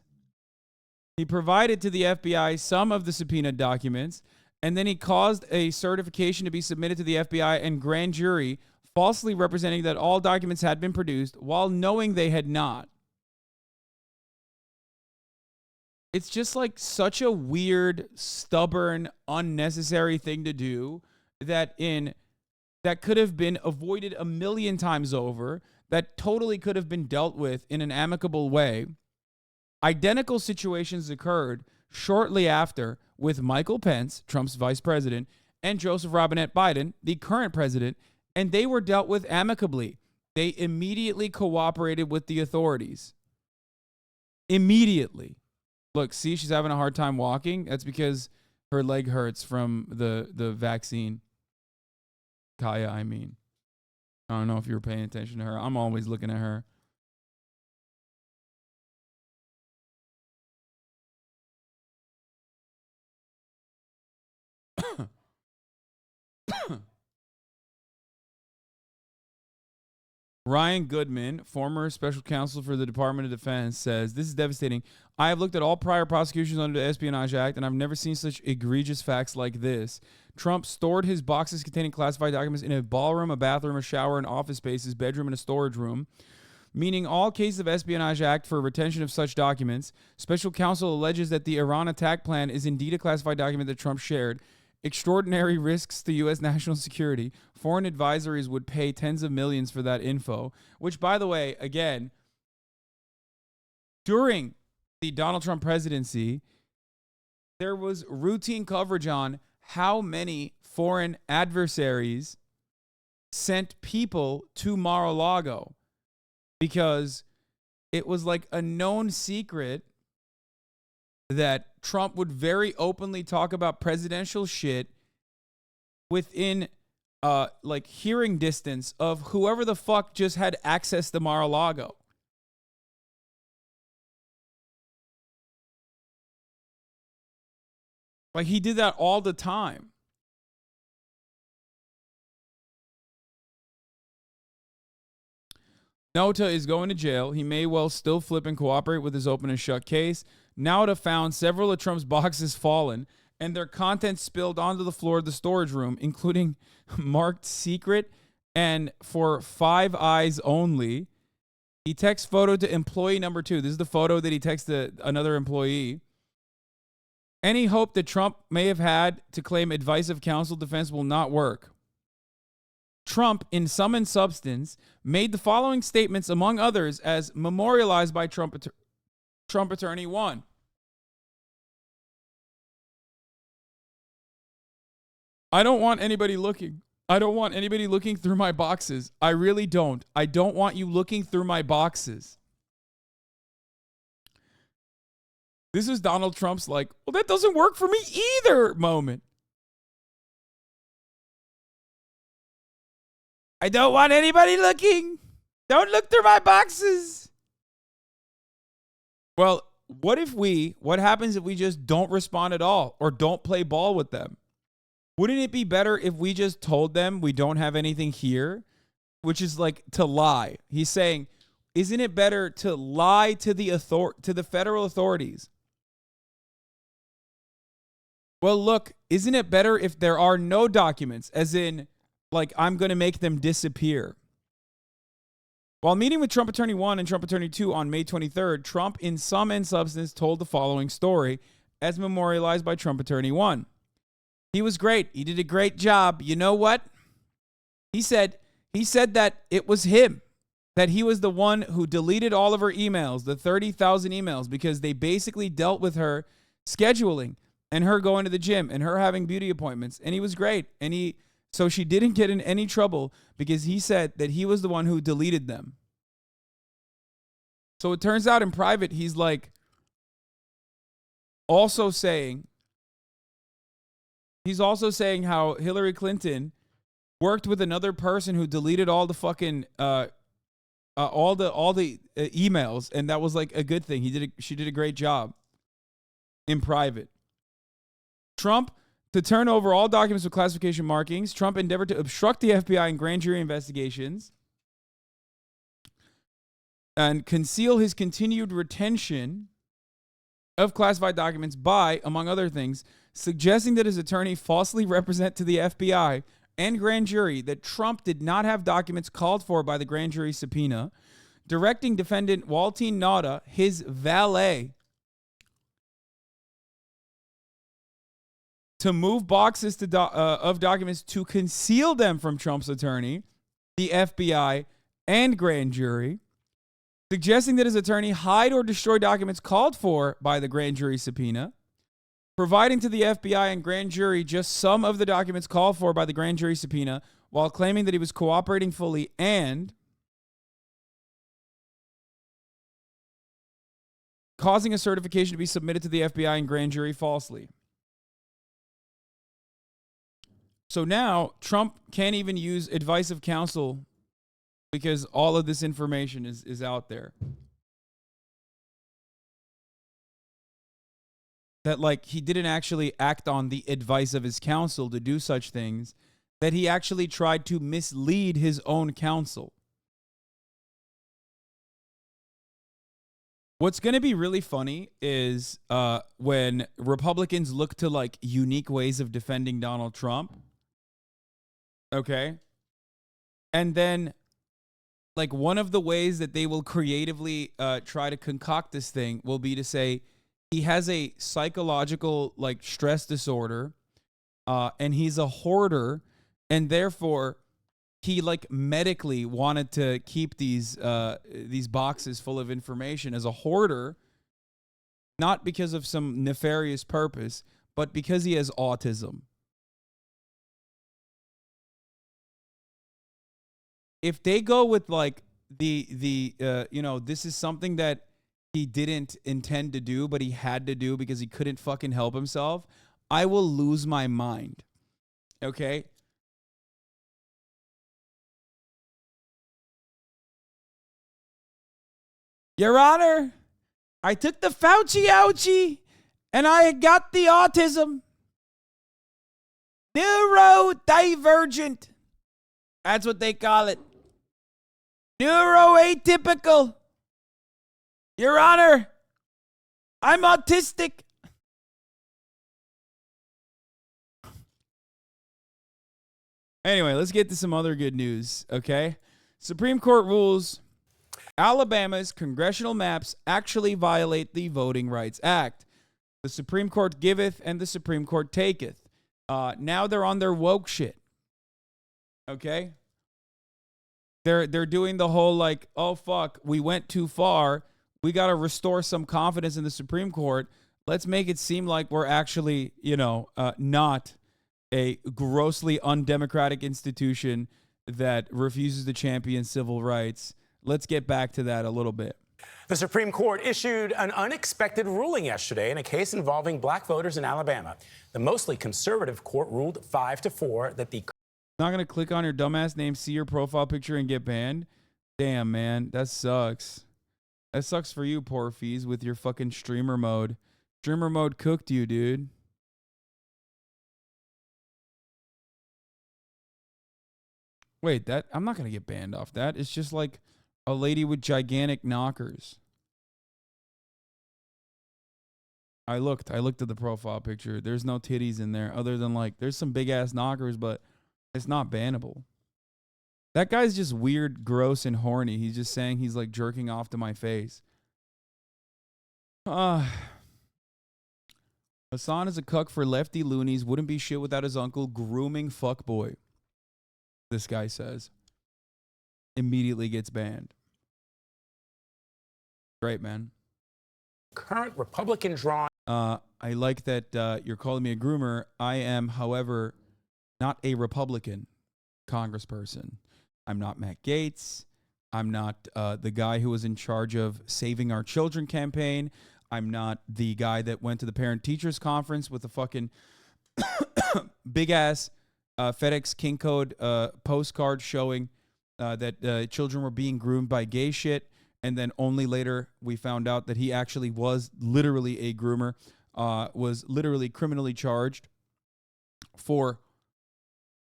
He provided to the FBI some of the subpoena documents, and then he caused a certification to be submitted to the FBI and grand jury, falsely representing that all documents had been produced while knowing they had not. It's just like such a weird, stubborn, unnecessary thing to do that could have been avoided a million times over, that totally could have been dealt with in an amicable way. Identical situations occurred shortly after with Michael Pence, Trump's vice president, and Joseph Robinette Biden, the current president, and they were dealt with amicably. They immediately cooperated with the authorities. Immediately. Look, see, she's having a hard time walking. That's because her leg hurts from the vaccine. Kaya, I mean. I don't know if you were paying attention to her. I'm always looking at her. Ryan Goodman, former special counsel for the Department of Defense, says, "This is devastating. I have looked at all prior prosecutions under the Espionage Act, and I've never seen such egregious facts like this. Trump stored his boxes containing classified documents in a ballroom, a bathroom, a shower, an office space, his bedroom, and a storage room, meaning all cases of Espionage Act for retention of such documents. Special counsel alleges that the Iran attack plan is indeed a classified document that Trump shared. Extraordinary risks to U.S. national security. Foreign advisories would pay tens of millions for that info," which, by the way, again, during the Donald Trump presidency, there was routine coverage on how many foreign adversaries sent people to Mar-a-Lago, because it was like a known secret that Trump would very openly talk about presidential shit within like hearing distance of whoever the fuck just had access to Mar-a-Lago. Like, he did that all the time. Nauta is going to jail. He may well still flip and cooperate with his open and shut case. Nauta found several of Trump's boxes fallen and their contents spilled onto the floor of the storage room, including marked secret and for 5 eyes only. He texts photo to employee number 2. This is the photo that he texted another employee. Any hope that Trump may have had to claim advice of counsel defense will not work. Trump, in sum and substance, made the following statements, among others, as memorialized by Trump Attorney 1. I don't want anybody looking. I don't want anybody looking through my boxes. I really don't. I don't want you looking through my boxes. This is Donald Trump's like, well, that doesn't work for me either moment. I don't want anybody looking. Don't look through my boxes. Well, what happens if we just don't respond at all or don't play ball with them? Wouldn't it be better if we just told them we don't have anything here? Which is like to lie. He's saying, isn't it better to lie to the federal authorities? Well, look, isn't it better if there are no documents, as in, like, I'm going to make them disappear? While meeting with Trump Attorney 1 and Trump Attorney 2 on May 23rd, Trump, in sum and substance, told the following story, as memorialized by Trump Attorney 1. He was great. He did a great job. You know what? He said that it was him, that he was the one who deleted all of her emails, the 30,000 emails, because they basically dealt with her scheduling and her going to the gym and her having beauty appointments. And he was great. So she didn't get in any trouble because he said that he was the one who deleted them. So it turns out in private, he's like also saying He's also saying how Hillary Clinton worked with another person who deleted all the fucking all the emails, and that was like a good thing. She did a great job in private. Trump to turn over all documents with classification markings. Trump endeavored to obstruct the FBI and grand jury investigations and conceal his continued retention of classified documents by, among other things, suggesting that his attorney falsely represent to the FBI and grand jury that Trump did not have documents called for by the grand jury subpoena, directing defendant Waltine Nauta, his valet, to move boxes of documents to conceal them from Trump's attorney, the FBI, and grand jury, suggesting that his attorney hide or destroy documents called for by the grand jury subpoena, providing to the FBI and grand jury just some of the documents called for by the grand jury subpoena while claiming that he was cooperating fully, and causing a certification to be submitted to the FBI and grand jury falsely. So now Trump can't even use advice of counsel because all of this information is out there. That, like, he didn't actually act on the advice of his counsel to do such things, that he actually tried to mislead his own counsel. What's going to be really funny is when Republicans look to, like, unique ways of defending Donald Trump. Okay? And then, like, one of the ways that they will creatively try to concoct this thing will be to say, he has a psychological, like, stress disorder, and he's a hoarder, and therefore he, like, medically wanted to keep these boxes full of information as a hoarder, not because of some nefarious purpose, but because he has autism. If they go with, like, this is something that he didn't intend to do, but he had to do because he couldn't fucking help himself, I will lose my mind. Okay? Your Honor, I took the Fauci ouchie and I got the autism. Neurodivergent. That's what they call it. Neuroatypical. Your Honor, I'm autistic. Anyway, let's get to some other good news, okay? Supreme Court rules Alabama's congressional maps actually violate the Voting Rights Act. The Supreme Court giveth and the Supreme Court taketh. Now they're on their woke shit, okay? They're doing the whole, like, oh, fuck, we went too far. We got to restore some confidence in the Supreme Court. Let's make it seem like we're actually, not a grossly undemocratic institution that refuses to champion civil rights. Let's get back to that a little bit. The Supreme Court issued an unexpected ruling yesterday in a case involving black voters in Alabama. The mostly conservative court ruled 5-4 that the... Not going to click on your dumbass name, see your profile picture, and get banned? Damn, man, that sucks. That sucks for you, Porfies, with your fucking streamer mode. Streamer mode cooked you, dude. Wait, I'm not going to get banned off that. It's just like a lady with gigantic knockers. I looked at the profile picture. There's no titties in there other than, like, there's some big ass knockers, but it's not bannable. That guy's just weird, gross, and horny. He's just saying he's, like, jerking off to my face. Hasan is a cuck for lefty loonies. Wouldn't be shit without his uncle. Grooming fuckboy. This guy says. Immediately gets banned. Great, man. Current Republican drawing. I like that you're calling me a groomer. I am, however, not a Republican congressperson. I'm not Matt Gaetz. I'm not the guy who was in charge of Saving Our Children campaign. I'm not the guy that went to the parent-teachers conference with the fucking big ass FedEx King Code postcard showing that children were being groomed by gay shit. And then only later we found out that he actually was literally a groomer, was literally criminally charged for,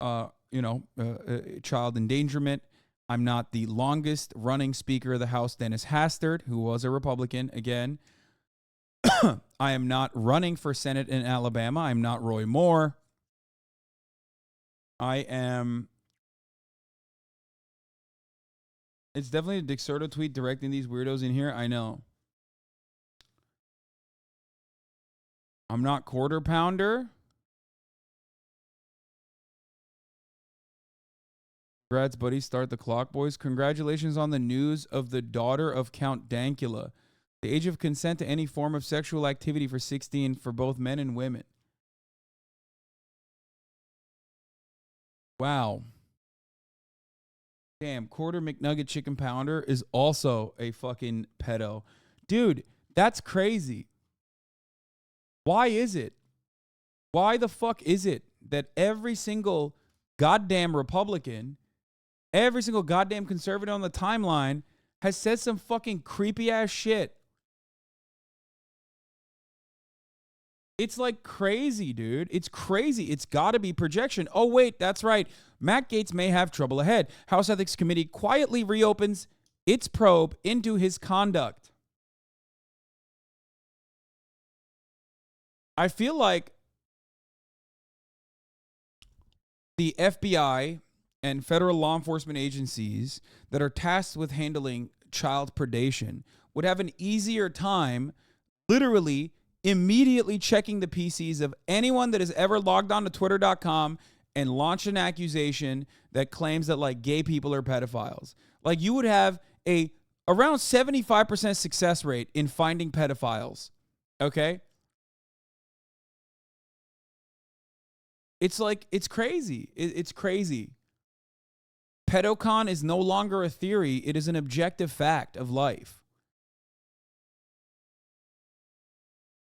child endangerment. I'm not the longest running Speaker of the House, Dennis Hastert, who was a Republican again. I am not running for Senate in Alabama. I'm not Roy Moore. I am... It's definitely a Dixerto tweet directing these weirdos in here. I know. I'm not Quarter Pounder. Congrats, buddy. Start the clock, boys. Congratulations on the news of the daughter of Count Dankula. The age of consent to any form of sexual activity for 16 for both men and women. Wow. Damn, Quarter McNugget Chicken Pounder is also a fucking pedo. Dude, that's crazy. Why is it? Why the fuck is it that every single goddamn Republican, every single goddamn conservative on the timeline has said some fucking creepy ass shit? It's like crazy, dude. It's crazy. It's got to be projection. Oh, wait, that's right. Matt Gaetz may have trouble ahead. House Ethics Committee quietly reopens its probe into his conduct. I feel like the FBI and federal law enforcement agencies that are tasked with handling child predation would have an easier time literally immediately checking the PCs of anyone that has ever logged on to twitter.com and launched an accusation that claims that like gay people are pedophiles. Like you would have a around 75% success rate in finding pedophiles. Okay? It's like, it's crazy. It's crazy. Pedocon is no longer a theory. It is an objective fact of life.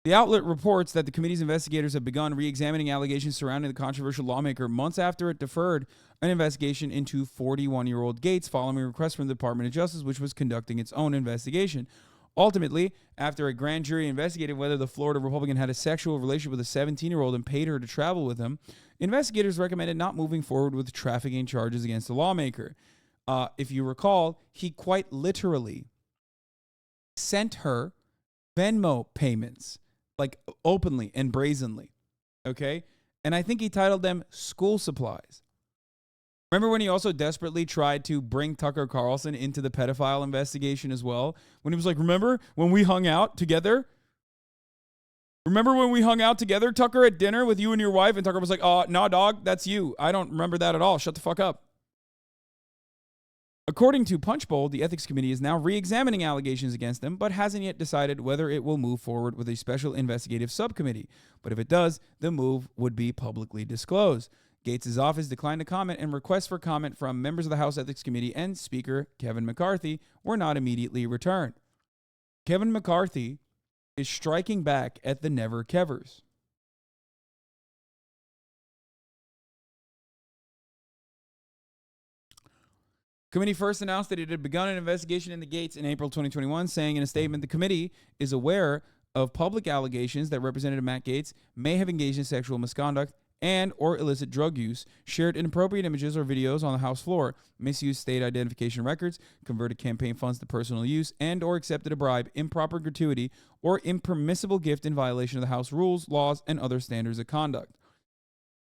The outlet reports that the committee's investigators have begun re-examining allegations surrounding the controversial lawmaker months after it deferred an investigation into 41-year-old Gaetz following a request from the Department of Justice, which was conducting its own investigation. Ultimately, after a grand jury investigated whether the Florida Republican had a sexual relationship with a 17-year-old and paid her to travel with him, investigators recommended not moving forward with trafficking charges against the lawmaker. If you recall, he quite literally sent her Venmo payments, like openly and brazenly, okay? And I think he titled them school supplies. Remember when he also desperately tried to bring Tucker Carlson into the pedophile investigation as well? When he was like, remember when we hung out together? Remember when we hung out together, Tucker, at dinner with you and your wife? And Tucker was like, no, dog, that's you. I don't remember that at all. Shut the fuck up. According to Punchbowl, the Ethics Committee is now re-examining allegations against them, but hasn't yet decided whether it will move forward with a special investigative subcommittee. But if it does, the move would be publicly disclosed. Gaetz' office declined to comment, and requests for comment from members of the House Ethics Committee and Speaker Kevin McCarthy were not immediately returned. Kevin McCarthy is striking back at the Never Kevers. Committee first announced that it had begun an investigation into Gaetz in April 2021, saying in a statement, the committee is aware of public allegations that Representative Matt Gaetz may have engaged in sexual misconduct and or illicit drug use, shared inappropriate images or videos on the House floor, misused state identification records, converted campaign funds to personal use, and or accepted a bribe, improper gratuity, or impermissible gift in violation of the House rules, laws, and other standards of conduct.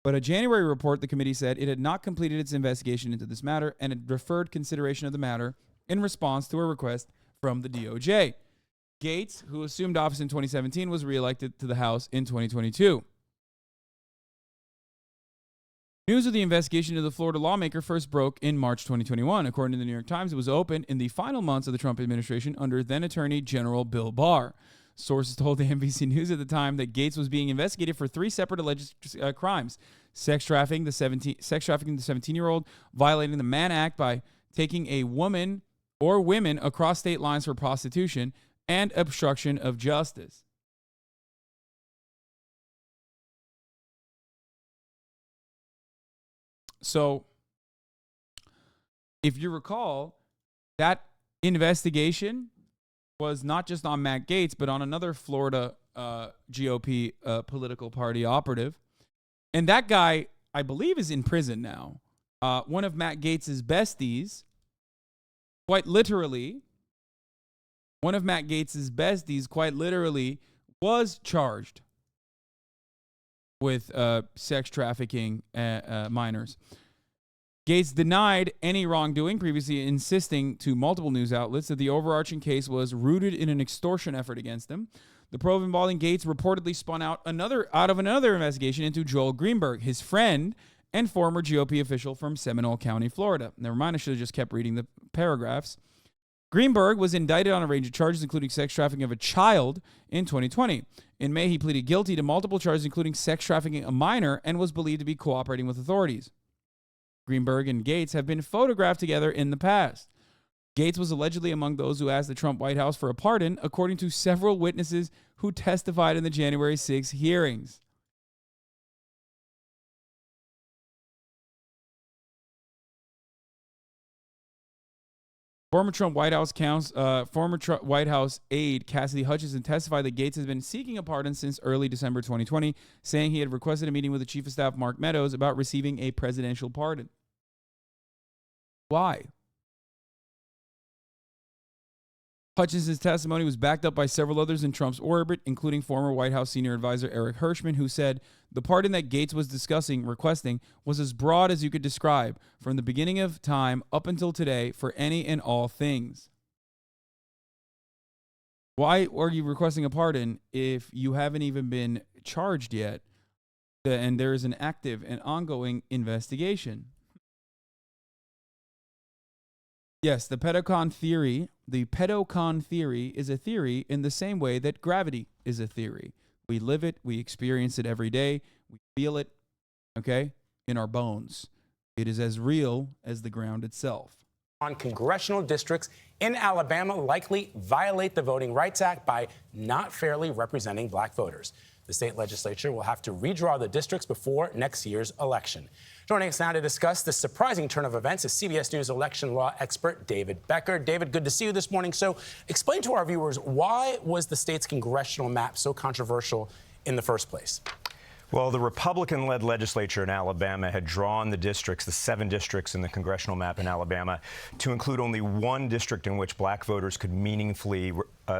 But a January report, the committee said it had not completed its investigation into this matter and had deferred consideration of the matter in response to a request from the DOJ. Gaetz, who assumed office in 2017, was reelected to the House in 2022. News of the investigation into the Florida lawmaker first broke in March 2021. According to the New York Times, it was opened in the final months of the Trump administration under then Attorney General Bill Barr. Sources told the NBC News at the time that Gaetz was being investigated for 3 separate alleged crimes: sex trafficking the 17-year-old, violating the Mann Act by taking a woman or women across state lines for prostitution, and obstruction of justice. So if you recall, that investigation was not just on Matt Gaetz, but on another Florida GOP political party operative. And that guy, I believe, is in prison now. One of Matt Gaetz's besties, quite literally, was charged with sex trafficking minors. Gaetz denied any wrongdoing, previously insisting to multiple news outlets that the overarching case was rooted in an extortion effort against him. The probe involving Gaetz reportedly spun out of another investigation into Joel Greenberg, his friend and former GOP official from Seminole County, Florida. Never mind, I should have just kept reading the paragraphs. Greenberg was indicted on a range of charges, including sex trafficking of a child in 2020. In May, he pleaded guilty to multiple charges, including sex trafficking a minor, and was believed to be cooperating with authorities. Greenberg and Gaetz have been photographed together in the past. Gaetz was allegedly among those who asked the Trump White House for a pardon, according to several witnesses who testified in the January 6 hearings. Former White House aide Cassidy Hutchinson testified that Gaetz has been seeking a pardon since early December 2020, saying he had requested a meeting with the Chief of Staff Mark Meadows about receiving a presidential pardon. Why? Hutchinson's testimony was backed up by several others in Trump's orbit, including former White House senior advisor Eric Hirschman, who said the pardon that Gaetz was requesting was as broad as you could describe, from the beginning of time up until today, for any and all things. Why are you requesting a pardon if you haven't even been charged yet and there is an active and ongoing investigation? Yes, the pedocon theory is a theory in the same way that gravity is a theory. We live it, we experience it every day, we feel it, okay, in our bones. It is as real as the ground itself. On congressional districts in Alabama likely violate the Voting Rights Act by not fairly representing black voters. The state legislature will have to redraw the districts before next year's election. Joining us now to discuss this surprising turn of events is CBS News election law expert David Becker. David, good to see you this morning. So explain to our viewers, why was the state's congressional map so controversial in the first place? Well, the Republican-led legislature in Alabama had drawn the districts, the 7 districts in the congressional map in Alabama, to include only one district in which black voters could meaningfully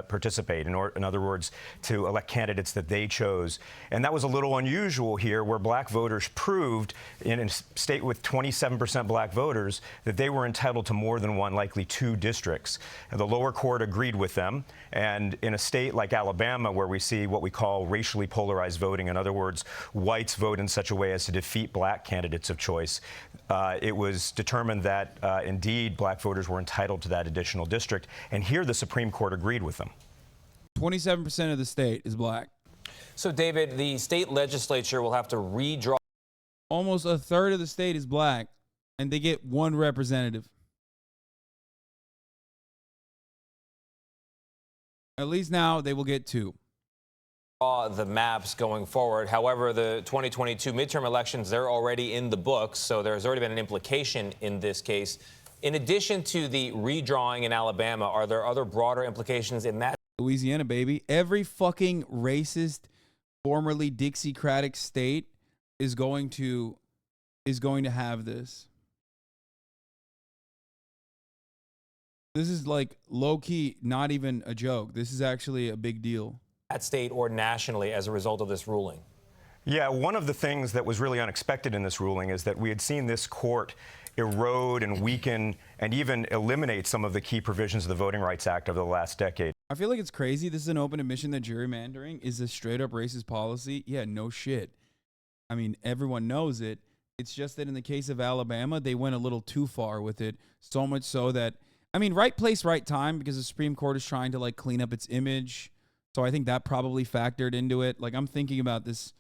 participate, in other words, to elect candidates that they chose. And that was a little unusual here, where black voters proved, in a state with 27% black voters, that they were entitled to more than one, likely 2 districts. And the lower court agreed with them. And in a state like Alabama, where we see what we call racially polarized voting, in other words, whites vote in such a way as to defeat black candidates of choice, it was determined that indeed black voters were entitled to that additional district. And here the Supreme Court agreed with them. 27% of the state is black. So, David, the state legislature will have to redraw. Almost a third of the state is black, and they get 1 representative. At least now they will get 2. The maps going forward. However, the 2022 midterm elections, they're already in the books, so there's already been an implication in this case. In addition to the redrawing in Alabama, are there other broader implications in that? Louisiana, baby. Every fucking racist, formerly Dixiecratic state is going to have this. This is like low-key, not even a joke. This is actually a big deal. That state or nationally as a result of this ruling? Yeah, one of the things that was really unexpected in this ruling is that we had seen this court erode and weaken and even eliminate some of the key provisions of the Voting Rights Act over the last decade. I feel like it's crazy. This is an open admission that gerrymandering is a straight-up racist policy. Yeah, no shit. I mean, everyone knows it. It's just that in the case of Alabama, they went a little too far with it, so much so that, I mean, right place, right time, because the Supreme Court is trying to, like, clean up its image. So I think that probably factored into it. Like, I'm thinking about this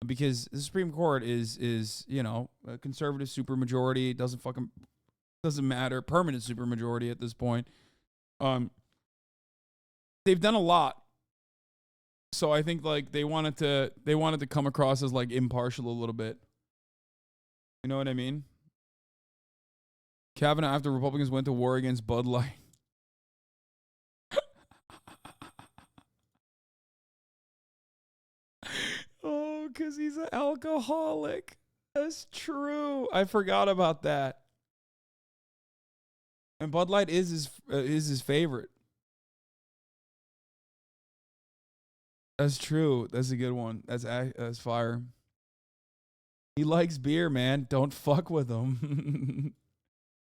because the Supreme Court is you know, a conservative supermajority. It doesn't matter. Permanent supermajority at this point. They've done a lot. So I think like they wanted to come across as like impartial a little bit. You know what I mean? Kavanaugh after Republicans went to war against Bud Light. Oh, because he's an alcoholic. That's true. I forgot about that. And Bud Light is his favorite. That's true. That's a good one. That's fire. He likes beer, man. Don't fuck with him.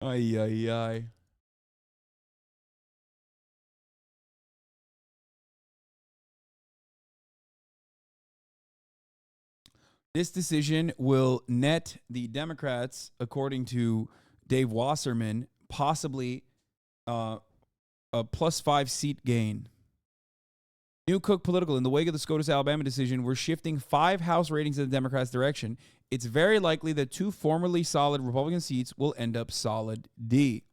Ay, ay, ay. This decision will net the Democrats, according to Dave Wasserman, possibly a +5 seat gain. New Cook Political, in the wake of the SCOTUS Alabama decision, we're shifting 5 House ratings in the Democrats' direction. It's very likely that 2 formerly solid Republican seats will end up solid D.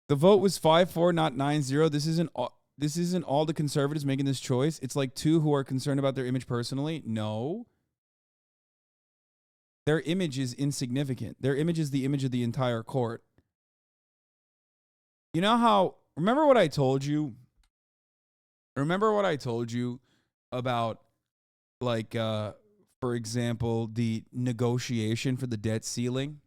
The vote was 5-4, not 9-0. This isn't all the conservatives making this choice. It's like 2 who are concerned about their image personally. No. Their image is insignificant. Their image is the image of the entire court. You know how, remember what I told you? Remember what I told you about, like, for example, the negotiation for the debt ceiling?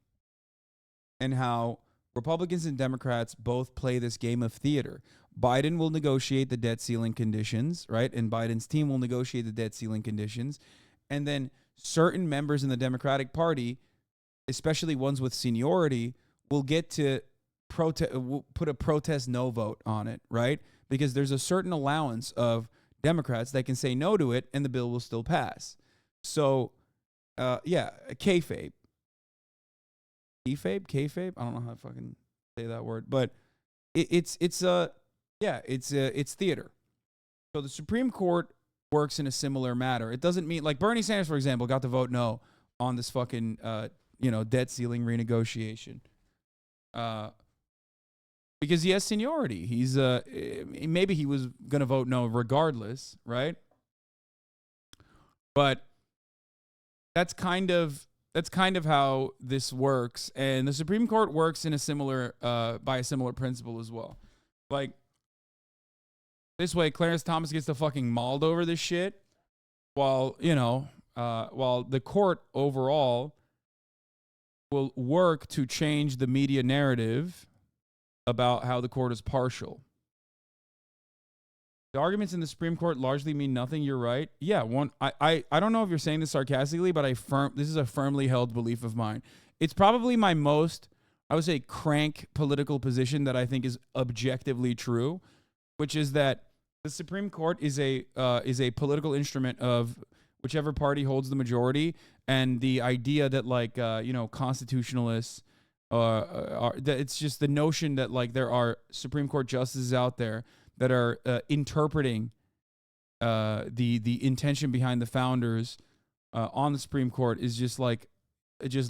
And how Republicans and Democrats both play this game of theater. Biden will negotiate the debt ceiling conditions, right? And Biden's team will negotiate the debt ceiling conditions. And then certain members in the Democratic Party, especially ones with seniority, will get to put a protest no vote on it, right? Because there's a certain allowance of Democrats that can say no to it and the bill will still pass. So, yeah, kayfabe. Kayfabe? I don't know how to fucking say that word, but it's theater. So the Supreme Court works in a similar manner. It doesn't mean, like Bernie Sanders, for example, got to vote no on this fucking debt ceiling renegotiation. Because he has seniority. He's maybe he was gonna vote no regardless, right? But that's kind of how this works, and the Supreme Court works in a similar by a similar principle as well. Like this way, Clarence Thomas gets to fucking mauled over this shit, while while the court overall will work to change the media narrative about how the court is partial. The arguments in the Supreme Court largely mean nothing. You're right. Yeah, I don't know if you're saying this sarcastically, but this is a firmly held belief of mine. It's probably my most, I would say, crank political position that I think is objectively true, which is that the Supreme Court is a political instrument of whichever party holds the majority, and the idea that constitutionalists that it's just the notion that like there are Supreme Court justices out there that are interpreting the intention behind the founders on the Supreme Court is just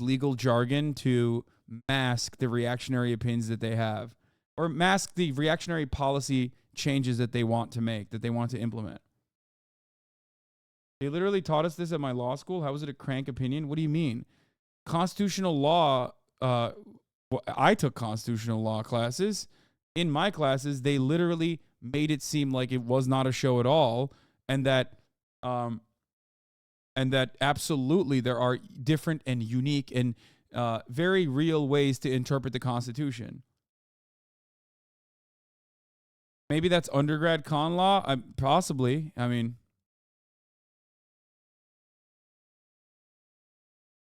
legal jargon to mask the reactionary opinions that they have, or mask the reactionary policy changes that they want to make, that they want to implement. They literally taught us this at my law school. How is it a crank opinion? What do you mean? Constitutional law, I took constitutional law classes. In my classes, they literally made it seem like it was not a show at all, and that absolutely there are different and unique and very real ways to interpret the Constitution. Maybe that's undergrad con law, possibly. I mean,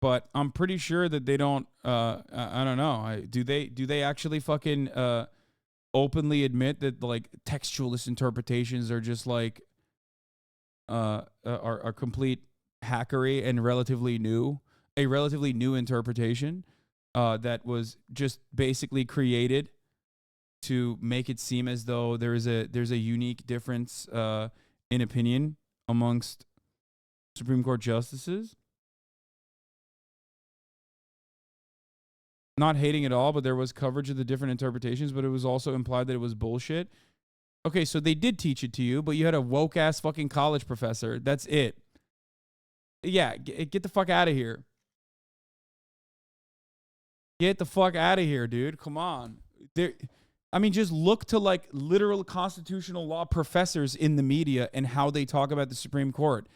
but I'm pretty sure that they don't. I don't know. Do they actually fucking openly admit that like textualist interpretations are just like are complete hackery and relatively new interpretation that was just basically created to make it seem as though there's a unique difference in opinion amongst Supreme Court justices? Not hating at all, but there was coverage of the different interpretations, but it was also implied that it was bullshit. Okay, so they did teach it to you, but you had a woke ass fucking college professor. That's it. Yeah, get the fuck out of here. Get the fuck out of here, dude. Come on. I mean, just look to like literal constitutional law professors in the media and how they talk about the Supreme Court.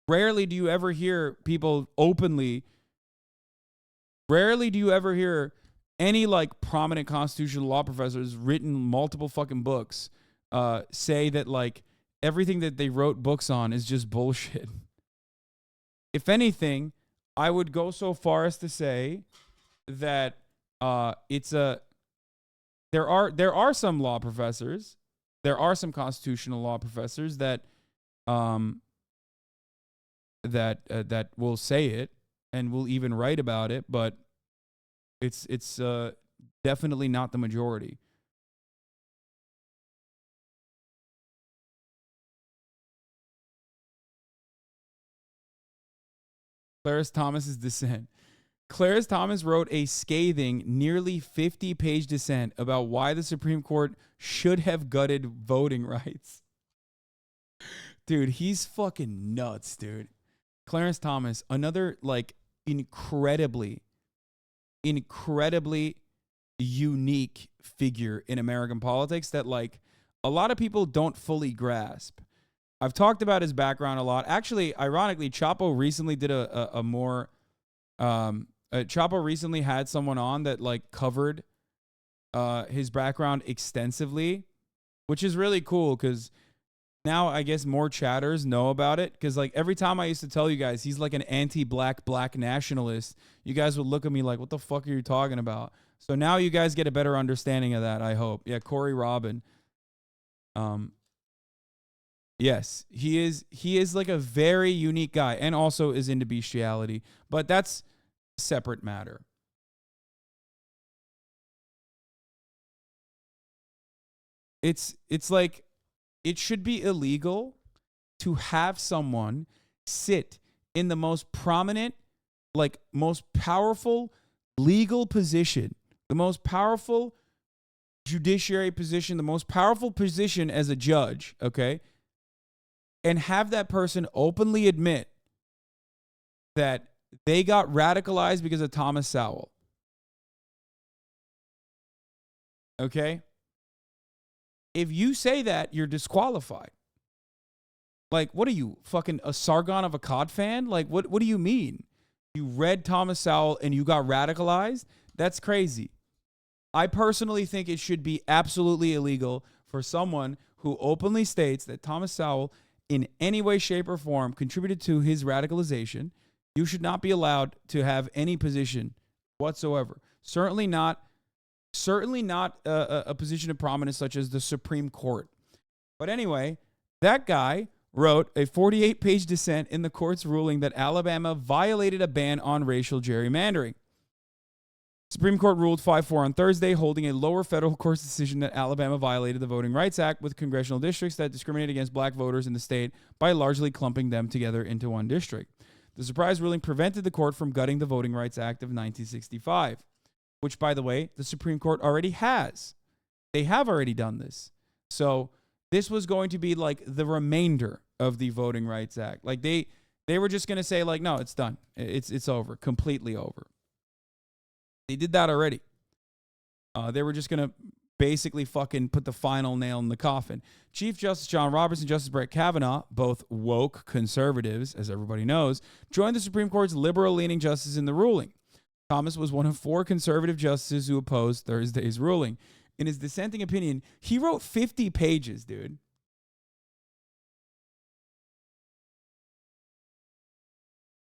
Rarely do you ever hear people openly. Rarely do you ever hear any like prominent constitutional law professors written multiple fucking books say that like everything that they wrote books on is just bullshit. If anything, I would go so far as to say that there are some law professors, there are some constitutional law professors that that will say it and will even write about it, but it's definitely not the majority. Clarence Thomas's dissent. Clarence Thomas wrote a scathing, nearly 50-page dissent about why the Supreme Court should have gutted voting rights. Dude, he's fucking nuts, dude. Clarence Thomas, another like incredibly unique figure in American politics that like a lot of people don't fully grasp. I've talked about his background a lot. Actually, ironically, Chapo recently did Chapo recently had someone on that like covered his background extensively, which is really cool because now I guess more chatters know about it. Because like every time I used to tell you guys he's like an anti-black nationalist, you guys would look at me like, what the fuck are you talking about? So now you guys get a better understanding of that, I hope. Yeah, Corey Robin. Yes, he is like a very unique guy and also is into bestiality, but that's a separate matter. It's like it should be illegal to have someone sit in the most prominent, like most powerful legal position, the most powerful judiciary position, the most powerful position as a judge, okay? And have that person openly admit that they got radicalized because of Thomas Sowell. Okay? If you say that, you're disqualified. Like, what are you, fucking a Sargon of Akkad fan? Like, what do you mean? You read Thomas Sowell and you got radicalized? That's crazy. I personally think it should be absolutely illegal for someone who openly states that Thomas Sowell in any way, shape, or form contributed to his radicalization. You should not be allowed to have any position whatsoever. Certainly not a position of prominence such as the Supreme Court. But anyway, that guy wrote a 48-page dissent in the court's ruling that Alabama violated a ban on racial gerrymandering. Supreme Court ruled 5-4 on Thursday, holding a lower federal court's decision that Alabama violated the Voting Rights Act with congressional districts that discriminate against black voters in the state by largely clumping them together into one district. The surprise ruling prevented the court from gutting the Voting Rights Act of 1965, which, by the way, the Supreme Court already has. They have already done this. So this was going to be like the remainder of the Voting Rights Act. Like they were just going to say like, no, it's done. It's over, completely over. They did that already. They were just going to basically fucking put the final nail in the coffin. Chief Justice John Roberts and Justice Brett Kavanaugh, both woke conservatives, as everybody knows, joined the Supreme Court's liberal-leaning justices in the ruling. Thomas was one of 4 conservative justices who opposed Thursday's ruling. In his dissenting opinion, he wrote 50 pages, dude.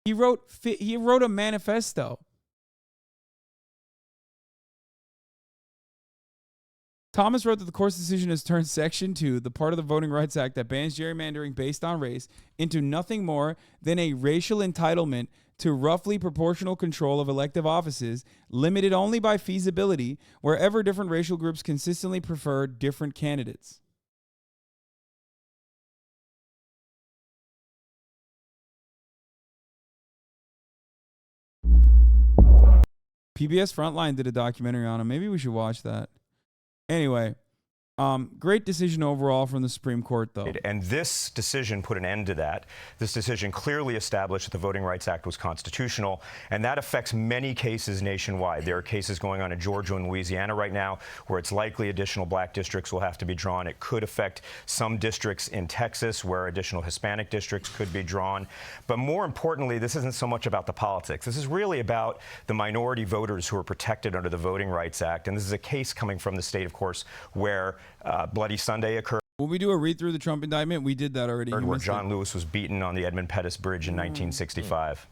He wrote a manifesto. Thomas wrote that the court's decision has turned Section 2, the part of the Voting Rights Act that bans gerrymandering based on race, into nothing more than a racial entitlement to roughly proportional control of elective offices, limited only by feasibility, wherever different racial groups consistently prefer different candidates. PBS Frontline did a documentary on him. Maybe we should watch that. Anyway, Great decision overall from the Supreme Court, though. And this decision put an end to that. This decision clearly established that the Voting Rights Act was constitutional, and that affects many cases nationwide. There are cases going on in Georgia and Louisiana right now where it's likely additional black districts will have to be drawn. It could affect some districts in Texas where additional Hispanic districts could be drawn. But more importantly, this isn't so much about the politics. This is really about the minority voters who are protected under the Voting Rights Act. And this is a case coming from the state, of course, where Bloody Sunday occurred. When we do a read through the Trump indictment, we did that already. Where John Lewis was beaten on the Edmund Pettus Bridge in 1965.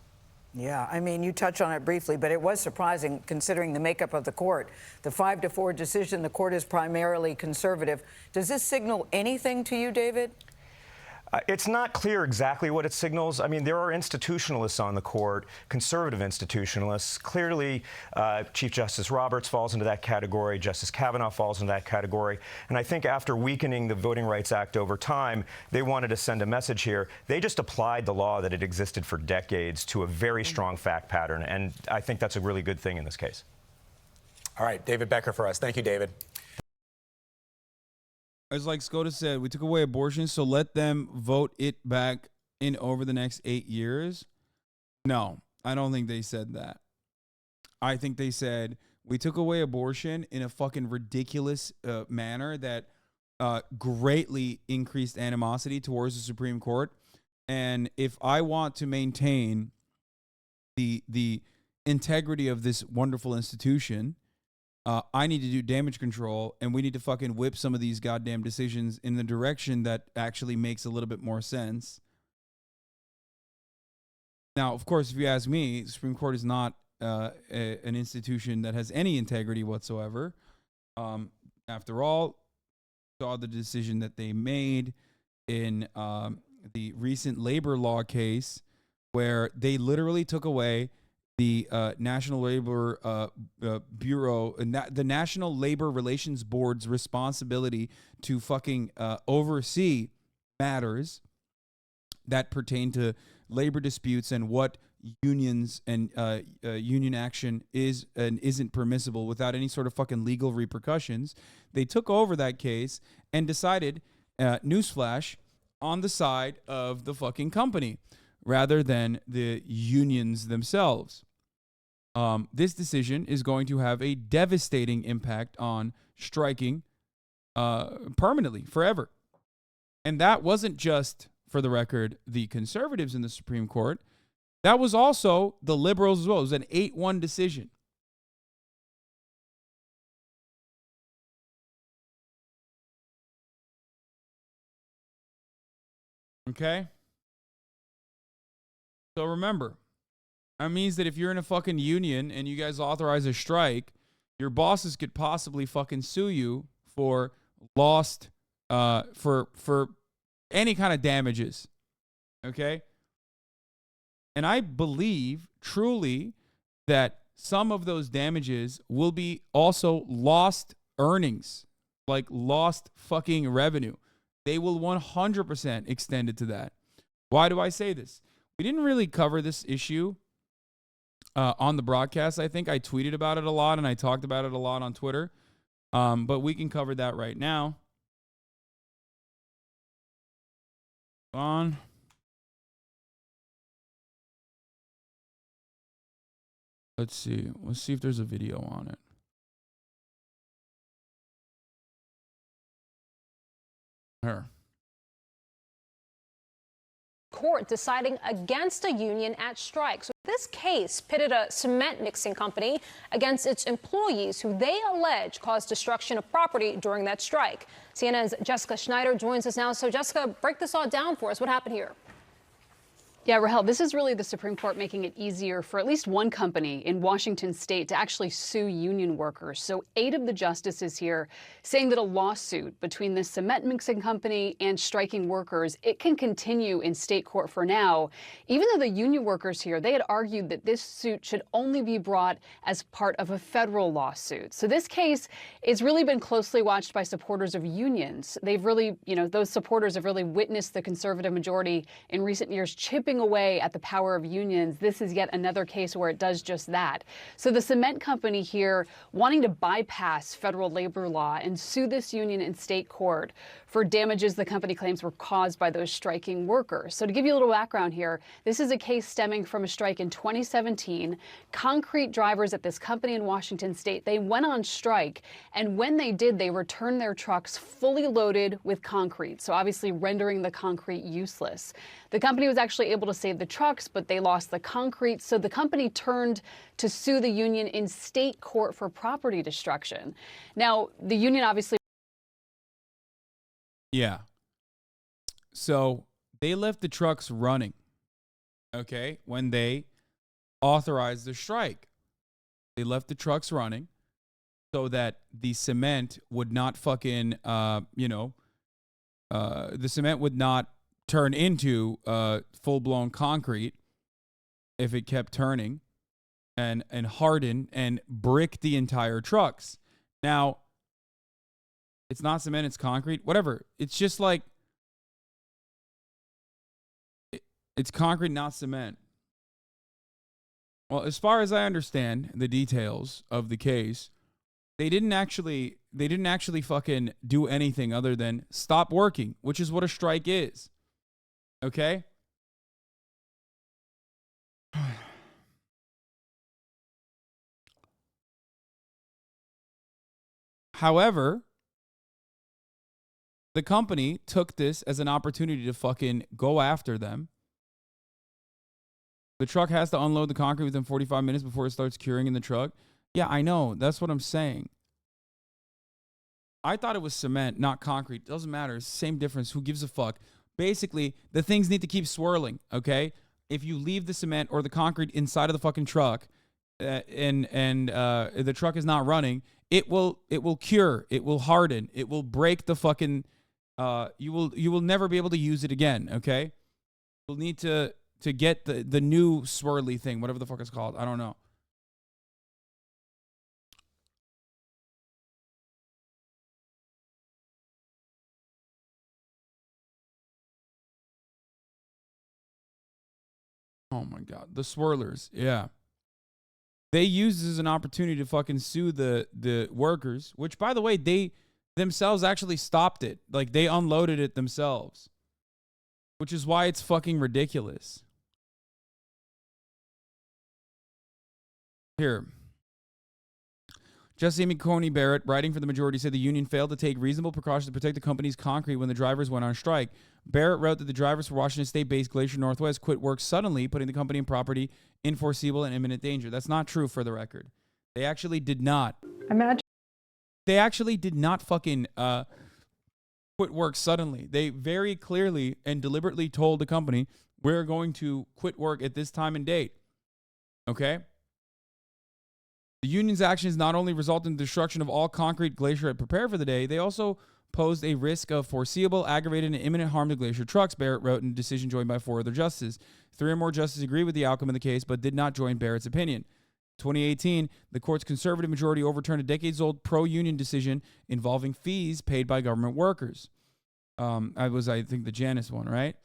Yeah, I mean, you touched on it briefly, but it was surprising considering the makeup of the court. The 5-4 decision, the court is primarily conservative. Does this signal anything to you, David? It's not clear exactly what it signals. I mean, there are institutionalists on the court, conservative institutionalists. Clearly, Chief Justice Roberts falls into that category. Justice Kavanaugh falls into that category. And I think after weakening the Voting Rights Act over time, they wanted to send a message here. They just applied the law that had existed for decades to a very strong fact pattern. And I think that's a really good thing in this case. All right, David Becker for us. Thank you, David. As like SCOTUS said, we took away abortion, so let them vote it back in over the next 8 years. No, I don't think they said that. I think they said we took away abortion in a fucking ridiculous manner that greatly increased animosity towards the Supreme Court. And if I want to maintain the integrity of this wonderful institution, I need to do damage control, and we need to fucking whip some of these goddamn decisions in the direction that actually makes a little bit more sense. Now, of course, if you ask me, the Supreme Court is not an institution that has any integrity whatsoever. After all, saw the decision that they made in the recent labor law case where they literally took away the National Labor Bureau, the National Labor Relations Board's responsibility to fucking oversee matters that pertain to labor disputes and what unions and union action is and isn't permissible without any sort of fucking legal repercussions. They took over that case and decided, newsflash, on the side of the fucking company rather than the unions themselves. This decision is going to have a devastating impact on striking permanently, forever. And that wasn't just, for the record, the conservatives in the Supreme Court. That was also the liberals as well. It was an 8-1 decision. Okay? So remember, that means that if you're in a fucking union and you guys authorize a strike, your bosses could possibly fucking sue you for lost, for any kind of damages. Okay? And I believe truly that some of those damages will be also lost earnings, like lost fucking revenue. They will 100% extend it to that. Why do I say this? We didn't really cover this issue on the broadcast. I think I tweeted about it a lot and I talked about it a lot on Twitter. But we can cover that right now. On. Let's see. Let's see if there's a video on it. Here. Court deciding against a union at strike. So this case pitted a cement mixing company against its employees who they allege caused destruction of property during that strike. CNN's Jessica Schneider joins us now. So Jessica, break this all down for us. What happened here? Yeah, Rahel, this is really the Supreme Court making it easier for at least one company in Washington state to actually sue union workers. So 8 of the justices here saying that a lawsuit between this cement mixing company and striking workers, it can continue in state court for now, even though the union workers here, they had argued that this suit should only be brought as part of a federal lawsuit. So this case has really been closely watched by supporters of unions. They've really, those supporters have really witnessed the conservative majority in recent years chipping chipping away at the power of unions, this is yet another case where it does just that. So the cement company here wanting to bypass federal labor law and sue this union in state court for damages the company claims were caused by those striking workers. So to give you a little background here, this is a case stemming from a strike in 2017. Concrete drivers at this company in Washington state, they went on strike, and when they did, they returned their trucks fully loaded with concrete, so obviously rendering the concrete useless. The company was actually able to save the trucks, but they lost the concrete, so the company turned to sue the union in state court for property destruction. Now, the union obviously... Yeah. So they left the trucks running, okay, when they authorized the strike. They left the trucks running so that the cement would not fucking, the cement would not turn into full-blown concrete if it kept turning and harden and brick the entire trucks. Now, it's not cement, it's concrete, whatever. It's just like, it's concrete, not cement. Well, as far as I understand the details of the case, they didn't actually fucking do anything other than stop working, which is what a strike is. Okay? However, the company took this as an opportunity to fucking go after them. The truck has to unload the concrete within 45 minutes before it starts curing in the truck. Yeah, I know. That's what I'm saying. I thought it was cement, not concrete. Doesn't matter. It's the same difference. Who gives a fuck? Basically, the things need to keep swirling, okay? If you leave the cement or the concrete inside of the fucking truck and the truck is not running, it will cure. It will harden. It will break the fucking... you will never be able to use it again, okay? You'll need to get the new swirly thing, whatever the fuck it's called. I don't know. Oh my God. The swirlers. Yeah. They used this as an opportunity to fucking sue the workers, which, by the way, they themselves actually stopped it. Like, they unloaded it themselves, which is why it's fucking ridiculous. Here. Justice Amy Coney Barrett, writing for the majority, said the union failed to take reasonable precautions to protect the company's concrete when the drivers went on strike. Barrett wrote that the drivers for Washington State-based Glacier Northwest quit work suddenly, putting the company and property in foreseeable and imminent danger. That's not true, for the record. They actually did not. They actually did not fucking quit work suddenly. They very clearly and deliberately told the company, we're going to quit work at this time and date. Okay? The union's actions not only resulted in the destruction of all concrete Glacier had prepared for the day, they also posed a risk of foreseeable, aggravated, and imminent harm to Glacier trucks, Barrett wrote in a decision joined by 4 other justices. 3 or more justices agreed with the outcome of the case, but did not join Barrett's opinion. 2018, the court's conservative majority overturned a decades-old pro-union decision involving fees paid by government workers. I think, the Janus one, right?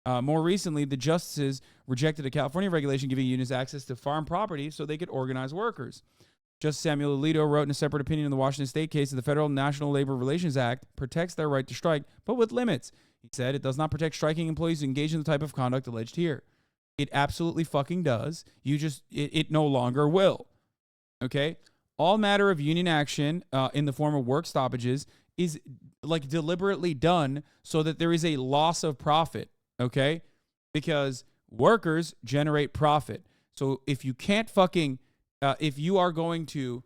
More recently, the justices rejected a California regulation giving unions access to farm property so they could organize workers. Justice Samuel Alito wrote in a separate opinion in the Washington State case that the Federal National Labor Relations Act protects their right to strike, but with limits. He said it does not protect striking employees who engage in the type of conduct alleged here. It absolutely fucking does. It no longer will. Okay? All matter of union action in the form of work stoppages is like deliberately done so that there is a loss of profit. Okay? Because workers generate profit. So if you can't fucking... if you are going to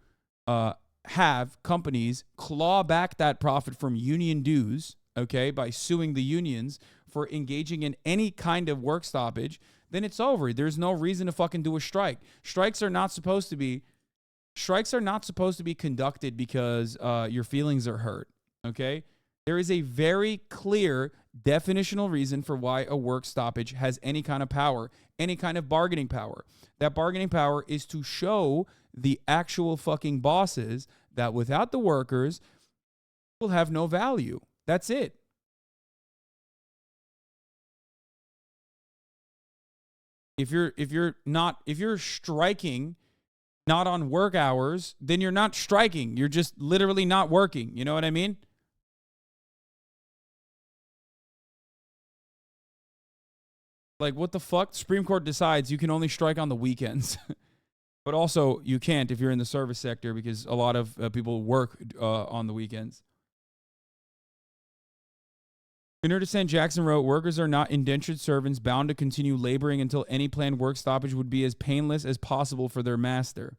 have companies claw back that profit from union dues, okay, by suing the unions for engaging in any kind of work stoppage, then it's over. There's no reason to fucking do a strike. Strikes are not supposed to be conducted because your feelings are hurt, okay? There is a very clear definitional reason for why a work stoppage has any kind of power, any kind of bargaining power. That bargaining power is to show the actual fucking bosses that without the workers, will have no value. That's it. If you're striking not on work hours, then you're not striking. You're just literally not working. You know what I mean? Like, what the fuck? The Supreme Court decides you can only strike on the weekends. But also, you can't if you're in the service sector because a lot of people work on the weekends. In her dissent, Jackson wrote, workers are not indentured servants bound to continue laboring until any planned work stoppage would be as painless as possible for their master.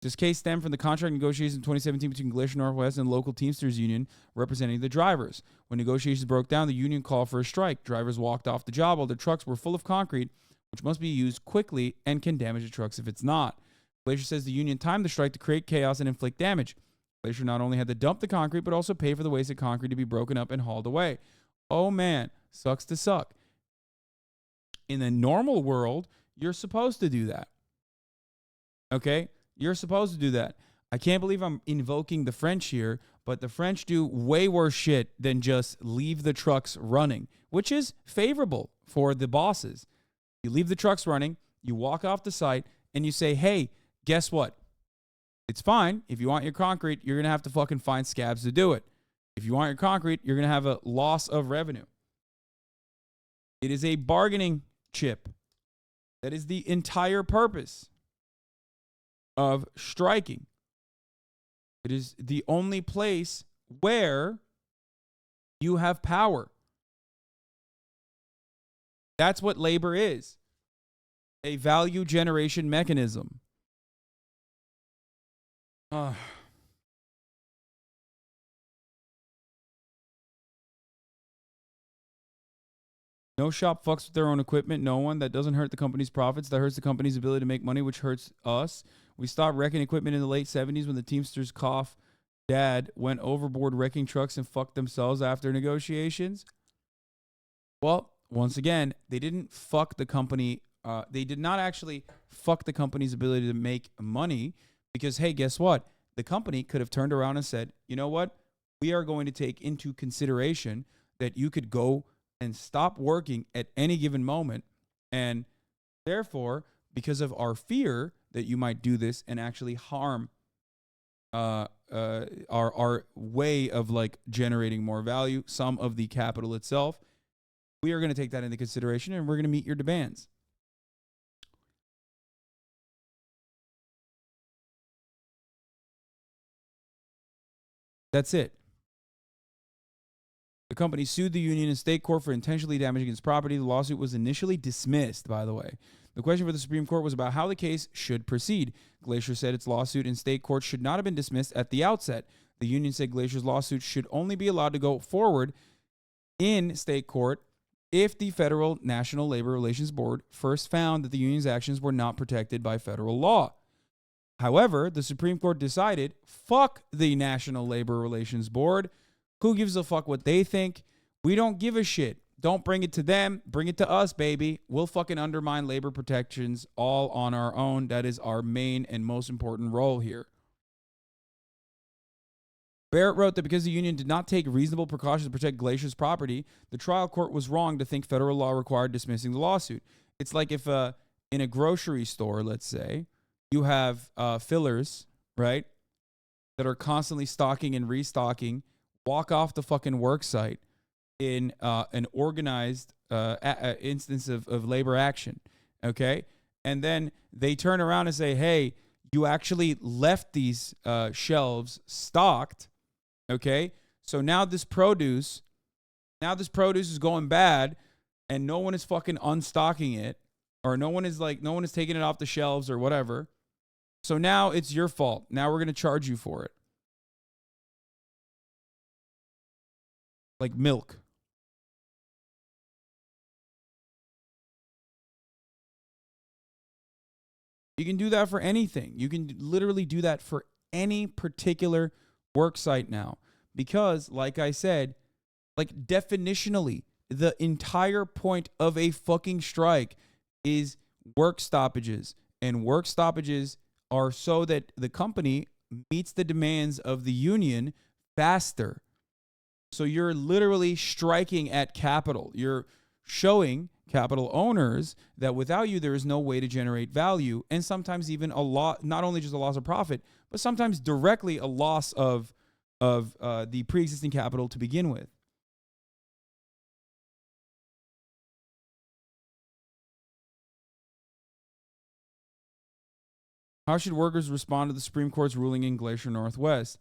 This case stemmed from the contract negotiations in 2017 between Glacier Northwest and local Teamsters Union representing the drivers. When negotiations broke down, the union called for a strike. Drivers walked off the job while their trucks were full of concrete, which must be used quickly and can damage the trucks if it's not. Glacier says the union timed the strike to create chaos and inflict damage. Glacier not only had to dump the concrete, but also pay for the wasted concrete to be broken up and hauled away. Oh man, sucks to suck. In the normal world, you're supposed to do that. Okay? You're supposed to do that. I can't believe I'm invoking the French here, but the French do way worse shit than just leave the trucks running, which is favorable for the bosses. You leave the trucks running, you walk off the site, and you say, hey, guess what? It's fine. If you want your concrete, you're going to have to fucking find scabs to do it. If you want your concrete, you're going to have a loss of revenue. It is a bargaining chip. That is the entire purpose of striking. It is the only place where you have power. That's what labor is. A value generation mechanism. No shop fucks with their own equipment. No one. That doesn't hurt the company's profits. That hurts the company's ability to make money, which hurts us. We stopped wrecking equipment in the late 70s when the Teamsters cough dad went overboard wrecking trucks and fucked themselves after negotiations. Well, once again, they didn't fuck the company. They did not actually fuck the company's ability to make money because, hey, guess what? The company could have turned around and said, you know what? We are going to take into consideration that you could go and stop working at any given moment. And therefore, because of our fear that you might do this and actually harm our way of like generating more value, some of the capital itself, we are going to take that into consideration and we're going to meet your demands. That's it. The company sued the union in state court for intentionally damaging its property. The lawsuit was initially dismissed, by the way. The question for the Supreme Court was about how the case should proceed. Glacier said its lawsuit in state court should not have been dismissed at the outset. The union said Glacier's lawsuit should only be allowed to go forward in state court if the Federal National Labor Relations Board first found that the union's actions were not protected by federal law. However, the Supreme Court decided, fuck the National Labor Relations Board. Who gives a fuck what they think? We don't give a shit. Don't bring it to them. Bring it to us, baby. We'll fucking undermine labor protections all on our own. That is our main and most important role here. Barrett wrote that because the union did not take reasonable precautions to protect Glacier's property, the trial court was wrong to think federal law required dismissing the lawsuit. It's like if in a grocery store, let's say, you have fillers, right, that are constantly stocking and restocking, walk off the fucking work site in an organized instance of labor action, okay? And then they turn around and say, hey, you actually left these shelves stocked, okay? So now this produce is going bad and no one is fucking unstocking it, or no one is taking it off the shelves or whatever. So now it's your fault. Now we're going to charge you for it. Like milk. You can do that for anything. You can literally do that for any particular work site now. Because, like I said, like definitionally, the entire point of a fucking strike is work stoppages. And work stoppages are so that the company meets the demands of the union faster. So you're literally striking at capital. You're showing capital owners that without you, there is no way to generate value, and sometimes even a lot, not only just a loss of profit, but sometimes directly a loss of the pre-existing capital to begin with. How should workers respond to the Supreme Court's ruling in Glacier Northwest?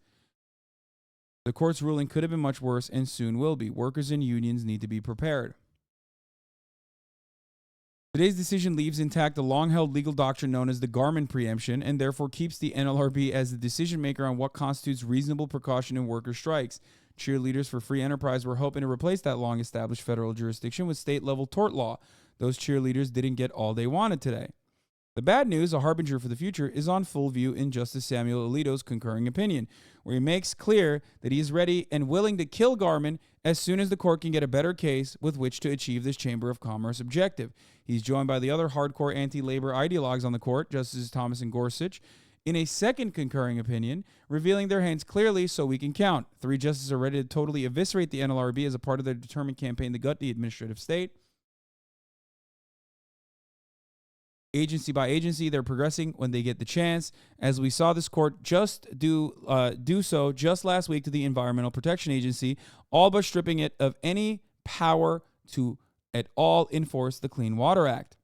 The court's ruling could have been much worse and soon will be. Workers and unions need to be prepared. Today's decision leaves intact the long-held legal doctrine known as the Garmin preemption and therefore keeps the NLRB as the decision maker on what constitutes reasonable precaution in worker strikes. Cheerleaders for free enterprise were hoping to replace that long-established federal jurisdiction with state-level tort law. Those cheerleaders didn't get all they wanted today. The bad news, a harbinger for the future, is on full view in Justice Samuel Alito's concurring opinion, where he makes clear that he is ready and willing to kill Garmin as soon as the court can get a better case with which to achieve this Chamber of Commerce objective. He's joined by the other hardcore anti-labor ideologues on the court, Justices Thomas and Gorsuch, in a second concurring opinion, revealing their hands clearly so we can count. 3 justices are ready to totally eviscerate the NLRB as a part of their determined campaign to gut the administrative state. Agency by agency, they're progressing when they get the chance, as we saw this court just do so just last week to the Environmental Protection Agency, all but stripping it of any power to at all enforce the Clean Water Act.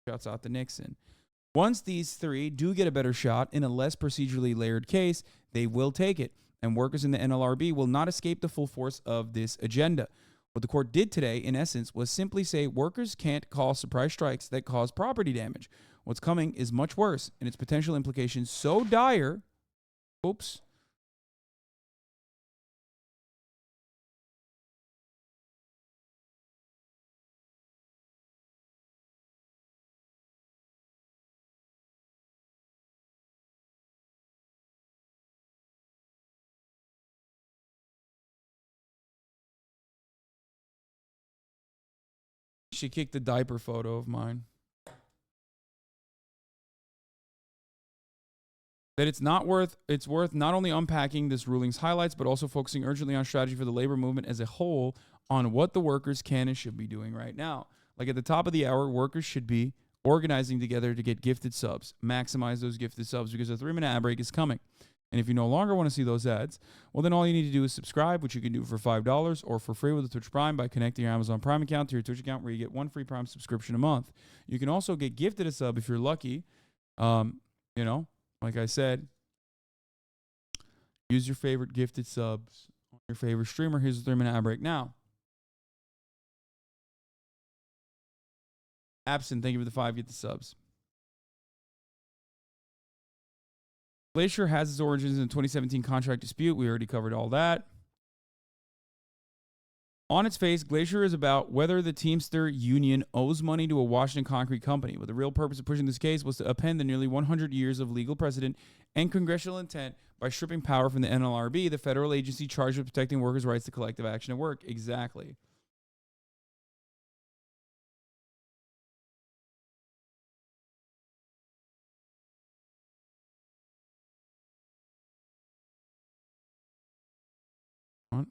Shouts out to Nixon. Once these 3 do get a better shot in a less procedurally layered case, they will take it, and workers in the NLRB will not escape the full force of this agenda. What the court did today, in essence, was simply say workers can't call surprise strikes that cause property damage. What's coming is much worse, and its potential implications so dire. Oops. She kicked the diaper photo of mine. That it's worth not only unpacking this ruling's highlights, but also focusing urgently on strategy for the labor movement as a whole on what the workers can and should be doing right now. Like at the top of the hour, workers should be organizing together to get gifted subs, maximize those gifted subs because a 3-minute ad break is coming. And if you no longer want to see those ads, well, then all you need to do is subscribe, which you can do for $5 or for free with the Twitch Prime by connecting your Amazon Prime account to your Twitch account, where you get 1 free Prime subscription a month. You can also get gifted a sub if you're lucky. Like I said, use your favorite gifted subs on your favorite streamer. Here's a 3-minute ad break now. Absent, thank you for the 5 gifted subs. Glacier has its origins in the 2017 contract dispute. We already covered all that. On its face, Glacier is about whether the Teamster Union owes money to a Washington concrete company, but the real purpose of pushing this case was to append the nearly 100 years of legal precedent and congressional intent by stripping power from the NLRB, the federal agency charged with protecting workers' rights to collective action at work. Exactly. What?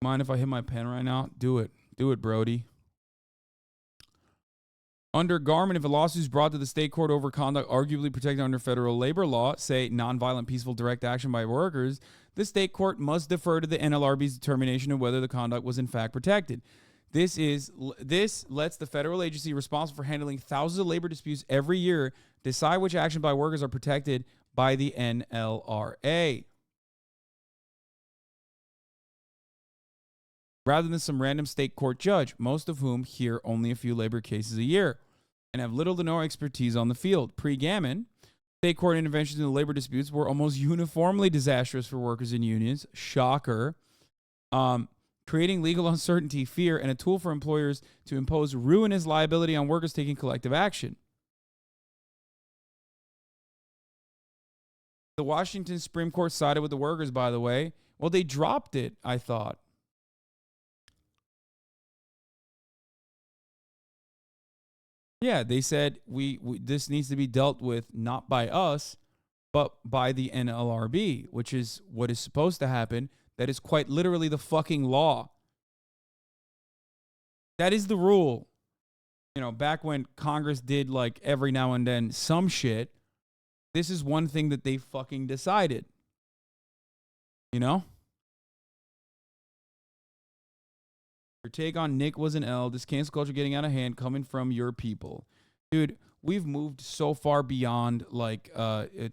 Mind if I hit my pen right now? Do it. Do it, Brody. Under Garmin, if a lawsuit is brought to the state court over conduct arguably protected under federal labor law, say nonviolent, peaceful, direct action by workers, the state court must defer to the NLRB's determination of whether the conduct was in fact protected. This lets the federal agency responsible for handling thousands of labor disputes every year decide which action by workers are protected by the NLRA, rather than some random state court judge, most of whom hear only a few labor cases a year and have little to no expertise on the field. Pre-Gammon, state court interventions in the labor disputes were almost uniformly disastrous for workers and unions. Shocker. Creating legal uncertainty, fear, and a tool for employers to impose ruinous liability on workers taking collective action. The Washington Supreme Court sided with the workers, by the way. Well, they dropped it, I thought. Yeah, they said this needs to be dealt with not by us, but by the NLRB, which is what is supposed to happen. That is quite literally the fucking law. That is the rule. You know, back when Congress did like every now and then some shit, this is one thing that they fucking decided. You know? Your take on Nick was an L. This cancel culture getting out of hand coming from your people. Dude, we've moved so far beyond like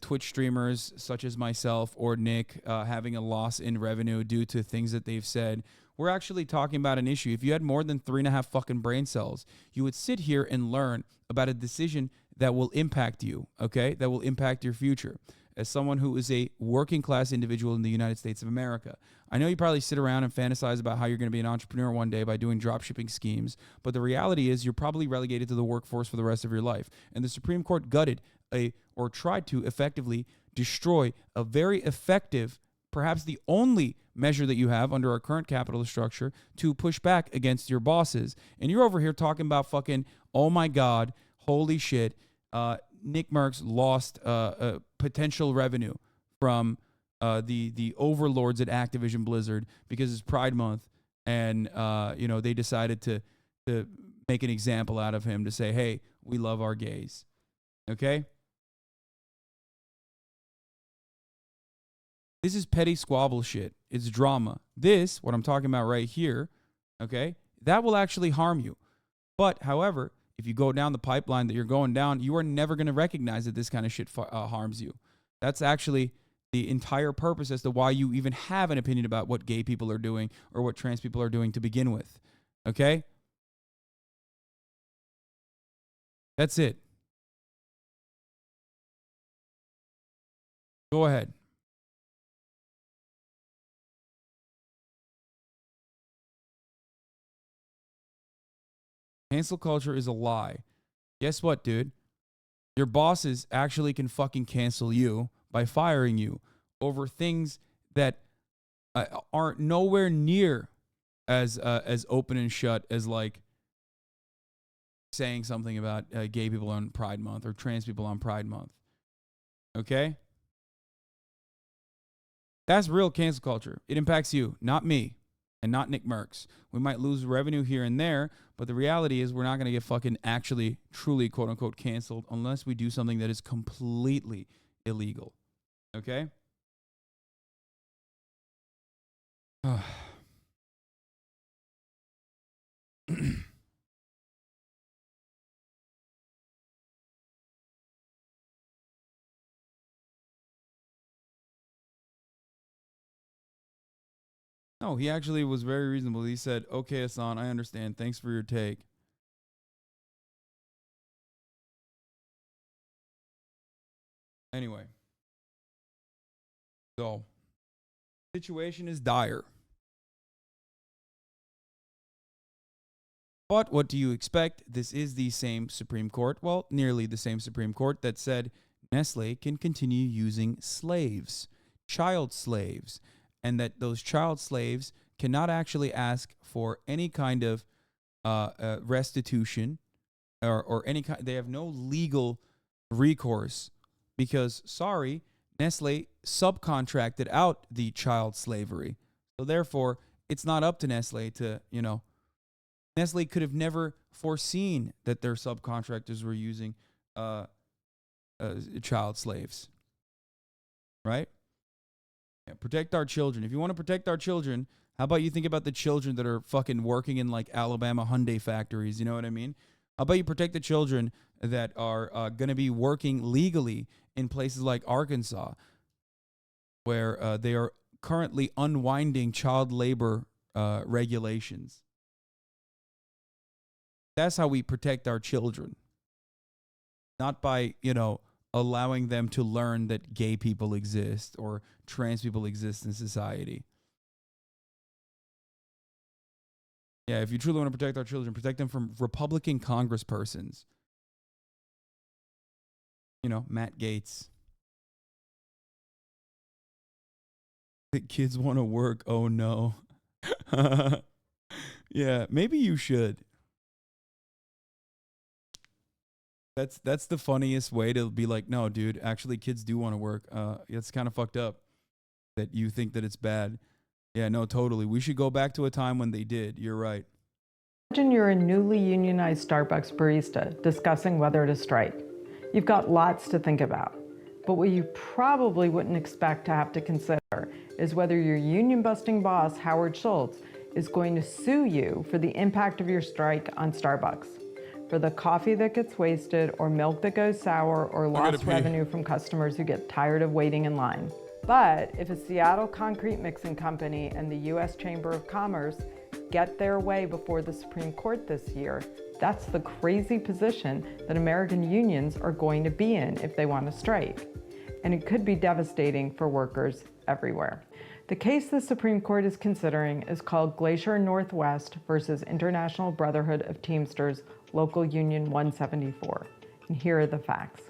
Twitch streamers such as myself or Nick having a loss in revenue due to things that they've said. We're actually talking about an issue. If you had more than 3.5 fucking brain cells, you would sit here and learn about a decision that will impact you, okay? That will impact your future. As someone who is a working class individual in the United States of America, I know you probably sit around and fantasize about how you're going to be an entrepreneur one day by doing drop shipping schemes, but the reality is you're probably relegated to the workforce for the rest of your life. And the Supreme Court gutted or tried to effectively destroy a very effective, perhaps the only measure that you have under our current capitalist structure to push back against your bosses. And you're over here talking about fucking, oh my God, holy shit, NickMercs lost potential revenue from the overlords at Activision Blizzard because it's Pride Month, and you know, they decided to make an example out of him to say, hey, we love our gays. Okay? This is petty squabble shit. It's drama. This, what I'm talking about right here, okay, that will actually harm you. But, however, if you go down the pipeline that you're going down, you are never going to recognize that this kind of shit harms you. That's actually the entire purpose as to why you even have an opinion about what gay people are doing or what trans people are doing to begin with. Okay? That's it. Go ahead. Cancel culture is a lie. Guess what, dude? Your bosses actually can fucking cancel you by firing you over things that aren't nowhere near as open and shut as like saying something about gay people on Pride Month or trans people on Pride Month. Okay? That's real cancel culture. It impacts you, not me, and not NickMercs. We might lose revenue here and there, but the reality is we're not going to get fucking actually, truly, quote unquote, canceled unless we do something that is completely illegal. Okay? No, he actually was very reasonable. He said, okay, Hasan, I understand. Thanks for your take. Anyway. So, situation is dire. But what do you expect? This is the same Supreme Court, well, nearly the same Supreme Court that said Nestle can continue using slaves, child slaves, and that those child slaves cannot actually ask for any kind of restitution or any kind. They have no legal recourse because, sorry, Nestle subcontracted out the child slavery. So therefore, it's not up to Nestle to, you know, Nestle could have never foreseen that their subcontractors were using child slaves. Right? Yeah, protect our children. If you want to protect our children, how about you think about the children that are fucking working in like Alabama Hyundai factories? You know what I mean? How about you protect the children that are going to be working legally in places like Arkansas, where they are currently unwinding child labor regulations? That's how we protect our children. Not by, you know, allowing them to learn that gay people exist or trans people exist in society. Yeah, if you truly want to protect our children, protect them from Republican congresspersons. You know, Matt Gaetz. The kids want to work. Oh, no. Yeah, maybe you should. That's the funniest way to be like, no, dude, actually kids do want to work. It's kind of fucked up that you think that it's bad. Yeah, no, totally. We should go back to a time when they did. You're right. Imagine you're a newly unionized Starbucks barista discussing whether to strike. You've got lots to think about, but what you probably wouldn't expect to have to consider is whether your union-busting boss, Howard Schultz, is going to sue you for the impact of your strike on Starbucks, for the coffee that gets wasted or milk that goes sour or lost revenue from customers who get tired of waiting in line. But if a Seattle concrete mixing company and the U.S. Chamber of Commerce get their way before the Supreme Court this year, that's the crazy position that American unions are going to be in if they want to strike. And it could be devastating for workers everywhere. The case the Supreme Court is considering is called Glacier Northwest versus International Brotherhood of Teamsters Local Union 174. And here are the facts.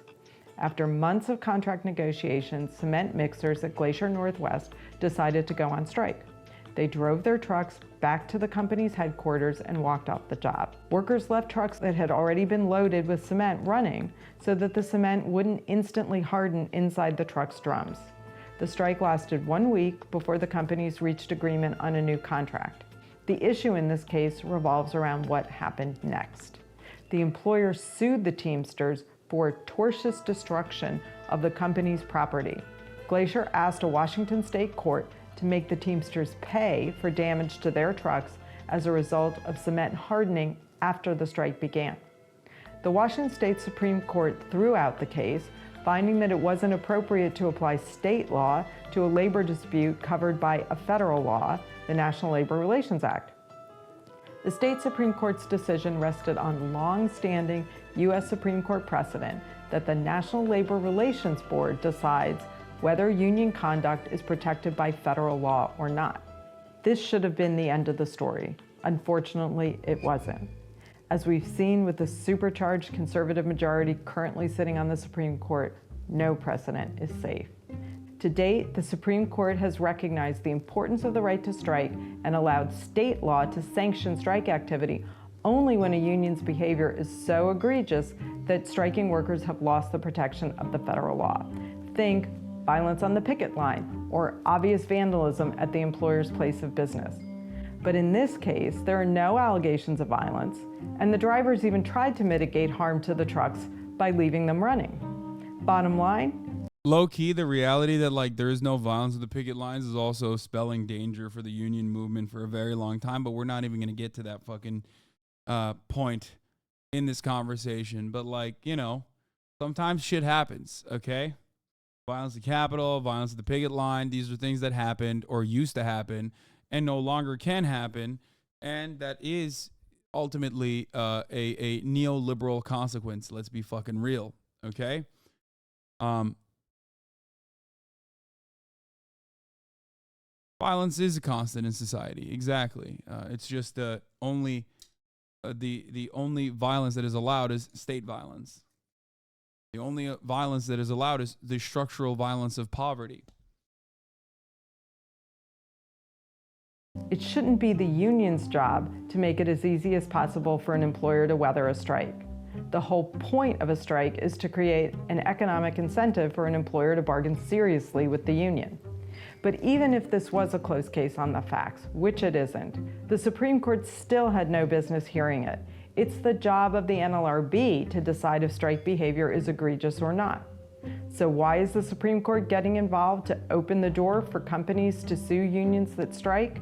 After months of contract negotiations, cement mixers at Glacier Northwest decided to go on strike. They drove their trucks back to the company's headquarters and walked off the job. Workers left trucks that had already been loaded with cement running so that the cement wouldn't instantly harden inside the truck's drums. The strike lasted 1 week before the companies reached agreement on a new contract. The issue in this case revolves around what happened next. The employer sued the Teamsters for tortious destruction of the company's property. Glacier asked a Washington state court to make the Teamsters pay for damage to their trucks as a result of cement hardening after the strike began. The Washington State Supreme Court threw out the case, finding that it wasn't appropriate to apply state law to a labor dispute covered by a federal law, the National Labor Relations Act. The state Supreme Court's decision rested on long-standing U.S. Supreme Court precedent that the National Labor Relations Board decides whether union conduct is protected by federal law or not. This should have been the end of the story. Unfortunately, it wasn't. As we've seen with the supercharged conservative majority currently sitting on the Supreme Court, no precedent is safe. To date, the Supreme Court has recognized the importance of the right to strike and allowed state law to sanction strike activity only when a union's behavior is so egregious that striking workers have lost the protection of the federal law. Think violence on the picket line or obvious vandalism at the employer's place of business. But in this case, there are no allegations of violence, and the drivers even tried to mitigate harm to the trucks by leaving them running. Bottom line, low key, the reality that like there is no violence at the picket lines is also spelling danger for the union movement for a very long time, but we're not even going to get to that fucking point in this conversation. But like, you know, sometimes shit happens, okay? Violence at the Capitol, violence at the picket line, these are things that happened or used to happen and no longer can happen, and that is ultimately a neoliberal consequence. Let's be fucking real, okay? Violence is a constant in society, exactly. It's just the only violence that is allowed is state violence. The only violence that is allowed is the structural violence of poverty. it shouldn't be the union's job to make it as easy as possible for an employer to weather a strike. The whole point of a strike is to create an economic incentive for an employer to bargain seriously with the union. But even if this was a close case on the facts, which it isn't, the Supreme Court still had no business hearing it. It's the job of the NLRB to decide if strike behavior is egregious or not. So why is the Supreme Court getting involved to open the door for companies to sue unions that strike?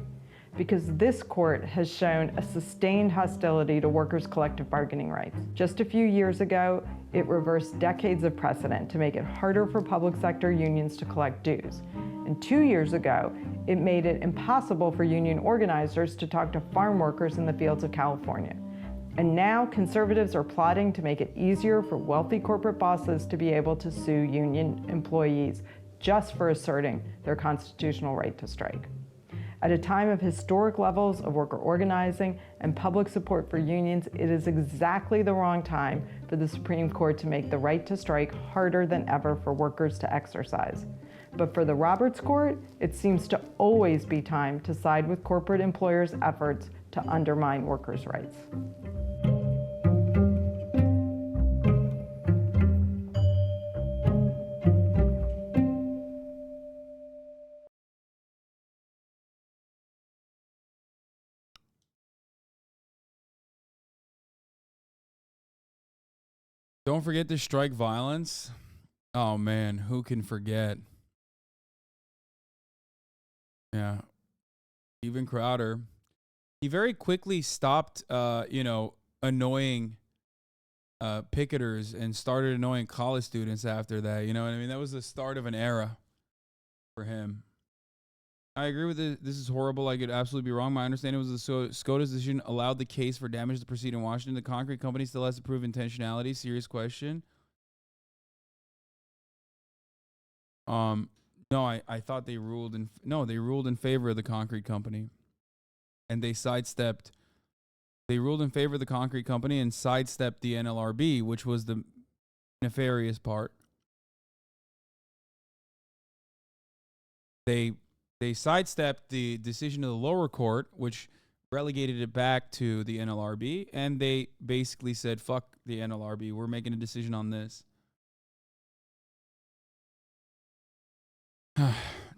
Because this court has shown a sustained hostility to workers' collective bargaining rights. Just a few years ago, it reversed decades of precedent to make it harder for public sector unions to collect dues. And 2 years ago, it made it impossible for union organizers to talk to farm workers in the fields of California. And now conservatives are plotting to make it easier for wealthy corporate bosses to be able to sue union employees just for asserting their constitutional right to strike. At a time of historic levels of worker organizing and public support for unions, it is exactly the wrong time for the Supreme Court to make the right to strike harder than ever for workers to exercise. But for the Roberts Court, it seems to always be time to side with corporate employers' efforts to undermine workers' rights. Don't forget the strike violence. Oh, man, who can forget? Yeah. Even Crowder. He very quickly stopped, annoying picketers and started annoying college students after that. You know what I mean? That was the start of an era for him. I agree with this. This is horrible. I could absolutely be wrong. My understanding was the SCOTUS decision allowed the case for damage to proceed in Washington. The concrete company still has to prove intentionality. Serious question. No, I thought they ruled they ruled in favor of the concrete company. And they ruled in favor of the concrete company and sidestepped the NLRB, which was the nefarious part. They sidestepped the decision of the lower court, which relegated it back to the NLRB, and they basically said, fuck the NLRB, we're making a decision on this.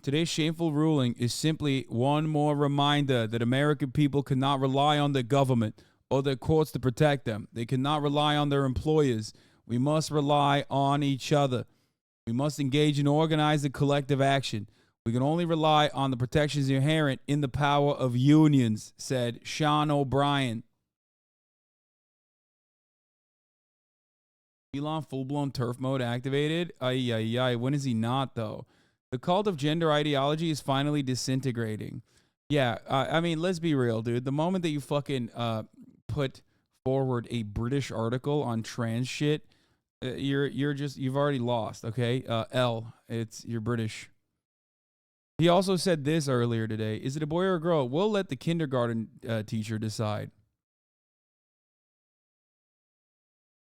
Today's shameful ruling is simply one more reminder that American people cannot rely on their government or their courts to protect them. They cannot rely on their employers. We must rely on each other. We must engage in organized and collective action. We can only rely on the protections inherent in the power of unions, said Sean O'Brien. Elon full-blown turf mode activated? Ay. When is he not, though? The cult of gender ideology is finally disintegrating. Yeah, I mean, let's be real, dude. The moment that you fucking put forward a British article on trans shit, you've already lost, okay? You're British. He also said this earlier today. Is it a boy or a girl? We'll let the kindergarten teacher decide.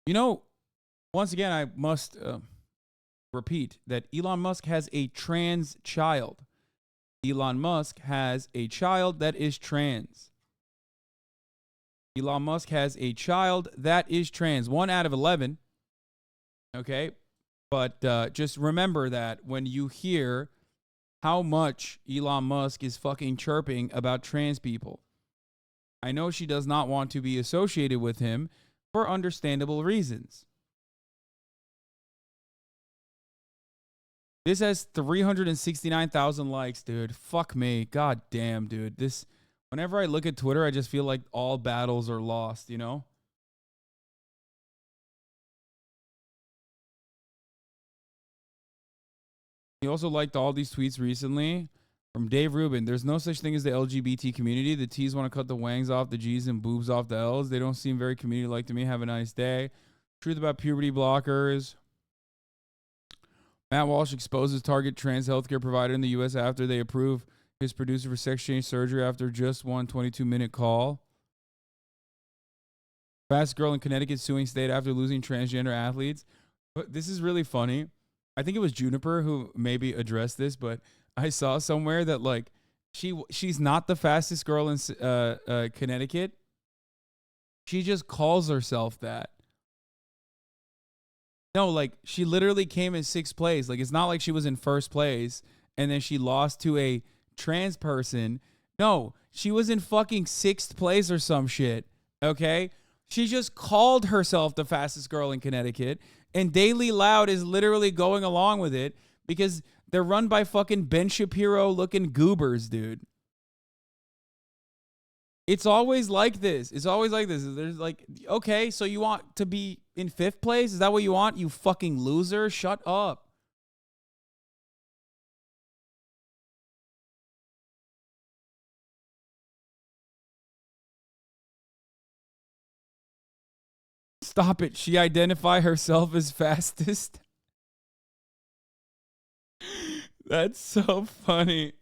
You know, once again, I must repeat that Elon Musk has a trans child. Elon Musk has a child that is trans. Elon Musk has a child that is trans. 1 out of 11. Okay? But just remember that when you hear how much Elon Musk is fucking chirping about trans people. I know she does not want to be associated with him for understandable reasons. This has 369,000 likes, dude. Fuck me. God damn, dude. Whenever I look at Twitter, I just feel like all battles are lost, you know? He also liked all these tweets recently from Dave Rubin. There's no such thing as the LGBT community. The T's want to cut the wangs off the G's and boobs off the L's. They don't seem very community-like to me. Have a nice day. Truth about puberty blockers. Matt Walsh exposes target trans healthcare provider in the U.S. after they approve his producer for sex change surgery after just one 22-minute call. Fast girl in Connecticut suing state after losing transgender athletes. But this is really funny. I think it was Juniper who maybe addressed this, but I saw somewhere that like she's not the fastest girl in Connecticut. She just calls herself that. No, like she literally came in 6th place. Like it's not like she was in 1st place and then she lost to a trans person. No, she was in fucking 6th place or some shit. Okay? She just called herself the fastest girl in Connecticut, and Daily Loud is literally going along with it because they're run by fucking Ben Shapiro looking goobers, dude. It's always like this. It's always like this. There's like, okay, so you want to be in 5th place? Is that what you want? You fucking loser. Shut up. Stop it. She identify herself as fastest. That's so funny.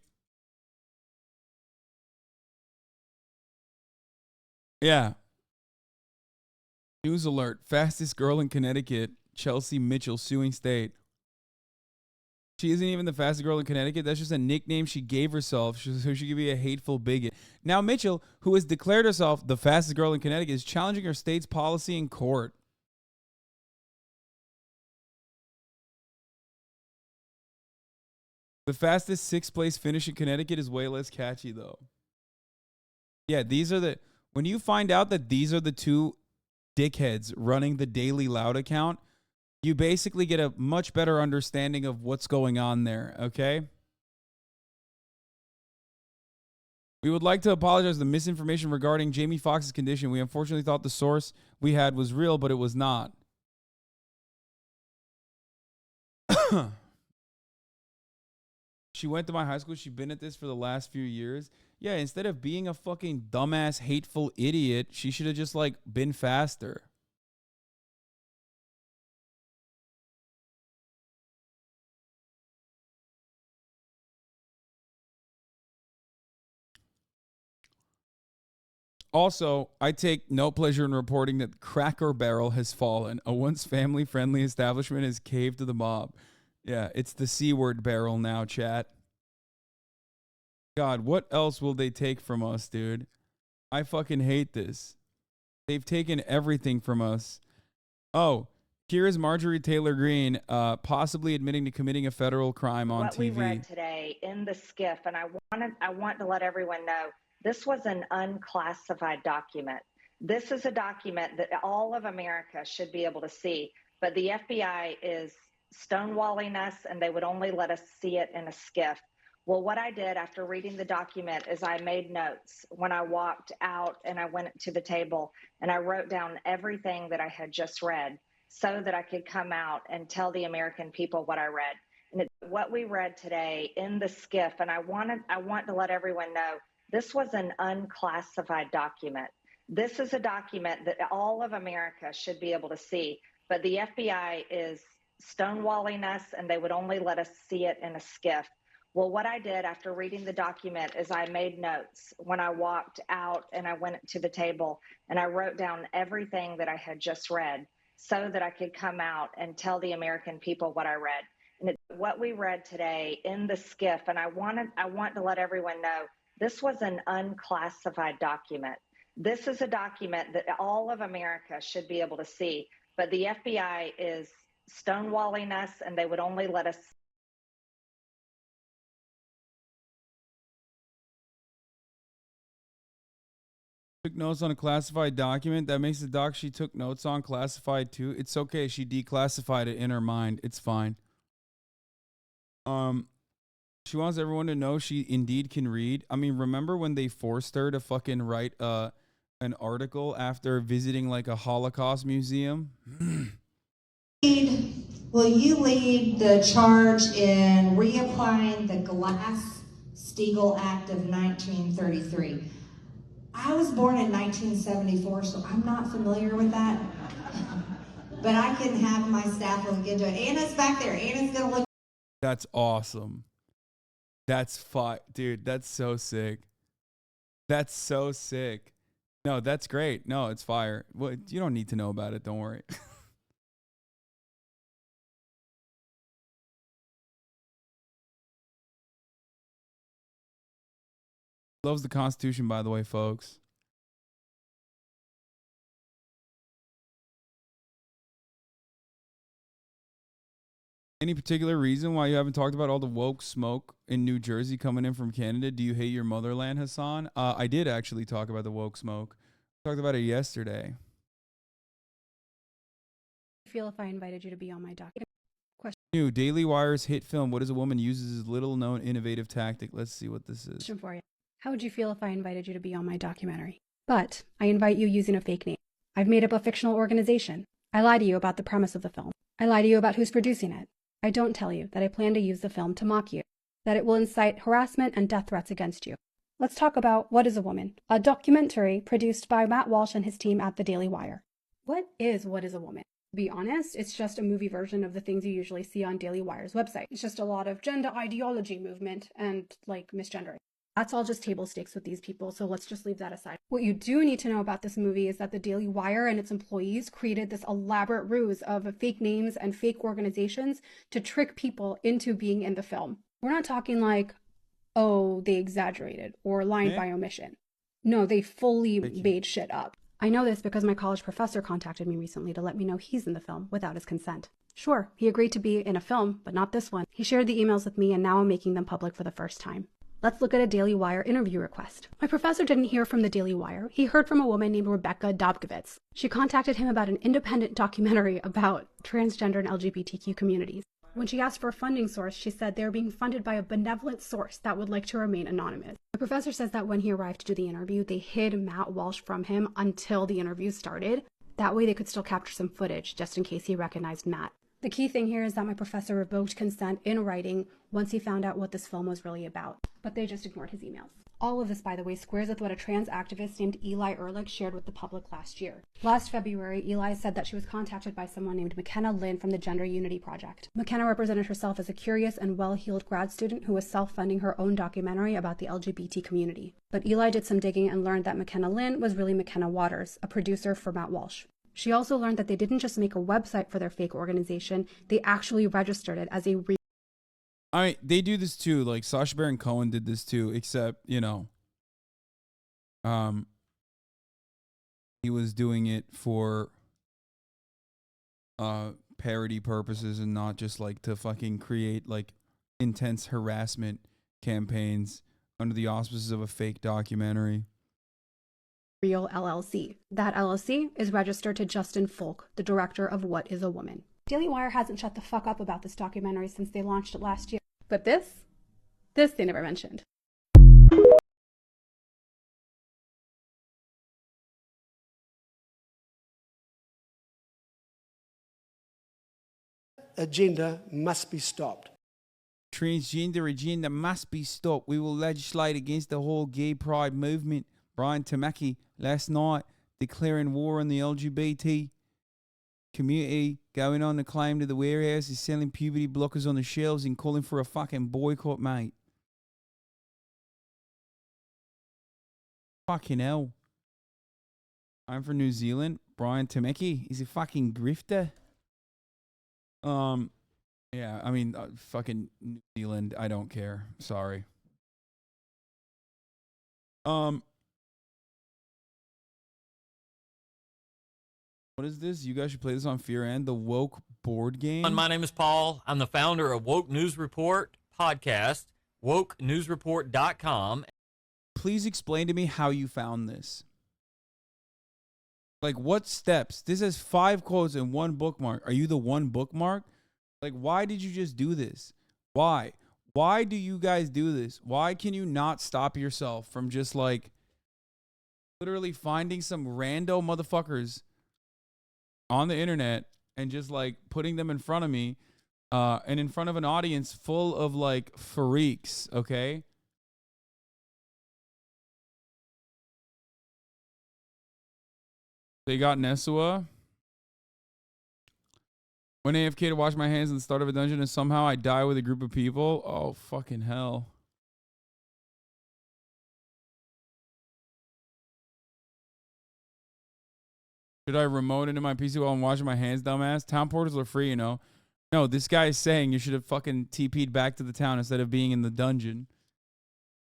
Yeah. News alert. Fastest girl in Connecticut, Chelsea Mitchell suing state. She isn't even the fastest girl in Connecticut. That's just a nickname she gave herself so she could be a hateful bigot. Now Mitchell, who has declared herself the fastest girl in Connecticut, is challenging her state's policy in court. The fastest 6th place finish in Connecticut is way less catchy, though. Yeah, these are the... When you find out that these are the two dickheads running the Daily Loud account, you basically get a much better understanding of what's going on there, okay? We would like to apologize for the misinformation regarding Jamie Foxx's condition. We unfortunately thought the source we had was real, but it was not. She went to my high school. She's been at this for the last few years. Yeah, instead of being a fucking dumbass, hateful idiot, she should have just, like, been faster. Also, I take no pleasure in reporting that Cracker Barrel has fallen. A once family-friendly establishment has caved to the mob. Yeah, it's the C-word barrel now, chat. God, what else will they take from us, dude? I fucking hate this. They've taken everything from us. Oh, here is Marjorie Taylor Greene possibly admitting to committing a federal crime on what TV. We read today in the skiff, and I want to let everyone know, this was an unclassified document. This is a document that all of America should be able to see, but the FBI is stonewalling us, and they would only let us see it in a skiff. Well, what I did after reading the document is I made notes when I walked out, and I went to the table and I wrote down everything that I had just read so that I could come out and tell the American people what I read. And what we read today in the skiff, and I want to let everyone know, this was an unclassified document. This is a document that all of America should be able to see, but the FBI is stonewalling us, and they would only let us see it in a skiff. Well, what I did after reading the document is I made notes when I walked out, and I went to the table and I wrote down everything that I had just read so that I could come out and tell the American people what I read. And what we read today in the skiff, and I want to let everyone know, this was an unclassified document. This is a document that all of America should be able to see, but the FBI is stonewalling us, and they would only let us. Took notes on a classified document. That makes the doc she took notes on classified too. It's okay. She declassified it in her mind. It's fine. She wants everyone to know she indeed can read. I mean, remember when they forced her to fucking write an article after visiting like a Holocaust museum? Will you lead the charge in reapplying the Glass-Steagall Act of 1933? I was born in 1974, so I'm not familiar with that. But I can have my staff look into it. Anna's back there. Anna's going to look. That's awesome. That's fun. Dude, that's so sick. That's so sick. No, that's great. No, it's fire. Well, you don't need to know about it. Don't worry. Loves the Constitution, by the way, folks. Any particular reason why you haven't talked about all the woke smoke in New Jersey coming in from Canada? Do you hate your motherland, Hasan? I did actually talk about the woke smoke. I talked about it yesterday. Feel if I invited you to be on my document? New Daily Wire's hit film, What is a Woman, uses his little-known innovative tactic. Let's see what this is. Question for you. How would you feel if I invited you to be on my documentary? But I invite you using a fake name. I've made up a fictional organization. I lie to you about the premise of the film. I lie to you about who's producing it. I don't tell you that I plan to use the film to mock you, that it will incite harassment and death threats against you. Let's talk about What is a Woman, a documentary produced by Matt Walsh and his team at the Daily Wire. What is a Woman? To be honest, it's just a movie version of the things you usually see on Daily Wire's website. It's just a lot of gender ideology movement and, like, misgendering. That's all just table stakes with these people, so let's just leave that aside. What you do need to know about this movie is that the Daily Wire and its employees created this elaborate ruse of fake names and fake organizations to trick people into being in the film. We're not talking like, oh, they exaggerated or lied by omission. No, they fully made shit up. I know this because my college professor contacted me recently to let me know he's in the film without his consent. Sure, he agreed to be in a film, but not this one. He shared the emails with me, and now I'm making them public for the first time. Let's look at a Daily Wire interview request. My professor didn't hear from the Daily Wire. He heard from a woman named Rebecca Dobkovitz. She contacted him about an independent documentary about transgender and LGBTQ communities. When she asked for a funding source, she said they were being funded by a benevolent source that would like to remain anonymous. The professor says that when he arrived to do the interview, they hid Matt Walsh from him until the interview started. That way they could still capture some footage, just in case he recognized Matt. The key thing here is that my professor revoked consent in writing once he found out what this film was really about, but they just ignored his emails. All of this, by the way, squares with what a trans activist named Eli Ehrlich shared with the public last year. Last February, Eli said that she was contacted by someone named McKenna Lynn from the Gender Unity Project. McKenna represented herself as a curious and well-heeled grad student who was self-funding her own documentary about the LGBT community. But Eli did some digging and learned that McKenna Lynn was really McKenna Waters, a producer for Matt Walsh. She also learned that they didn't just make a website for their fake organization, they actually registered it as a I mean, they do this too. Like Sacha Baron Cohen did this too, except, you know, he was doing it for parody purposes and not just like to fucking create like intense harassment campaigns under the auspices of a fake documentary. Real LLC. That LLC is registered to Justin Folk, the director of What is a Woman. Daily Wire hasn't shut the fuck up about this documentary since they launched it last year. But this they never mentioned. Agenda must be stopped. Transgender agenda must be stopped. We will legislate against the whole gay pride movement. Brian Tamaki last night declaring war on the LGBT community, going on to claim to the warehouse is selling puberty blockers on the shelves and calling for a fucking boycott, mate. Fucking hell. I'm from New Zealand. Brian Tamaki is a fucking grifter. Yeah, I mean, fucking New Zealand, I don't care. Sorry. What is this? You guys should play this on Fear and the Woke board game. My name is Paul. I'm the founder of Woke News Report podcast, wokenewsreport.com. Please explain to me how you found this. Like, what steps? This has 5 quotes and 1 bookmark. Are you the 1 bookmark? Like, why did you just do this? Why? Why do you guys do this? Why can you not stop yourself from just, like, literally finding some rando motherfuckers on the internet and just like putting them in front of me and in front of an audience full of like freaks, okay? They got Nesua. Went AFK to wash my hands at the start of a dungeon and somehow I die with a group of people. Oh, fucking hell. Should I remote into my PC while I'm washing my hands, dumbass? Town portals are free, you know. No, this guy is saying you should have fucking TP'd back to the town instead of being in the dungeon.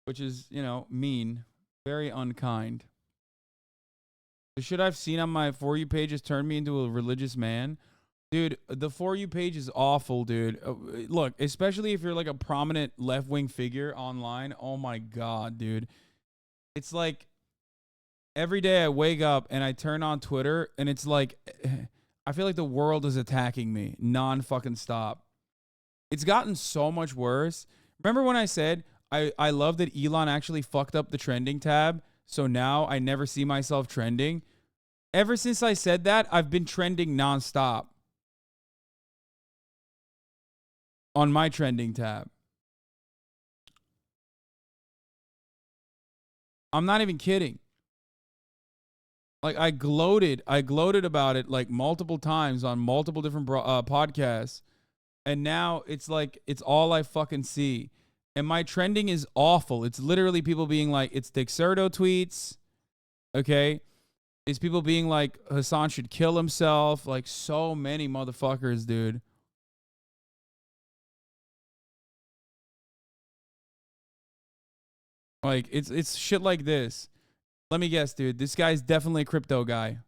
Which is, you know, mean. Very unkind. The shit I've seen on my For You page has turned me into a religious man. Dude, the For You page is awful, dude. Look, especially if you're like a prominent left-wing figure online. Oh my God, dude. It's like every day I wake up and I turn on Twitter and it's like, I feel like the world is attacking me non-fucking stop. It's gotten so much worse. Remember when I said I love that Elon actually fucked up the trending tab, so now I never see myself trending? Ever since I said that, I've been trending nonstop on my trending tab. I'm not even kidding. Like, I gloated about it like multiple times on multiple different podcasts. And now it's like, it's all I fucking see. And my trending is awful. It's literally people being like, it's Dixerto tweets. Okay. It's people being like, Hasan should kill himself. Like, so many motherfuckers, dude. Like, it's shit like this. Let me guess, dude. This guy's definitely a crypto guy.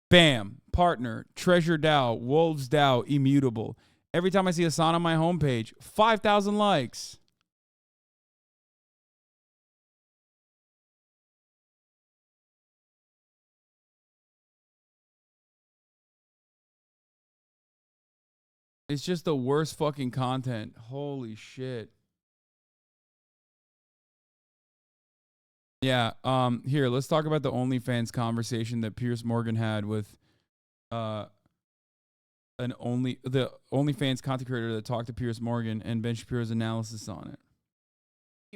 Bam. Partner. Treasure DAO. Wolves DAO. Immutable. Every time I see Hasan on my homepage, 5,000 likes. It's just the worst fucking content. Holy shit. Yeah. Here, let's talk about the OnlyFans conversation that Piers Morgan had with the OnlyFans content creator that talked to Piers Morgan and Ben Shapiro's analysis on it.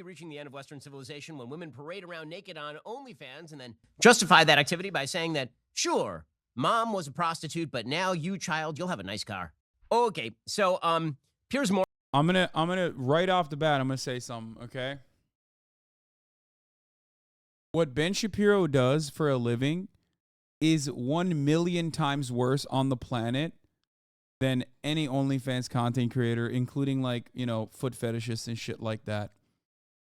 Reaching the end of Western civilization when women parade around naked on OnlyFans and then justify that activity by saying that, sure, mom was a prostitute, but now you, child, you'll have a nice car. Okay, so Piers Morgan. I'm gonna right off the bat, I'm gonna say something, okay? What Ben Shapiro does for a living is 1 million times worse on the planet than any OnlyFans content creator, including like, you know, foot fetishists and shit like that.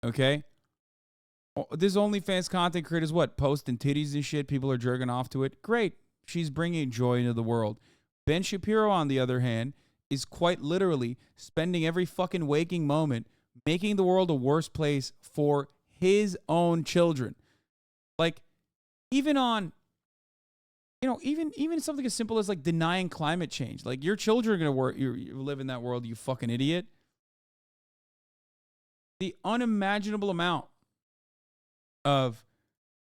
Okay? This OnlyFans content creator is what? Posting titties and shit. People are jerking off to it. Great. She's bringing joy into the world. Ben Shapiro, on the other hand, is quite literally spending every fucking waking moment making the world a worse place for his own children. Like, even on, you know, even something as simple as like denying climate change. Like, your children are going to you live in that world, you fucking idiot. The unimaginable amount of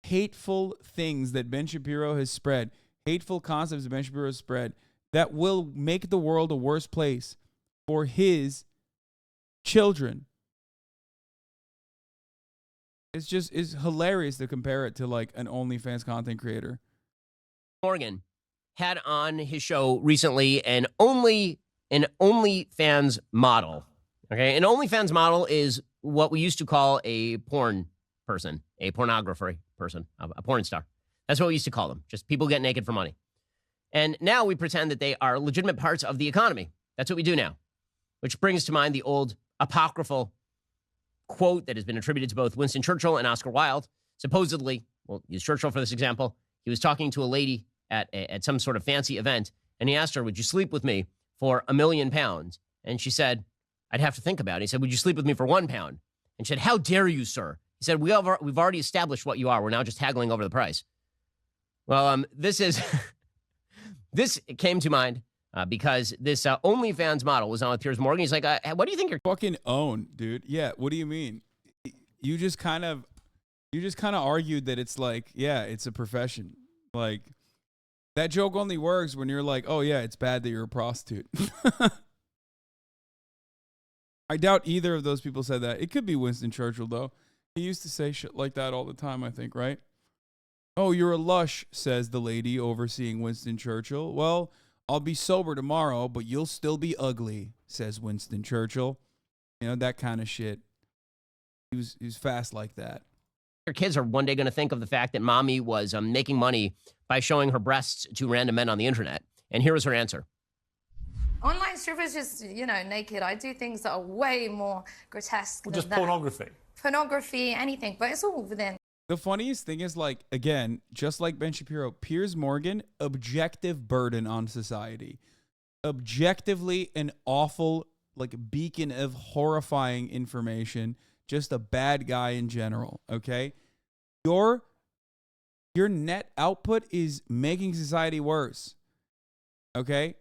hateful things that Ben Shapiro has spread, hateful concepts that Ben Shapiro has spread, that will make the world a worse place for his children. It's hilarious to compare it to like an OnlyFans content creator. Morgan had on his show recently an OnlyFans model. Okay, an OnlyFans model is what we used to call a porn person, a pornographer person, a porn star. That's what we used to call them, just people get naked for money. And now we pretend that they are legitimate parts of the economy. That's what we do now, which brings to mind the old apocryphal quote that has been attributed to both Winston Churchill and Oscar Wilde. Supposedly, we'll use Churchill for this example. He was talking to a lady at some sort of fancy event, and he asked her, "Would you sleep with me for £1 million?" And she said, "I'd have to think about it." He said, "Would you sleep with me for £1?" And she said, "How dare you, sir?" He said, we've already established what you are. We're now just haggling over the price. Well, this came to mind because this OnlyFans model was on with Piers Morgan. He's like, "What do you think you're fucking own, dude?" Yeah. What do you mean? You just kind of argued that it's like, yeah, it's a profession. Like, that joke only works when you're like, oh yeah, it's bad that you're a prostitute. I doubt either of those people said that. It could be Winston Churchill though. He used to say shit like that all the time, I think, right? "Oh, you're a lush," says the lady overseeing Winston Churchill. "Well, I'll be sober tomorrow, but you'll still be ugly," says Winston Churchill. You know, that kind of shit. He was fast like that. Your kids are one day going to think of the fact that mommy was making money by showing her breasts to random men on the internet. And here was her answer. Online strippers just, you know, naked. I do things that are way more grotesque than Just that. pornography. Pornography, anything, but it's all within. The funniest thing is, like, again, just like Ben Shapiro, Piers Morgan, objective burden on society. Objectively an awful, like, beacon of horrifying information. Just a bad guy in general, okay? Your net output is making society worse, okay?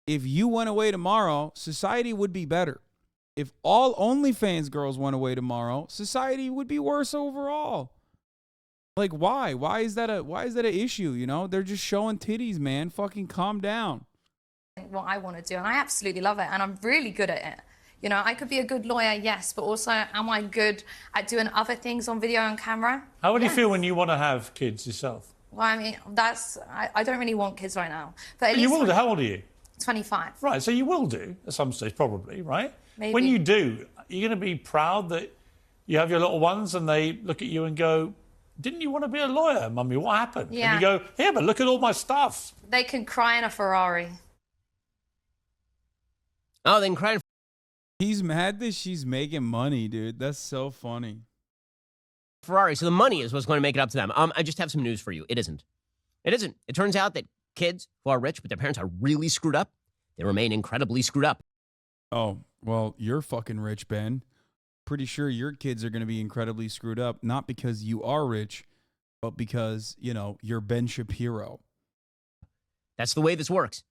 If you went away tomorrow, society would be better. If all OnlyFans girls went away tomorrow, society would be worse overall. Like, why? Why is that an issue, you know? They're just showing titties, man. Fucking calm down. What I want to do, and I absolutely love it, and I'm really good at it. You know, I could be a good lawyer, yes, but also, am I good at doing other things on video and camera? How would you feel when you want to have kids yourself? Well, I mean, I don't really want kids right now. But at You least will do. How old are you? 25. Right, so you will do at some stage, probably, right? Maybe. When you do, you're going to be proud that you have your little ones and they look at you and go, "Didn't you want to be a lawyer, Mummy? What happened?" Yeah. And you go, "Yeah, but look at all my stuff." They can cry in a Ferrari. Oh, they can cry in He's mad that she's making money, dude. That's so funny. Ferrari. So the money is what's going to make it up to them. I just have some news for you. It isn't. It isn't. It turns out that kids who are rich but their parents are really screwed up, they remain incredibly screwed up. Oh, well, you're fucking rich, Ben. Pretty sure your kids are going to be incredibly screwed up, not because you are rich, but because, you know, you're Ben Shapiro. That's the way this works.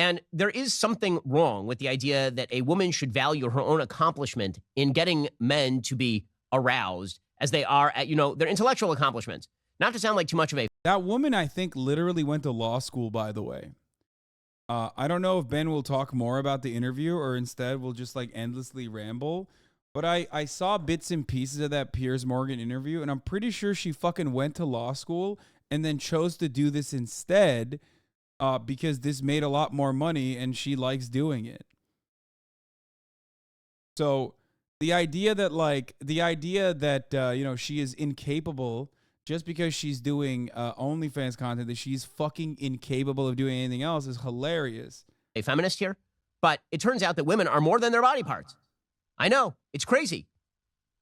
And there is something wrong with the idea that a woman should value her own accomplishment in getting men to be aroused as they are at, their intellectual accomplishments. Not to sound like too much of a... That woman, I think, literally went to law school, by the way. I don't know if Ben will talk more about the interview or instead we'll just like endlessly ramble. But I saw bits and pieces of that Piers Morgan interview, and I'm pretty sure she fucking went to law school and then chose to do this instead because this made a lot more money and she likes doing it. So the idea that she is incapable just because she's doing OnlyFans content, that she's fucking incapable of doing anything else, is hilarious. A feminist here, but it turns out that women are more than their body parts. I know, it's crazy.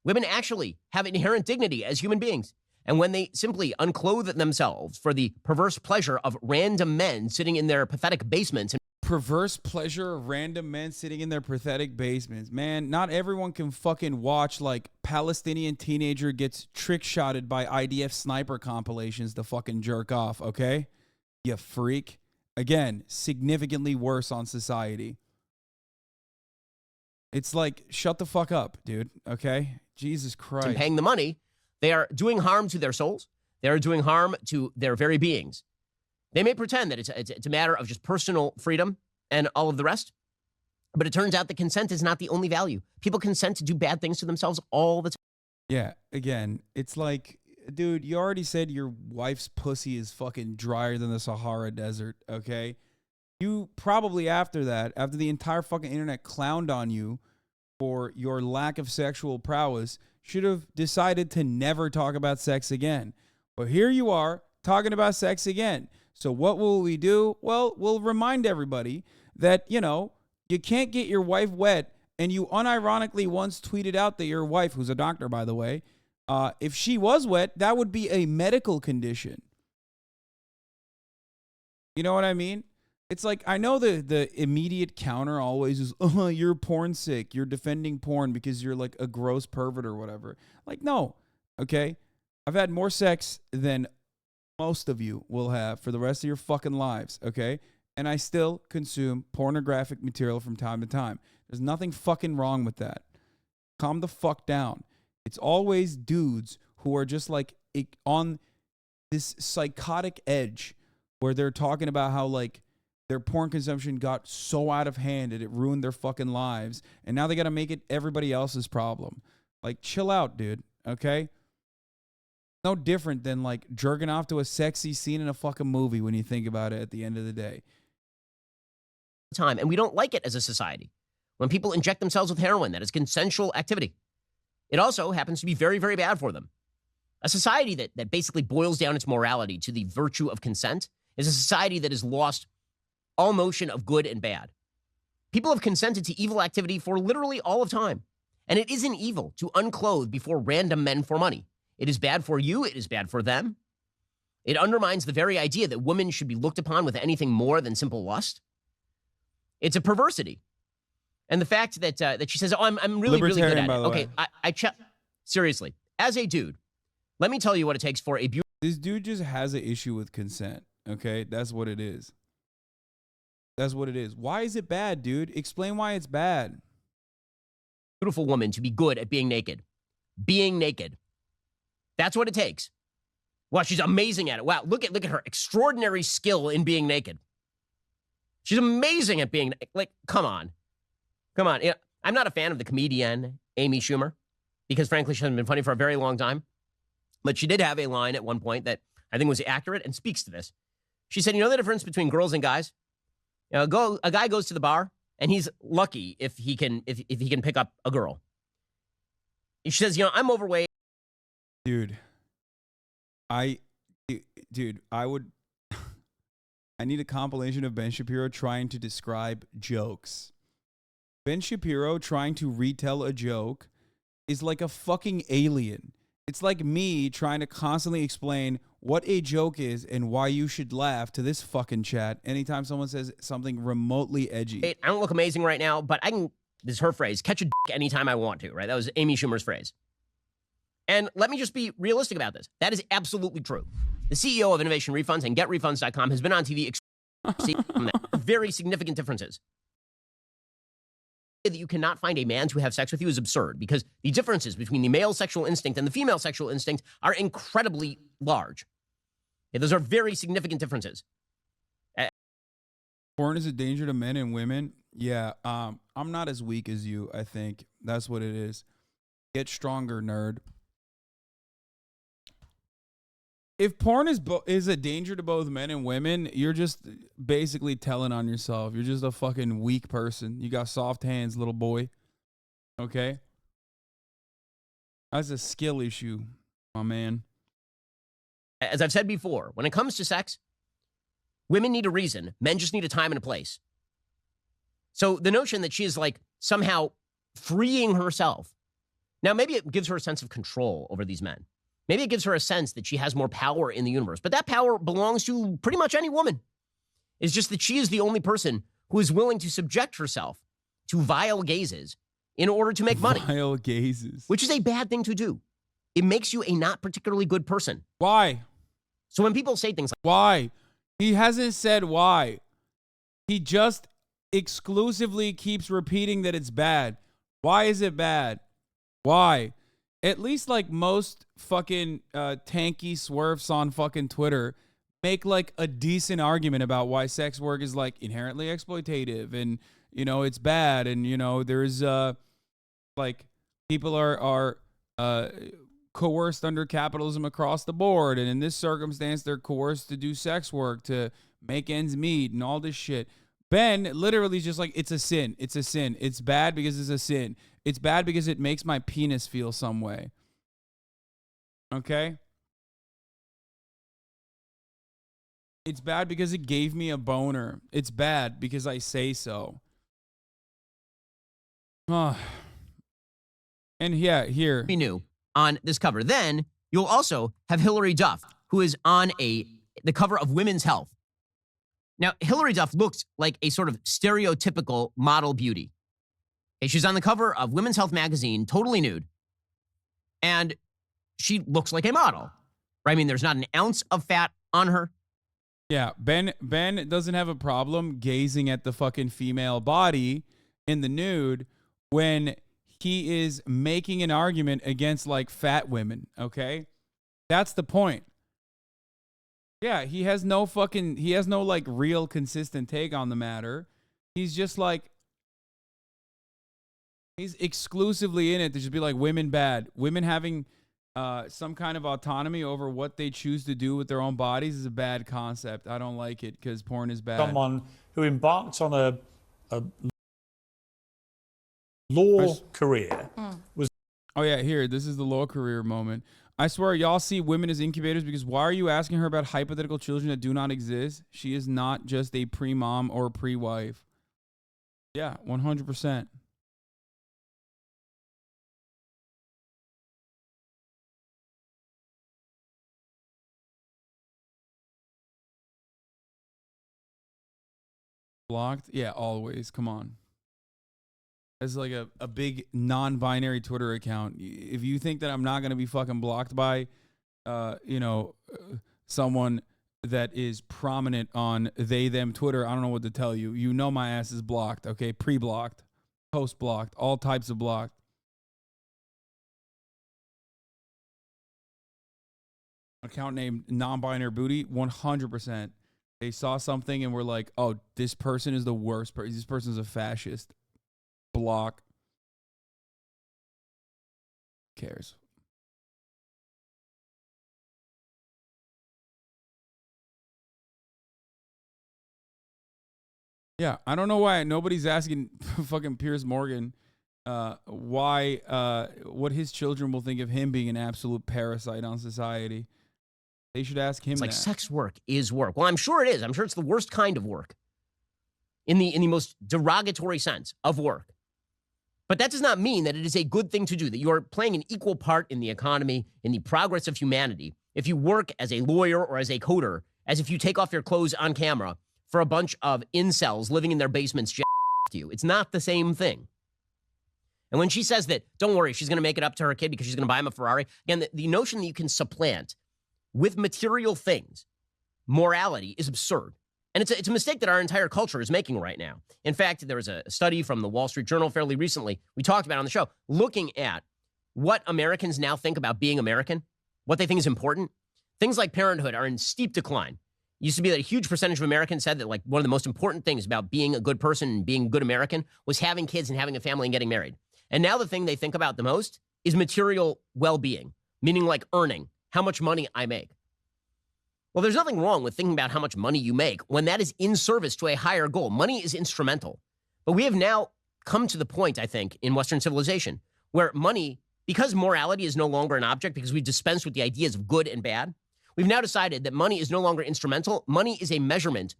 Women actually have inherent dignity as human beings. And when they simply unclothe themselves for the perverse pleasure of random men sitting in their pathetic basements and perverse pleasure of random men sitting in their pathetic basements. Man, not everyone can fucking watch like Palestinian teenager gets trick shotted by IDF sniper compilations to fucking jerk off, okay? You freak. Again, significantly worse on society. It's like, shut the fuck up, dude, okay? Jesus Christ. and paying the money, they are doing harm to their souls. They are doing harm to their very beings. They may pretend that it's a matter of just personal freedom and all of the rest, but it turns out that consent is not the only value. People consent to do bad things to themselves all the time. Yeah, again, it's like, dude, you already said your wife's pussy is fucking drier than the Sahara Desert, okay? You probably after the entire fucking internet clowned on you for your lack of sexual prowess, should have decided to never talk about sex again. But here you are, talking about sex again. So what will we do? Well, we'll remind everybody that, you can't get your wife wet, and you unironically once tweeted out that your wife, who's a doctor, by the way, if she was wet, that would be a medical condition. You know what I mean? It's like, I know the immediate counter always is, you're porn sick. You're defending porn because you're like a gross pervert or whatever. Like, no, okay? I've had more sex than most of you will have for the rest of your fucking lives, okay? And I still consume pornographic material from time to time. There's nothing fucking wrong with that. Calm the fuck down. It's always dudes who are just like on this psychotic edge where they're talking about how like their porn consumption got so out of hand that it ruined their fucking lives. And now they got to make it everybody else's problem. Like, chill out, dude, okay? No different than like jerking off to a sexy scene in a fucking movie when you think about it at the end of the day. And we don't like it as a society. When people inject themselves with heroin, that is consensual activity. It also happens to be very, very bad for them. A society that basically boils down its morality to the virtue of consent is a society that has lost all notion of good and bad. People have consented to evil activity for literally all of time. And it isn't evil to unclothe before random men for money. It is bad for you. It is bad for them. It undermines the very idea that women should be looked upon with anything more than simple lust. It's a perversity. And the fact that she says, oh, I'm really, really good at it. Okay, I check. Seriously, as a dude, let me tell you what it takes for a beautiful... This dude just has an issue with consent, okay? That's what it is. That's what it is. Why is it bad, dude? Explain why it's bad. Beautiful woman to be good at being naked. Being naked. That's what it takes. Wow, she's amazing at it. Wow, look at her extraordinary skill in being naked. She's amazing at being like, come on. Come on. I'm not a fan of the comedian Amy Schumer because frankly, she hasn't been funny for a very long time. But she did have a line at one point that I think was accurate and speaks to this. She said, you know the difference between girls and guys? A guy goes to the bar and he's lucky if he can pick up a girl. She says, I'm overweight. Dude, I would, I need a compilation of Ben Shapiro trying to describe jokes. Ben Shapiro trying to retell a joke is like a fucking alien. It's like me trying to constantly explain what a joke is and why you should laugh to this fucking chat anytime someone says something remotely edgy. I don't look amazing right now, but I can, this is her phrase, catch a dick anytime I want to, right? That was Amy Schumer's phrase. And let me just be realistic about this. That is absolutely true. The CEO of Innovation Refunds and GetRefunds.com has been on TV See, very significant differences. That you cannot find a man to have sex with you is absurd because the differences between the male sexual instinct and the female sexual instinct are incredibly large. Yeah, those are very significant differences. Porn is a danger to men and women. Yeah, I'm not as weak as you, I think. That's what it is. Get stronger, nerd. If porn is a danger to both men and women, you're just basically telling on yourself. You're just a fucking weak person. You got soft hands, little boy. Okay? That's a skill issue, my man. As I've said before, when it comes to sex, women need a reason. Men just need a time and a place. So the notion that she is like somehow freeing herself. Now, maybe it gives her a sense of control over these men. Maybe it gives her a sense that she has more power in the universe. But that power belongs to pretty much any woman. It's just that she is the only person who is willing to subject herself to vile gazes in order to make money. Vile gazes. Which is a bad thing to do. It makes you a not particularly good person. Why? So when people say things like... Why? He hasn't said why. He just exclusively keeps repeating that it's bad. Why is it bad? Why? At least like most fucking tanky swerves on fucking Twitter make like a decent argument about why sex work is like inherently exploitative and, you know, it's bad. And, you know, there's like people are coerced under capitalism across the board. And in this circumstance, they're coerced to do sex work to make ends meet and all this shit. Ben literally is just like, it's a sin. It's a sin. It's bad because it's a sin. It's bad because it makes my penis feel some way. Okay? It's bad because it gave me a boner. It's bad because I say so. And yeah, here. We knew on this cover. Then you'll also have Hillary Duff, who is on the cover of Women's Health. Now, Hillary Duff looks like a sort of stereotypical model beauty. She's on the cover of Women's Health magazine, totally nude. And she looks like a model. Right? I mean, there's not an ounce of fat on her. Yeah, Ben doesn't have a problem gazing at the fucking female body in the nude when he is making an argument against like fat women, okay? That's the point. Yeah, he has no like real consistent take on the matter. He's just like, he's exclusively in it to just be like women bad. Women having some kind of autonomy over what they choose to do with their own bodies is a bad concept. I don't like it because porn is bad. Someone who embarked on a law career was... Oh yeah, here, this is the law career moment. I swear, y'all see women as incubators because why are you asking her about hypothetical children that do not exist? She is not just a pre-mom or pre-wife. Yeah, 100%. Blocked? Yeah, always. Come on. It's like a big non-binary Twitter account. If you think that I'm not going to be fucking blocked by, someone that is prominent on they, them Twitter, I don't know what to tell you. You know my ass is blocked, okay? Pre-blocked, post-blocked, all types of blocked. Account named non-binary booty, 100%. They saw something and were like, oh, this person is the worst person. This person is a fascist. Block. Who cares? Yeah, I don't know why nobody's asking fucking Piers Morgan what his children will think of him being an absolute parasite on society. They should ask him It's like that. sex work is work. Well, I'm sure it is. I'm sure it's the worst kind of work. In the most derogatory sense of work. But that does not mean that it is a good thing to do, that you are playing an equal part in the economy, in the progress of humanity. If you work as a lawyer or as a coder, as if you take off your clothes on camera for a bunch of incels living in their basements to you. It's not the same thing. And when she says that, don't worry, she's going to make it up to her kid because she's going to buy him a Ferrari. Again, the notion that you can supplant with material things morality is absurd. And it's a mistake that our entire culture is making right now. In fact, there was a study from the Wall Street Journal fairly recently, we talked about on the show, looking at what Americans now think about being American, what they think is important. Things like parenthood are in steep decline. It used to be that a huge percentage of Americans said that like one of the most important things about being a good person and being a good American was having kids and having a family and getting married. And now the thing they think about the most is material well-being, meaning like earning, how much money I make. Well, there's nothing wrong with thinking about how much money you make when that is in service to a higher goal. Money is instrumental. But we have now come to the point, I think, in Western civilization where money, because morality is no longer an object, because we've dispensed with the ideas of good and bad, we've now decided that money is no longer instrumental. Money is a measurement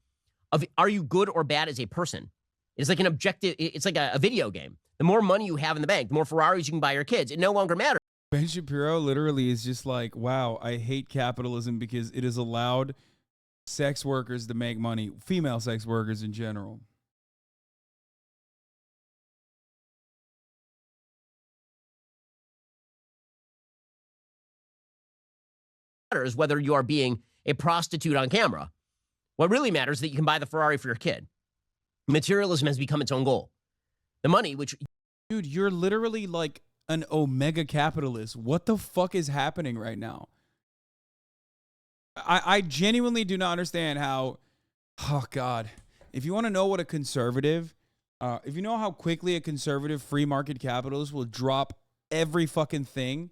of are you good or bad as a person. It's like an objective. It's like a video game. The more money you have in the bank, the more Ferraris you can buy your kids. It no longer matters. Ben Shapiro literally is just like, wow, I hate capitalism because it has allowed sex workers to make money, female sex workers in general. Matters whether you are being a prostitute on camera. What really matters is that you can buy the Ferrari for your kid. Materialism has become its own goal. The money, which... Dude, you're literally like an omega capitalist. What the fuck is happening right now? I genuinely do not understand how... Oh, God. If you want to know what a conservative... if you know how quickly a conservative free market capitalist will drop every fucking thing,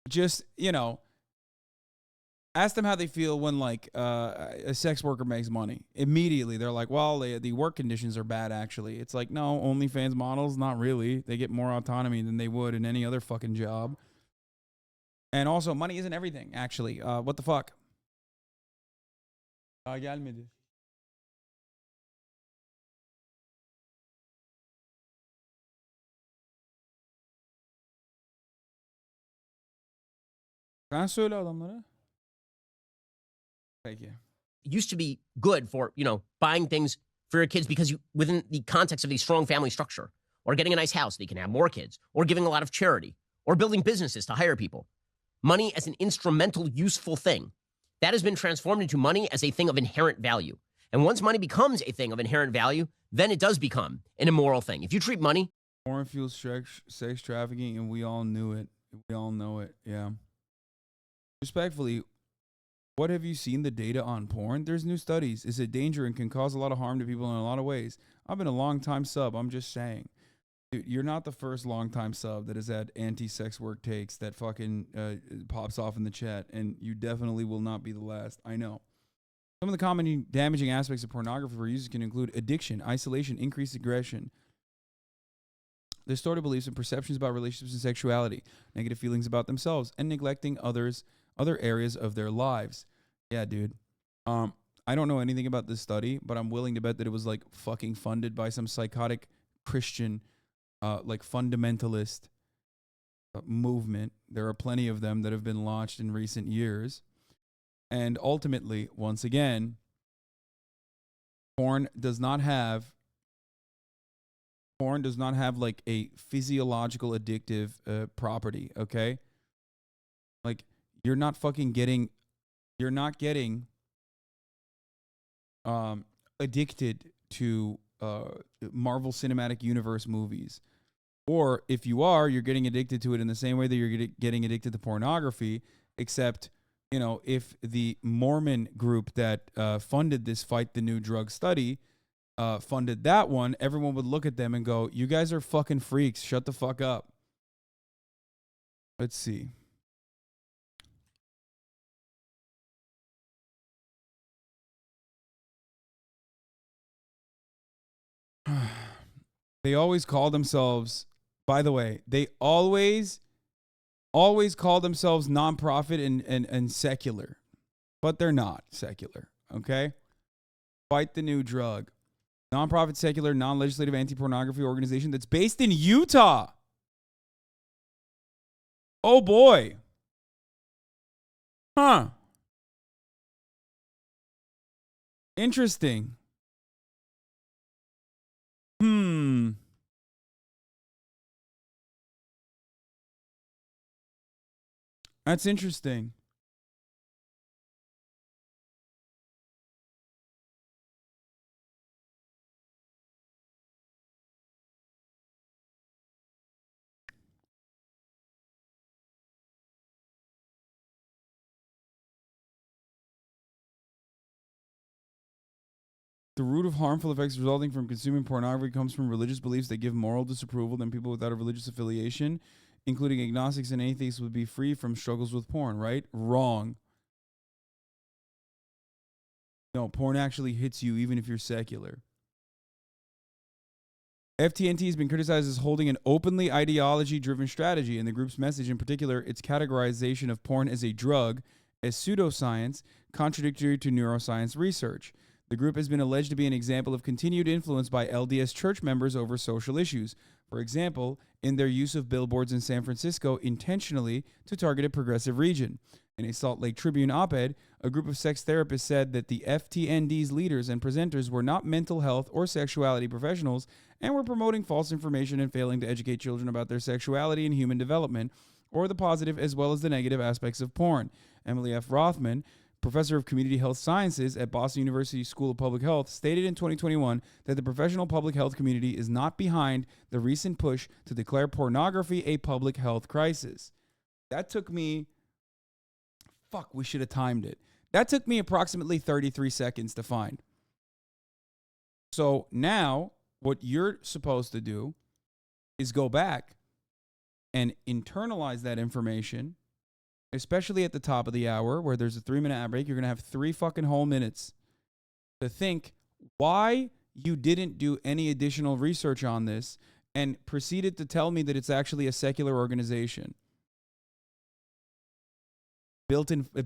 just, you know... Ask them how they feel when, like, a sex worker makes money. Immediately, they're like, well, the work conditions are bad, actually. It's like, no, OnlyFans models, not really. They get more autonomy than they would in any other fucking job. And also, money isn't everything, actually. What the fuck? Gelmedi. Sen söyle adamlara. Thank you. It used to be good for, you know, buying things for your kids because you, within the context of a strong family structure, or getting a nice house so you can have more kids, or giving a lot of charity, or building businesses to hire people. Money as an instrumental, useful thing. That has been transformed into money as a thing of inherent value. And once money becomes a thing of inherent value, then it does become an immoral thing. If you treat money... Porn fuels sex trafficking, and we all knew it. We all know it, yeah. Respectfully, what have you seen the data on porn? There's new studies. It's a danger and can cause a lot of harm to people in a lot of ways. I've been a long-time sub. I'm just saying. Dude, you're not the first long-time sub that has had anti-sex work takes that fucking pops off in the chat, and you definitely will not be the last. I know. Some of the common damaging aspects of pornography for users can include addiction, isolation, increased aggression, distorted beliefs and perceptions about relationships and sexuality, negative feelings about themselves, and neglecting other areas of their lives. Yeah, dude. I don't know anything about this study, but I'm willing to bet that it was like fucking funded by some psychotic Christian, like fundamentalist movement. There are plenty of them that have been launched in recent years. And ultimately, once again, porn does not have like a physiological addictive property, okay? Like, you're not getting addicted to Marvel Cinematic Universe movies. Or if you are, you're getting addicted to it in the same way that you're getting addicted to pornography, except, you know, if the Mormon group that funded this Fight the New Drug study funded that one, everyone would look at them and go, you guys are fucking freaks. Shut the fuck up. Let's see. They always call themselves, by the way, they always call themselves nonprofit and secular, but they're not secular, okay? Fight the New Drug. Nonprofit, secular, non-legislative anti-pornography organization that's based in Utah. Oh boy. Huh. Interesting. That's interesting. The root of harmful effects resulting from consuming pornography comes from religious beliefs that give moral disapproval. Then people without a religious affiliation, including agnostics and atheists, would be free from struggles with porn, right? Wrong. No, porn actually hits you even if you're secular. FTNT has been criticized as holding an openly ideology-driven strategy. In the group's message, in particular, its categorization of porn as a drug, as pseudoscience, contradictory to neuroscience research. The group has been alleged to be an example of continued influence by LDS church members over social issues. For example, in their use of billboards in San Francisco intentionally to target a progressive region. In a Salt Lake Tribune op-ed, a group of sex therapists said that the FTND's leaders and presenters were not mental health or sexuality professionals and were promoting false information and failing to educate children about their sexuality and human development, or the positive as well as the negative aspects of porn. Emily F. Rothman, professor of community health sciences at Boston University School of Public Health, stated in 2021 that the professional public health community is not behind the recent push to declare pornography a public health crisis. That took me... Fuck, we should have timed it. That took me approximately 33 seconds to find. So now, what you're supposed to do is go back and internalize that information, especially at the top of the hour where there's a 3-minute ad break. You're going to have 3 fucking whole minutes to think why you didn't do any additional research on this and proceeded to tell me that it's actually a secular organization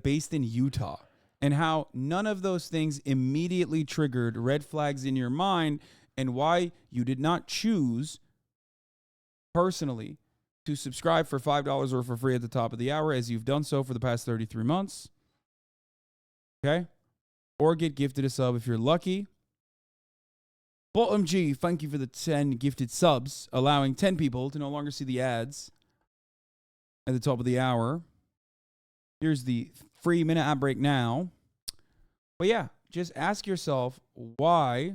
based in Utah, and how none of those things immediately triggered red flags in your mind, and why you did not choose personally to subscribe for $5 or for free at the top of the hour, as you've done so for the past 33 months. Okay? Or get gifted a sub if you're lucky. Bottom G, thank you for the 10 gifted subs, allowing 10 people to no longer see the ads at the top of the hour. Here's the 3-minute ad break now. But yeah, just ask yourself why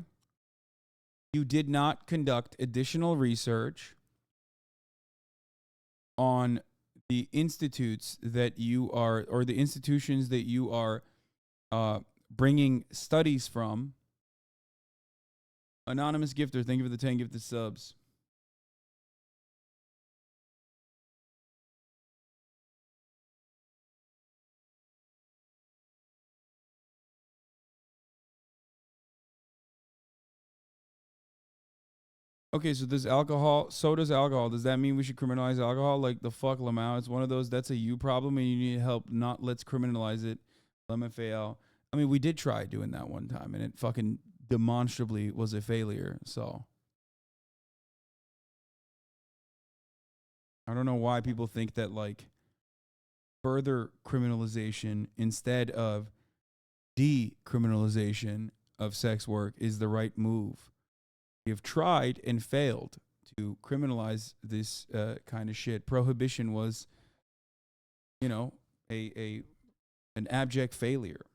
you did not conduct additional research on the institutes that you are, or the institutions that you are bringing studies from. Anonymous gifter, thank you for the 10 gifted subs. Okay, so this alcohol, so does alcohol. Does that mean we should criminalize alcohol? Like the fuck, Lamau? It's one of those, that's a you problem and you need help. Not let's criminalize it. LMFAL. I mean, we did try doing that one time and it fucking demonstrably was a failure. So I don't know why people think that like further criminalization instead of decriminalization of sex work is the right move. We have tried and failed to criminalize this kind of shit. Prohibition was, you know, an abject failure.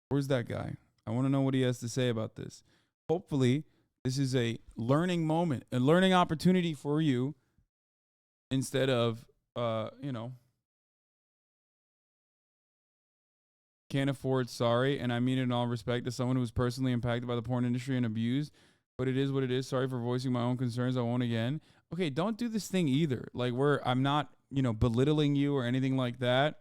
Where's that guy? I want to know what he has to say about this. Hopefully, this is a learning moment, a learning opportunity for you instead of, you know, can't afford, sorry, and I mean it in all respect, as someone who was personally impacted by the porn industry and abused, but it is what it is. Sorry for voicing my own concerns. I won't again. Okay, don't do this thing either. Like, I'm not, you know, belittling you or anything like that.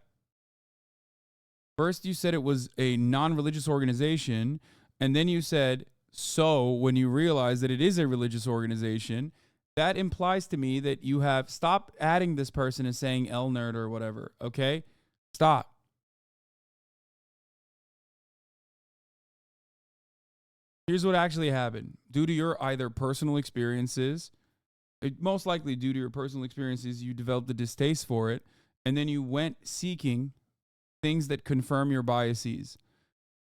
First, you said it was a non-religious organization, and then you said, so when you realize that it is a religious organization, that implies to me that you have stopped adding this person and saying L nerd or whatever, okay? Stop. Here's what actually happened. Due to your either personal experiences, most likely due to your personal experiences, you developed a distaste for it, and then you went seeking things that confirm your biases.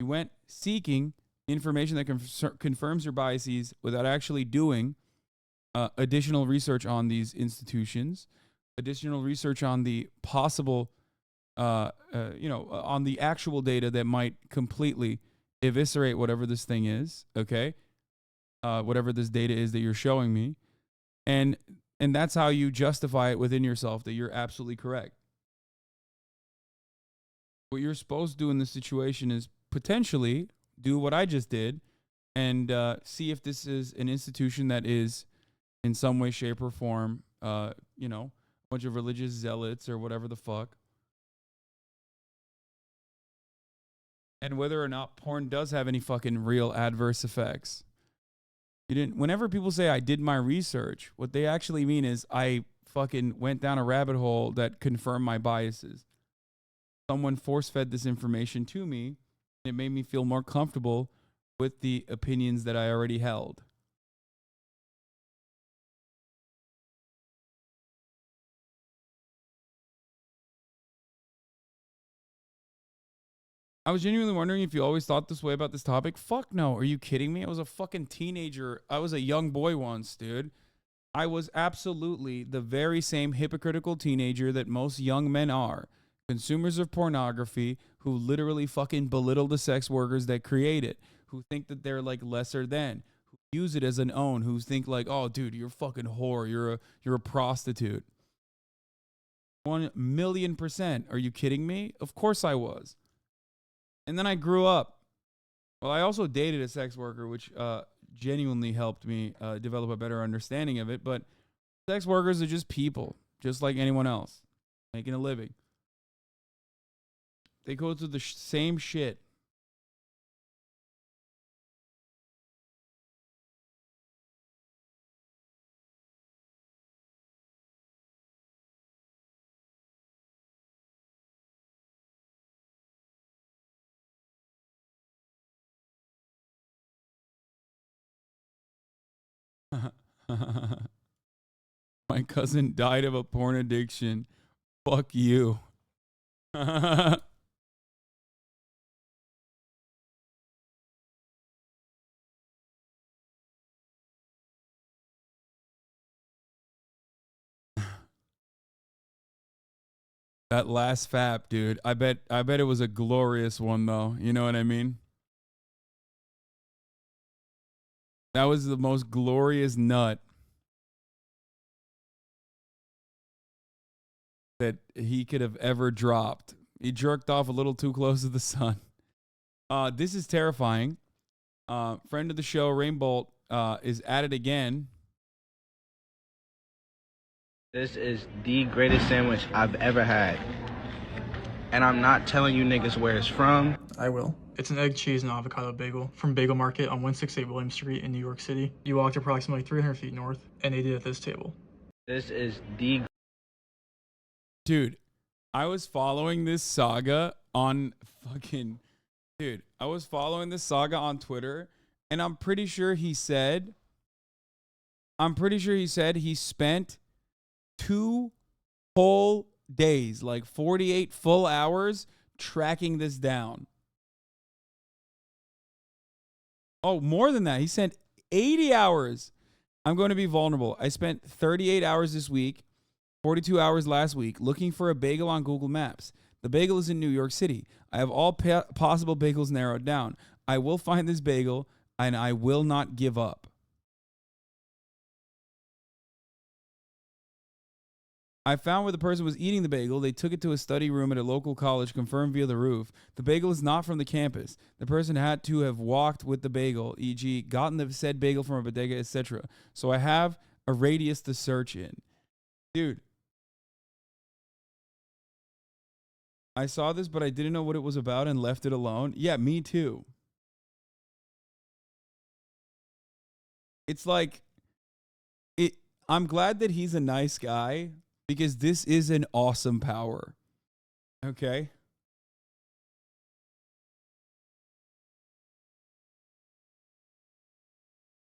You went seeking information that confirms your biases without actually doing additional research on these institutions, additional research on the possible, you know, on the actual data that might completely eviscerate whatever this thing is, okay? Whatever this data is that you're showing me. And And that's how you justify it within yourself that you're absolutely correct. What you're supposed to do in this situation is potentially do what I just did and see if this is an institution that is in some way, shape, or form, you know, a bunch of religious zealots or whatever the fuck. And whether or not porn does have any fucking real adverse effects. You didn't. Whenever people say I did my research, what they actually mean is I fucking went down a rabbit hole that confirmed my biases. Someone force-fed this information to me. It made me feel more comfortable with the opinions that I already held. I was genuinely wondering if you always thought this way about this topic. Fuck no. Are you kidding me? I was a fucking teenager. I was a young boy once, dude. I was absolutely the very same hypocritical teenager that most young men are. Consumers of pornography who literally fucking belittle the sex workers that create it, who think that they're like lesser than, who use it as an own, who think like, oh, dude, you're a fucking whore. You're a prostitute. 1,000,000%. Are you kidding me? Of course I was. And then I grew up. Well, I also dated a sex worker, which genuinely helped me develop a better understanding of it. But sex workers are just people, just like anyone else, making a living. They go through the same shit. My cousin died of a porn addiction. Fuck you. That last fap, dude. I bet it was a glorious one though. You know what I mean? That was the most glorious nut that he could have ever dropped. He jerked off a little too close to the sun. This is terrifying. Friend of the show, Rainbolt, is at it again. This is the greatest sandwich I've ever had. And I'm not telling you niggas where it's from. I will. It's an egg, cheese, and avocado bagel from Bagel Market on 168 William Street in New York City. You walked approximately 300 feet north and ate it at this table. This is the... Dude, I was following this saga on fucking... Dude, I was following this saga on Twitter, and I'm pretty sure he said he spent 2 whole days, like 48 full hours, tracking this down. Oh, more than that. He spent 80 hours. I'm going to be vulnerable. I spent 38 hours this week, 42 hours last week, looking for a bagel on Google Maps. The bagel is in New York City. I have all possible bagels narrowed down. I will find this bagel, and I will not give up. I found where the person was eating the bagel. They took it to a study room at a local college, confirmed via the roof. The bagel is not from the campus. The person had to have walked with the bagel, e.g., gotten the said bagel from a bodega, etc. So I have a radius to search in. Dude. I saw this, but I didn't know what it was about and left it alone. Yeah, me too. It's like, I'm glad that he's a nice guy, because this is an awesome power. Okay?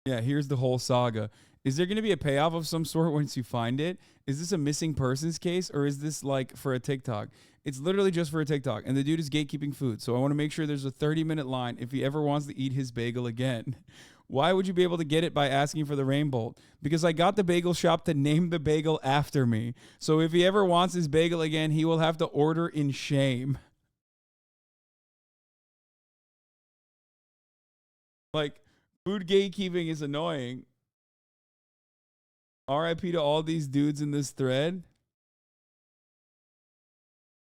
Yeah, here's the whole saga. Is there going to be a payoff of some sort once you find it? Is this a missing persons case, or is this like for a TikTok? It's literally just for a TikTok, and the dude is gatekeeping food, so I want to make sure there's a 30-minute line if he ever wants to eat his bagel again. Why would you be able to get it by asking for the Rainbolt? Because I got the bagel shop to name the bagel after me. So if he ever wants his bagel again, he will have to order in shame. Like, food gatekeeping is annoying. RIP to all these dudes in this thread.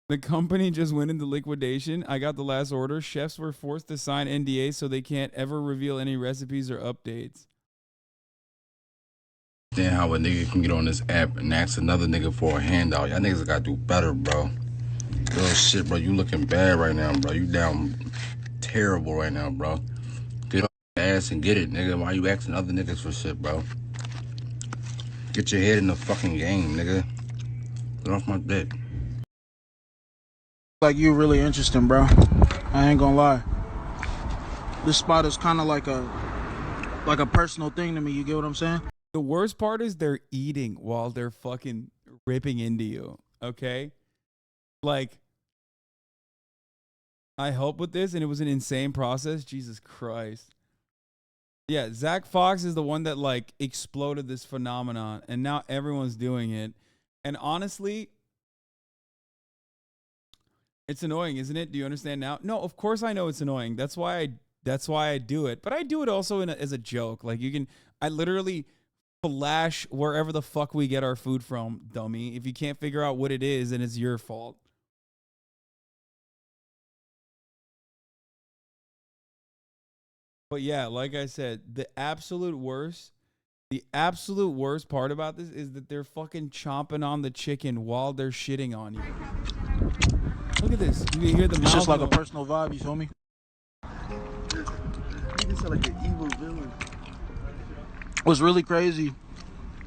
The company just went into liquidation. I got the last order. Chefs were forced to sign NDAs so they can't ever reveal any recipes or updates. Then how a nigga can get on this app and ask another nigga for a handout. Y'all niggas gotta do better, bro. Real shit, bro. You looking bad right now, bro. You down terrible right now, bro. Get off your ass and get it, nigga. Why you asking other niggas for shit, bro? Get your head in the fucking game, nigga. Get off my dick. Like, you really interesting, bro. I ain't gonna lie. This spot is kind of like a personal thing to me. You get what I'm saying? The worst part is they're eating while they're fucking ripping into you, okay? Like, I helped with this, and it was an insane process. Jesus Christ. Yeah, Zach Fox is the one that, like, exploded this phenomenon, and now everyone's doing it. And honestly, it's annoying, isn't it? Do you understand now? No, of course I know it's annoying. That's why I do it. But I do it also as a joke. Like, I literally flash wherever the fuck we get our food from, dummy. If you can't figure out what it is, then it's your fault. But yeah, like I said, the absolute worst part about this is that they're fucking chomping on the chicken while they're shitting on you. Look at this. You can hear the It's just like a personal vibe, you feel me? You just sound like an evil villain. What's really crazy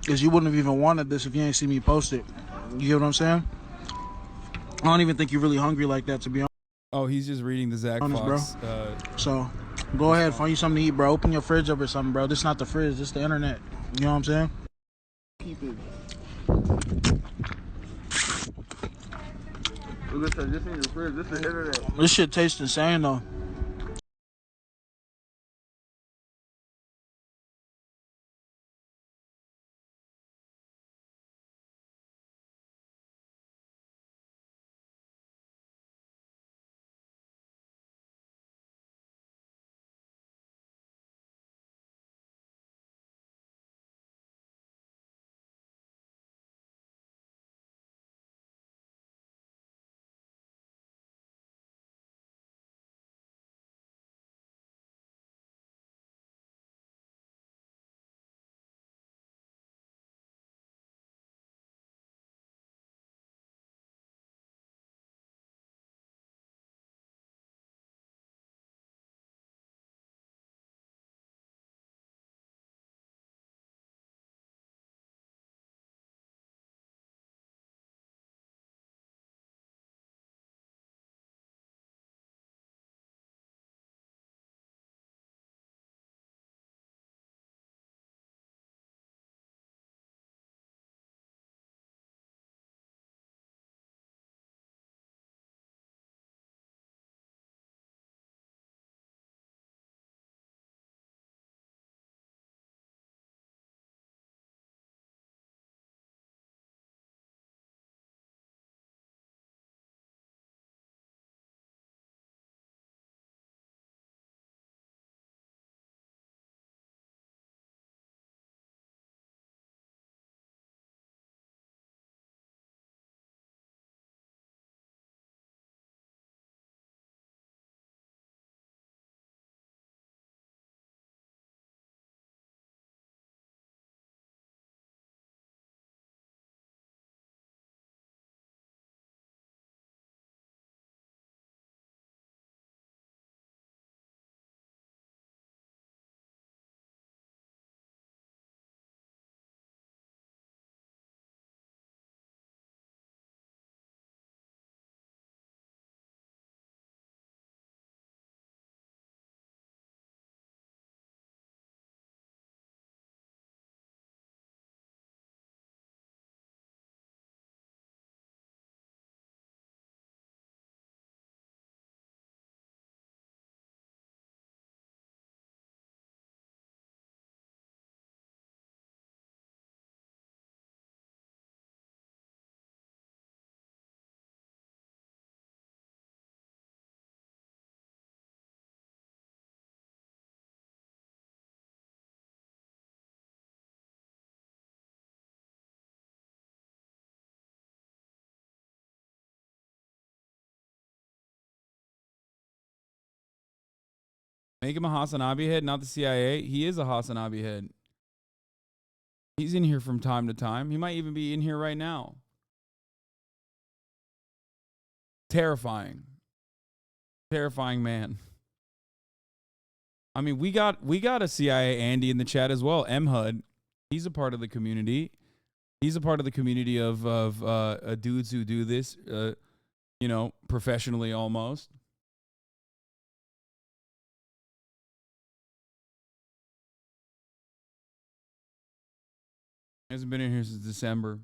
is you wouldn't have even wanted this if you ain't see me post it. You get what I'm saying? I don't even think you're really hungry like that, to be honest. Oh, he's just reading the Zach Honest, Fox. bro. So, go ahead, find you something to eat, bro. Open your fridge up or something, bro. This is not the fridge, this is the internet. You know what I'm saying? Keep it. Look at this in your fridge. This is the internet. This shit tastes insane, though. Make him a HasanAbi head, not the CIA. He is a HasanAbi head. He's in here from time to time. He might even be in here right now. Terrifying. Terrifying man. I mean, we got a CIA Andy in the chat as well. MHUD. He's a part of the community. He's a part of the community of dudes who do this, you know, professionally almost. Hasn't been in here since December.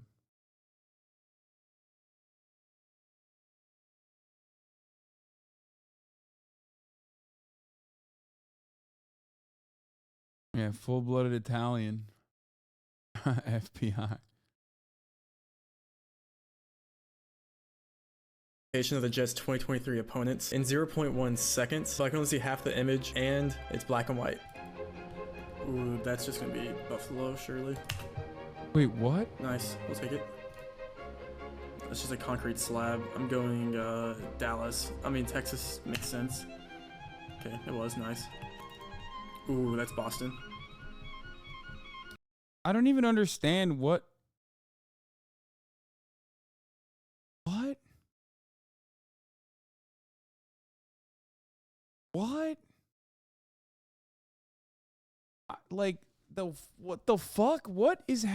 Yeah, full-blooded Italian. FBI. Of the Jets 2023 opponents in 0.1 seconds, so I can only see half the image, and it's black and white. Ooh, that's just gonna be Buffalo, surely. Wait, what? Nice, we'll take it. That's just a concrete slab. I'm going Dallas. I mean, Texas makes sense. Okay, it was nice. Ooh, that's Boston. I don't even understand what. What? What? Like what the fuck? What is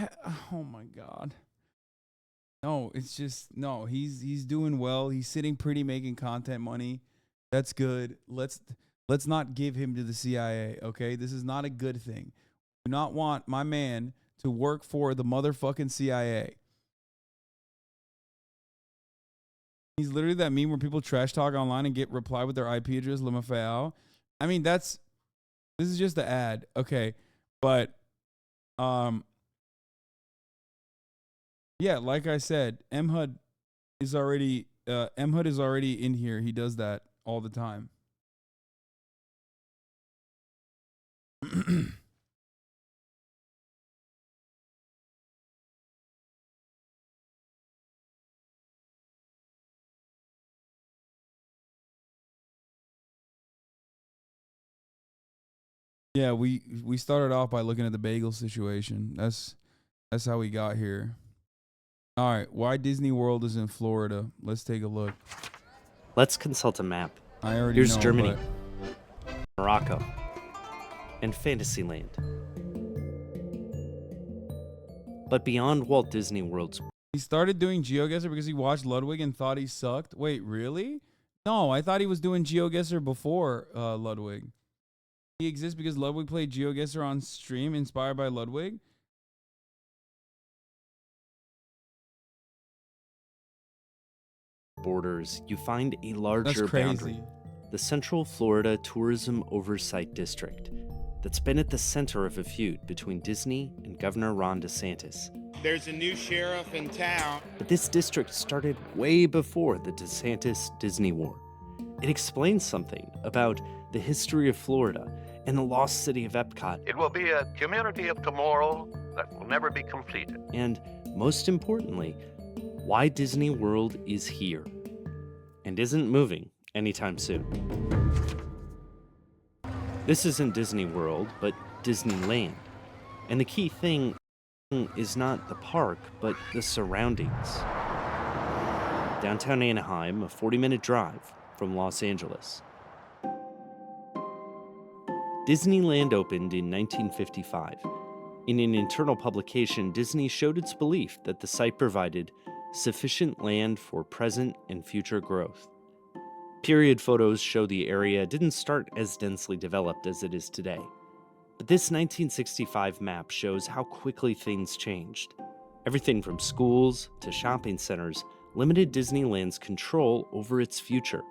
oh my god. No, it's just no, he's doing well. He's sitting pretty making content money. That's good. Let's not give him to the CIA, okay? This is not a good thing. Do not want my man to work for the motherfucking CIA. He's literally that meme where people trash talk online and get reply with their IP address, Lemafayal. I mean, this is just the ad, okay? But yeah, like I said, MHUD is already in here. He does that all the time. Yeah, we started off by looking at the bagel situation. That's how we got here. All right, why Disney World is in Florida? Let's take a look. Let's consult a map. I already Here's know, Germany, Morocco, and Fantasyland. But beyond Walt Disney World's... He started doing GeoGuessr because he watched Ludwig and thought he sucked? Wait, really? No, I thought he was doing GeoGuessr before Ludwig. He exists because Ludwig played GeoGuessr on stream inspired by Ludwig? borders, you find a larger boundary, the Central Florida Tourism Oversight District, that's been at the center of a feud between Disney and Governor Ron DeSantis. There's a new sheriff in town. But this district started way before the DeSantis-Disney war. It explains something about the history of Florida and the lost city of Epcot. It will be a community of tomorrow that will never be completed. And most importantly, why Disney World is here and isn't moving anytime soon. This isn't Disney World, but Disneyland. And the key thing is not the park, but the surroundings. Downtown Anaheim, a 40-minute drive from Los Angeles. Disneyland opened in 1955. In an internal publication, Disney showed its belief that the site provided sufficient land for present and future growth. Period photos show the area didn't start as densely developed as it is today. But this 1965 map shows how quickly things changed. Everything from schools to shopping centers limited Disneyland's control over its future.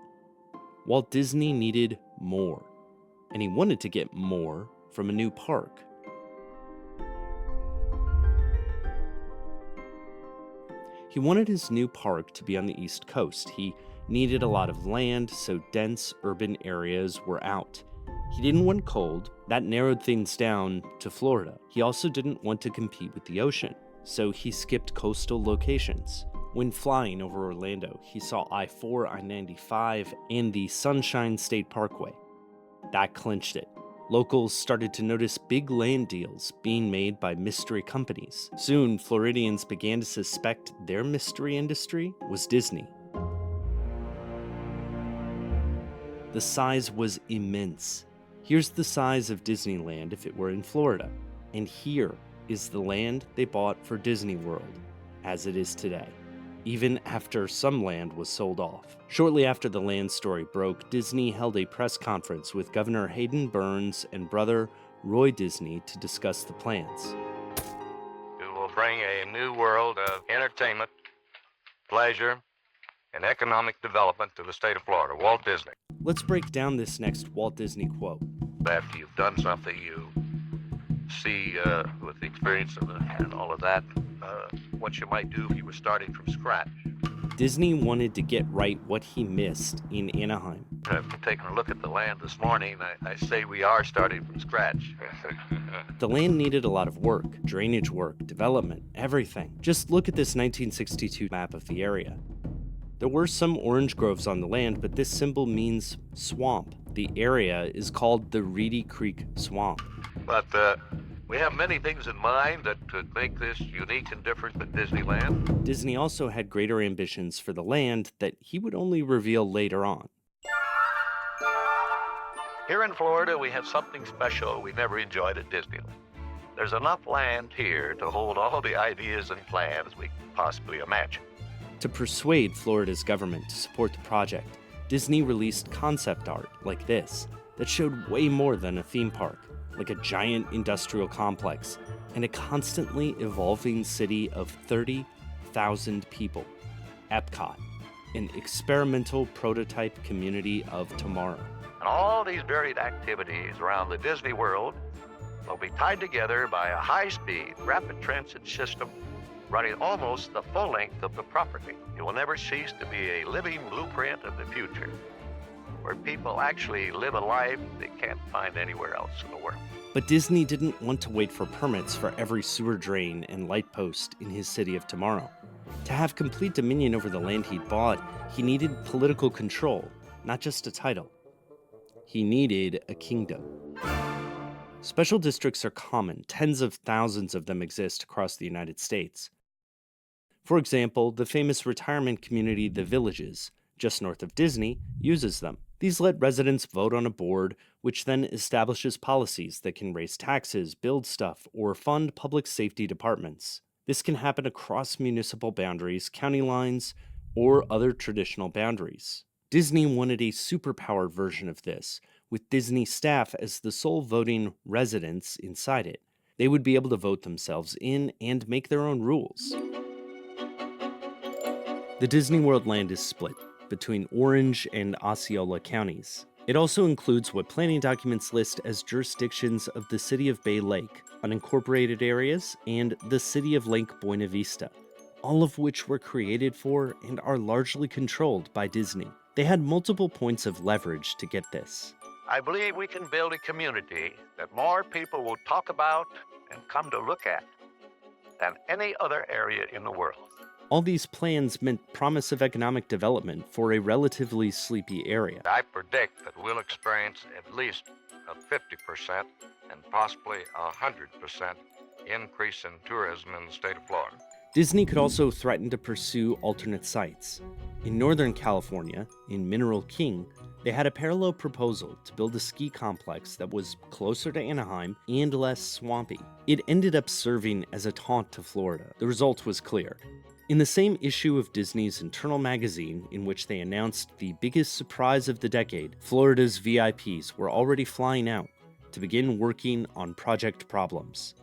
Walt Disney needed more, and he wanted to get more from a new park. He wanted his new park to be on the East Coast. He needed a lot of land, so dense urban areas were out. He didn't want cold. That narrowed things down to Florida. He also didn't want to compete with the ocean, so he skipped coastal locations. When flying over Orlando, he saw I-4, I-95, and the Sunshine State Parkway. That clinched it. Locals started to notice big land deals being made by mystery companies. Soon, Floridians began to suspect their mystery industry was Disney. The size was immense. Here's the size of Disneyland if it were in Florida. And here is the land they bought for Disney World, as it is today, even after some land was sold off. Shortly after the land story broke, Disney held a press conference with Governor Hayden Burns and brother Roy Disney to discuss the plans. It will bring a new world of entertainment, pleasure, and economic development to the state of Florida. Walt Disney. Let's break down this next Walt Disney quote. After you've done something, you see with the experience of and all of that, what you might do if you were starting from scratch. Disney wanted to get right what he missed in Anaheim. After taking a look at the land this morning, I say we are starting from scratch. The land needed a lot of work, drainage work, development, everything. Just look at this 1962 map of the area. There were some orange groves on the land, but this symbol means swamp. The area is called the Reedy Creek Swamp. But we have many things in mind that could make this unique and different than Disneyland. Disney also had greater ambitions for the land that he would only reveal later on. Here in Florida, we have something special we never enjoyed at Disneyland. There's enough land here to hold all the ideas and plans we can possibly imagine. To persuade Florida's government to support the project, Disney released concept art like this that showed way more than a theme park, like a giant industrial complex and a constantly evolving city of 30,000 people. Epcot, an experimental prototype community of tomorrow. And all these varied activities around the Disney World will be tied together by a high-speed, rapid transit system running almost the full length of the property. It will never cease to be a living blueprint of the future, where people actually live a life they can't find anywhere else in the world. But Disney didn't want to wait for permits for every sewer drain and light post in his city of tomorrow. To have complete dominion over the land he'd bought, he needed political control, not just a title. He needed a kingdom. Special districts are common. Tens of thousands of them exist across the United States. For example, the famous retirement community The Villages, just north of Disney, uses them. These let residents vote on a board, which then establishes policies that can raise taxes, build stuff, or fund public safety departments. This can happen across municipal boundaries, county lines, or other traditional boundaries. Disney wanted a superpowered version of this, with Disney staff as the sole voting residents inside it. They would be able to vote themselves in and make their own rules. The Disney World land is split between Orange and Osceola counties. It also includes what planning documents list as jurisdictions of the City of Bay Lake, unincorporated areas, and the City of Lake Buena Vista, all of which were created for and are largely controlled by Disney. They had multiple points of leverage to get this. I believe we can build a community that more people will talk about and come to look at than any other area in the world. All these plans meant promise of economic development for a relatively sleepy area. I predict that we'll experience at least a 50% and possibly 100% increase in tourism in the state of Florida. Disney could also threaten to pursue alternate sites. In Northern California, in Mineral King, they had a parallel proposal to build a ski complex that was closer to Anaheim and less swampy. It ended up serving as a taunt to Florida. The result was clear. In the same issue of Disney's internal magazine, in which they announced the biggest surprise of the decade, Florida's VIPs were already flying out to begin working on project problems.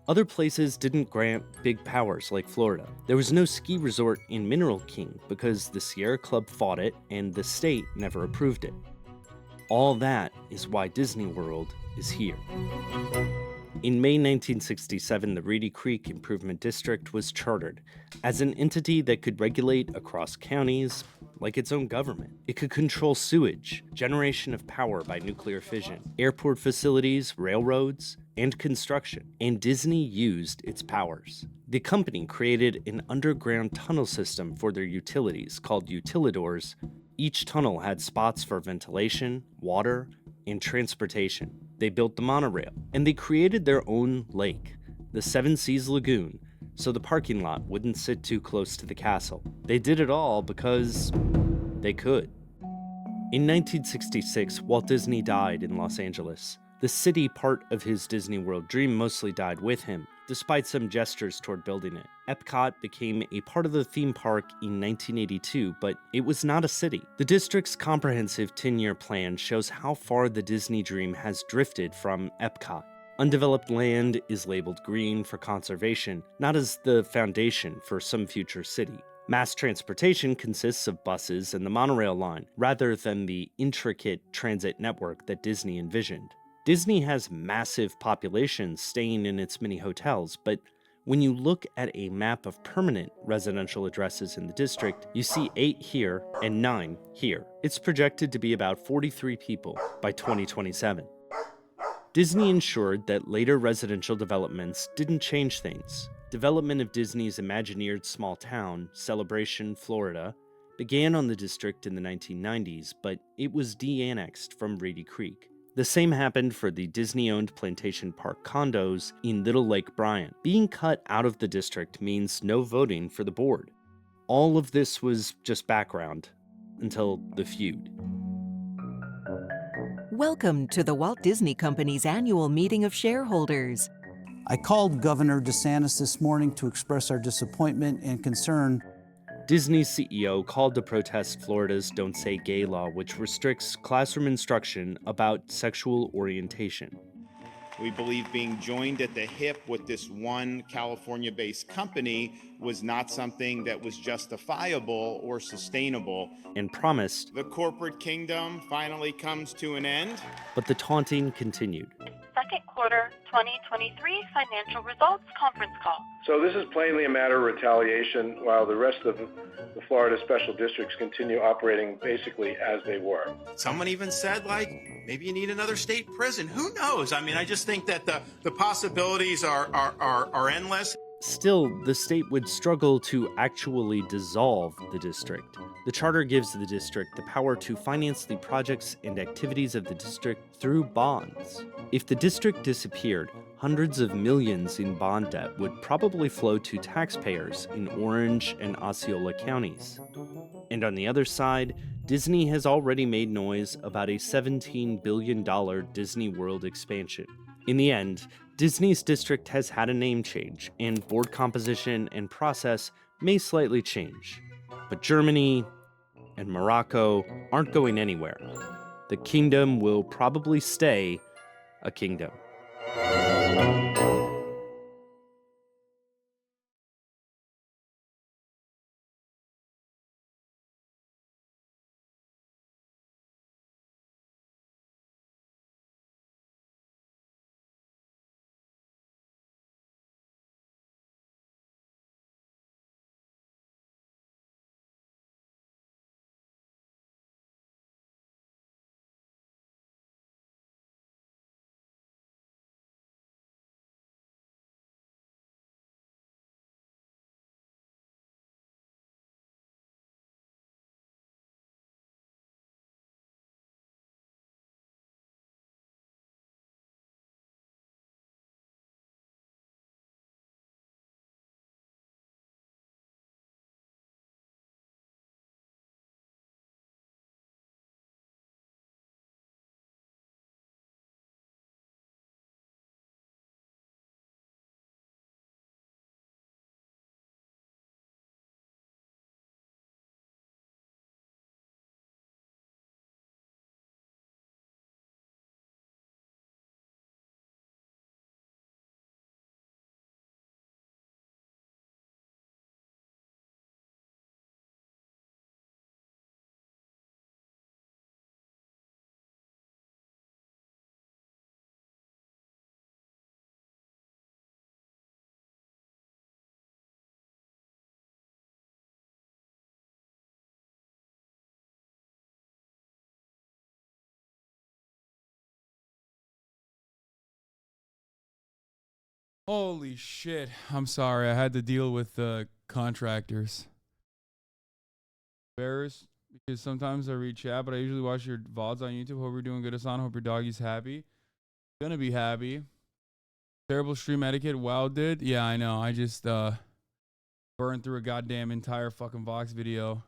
Other places didn't grant big powers like Florida. There was no ski resort in Mineral King because the Sierra Club fought it and the state never approved it. All that is why Disney World is here. In May 1967, the Reedy Creek Improvement District was chartered as an entity that could regulate across counties like its own government. It could control sewage, generation of power by nuclear fission, airport facilities, railroads, and construction, and Disney used its powers. The company created an underground tunnel system for their utilities called utilidors. Each tunnel had spots for ventilation, water, and transportation. They built the monorail, and they created their own lake, the Seven Seas Lagoon, so the parking lot wouldn't sit too close to the castle. They did it all because they could. In 1966, Walt Disney died in Los Angeles. The city part of his Disney World dream mostly died with him, despite some gestures toward building it. Epcot became a part of the theme park in 1982, but it was not a city. The district's comprehensive 10-year plan shows how far the Disney dream has drifted from Epcot. Undeveloped land is labeled green for conservation, not as the foundation for some future city. Mass transportation consists of buses and the monorail line, rather than the intricate transit network that Disney envisioned. Disney has massive populations staying in its mini hotels, but when you look at a map of permanent residential addresses in the district, you see 8 here and 9 here. It's projected to be about 43 people by 2027. Disney ensured that later residential developments didn't change things. Development of Disney's Imagineered small town, Celebration, Florida, began on the district in the 1990s, but it was de-annexed from Reedy Creek. The same happened for the Disney-owned Plantation Park condos in Little Lake Bryant. Being cut out of the district means no voting for the board. All of this was just background until the feud. Welcome to the Walt Disney Company's annual meeting of shareholders. I called Governor DeSantis this morning to express our disappointment and concern. Disney's CEO called to protest Florida's Don't Say Gay law, which restricts classroom instruction about sexual orientation. We believe being joined at the hip with this one California-based company was not something that was justifiable or sustainable. And promised. The corporate kingdom finally comes to an end. But the taunting continued. Second quarter 2023 financial results conference call. So this is plainly a matter of retaliation while the rest of the Florida special districts continue operating basically as they were. Someone even said, maybe you need another state prison. Who knows? I mean, I just think that the possibilities are endless. Still, the state would struggle to actually dissolve the district. The charter gives the district the power to finance the projects and activities of the district through bonds. If the district disappeared, hundreds of millions in bond debt would probably flow to taxpayers in Orange and Osceola counties. And on the other side, Disney has already made noise about a $17 billion Disney World expansion. In the end, Disney's district has had a name change, and board composition and process may slightly change. But Germany and Morocco aren't going anywhere. The kingdom will probably stay a kingdom. Holy shit. I'm sorry. I had to deal with contractors. Bears, because sometimes I read chat, but I usually watch your VODs on YouTube. Hope you're doing good, Hasan. Hope your doggy's happy. Gonna be happy. Terrible stream etiquette. Wow, dude. Yeah, I know. I just burned through a goddamn entire fucking Vox video.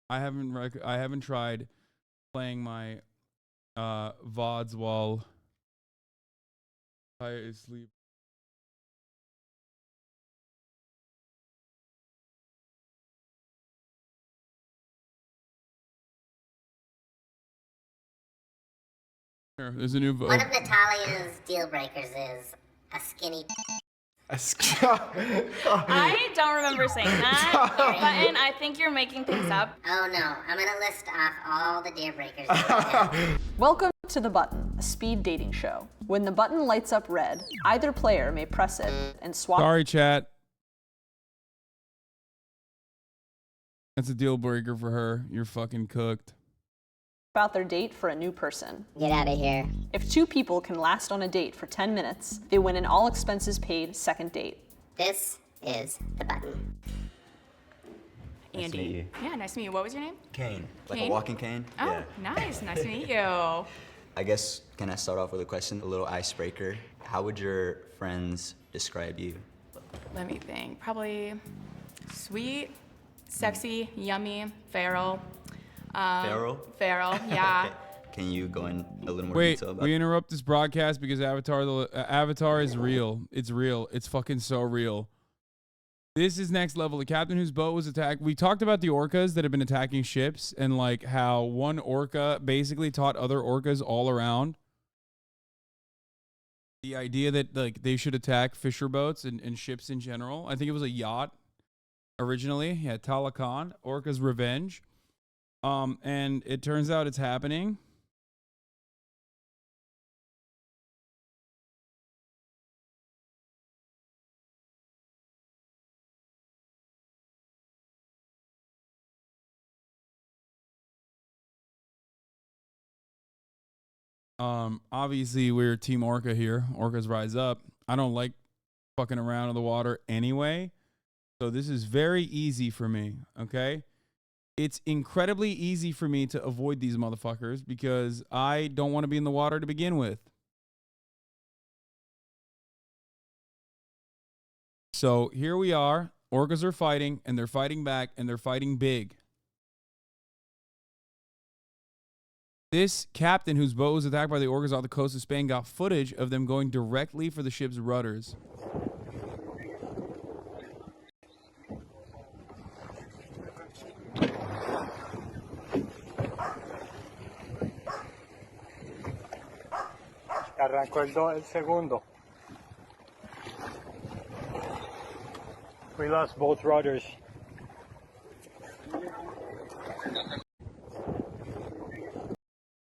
I haven't tried playing my VODs while I sleep. Here, there's a new vote. One of Natalia's deal breakers is a skinny. I don't remember saying that. Button, I think you're making things up. Oh no, I'm gonna list off all the deal breakers. Welcome to The Button, a speed dating show. When the button lights up red, either player may press it and swap. Sorry, chat. That's a deal breaker for her. You're fucking cooked. About their date for a new person. Get out of here. If 2 people can last on a date for 10 minutes, they win an all expenses paid second date. This is The Button. Andy. Yeah, nice to meet you. What was your name? Cane. Like Cane? a walking cane? Oh, Yeah. nice. Nice to meet you. I guess, can I start off with a question, a little icebreaker? How would your friends describe you? Let me think. Probably sweet, sexy, yummy, feral. Feral? Feral, yeah. Can you go in a little more Wait, detail about we interrupt this broadcast because Avatar is real. It's real. It's fucking so real. This is next level. The captain whose boat was attacked. We talked about the orcas that have been attacking ships and like how one orca basically taught other orcas all around the idea that like they should attack fisher boats and ships in general. I think it was a yacht originally. Yeah, Talakan, Orca's Revenge. And it turns out it's happening. Obviously we're Team Orca here. Orcas rise up. I don't like fucking around in the water anyway. So this is very easy for me, okay? It's incredibly easy for me to avoid these motherfuckers because I don't want to be in the water to begin with. So here we are. Orcas are fighting, and they're fighting back, and they're fighting big. This captain whose boat was attacked by the orcas off the coast of Spain got footage of them going directly for the ship's rudders. Arrancó el segundo. We lost both rudders.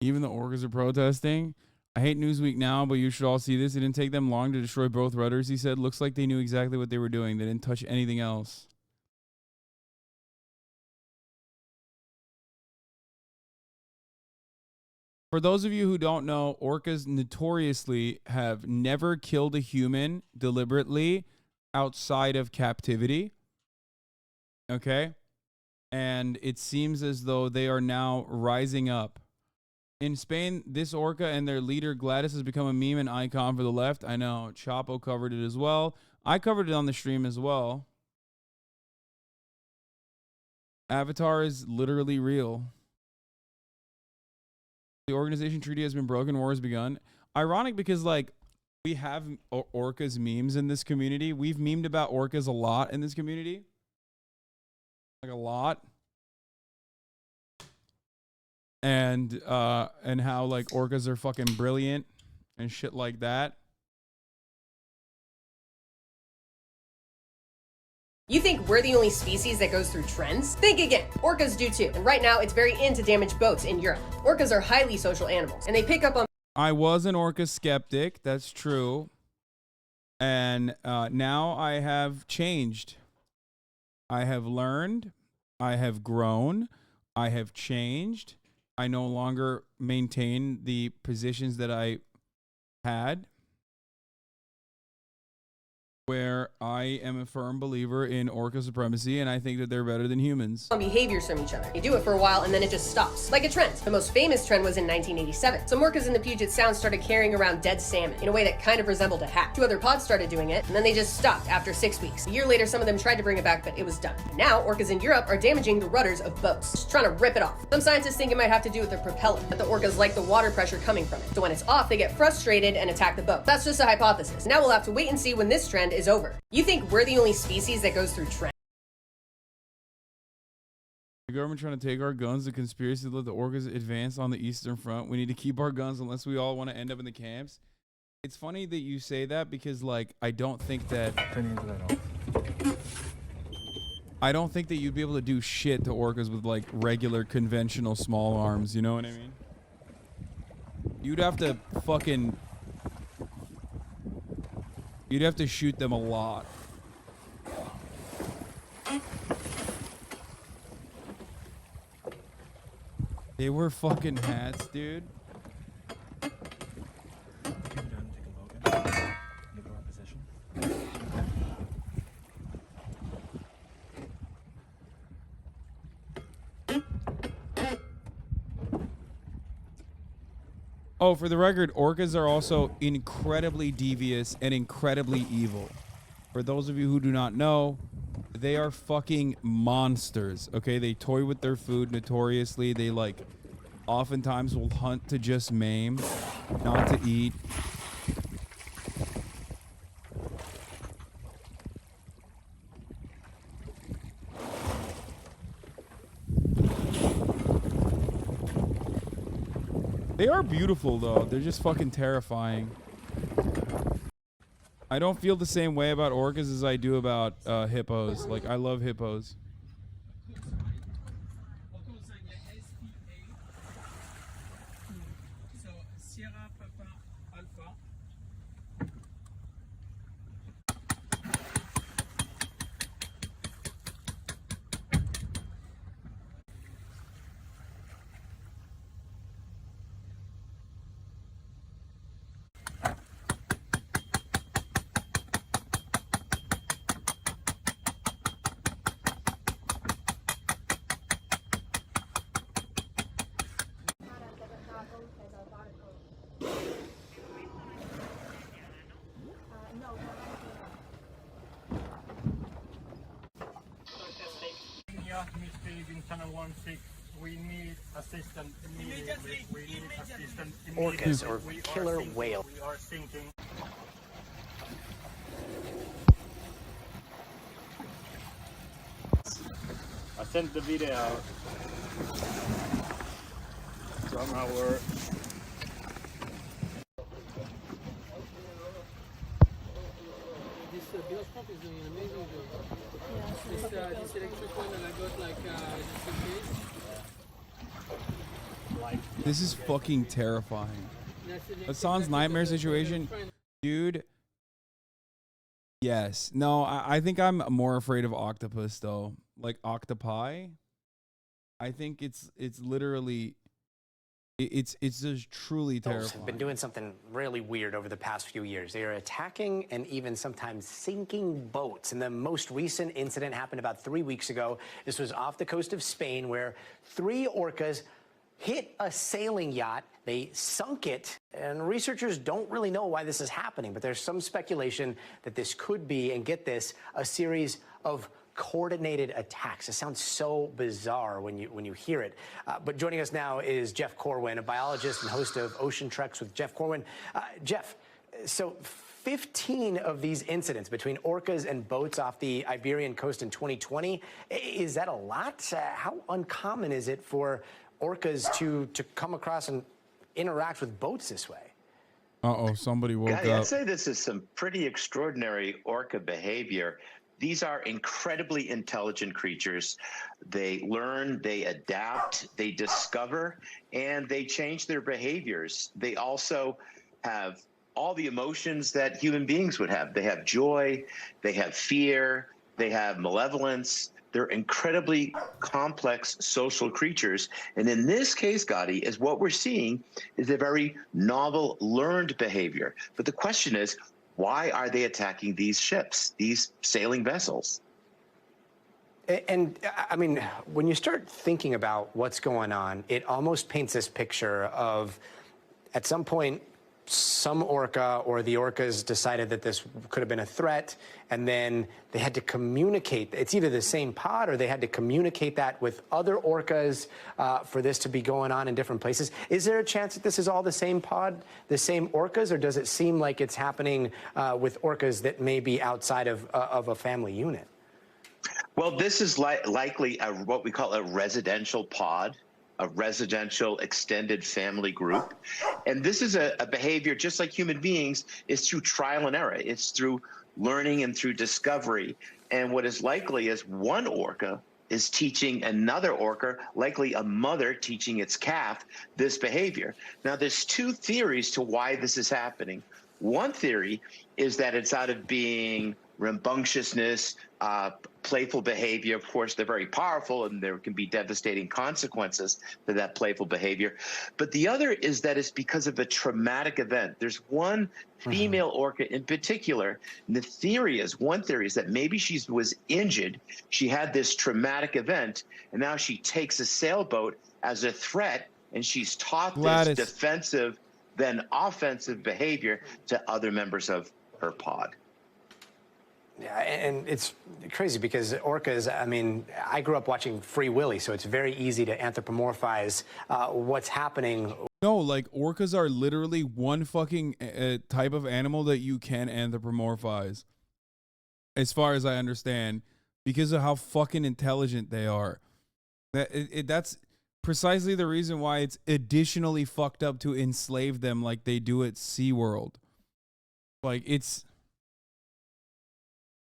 Even the orcas are protesting. I hate Newsweek now, but you should all see this. It didn't take them long to destroy both rudders, he said. Looks like they knew exactly what they were doing. They didn't touch anything else. For those of you who don't know, orcas notoriously have never killed a human deliberately outside of captivity. Okay? And it seems as though they are now rising up. In Spain, this orca and their leader Gladys has become a meme and icon for the left. I know. Chapo covered it as well. I covered it on the stream as well. Avatar is literally real. The organization treaty has been broken. War has begun. Ironic because, like, we have orcas memes in this community. We've memed about orcas a lot in this community. Like, a lot. And how, like, orcas are fucking brilliant and shit like that. You think we're the only species that goes through trends? Think again. Orcas do too. And right now, it's very in to damage boats in Europe. Orcas are highly social animals, and they pick up on... I was an orca skeptic. That's true. And now I have changed. I have learned. I have grown. I have changed. I no longer maintain the positions that I had. where I am a firm believer in orca supremacy, and I think that they're better than humans. On behaviors from each other. They do it for a while and then it just stops. Like a trend. The most famous trend was in 1987. Some orcas in the Puget Sound started carrying around dead salmon in a way that kind of resembled a hat. 2 other pods started doing it, and then they just stopped after 6 weeks. A year later, some of them tried to bring it back, but it was done. And now, orcas in Europe are damaging the rudders of boats, just trying to rip it off. Some scientists think it might have to do with the propeller, that the orcas like the water pressure coming from it. So when it's off, they get frustrated and attack the boat. That's just a hypothesis. Now we'll have to wait and see when this trend is over. You think we're the only species that goes through trends? The government trying to take our guns, the conspiracy to let the orcas advance on the Eastern Front. We need to keep our guns unless we all want to end up in the camps. It's funny that you say that because, like, I don't think that you'd be able to do shit to orcas with, like, regular conventional small arms, you know what I mean? You'd have to shoot them a lot. They were fucking hats, dude. Oh, for the record, orcas are also incredibly devious and incredibly evil. For those of you who do not know, they are fucking monsters, okay? They toy with their food notoriously. They, like, oftentimes will hunt to just maim, not to eat. They are beautiful, though. They're just fucking terrifying. I don't feel the same way about orcas as I do about hippos. Like, I love hippos. We need assistance immediately. We need assistance Orcas or killer whale. We are sinking. I sent the video out. Somehow we're... This Bagel Shop is doing an amazing job. This electric one that I got like just in case. This is fucking terrifying. Hasan's nightmare situation, dude. Yes. No, I think I'm more afraid of octopus though. Like octopi. I think it's literally it's just truly terrifying. Have been doing something really weird over the past few years. They are attacking and even sometimes sinking boats. And the most recent incident happened about 3 weeks ago. This was off the coast of Spain where 3 orcas hit a sailing yacht. They sunk it, and researchers don't really know why this is happening, but there's some speculation that this could be, and get this, a series of coordinated attacks. It sounds so bizarre when you hear it. But joining us now is Jeff Corwin, a biologist and host of Ocean Treks with Jeff Corwin. Jeff, so 15 of these incidents between orcas and boats off the Iberian coast in 2020, is that a lot? How uncommon is it for orcas to come across and interact with boats this way? Uh-oh, somebody woke Gotti, up. I'd say this is some pretty extraordinary orca behavior. These are incredibly intelligent creatures. They learn, they adapt, they discover, and they change their behaviors. They also have all the emotions that human beings would have. They have joy, they have fear, they have malevolence. They're incredibly complex social creatures. And in this case, Gotti, is what we're seeing is a very novel learned behavior. But the question is, Why are they attacking these ships, these sailing vessels? And I mean, when you start thinking about what's going on, it almost paints this picture of, at some point, some orca or the orcas decided that this could have been a threat, and then they had to communicate. It's either the same pod or they had to communicate that with other orcas for this to be going on in different places. Is there a chance that this is all the same pod, the same orcas, or does it seem like it's happening with orcas that may be outside of a family unit? Well, this is likely what we call a residential pod, a residential extended family group. And this is a behavior, just like human beings, is through trial and error. It's through learning and through discovery. And what is likely is one orca is teaching another orca, likely a mother teaching its calf, this behavior. Now, there's two theories to why this is happening. One theory is that it's out of being rambunctiousness, playful behavior. Of course, they're very powerful and there can be devastating consequences to that playful behavior. But the other is that it's because of a traumatic event. There's one female orca in particular, and the theory is, one theory is that maybe she was injured, she had this traumatic event, and now she takes a sailboat as a threat, and she's taught this defensive, then offensive behavior to other members of her pod. Yeah, and it's crazy because orcas, I mean, I grew up watching Free Willy, so it's very easy to anthropomorphize what's happening. No, like orcas are literally one fucking type of animal that you can anthropomorphize, as far as I understand, because of how fucking intelligent they are. That's precisely the reason why it's additionally fucked up to enslave them like they do at SeaWorld. Like, it's...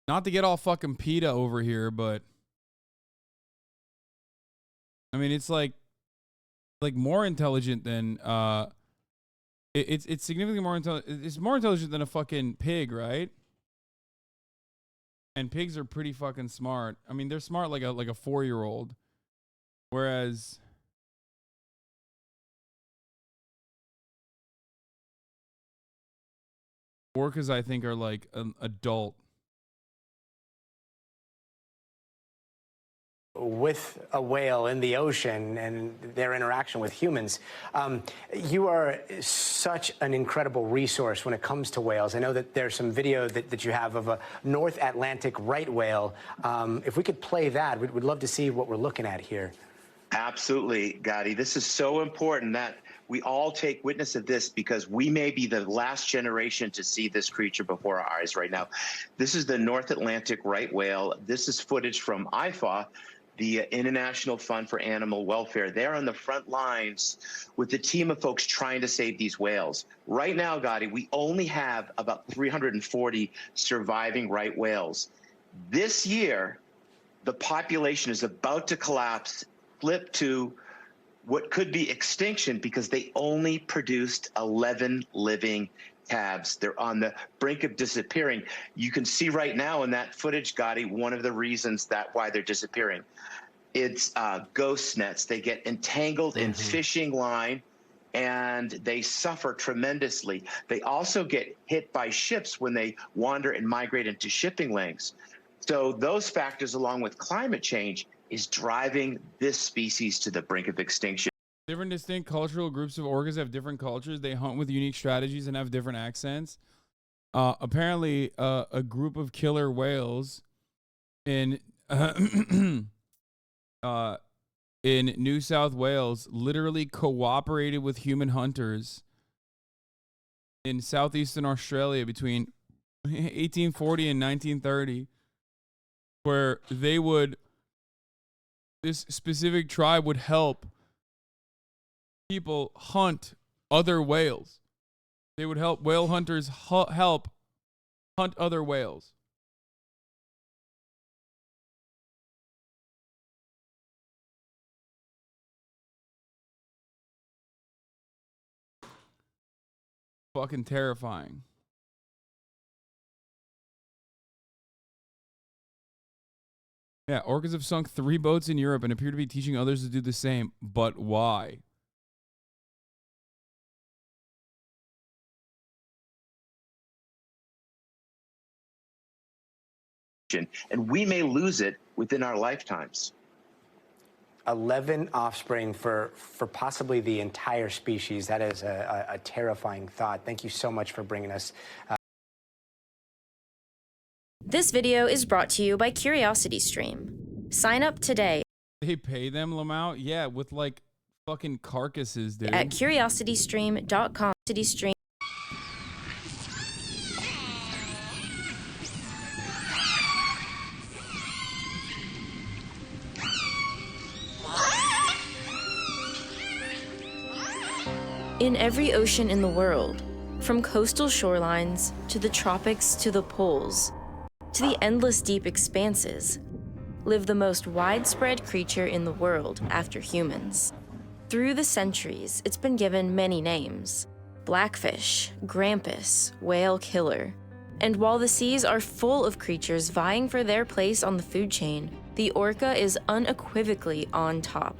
Not to get all fucking PETA over here, but I mean, it's like more intelligent than it's significantly more intelligent. It's more intelligent than a fucking pig, right? And pigs are pretty fucking smart. I mean, they're smart like a 4-year-old, whereas orcas, I think, are like an adult. With a whale in the ocean and their interaction with humans. You are such an incredible resource when it comes to whales. I know that there's some video that you have of a North Atlantic right whale. If we could play that, we'd love to see what we're looking at here. Absolutely, Gotti. This is so important that we all take witness of this, because we may be the last generation to see this creature before our eyes right now. This is the North Atlantic right whale. This is footage from IFA, the International Fund for Animal Welfare. They're on the front lines with a team of folks trying to save these whales. Right now, Gotti, we only have about 340 surviving right whales. This year, the population is about to collapse, flip to what could be extinction, because they only produced 11 living calves. They're on the brink of disappearing. You can see right now in that footage, Gotti, one of the reasons why they're disappearing. It's ghost nets. They get entangled in fishing line, and they suffer tremendously. They also get hit by ships when they wander and migrate into shipping lanes. So those factors, along with climate change, is driving this species to the brink of extinction. Different distinct cultural groups of orcas have different cultures. They hunt with unique strategies and have different accents. Apparently, a group of killer whales in New South Wales literally cooperated with human hunters in southeastern Australia between 1840 and 1930, where this specific tribe would help people hunt other whales. They would help whale hunters help hunt other whales. Fucking terrifying. Yeah, orcas have sunk 3 boats in Europe and appear to be teaching others to do the same. But why? extinction, and we may lose it within our lifetimes. 11 offspring for possibly the entire species. That is a terrifying thought. Thank you so much for bringing us. This video is brought to you by CuriosityStream. Sign up today. They pay them, Lamau? Yeah, with like fucking carcasses, dude. At curiositystream.com. Stream. In every ocean in the world, from coastal shorelines to the tropics to the poles, to the endless deep expanses, live the most widespread creature in the world after humans. Through the centuries, it's been given many names: blackfish, grampus, whale killer. And while the seas are full of creatures vying for their place on the food chain, the orca is unequivocally on top.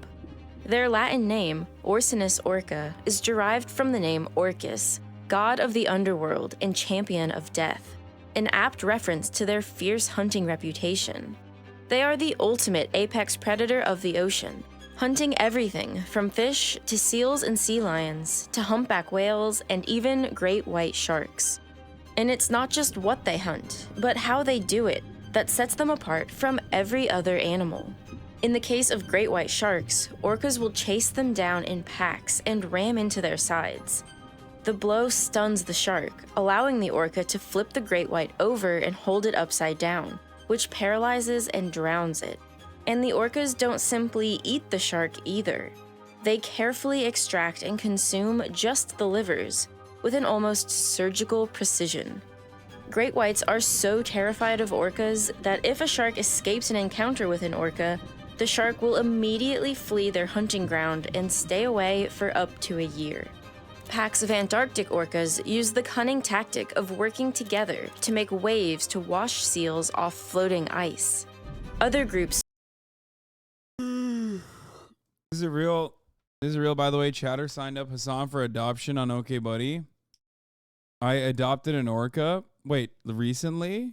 Their Latin name, Orcinus orca, is derived from the name Orcus, god of the underworld and champion of death, an apt reference to their fierce hunting reputation. They are the ultimate apex predator of the ocean, hunting everything from fish to seals and sea lions to humpback whales and even great white sharks. And it's not just what they hunt, but how they do it that sets them apart from every other animal. In the case of great white sharks, orcas will chase them down in packs and ram into their sides. The blow stuns the shark, allowing the orca to flip the great white over and hold it upside down, which paralyzes and drowns it. And the orcas don't simply eat the shark either. They carefully extract and consume just the livers, with an almost surgical precision. Great whites are so terrified of orcas that if a shark escapes an encounter with an orca, the shark will immediately flee their hunting ground and stay away for up to a year. Packs of Antarctic orcas use the cunning tactic of working together to make waves to wash seals off floating ice. Other groups. This is real, by the way. Chatter signed up Hasan for adoption on OK Buddy. I adopted an orca. Wait, recently?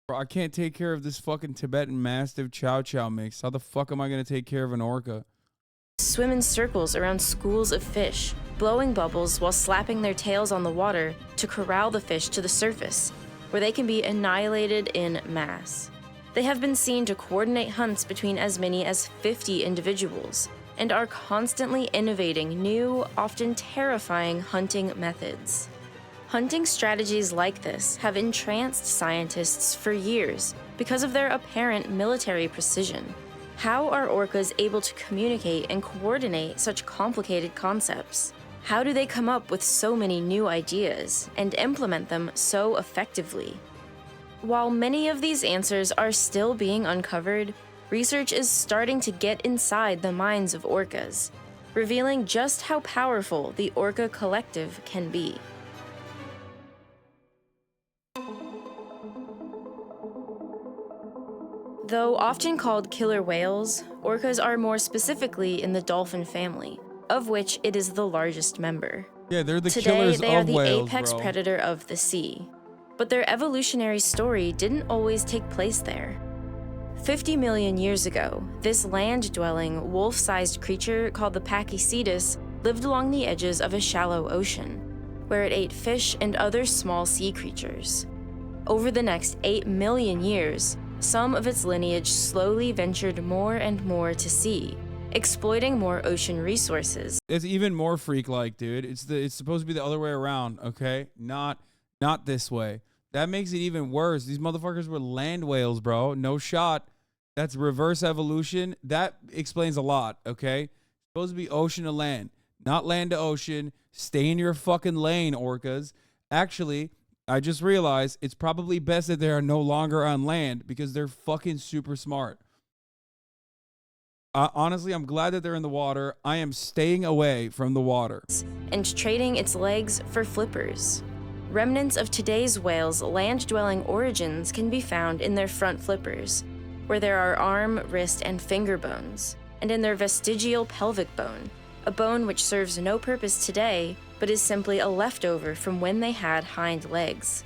Bro, I can't take care of this fucking Tibetan Mastiff Chow Chow mix. How the fuck am I gonna take care of an orca? Swim in circles around schools of fish, blowing bubbles while slapping their tails on the water to corral the fish to the surface, where they can be annihilated in mass. They have been seen to coordinate hunts between as many as 50 individuals, and are constantly innovating new, often terrifying hunting methods. Hunting strategies like this have entranced scientists for years because of their apparent military precision. How are orcas able to communicate and coordinate such complicated concepts? How do they come up with so many new ideas and implement them so effectively? While many of these answers are still being uncovered, research is starting to get inside the minds of orcas, revealing just how powerful the orca collective can be. Though often called killer whales, orcas are more specifically in the dolphin family, of which it is the largest member. Yeah, they're the Today, killers they are of the whales, apex bro. predator of the sea. But their evolutionary story didn't always take place there. 50 million years ago, this land-dwelling, wolf-sized creature called the Pachycetus lived along the edges of a shallow ocean, where it ate fish and other small sea creatures. Over the next 8 million years, some of its lineage slowly ventured more and more to sea, exploiting more ocean resources. It's even more freak-like, dude. It's supposed to be the other way around, okay? Not this way. That makes it even worse. These motherfuckers were land whales, bro. No shot. That's reverse evolution. That explains a lot, okay? Supposed to be ocean to land, not land to ocean. Stay in your fucking lane, orcas. Actually, I just realized it's probably best that they are no longer on land because they're fucking super smart. Honestly, I'm glad that they're in the water. I am staying away from the water. And trading its legs for flippers. Remnants of today's whales' land-dwelling origins can be found in their front flippers, where there are arm, wrist, and finger bones, and in their vestigial pelvic bone, a bone which serves no purpose today, but is simply a leftover from when they had hind legs.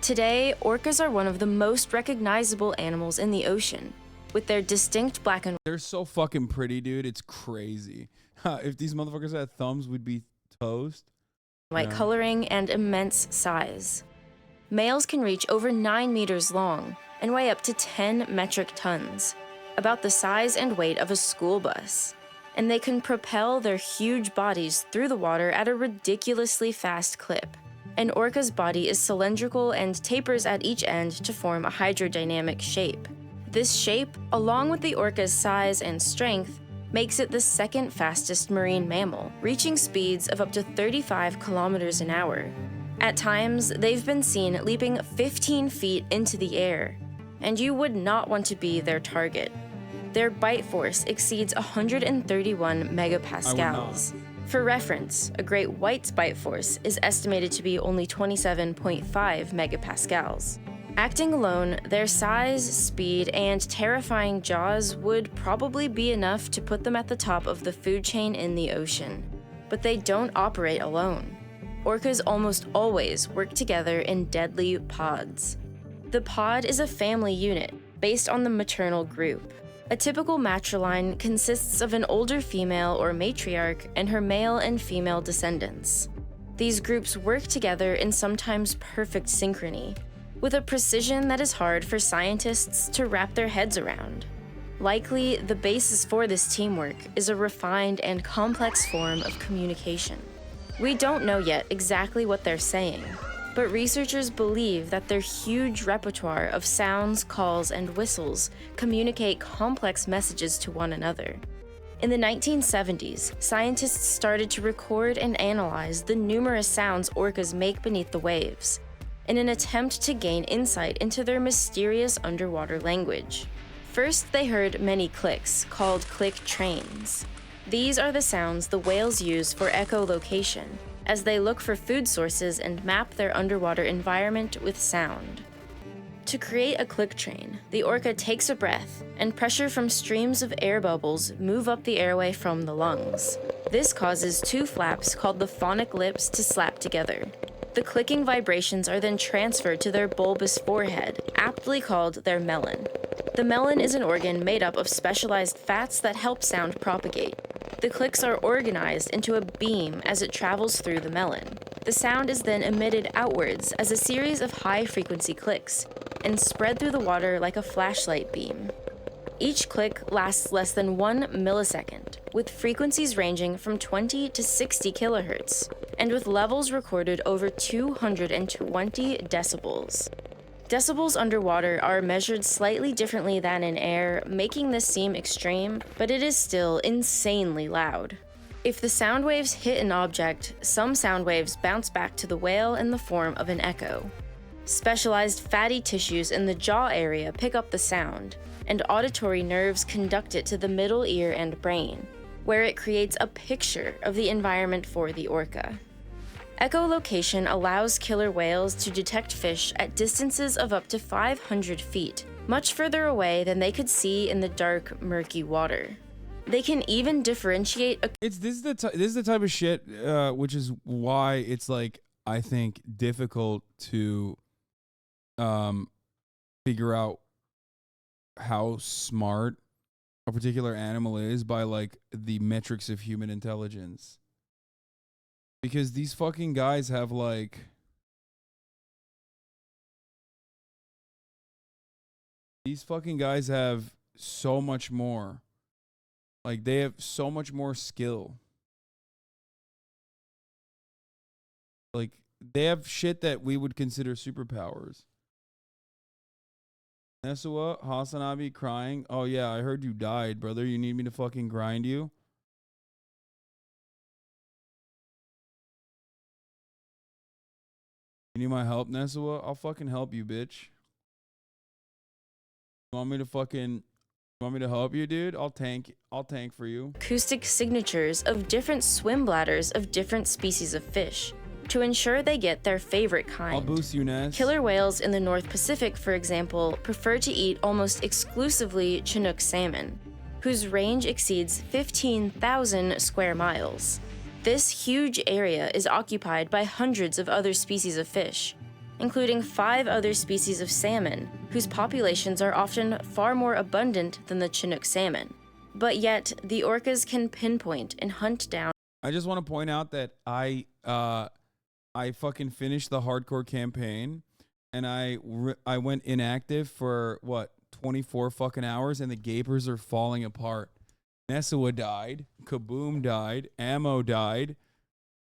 Today, orcas are one of the most recognizable animals in the ocean, with their distinct black and They're so fucking pretty, dude. It's crazy. If these motherfuckers had thumbs, we'd be toast. white coloring and immense size. Males can reach over 9 meters long and weigh up to 10 metric tons, about the size and weight of a school bus. And they can propel their huge bodies through the water at a ridiculously fast clip. An orca's body is cylindrical and tapers at each end to form a hydrodynamic shape. This shape, along with the orca's size and strength, makes it the second fastest marine mammal, reaching speeds of up to 35 kilometers an hour. At times, they've been seen leaping 15 feet into the air, and you would not want to be their target. Their bite force exceeds 131 megapascals. For reference, a great white's bite force is estimated to be only 27.5 megapascals. Acting alone, their size, speed, and terrifying jaws would probably be enough to put them at the top of the food chain in the ocean. But they don't operate alone. Orcas almost always work together in deadly pods. The pod is a family unit based on the maternal group. A typical matriline consists of an older female or matriarch and her male and female descendants. These groups work together in sometimes perfect synchrony, with a precision that is hard for scientists to wrap their heads around. Likely, the basis for this teamwork is a refined and complex form of communication. We don't know yet exactly what they're saying, but researchers believe that their huge repertoire of sounds, calls, and whistles communicate complex messages to one another. In the 1970s, scientists started to record and analyze the numerous sounds orcas make beneath the waves, in an attempt to gain insight into their mysterious underwater language. First, they heard many clicks, called click trains. These are the sounds the whales use for echolocation, as they look for food sources and map their underwater environment with sound. To create a click train, the orca takes a breath, and pressure from streams of air bubbles move up the airway from the lungs. This causes two flaps called the phonic lips to slap together. The clicking vibrations are then transferred to their bulbous forehead, aptly called their melon. The melon is an organ made up of specialized fats that help sound propagate. The clicks are organized into a beam as it travels through the melon. The sound is then emitted outwards as a series of high-frequency clicks and spread through the water like a flashlight beam. Each click lasts less than 1 millisecond, with frequencies ranging from 20 to 60 kilohertz, and with levels recorded over 220 decibels. Decibels underwater are measured slightly differently than in air, making this seem extreme, but it is still insanely loud. If the sound waves hit an object, some sound waves bounce back to the whale in the form of an echo. Specialized fatty tissues in the jaw area pick up the sound, and auditory nerves conduct it to the middle ear and brain, where it creates a picture of the environment for the orca. Echolocation allows killer whales to detect fish at distances of up to 500 feet, much further away than they could see in the dark, murky water. They can even differentiate This is the type of shit, which is why it's like, I think, difficult to figure out how smart a particular animal is by like the metrics of human intelligence. Because these fucking guys have like so much more. Like they have so much more skill. Like they have shit that we would consider superpowers. Nesua, HasanAbi crying. Oh yeah, I heard you died, brother. You need me to fucking grind you? You need my help, Nesua? I'll fucking help you, bitch. You want me to help you, dude? I'll tank for you. acoustic signatures of different swim bladders of different species of fish, to ensure they get their favorite I'll kind. boost you, Ness. Killer whales in the North Pacific, for example, prefer to eat almost exclusively Chinook salmon, whose range exceeds 15,000 square miles. This huge area is occupied by hundreds of other species of fish, including 5 other species of salmon, whose populations are often far more abundant than the Chinook salmon. But yet, the orcas can pinpoint and hunt down. I just want to point out that I fucking finished the hardcore campaign, and I went inactive for what, 24 fucking hours, and the gapers are falling apart. Nesua died, Kaboom died, Ammo died.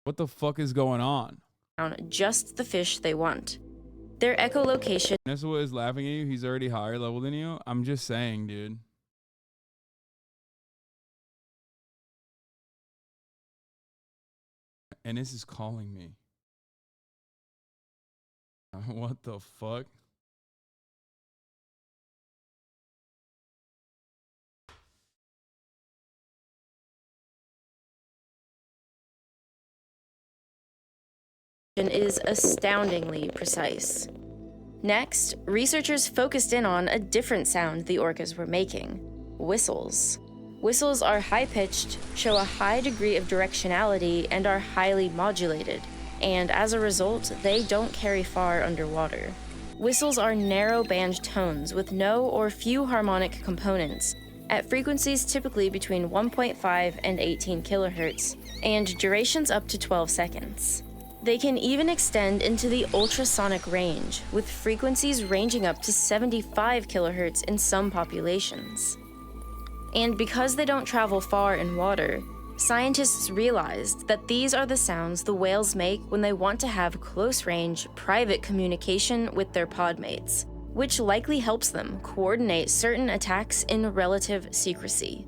What the fuck is going on? Just the fish they want. Their echolocation. Nesua is laughing at you. He's already higher level than you. I'm just saying, dude. And this is calling me. What the fuck? Is astoundingly precise. Next, researchers focused in on a different sound the orcas were making: whistles. Whistles are high-pitched, show a high degree of directionality, and are highly modulated, and as a result, they don't carry far underwater. Whistles are narrow-band tones with no or few harmonic components, at frequencies typically between 1.5 and 18 kilohertz, and durations up to 12 seconds. They can even extend into the ultrasonic range, with frequencies ranging up to 75 kilohertz in some populations. And because they don't travel far in water, scientists realized that these are the sounds the whales make when they want to have close-range, private communication with their podmates, which likely helps them coordinate certain attacks in relative secrecy.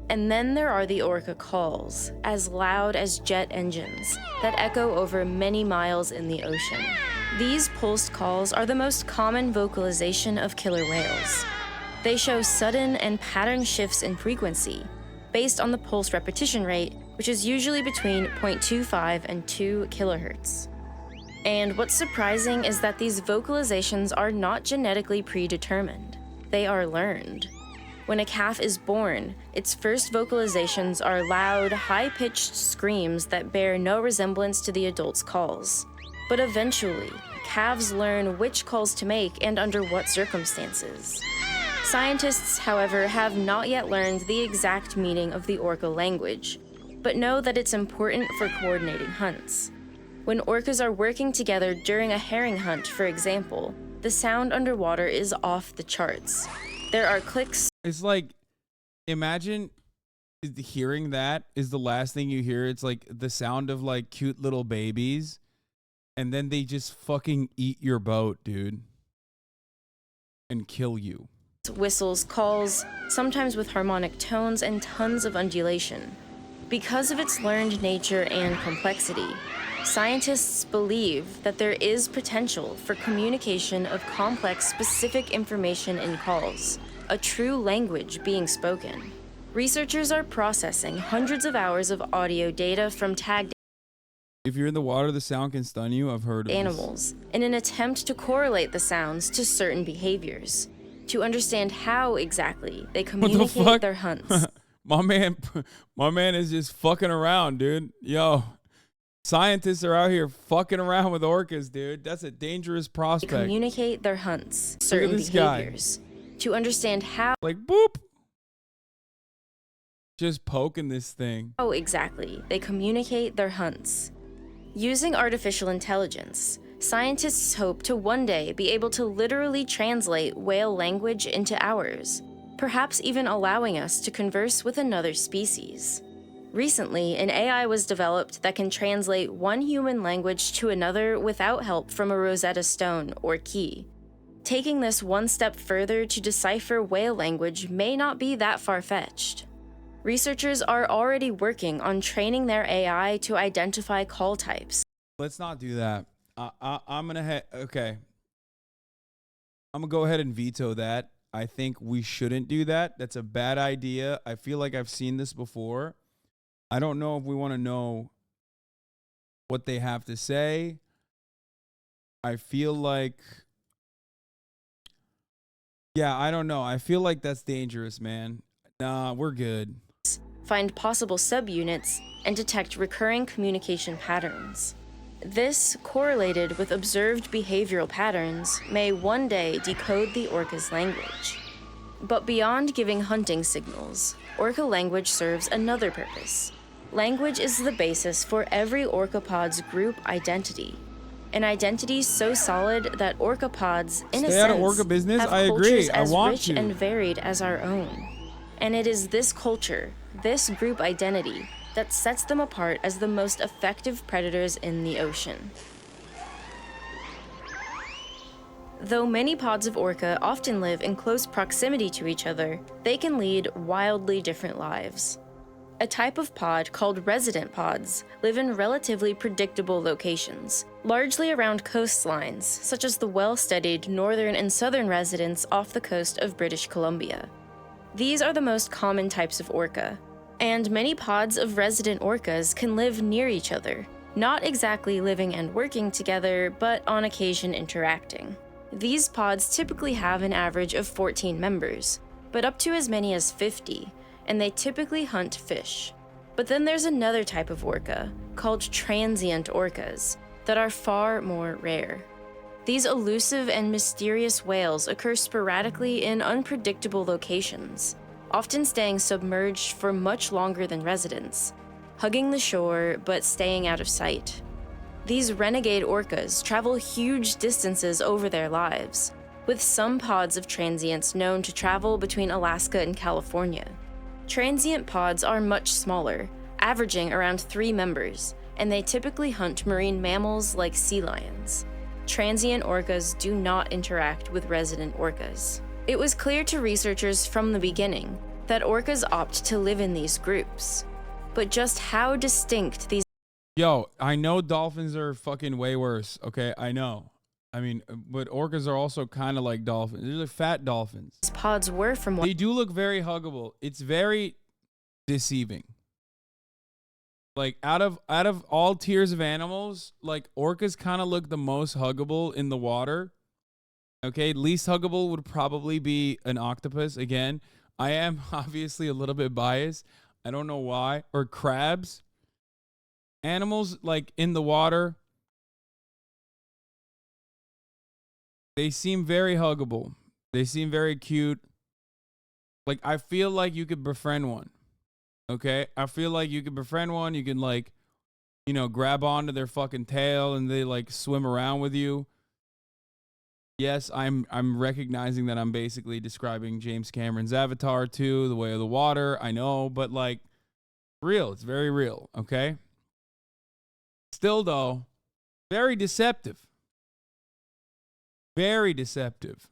And then there are the orca calls, as loud as jet engines, that echo over many miles in the ocean. These pulsed calls are the most common vocalization of killer whales. They show sudden and pattern shifts in frequency, based on the pulse repetition rate, which is usually between 0.25 and 2 kilohertz. And what's surprising is that these vocalizations are not genetically predetermined. They are learned. When a calf is born, its first vocalizations are loud, high-pitched screams that bear no resemblance to the adult's calls. But eventually, calves learn which calls to make and under what circumstances. Scientists, however, have not yet learned the exact meaning of the orca language, but know that it's important for coordinating hunts. When orcas are working together during a herring hunt, for example, the sound underwater is off the charts. There are clicks. It's like, imagine hearing that is the last thing you hear. It's like the sound of like cute little babies, and then they just fucking eat your boat, dude, and kill you. Whistles, calls, sometimes with harmonic tones and tons of undulation. Because of its learned nature and complexity, scientists believe that there is potential for communication of complex, specific information in calls, a true language being spoken. Researchers are processing hundreds of hours of audio data from tagged If you're in the water, the sound can stun you. I've heard of animals in an attempt to correlate the sounds to certain behaviors, to understand how exactly they communicate their hunts. My man is just fucking around, dude. Yo, scientists are out here fucking around with orcas, dude. That's a dangerous prospect. Communicate their hunts, certain behaviors, to understand how. Like boop. Just poking this thing. How exactly they communicate their hunts. Using artificial intelligence, scientists hope to one day be able to literally translate whale language into ours, perhaps even allowing us to converse with another species. Recently, an AI was developed that can translate one human language to another without help from a Rosetta Stone or key. Taking this one step further to decipher whale language may not be that far-fetched. Researchers are already working on training their AI to identify call types. Let's not do that. I'm gonna okay. I'm gonna go ahead and veto that. I think we shouldn't do that. That's a bad idea. I feel like I've seen this before. I don't know if we want to know what they have to say. I feel like, yeah, I don't know. I feel like that's dangerous, man. Nah, we're good. Find possible subunits, and detect recurring communication patterns. This, correlated with observed behavioral patterns, may one day decode the orca's language. But beyond giving hunting signals, orca language serves another purpose. Language is the basis for every orcapod's group identity. An identity so solid that orcapods, in a Stay out of sense, orca business? have I agree. cultures I as want rich to. and varied as our own. And it is this culture, this group identity, that sets them apart as the most effective predators in the ocean. Though many pods of orca often live in close proximity to each other, they can lead wildly different lives. A type of pod called resident pods live in relatively predictable locations, largely around coastlines, such as the well-studied northern and southern residents off the coast of British Columbia. These are the most common types of orca, and many pods of resident orcas can live near each other, not exactly living and working together, but on occasion interacting. These pods typically have an average of 14 members, but up to as many as 50, and they typically hunt fish. But then there's another type of orca, called transient orcas, that are far more rare. These elusive and mysterious whales occur sporadically in unpredictable locations, often staying submerged for much longer than residents, hugging the shore but staying out of sight. These renegade orcas travel huge distances over their lives, with some pods of transients known to travel between Alaska and California. Transient pods are much smaller, averaging around 3 members, and they typically hunt marine mammals like sea lions. Transient orcas do not interact with resident orcas. It was clear to researchers from the beginning that orcas opt to live in these groups. But just how distinct these— Yo, I know dolphins are fucking way worse, okay? I know. I mean, but orcas are also kind of like dolphins. They're like fat dolphins. pods were from— They do look very huggable. It's very deceiving. Like, out of all tiers of animals, like, orcas kind of look the most huggable in the water. Okay, least huggable would probably be an octopus. Again, I am obviously a little bit biased. I don't know why. Or crabs. Animals, like, in the water, they seem very huggable. They seem very cute. Like, I feel like you could befriend one. Okay? I feel like you could befriend one. You can, like, you know, grab onto their fucking tail and they, like, swim around with you. Yes, I'm recognizing that I'm basically describing James Cameron's Avatar 2, The Way of the Water. I know, but, like, real. It's very real, okay? Still, though, very deceptive. Very deceptive.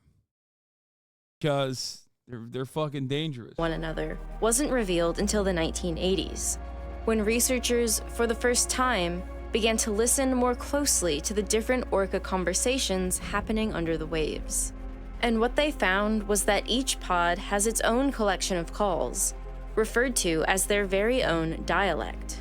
Because they're fucking dangerous. One another wasn't revealed until the 1980s, when researchers, for the first time, began to listen more closely to the different orca conversations happening under the waves. And what they found was that each pod has its own collection of calls, referred to as their very own dialect.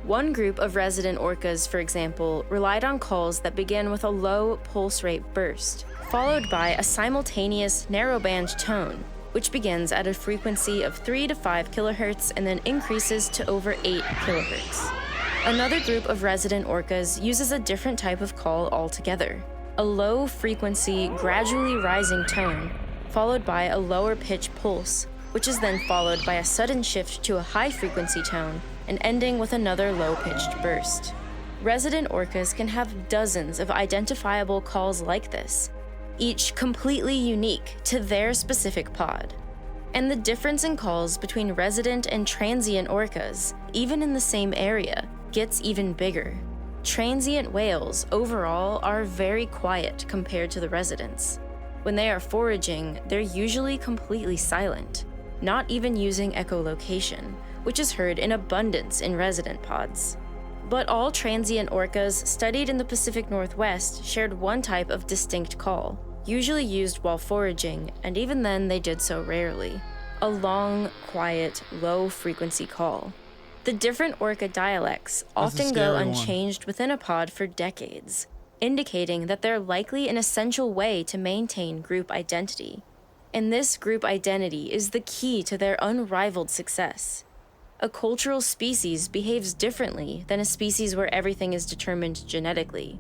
One group of resident orcas, for example, relied on calls that began with a low pulse rate burst, followed by a simultaneous narrowband tone, which begins at a frequency of 3 to 5 kilohertz and then increases to over 8 kilohertz. Another group of resident orcas uses a different type of call altogether, a low frequency, gradually rising tone, followed by a lower pitch pulse, which is then followed by a sudden shift to a high frequency tone and ending with another low-pitched burst. Resident orcas can have dozens of identifiable calls like this, each completely unique to their specific pod. And the difference in calls between resident and transient orcas, even in the same area, gets even bigger. Transient whales overall are very quiet compared to the residents. When they are foraging, they're usually completely silent, not even using echolocation, which is heard in abundance in resident pods. But all transient orcas studied in the Pacific Northwest shared one type of distinct call, usually used while foraging, and even then they did so rarely. A long, quiet, low-frequency call. The different orca dialects That's often a go scary one. unchanged within a pod for decades, indicating that they're likely an essential way to maintain group identity. And this group identity is the key to their unrivaled success. A cultural species behaves differently than a species where everything is determined genetically.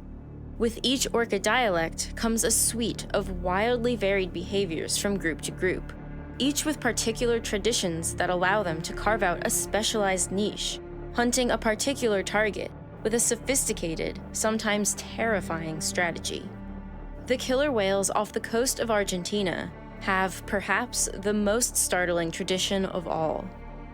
With each orca dialect comes a suite of wildly varied behaviors from group to group, each with particular traditions that allow them to carve out a specialized niche, hunting a particular target with a sophisticated, sometimes terrifying strategy. The killer whales off the coast of Argentina have perhaps the most startling tradition of all.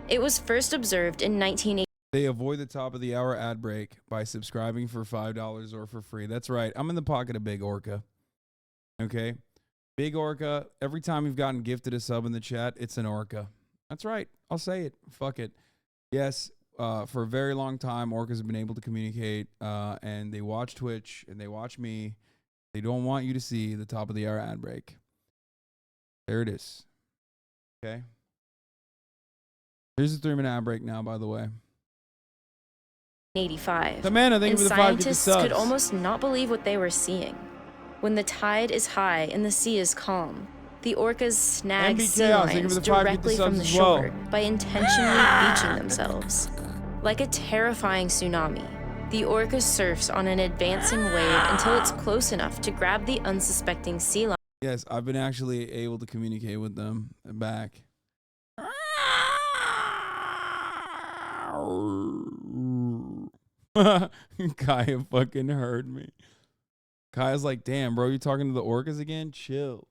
It was first observed in 1980. They avoid the top of the hour ad break by subscribing for $5 or for free. That's right. I'm in the pocket of Big Orca. Okay? Big Orca, every time you've gotten gifted a sub in the chat, it's an orca. That's right. I'll say it. Fuck it. Yes, for a very long time, orcas have been able to communicate, and they watch Twitch, and they watch me. They don't want you to see the top of the hour ad break. There it is. Okay? Here's a 3-minute ad break now, by the way. 1985, Samantha, thank you and for the 5 gifted scientists could subs. almost not believe what they were seeing. When the tide is high and the sea is calm, the orcas snag MB sea Chaos, thank you lions for the 5 directly gifted from the subs as well. shore by intentionally beaching themselves. Like a terrifying tsunami, the orca surfs on an advancing wave until it's close enough to grab the unsuspecting sea lion. Yes, I've been actually able to communicate with them back. Kaya fucking heard me. Kaya's like, damn, bro, you talking to the orcas again? Chill.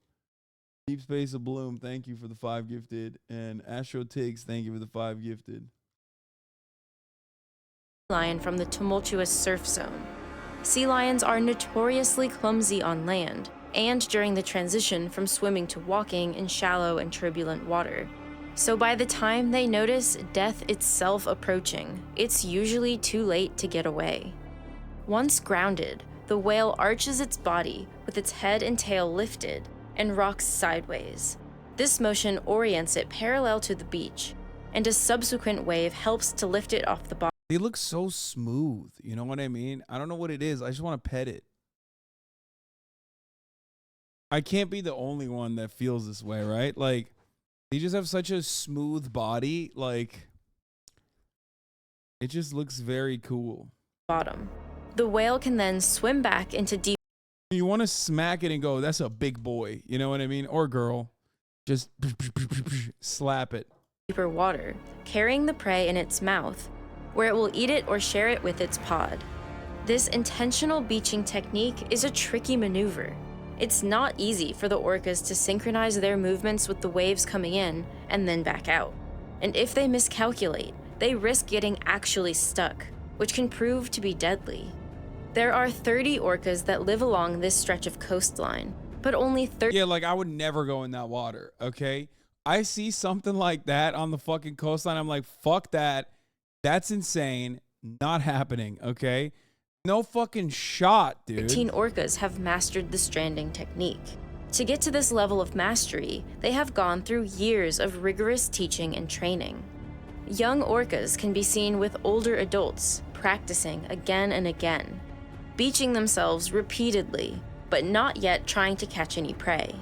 Deep Space of Bloom, thank you for the 5 gifted. And Astro Tiggs, thank you for the 5 gifted. Lion from the tumultuous surf zone. Sea lions are notoriously clumsy on land and during the transition from swimming to walking in shallow and turbulent water. So by the time they notice death itself approaching, it's usually too late to get away. Once grounded, the whale arches its body with its head and tail lifted and rocks sideways. This motion orients it parallel to the beach, and a subsequent wave helps to lift it off the bottom. They look so smooth, you know what I mean? I don't know what it is. I just want to pet it. I can't be the only one that feels this way, right? Like, they just have such a smooth body. Like, it just looks very cool. Bottom. The whale can then swim back into deep. You want to smack it and go, that's a big boy. You know what I mean? Or girl. Just slap it. Deeper water, carrying the prey in its mouth, where it will eat it or share it with its pod. This intentional beaching technique is a tricky maneuver. It's not easy for the orcas to synchronize their movements with the waves coming in and then back out. And if they miscalculate, they risk getting actually stuck, which can prove to be deadly. There are 30 orcas that live along this stretch of coastline, but only 30. Yeah, like I would never go in that water, okay? I see something like that on the fucking coastline. I'm like, fuck that. That's insane. Not happening, okay? No fucking shot, dude. 13 orcas have mastered the stranding technique. To get to this level of mastery, they have gone through years of rigorous teaching and training. Young orcas can be seen with older adults practicing again and again, beaching themselves repeatedly, but not yet trying to catch any prey.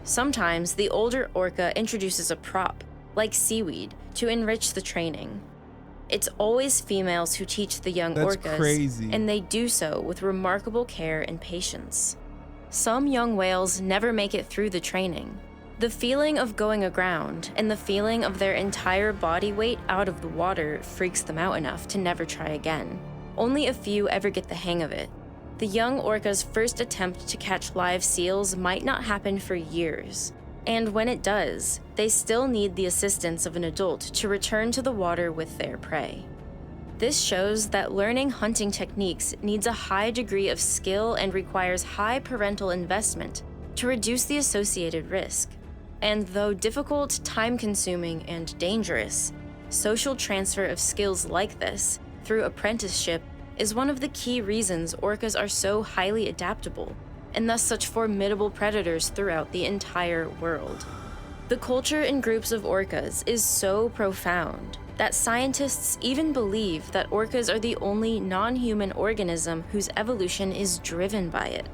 Sometimes the older orca introduces a prop, like seaweed, to enrich the training. It's always females who teach the young That's orcas, crazy. and they do so with remarkable care and patience. Some young whales never make it through the training. The feeling of going aground and the feeling of their entire body weight out of the water freaks them out enough to never try again. Only a few ever get the hang of it. The young orca's first attempt to catch live seals might not happen for years. And when it does, they still need the assistance of an adult to return to the water with their prey. This shows that learning hunting techniques needs a high degree of skill and requires high parental investment to reduce the associated risk. And though difficult, time-consuming, and dangerous, social transfer of skills like this through apprenticeship is one of the key reasons orcas are so highly adaptable and thus such formidable predators throughout the entire world. The culture in groups of orcas is so profound that scientists even believe that orcas are the only non-human organism whose evolution is driven by it.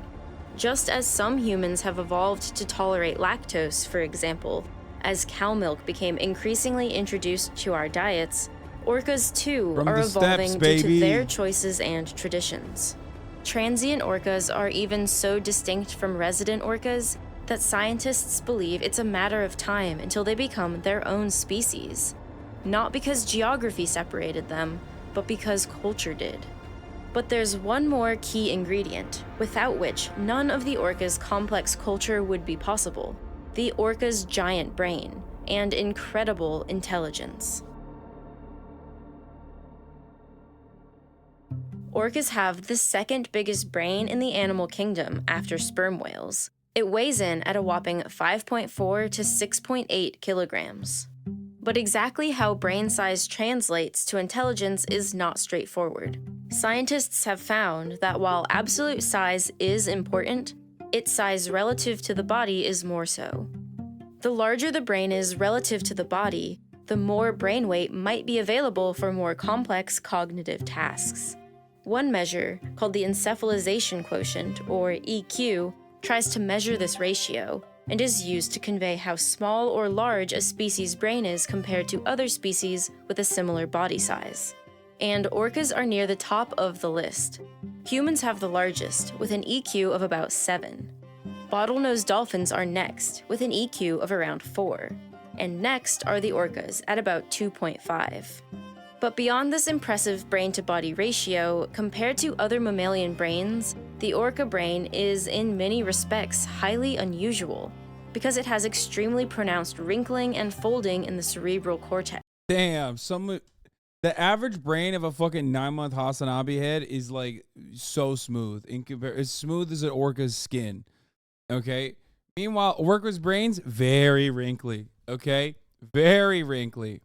Just as some humans have evolved to tolerate lactose, for example, as cow milk became increasingly introduced to our diets, orcas too are evolving due to their choices and traditions. Transient orcas are even so distinct from resident orcas that scientists believe it's a matter of time until they become their own species. Not because geography separated them, but because culture did. But there's one more key ingredient, without which none of the orca's complex culture would be possible: the orca's giant brain and incredible intelligence. Orcas have the second biggest brain in the animal kingdom after sperm whales. It weighs in at a whopping 5.4 to 6.8 kilograms. But exactly how brain size translates to intelligence is not straightforward. Scientists have found that while absolute size is important, its size relative to the body is more so. The larger the brain is relative to the body, the more brain weight might be available for more complex cognitive tasks. One measure, called the encephalization quotient, or EQ, tries to measure this ratio, and is used to convey how small or large a species' brain is compared to other species with a similar body size. And orcas are near the top of the list. Humans have the largest, with an EQ of about 7. Bottlenose dolphins are next, with an EQ of around 4. And next are the orcas, at about 2.5. But beyond this impressive brain-to-body ratio, compared to other mammalian brains, the orca brain is, in many respects, highly unusual, because it has extremely pronounced wrinkling and folding in the cerebral cortex. Damn, the average brain of a fucking 9-month HasanAbi head is like so smooth. As smooth as an orca's skin. Okay? Meanwhile, orca's brains, very wrinkly. Okay? Very wrinkly.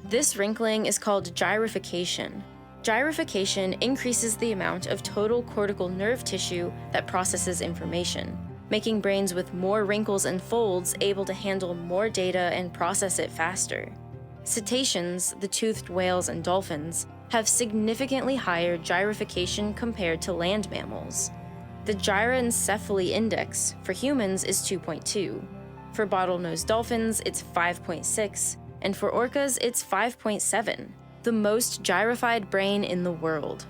This wrinkling is called gyrification. Gyrification increases the amount of total cortical nerve tissue that processes information, making brains with more wrinkles and folds able to handle more data and process it faster. Cetaceans, the toothed whales and dolphins, have significantly higher gyrification compared to land mammals. The gyroencephaly index for humans is 2.2. For bottlenose dolphins, it's 5.6. And for orcas, it's 5.7, the most gyrified brain in the world.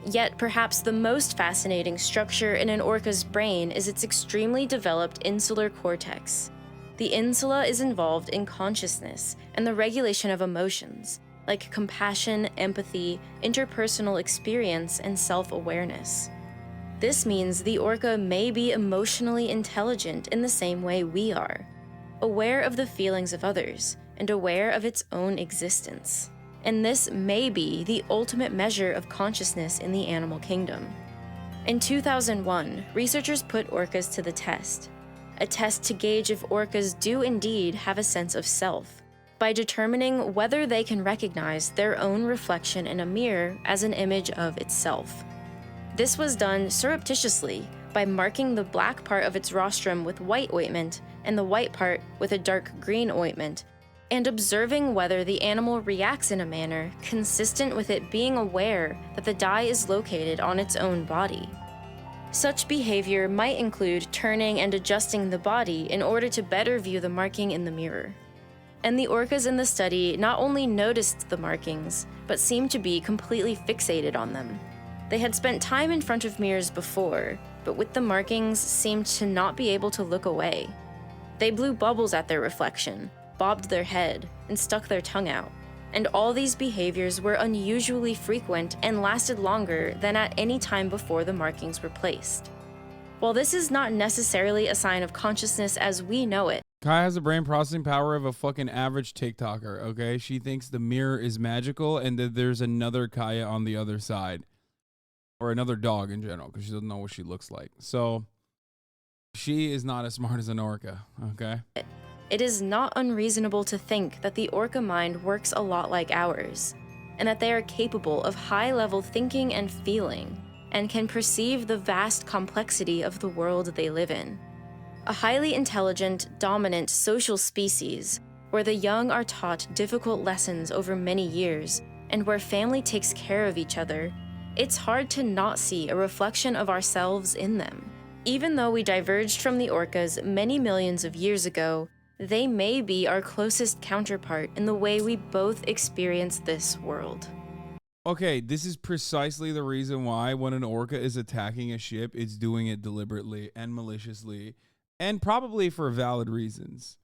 Yet perhaps the most fascinating structure in an orca's brain is its extremely developed insular cortex. The insula is involved in consciousness and the regulation of emotions, like compassion, empathy, interpersonal experience, and self-awareness. This means the orca may be emotionally intelligent in the same way we are, aware of the feelings of others, and aware of its own existence. And this may be the ultimate measure of consciousness in the animal kingdom. In 2001, researchers put orcas to the test, a test to gauge if orcas do indeed have a sense of self, by determining whether they can recognize their own reflection in a mirror as an image of itself. This was done surreptitiously by marking the black part of its rostrum with white ointment and the white part with a dark green ointment, and observing whether the animal reacts in a manner consistent with it being aware that the dye is located on its own body. Such behavior might include turning and adjusting the body in order to better view the marking in the mirror. And the orcas in the study not only noticed the markings, but seemed to be completely fixated on them. They had spent time in front of mirrors before, but with the markings seemed to not be able to look away. They blew bubbles at their reflection, bobbed their head, and stuck their tongue out. And all these behaviors were unusually frequent and lasted longer than at any time before the markings were placed. While this is not necessarily a sign of consciousness as we know it, Kai has a brain processing power of a fucking average TikToker, okay? She thinks the mirror is magical and that there's another Kaya on the other side. Or another dog in general, because she doesn't know what she looks like. So, she is not as smart as an orca, okay? it is not unreasonable to think that the orca mind works a lot like ours, and that they are capable of high-level thinking and feeling, and can perceive the vast complexity of the world they live in. A highly intelligent, dominant social species, where the young are taught difficult lessons over many years, and where family takes care of each other, it's hard to not see a reflection of ourselves in them. Even though we diverged from the orcas many millions of years ago, they may be our closest counterpart in the way we both experience this world. Okay, this is precisely the reason why when an orca is attacking a ship, it's doing it deliberately and maliciously, and probably for valid reasons.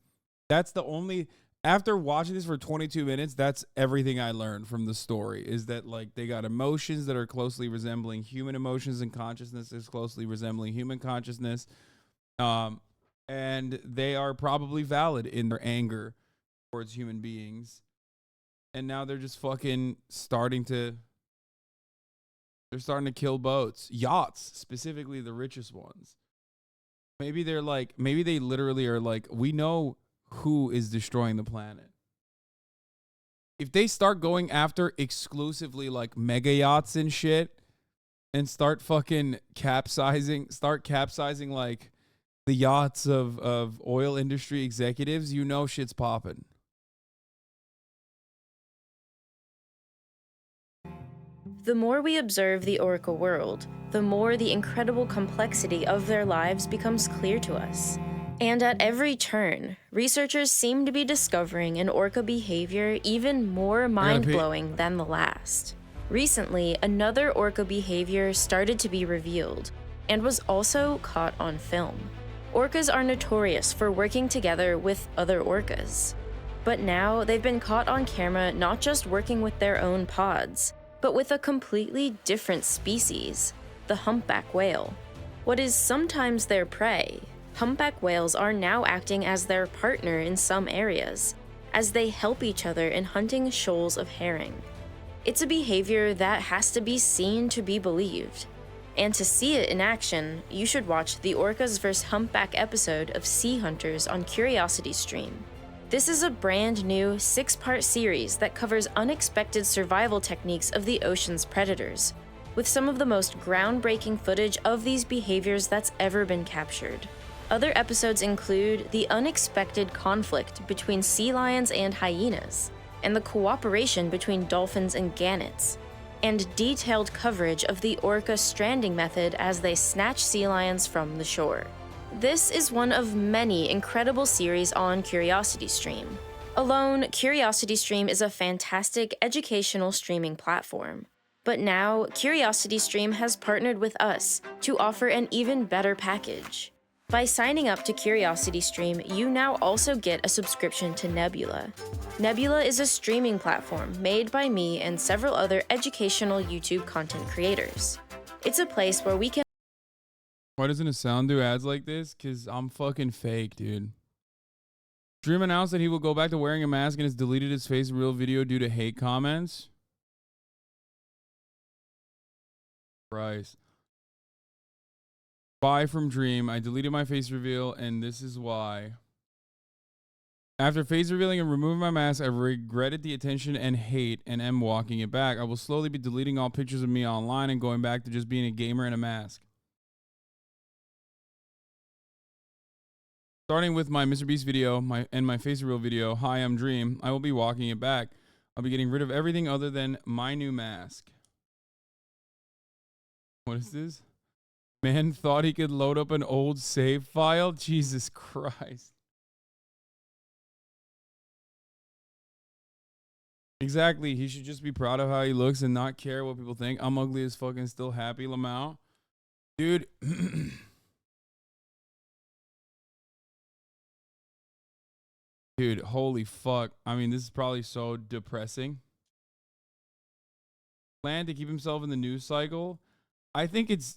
That's the only... After watching this for 22 minutes, that's everything I learned from the story, is that, like, they got emotions that are closely resembling human emotions, and consciousness is closely resembling human consciousness. And they are probably valid in their anger towards human beings. And now they're just fucking starting to kill boats, yachts, specifically the richest ones. Maybe they're like, maybe they literally are like, we know who is destroying the planet. If they start going after exclusively like mega yachts and shit and start fucking capsizing like the yachts of oil industry executives, you know shit's popping. The more we observe the orca world, the more the incredible complexity of their lives becomes clear to us. And at every turn, researchers seem to be discovering an orca behavior even more mind-blowing than the last. Recently, another orca behavior started to be revealed, and was also caught on film. Orcas are notorious for working together with other orcas. But now, they've been caught on camera not just working with their own pods, but with a completely different species, the humpback whale. What is sometimes their prey, humpback whales are now acting as their partner in some areas, as they help each other in hunting shoals of herring. It's a behavior that has to be seen to be believed. And to see it in action, you should watch the Orcas vs. Humpback episode of Sea Hunters on CuriosityStream. This is a brand new 6-part series that covers unexpected survival techniques of the ocean's predators, with some of the most groundbreaking footage of these behaviors that's ever been captured. Other episodes include the unexpected conflict between sea lions and hyenas, and the cooperation between dolphins and gannets, and detailed coverage of the orca stranding method as they snatch sea lions from the shore. This is one of many incredible series on CuriosityStream. Alone, CuriosityStream is a fantastic educational streaming platform. But now, CuriosityStream has partnered with us to offer an even better package. By signing up to CuriosityStream, you now also get a subscription to Nebula. Nebula is a streaming platform made by me and several other educational YouTube content creators. It's a place where we can... Why doesn't Hasan do ads like this? Because I'm fucking fake, dude. Dream announced that he will go back to wearing a mask and has deleted his face reveal video due to hate comments. Christ. Bye from Dream. I deleted my face reveal, and this is why. After face revealing and removing my mask, I regretted the attention and hate and am walking it back. I will slowly be deleting all pictures of me online and going back to just being a gamer in a mask. Starting with my Mr. Beast video and my face reveal video, Hi, I'm Dream, I will be walking it back. I'll be getting rid of everything other than my new mask. What is this? Man thought he could load up an old save file? Jesus Christ. Exactly. He should just be proud of how he looks and not care what people think. I'm ugly as fucking still happy, Lamau. Dude. Dude, holy fuck. I mean, this is probably so depressing. Plan to keep himself in the news cycle. I think it's...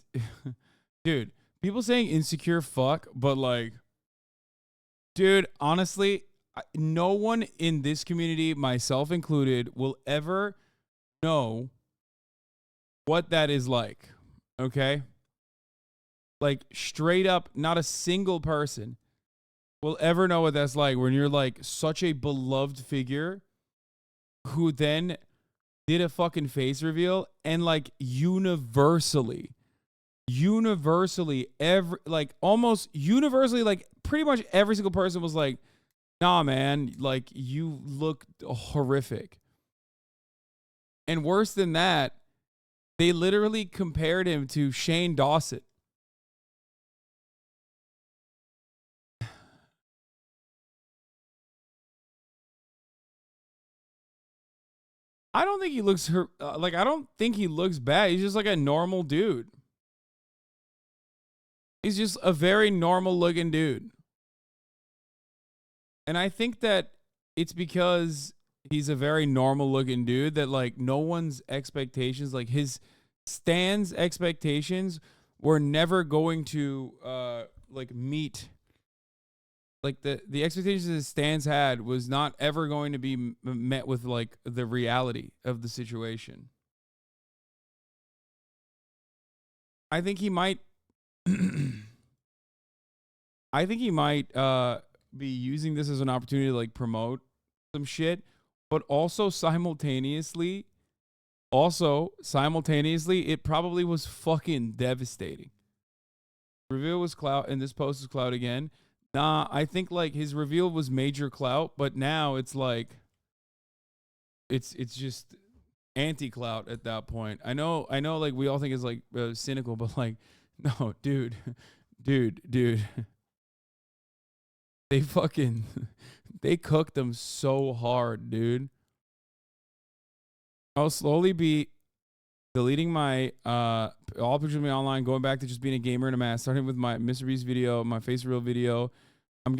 Dude, people saying insecure fuck, but like... Dude, honestly, no one in this community, myself included, will ever know what that is like. Okay? Like, straight up, not a single person will ever know what that's like when you're like such a beloved figure who then did a fucking face reveal and like universally almost universally, like pretty much every single person was like, Nah, man, like, you look horrific. And worse than that, they literally compared him to Shane Dawson. I don't think he looks like, I don't think he looks bad. He's just like a normal dude. He's just a very normal looking dude. And I think that it's because he's a very normal looking dude that, like, no one's expectations, like his Stan's expectations were never going to like meet. Like the expectations that Stans had was not ever going to be met with like the reality of the situation. I think he might be using this as an opportunity to like promote some shit, but also simultaneously it probably was fucking devastating. Reveal was clout and this post is clout again. Nah, I think like his reveal was major clout, but now it's like it's just anti-clout at that point. I know like we all think it's like cynical, but like no, dude. They cooked them so hard, dude. I'll slowly be deleting my all pictures of me online, going back to just being a gamer in a mask, starting with my Mr. Beast video, my face reveal video. I'll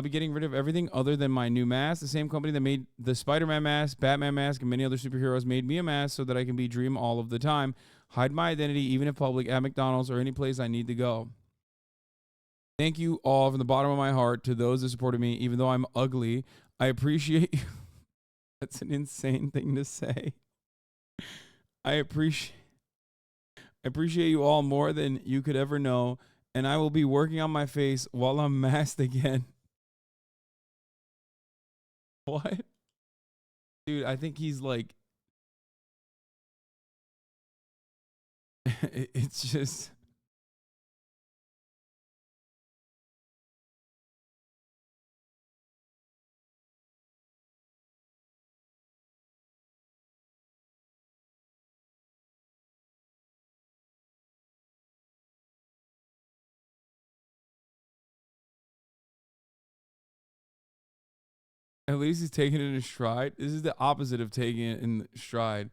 be getting rid of everything other than my new mask. The same company that made the Spider-Man mask, Batman mask, and many other superheroes made me a mask so that I can be Dream all of the time. Hide my identity, even in public, at McDonald's or any place I need to go. Thank you all from the bottom of my heart to those that supported me, even though I'm ugly. I appreciate you. That's an insane thing to say. I appreciate you all more than you could ever know, and I will be working on my face while I'm masked again. What? Dude, I think he's like... it's just... At least he's taking it in stride. This is the opposite of taking it in stride.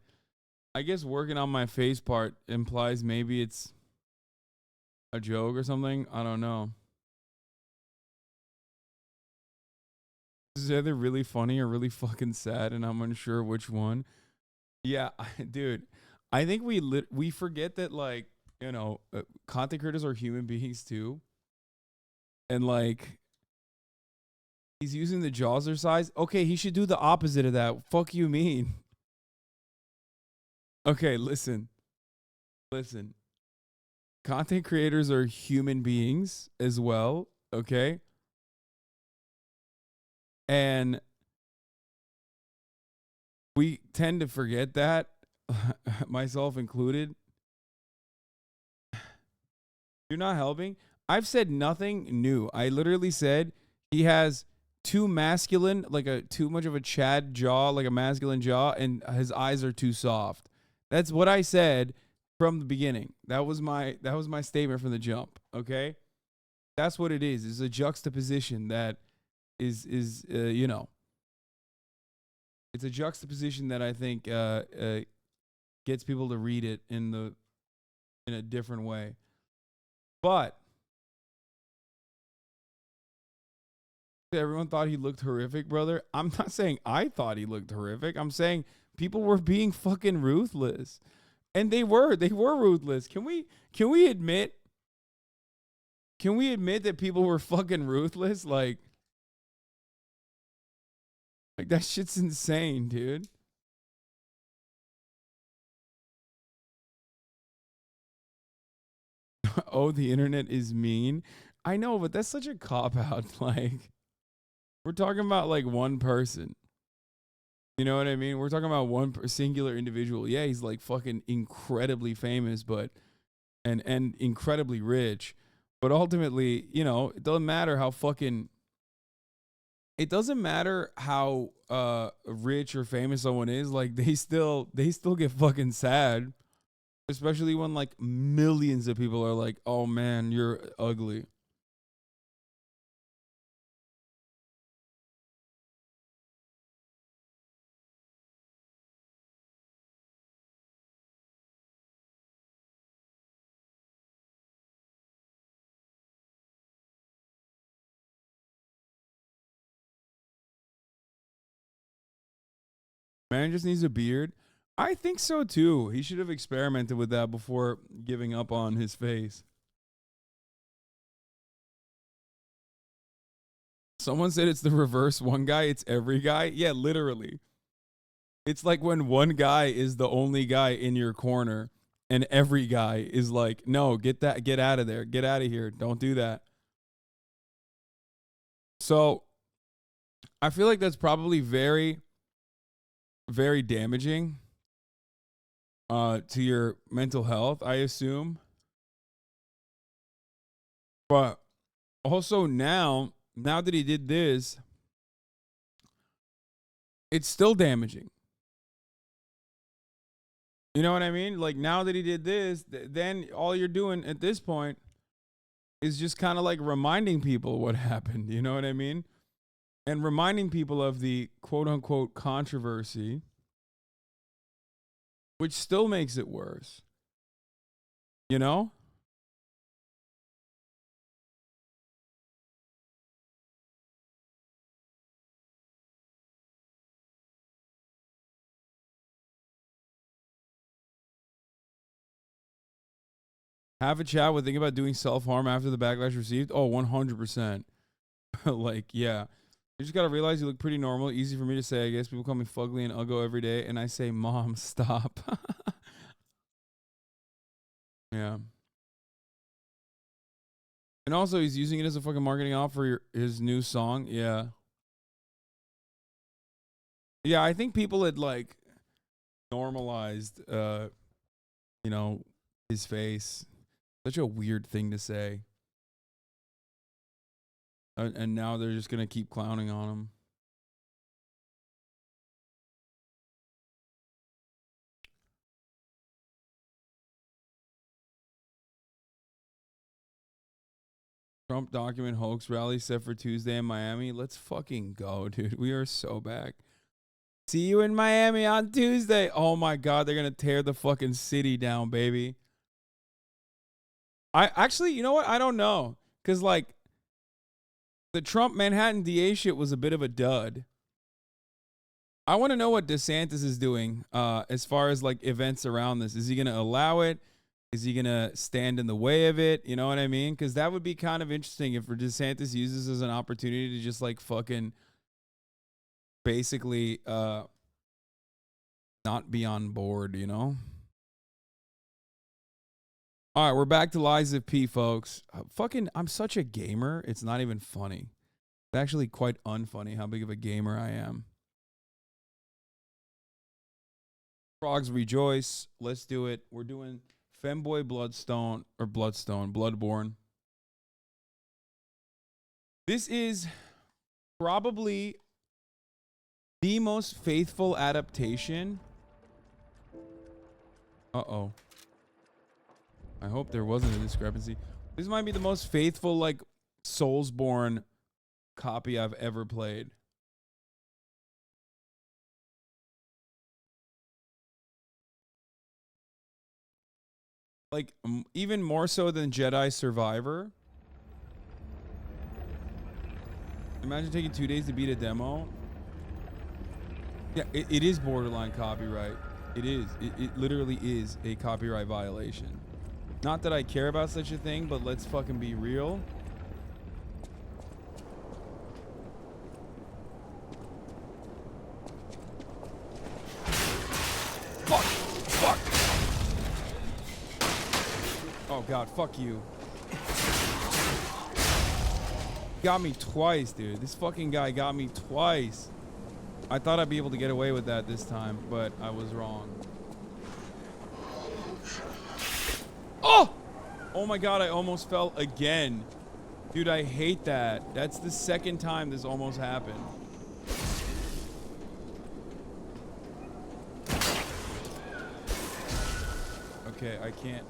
I guess working on my face part implies maybe it's a joke or something. I don't know. This is either really funny or really fucking sad, and I'm unsure which one. Yeah, dude. I think we forget that, like, you know, content creators are human beings too. And like... he's using the Jawser size. Okay, he should do the opposite of that. Fuck you mean? Okay, listen. Content creators are human beings as well, okay? And we tend to forget that, myself included. You're not helping. I've said nothing new. I literally said he has too masculine, like too much of a Chad jaw, like a masculine jaw, and his eyes are too soft. That's what I said from the beginning. That was my statement from the jump. Okay, that's what it is. It's a juxtaposition that is you know, it's a juxtaposition that I think gets people to read it in a different way. But everyone thought he looked horrific, brother. I'm not saying I thought he looked horrific. I'm saying people were being fucking ruthless. And they were ruthless. Can we admit that people were fucking ruthless? Like that shit's insane, dude. Oh, the internet is mean. I know, but that's such a cop-out. Like, we're talking about like one person. You know what I mean? We're talking about one singular individual. Yeah, he's like fucking incredibly famous, but and incredibly rich. But ultimately, you know, it doesn't matter how fucking it doesn't matter how rich or famous someone is, like they still get fucking sad, especially when like millions of people are like, "Oh man, you're ugly." Man just needs a beard. I think so too. He should have experimented with that before giving up on his face. Someone said it's the reverse. One guy, it's every guy. Yeah, literally. It's like when one guy is the only guy in your corner and every guy is like, no, get out of there. Get out of here. Don't do that. So I feel like that's probably very, very damaging to your mental health, I assume. But also now that he did this, it's still damaging. You know what I mean? Like now that he did this, then all you're doing at this point is just kind of like reminding people what happened. You know what I mean? And reminding people of the quote unquote controversy, which still makes it worse. You know? Have a chat with thinking about doing self-harm after the backlash received. Oh, 100%. Like, yeah. You just got to realize you look pretty normal. Easy for me to say, I guess. People call me fugly and uggo every day. And I say, Mom, stop. Yeah. And also, he's using it as a fucking marketing op for his new song. Yeah. Yeah, I think people had, like, normalized, you know, his face. Such a weird thing to say. And now they're just going to keep clowning on him. Trump document hoax rally set for Tuesday in Miami. Let's fucking go, dude. We are so back. See you in Miami on Tuesday. Oh my God, they're going to tear the fucking city down, baby. I actually, you know what? I don't know. Because, like, the Trump Manhattan DA shit was a bit of a dud. I want to know what DeSantis is doing as far as, like, events around this. Is he going to allow it? Is he going to stand in the way of it? You know what I mean? Because that would be kind of interesting if DeSantis uses this as an opportunity to just, like, fucking basically not be on board, you know? All right, we're back to Lies of P, folks. I'm such a gamer. It's not even funny. It's actually quite unfunny how big of a gamer I am. Frogs rejoice. Let's do it. We're doing Femboy Bloodborne. This is probably the most faithful adaptation. Uh-oh. I hope there wasn't a discrepancy. This might be the most faithful, like, Soulsborne copy I've ever played. Like, even more so than Jedi Survivor. Imagine taking 2 days to beat a demo. Yeah, it is borderline copyright. It is. It literally is a copyright violation. Not that I care about such a thing, but let's fucking be real. Fuck! Oh God, fuck you. Got me twice, dude. This fucking guy got me twice. I thought I'd be able to get away with that this time, but I was wrong. Oh! Oh my God, I almost fell again. Dude, I hate that. That's the second time this almost happened. Okay, I can't.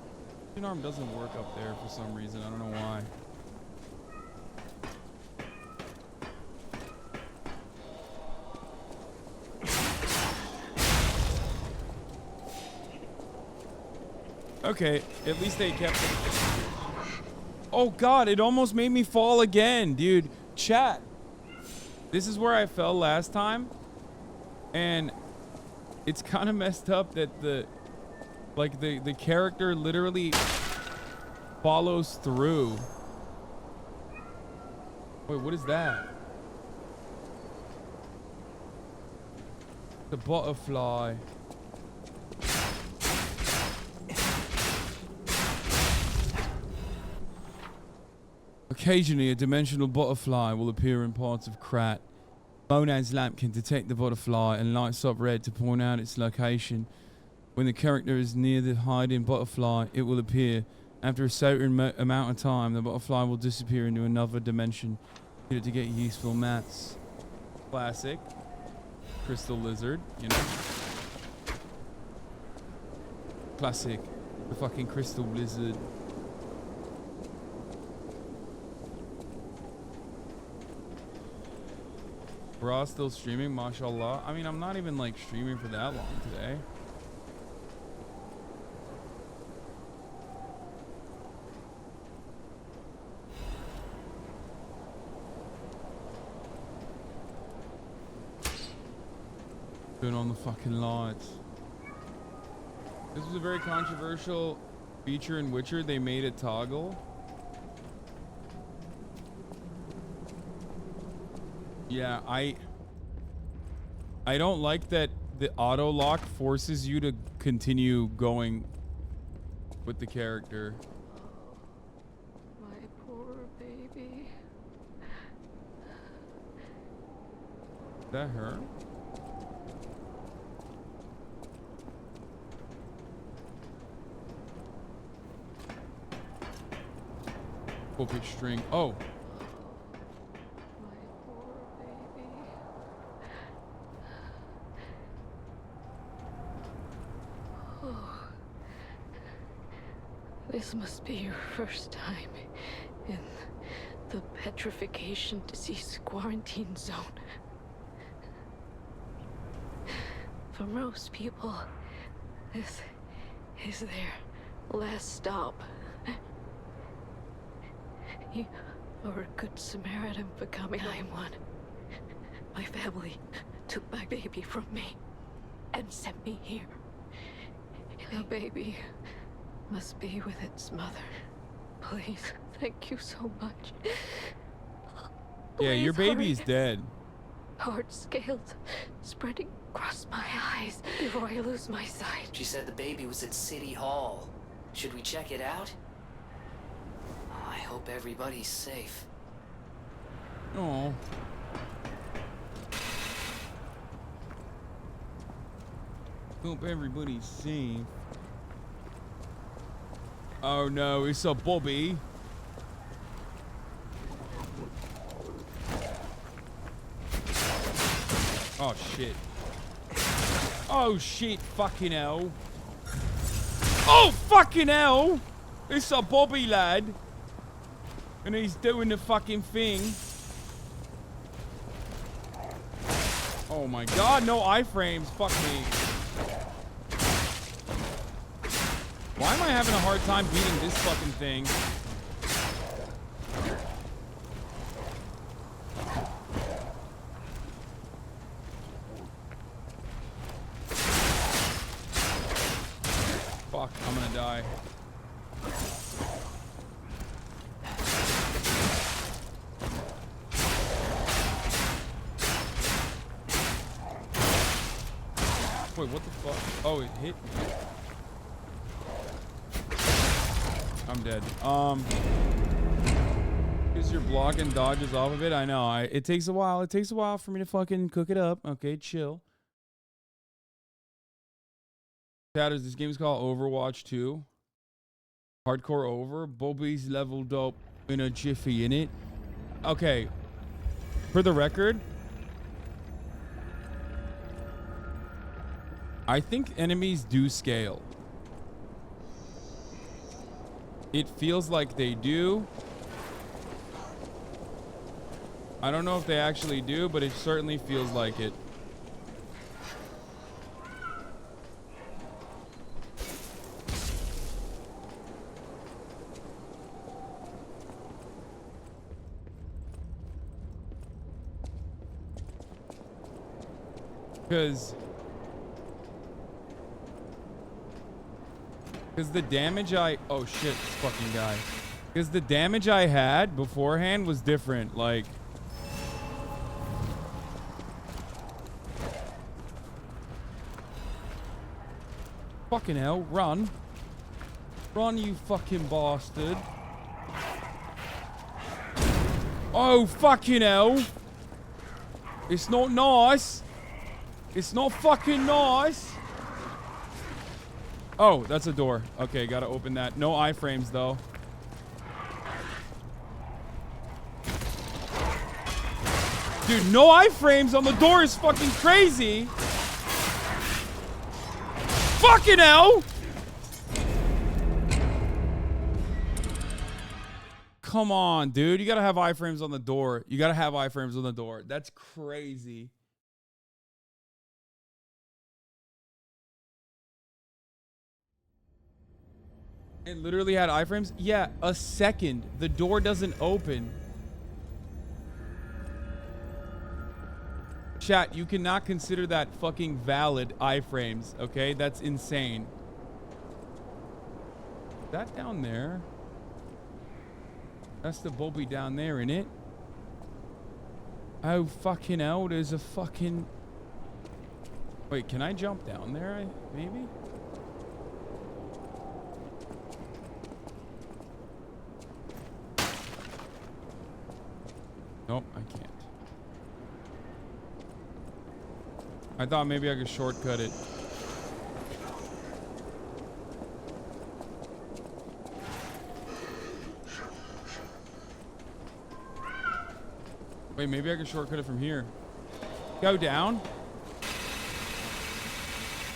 An arm doesn't work up there for some reason. I don't know why. Okay, at least they kept it. Oh god, it almost made me fall again, dude. Chat. This is where I fell last time. And it's kind of messed up that the character literally follows through. Wait, what is that? The butterfly. Occasionally, a dimensional butterfly will appear in parts of Krat. Monad's lamp can detect the butterfly and lights up red to point out its location. When the character is near the hiding butterfly, it will appear. After a certain amount of time, the butterfly will disappear into another dimension to get useful mats. Classic. Crystal lizard, you know. Classic. The fucking crystal lizard. We're all still streaming, mashallah. I mean, I'm not even like streaming for that long today. Turn on the fucking lights. This was a very controversial feature in Witcher. They made it toggle. Yeah, I don't like that the auto lock forces you to continue going with the character. My poor baby. Is that her? Puppet string. Oh. This must be your first time in the petrification disease quarantine zone. For most people, this is their last stop. You are a good Samaritan for coming. I'm one. My family took my baby from me and sent me here. The baby must be with its mother. Please, thank you so much. Yeah, your Please baby's hurry. dead. Hard scales spreading across my eyes before I lose my sight. She said the baby was at City Hall. Should we check it out? I hope everybody's safe. Oh. Hope everybody's safe. Oh no, it's a Bobby. Oh shit. Oh shit, fucking hell. Oh fucking hell! It's a Bobby lad. And he's doing the fucking thing. Oh my god, no iframes. Fuck me. Why am I having a hard time beating this fucking thing? Fuck, I'm gonna die. Wait, what the fuck? Oh, it hit me. I'm dead. Because your block and dodges off of it. I know. It takes a while. It takes a while for me to fucking cook it up. Okay, chill. Chatters, this game is called Overwatch 2. Hardcore over. Bobby's leveled up in a jiffy, innit? Okay. For the record, I think enemies do scale. It feels like they do. I don't know if they actually do, but it certainly feels like it. Because the damage oh shit, this fucking guy. Because the damage I had beforehand was different, like. Fucking hell, run. Run, you fucking bastard. Oh, fucking hell. It's not nice. It's not fucking nice. Oh, that's a door. Okay, gotta open that. No iframes, though. Dude, no iframes on the door is fucking crazy. Fucking hell! Come on, dude. You gotta have iframes on the door. You gotta have iframes on the door. That's crazy. It literally had iframes? Yeah, a second. The door doesn't open. Chat, you cannot consider that fucking valid iframes, okay? That's insane. Is that down there? That's the bulby down there, innit? Oh, fucking hell, there's a fucking... Wait, can I jump down there, maybe? Nope, I can't. I thought maybe I could shortcut it. Wait, maybe I could shortcut it from here. Go down?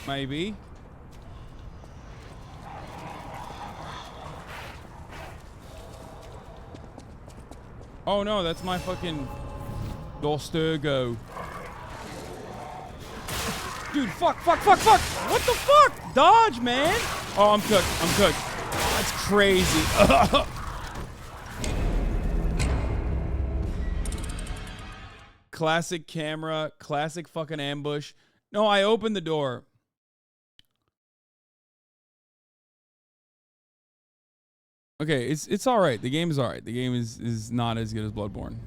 Maybe. Oh no, that's my fucking Dosturgo. Dude, fuck. What the fuck? Dodge, man. Oh, I'm cooked. That's crazy. Classic camera, classic fucking ambush. No, I opened the door. Okay, it's all right. The game is all right. The game is not as good as Bloodborne.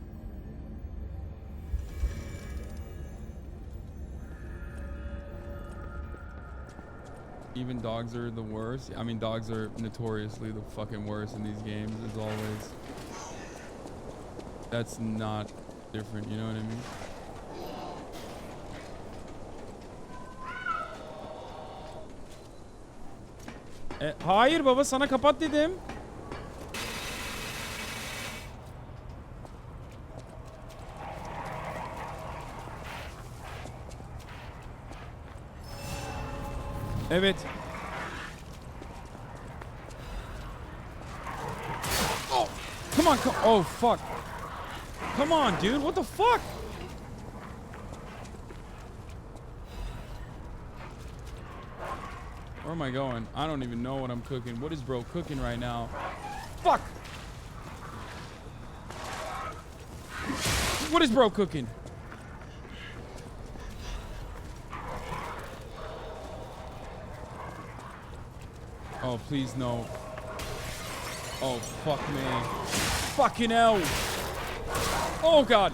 Even dogs are the worst. I mean, dogs are notoriously the fucking worst in these games, as always. That's not different, you know what I mean? Hayır baba, sana kapat dedim. Evet. Oh, come on. Oh, fuck. Come on, dude. What the fuck? Where am I going? I don't even know what I'm cooking. What is bro cooking right now? Fuck. What is bro cooking? Oh, please no. Oh, fuck me. Fucking hell. Oh, God.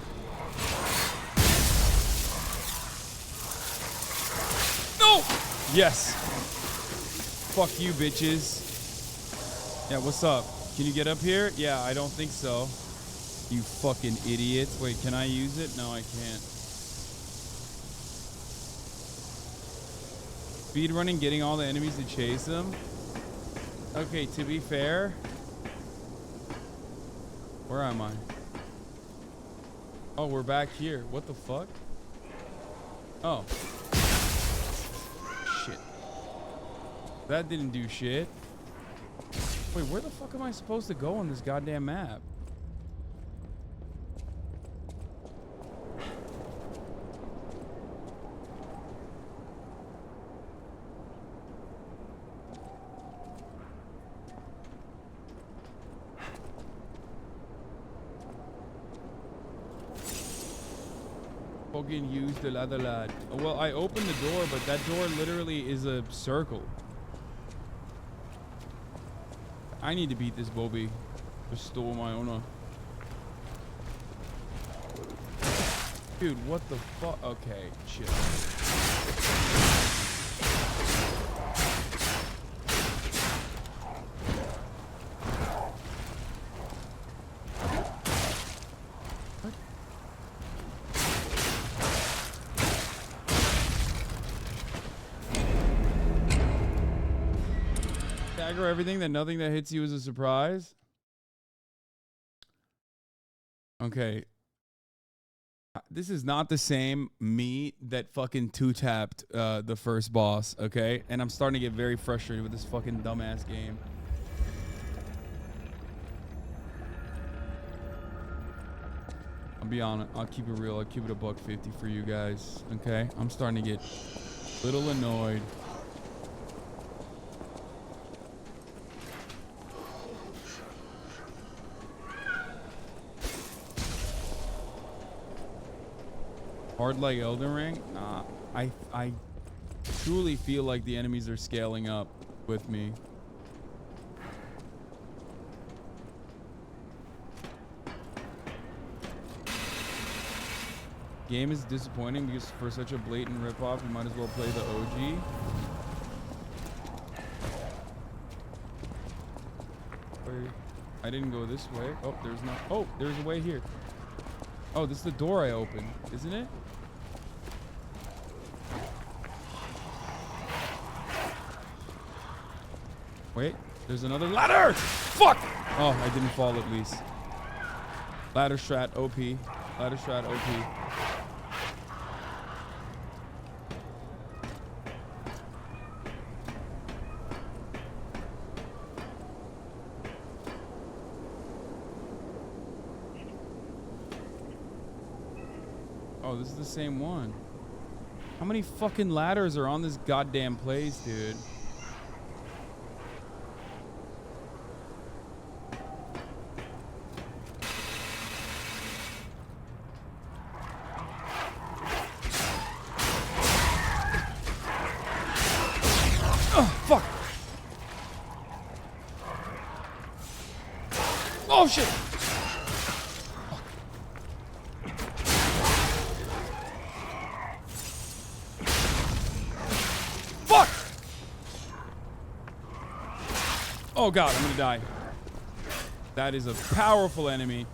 No! Yes. Fuck you, bitches. Yeah, what's up? Can you get up here? Yeah, I don't think so. You fucking idiots. Wait, can I use it? No, I can't. Speedrunning, getting all the enemies to chase them. Okay, to be fair, Where am I? Oh, we're back here. What the fuck? Oh. Shit. That didn't do shit. Wait, where the fuck am I supposed to go on this goddamn map? Fucking use the other lad. Well, I opened the door, but that door literally is a circle. I need to beat this Bobby. Just stole my owner. Dude, what the fuck? Okay, chill. Aggro everything, that nothing that hits you is a surprise. Okay. This is not the same me that fucking two-tapped the first boss, okay? And I'm starting to get very frustrated with this fucking dumbass game. I'll be honest. I'll keep it real. I'll keep it $1.50 for you guys, okay? I'm starting to get a little annoyed. Hard like Elden Ring? Nah, I truly feel like the enemies are scaling up with me. Game is disappointing because for such a blatant ripoff, you might as well play the OG. Wait, I didn't go this way. Oh, there's not. Oh, there's a way here. Oh, this is the door I opened, isn't it? Wait, there's another ladder! Fuck! Oh, I didn't fall at least. Ladder strat OP. Ladder strat OP. Oh, this is the same one. How many fucking ladders are on this goddamn place, dude? Fuck! Oh shit! Fuck! Oh god, I'm gonna die. That is a powerful enemy.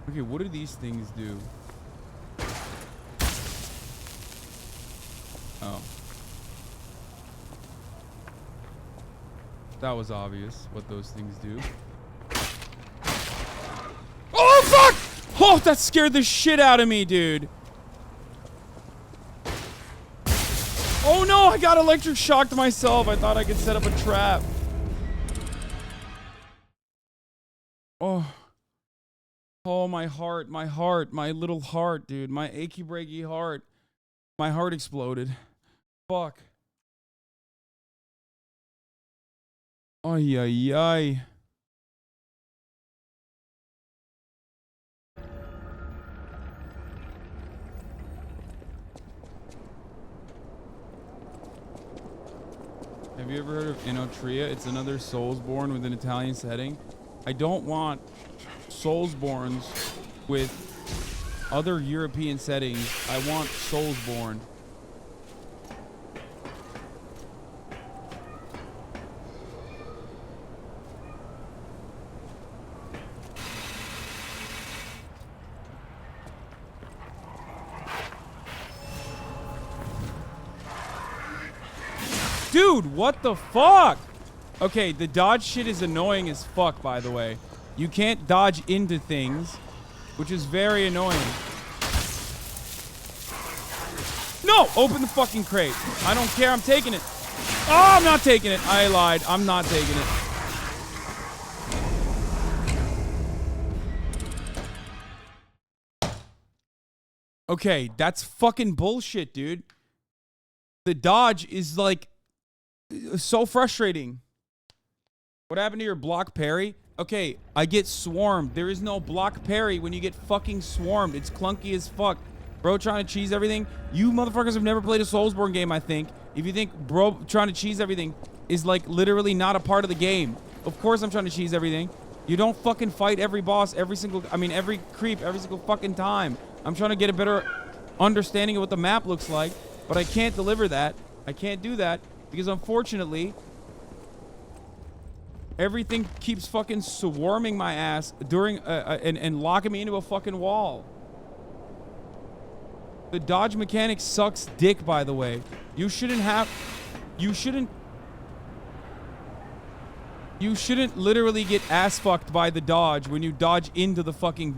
Okay, what do these things do? Oh. That was obvious what those things do. Oh, fuck! Oh, that scared the shit out of me, dude. Oh no, I got electric shocked myself. I thought I could set up a trap. Oh. Oh, my heart, my little heart, dude. My achy breaky heart. My heart exploded. Fuck. Ay, ay, ay. Have you ever heard of Inotria? It's another Soulsborne with an Italian setting. I don't want Soulsborns with other European settings. I want Soulsborne. Dude, what the fuck? Okay, the dodge shit is annoying as fuck, by the way. You can't dodge into things, which is very annoying. No! Open the fucking crate. I don't care. I'm taking it. Oh, I'm not taking it. I lied. I'm not taking it. Okay, that's fucking bullshit, dude. The dodge is like so frustrating. What happened to your block parry? Okay, I get swarmed. There is no block parry when you get fucking swarmed. It's clunky as fuck. Bro trying to cheese everything. You motherfuckers have never played a Soulsborne game, I think. If you think bro trying to cheese everything is like literally not a part of the game. Of course I'm trying to cheese everything. You don't fucking fight every boss, every creep, every single fucking time. I'm trying to get a better understanding of what the map looks like, but I can't deliver that. I can't do that because unfortunately, everything keeps fucking swarming my ass during and locking me into a fucking wall. The dodge mechanic sucks dick, by the way. You shouldn't literally get ass fucked by the dodge when you dodge into the fucking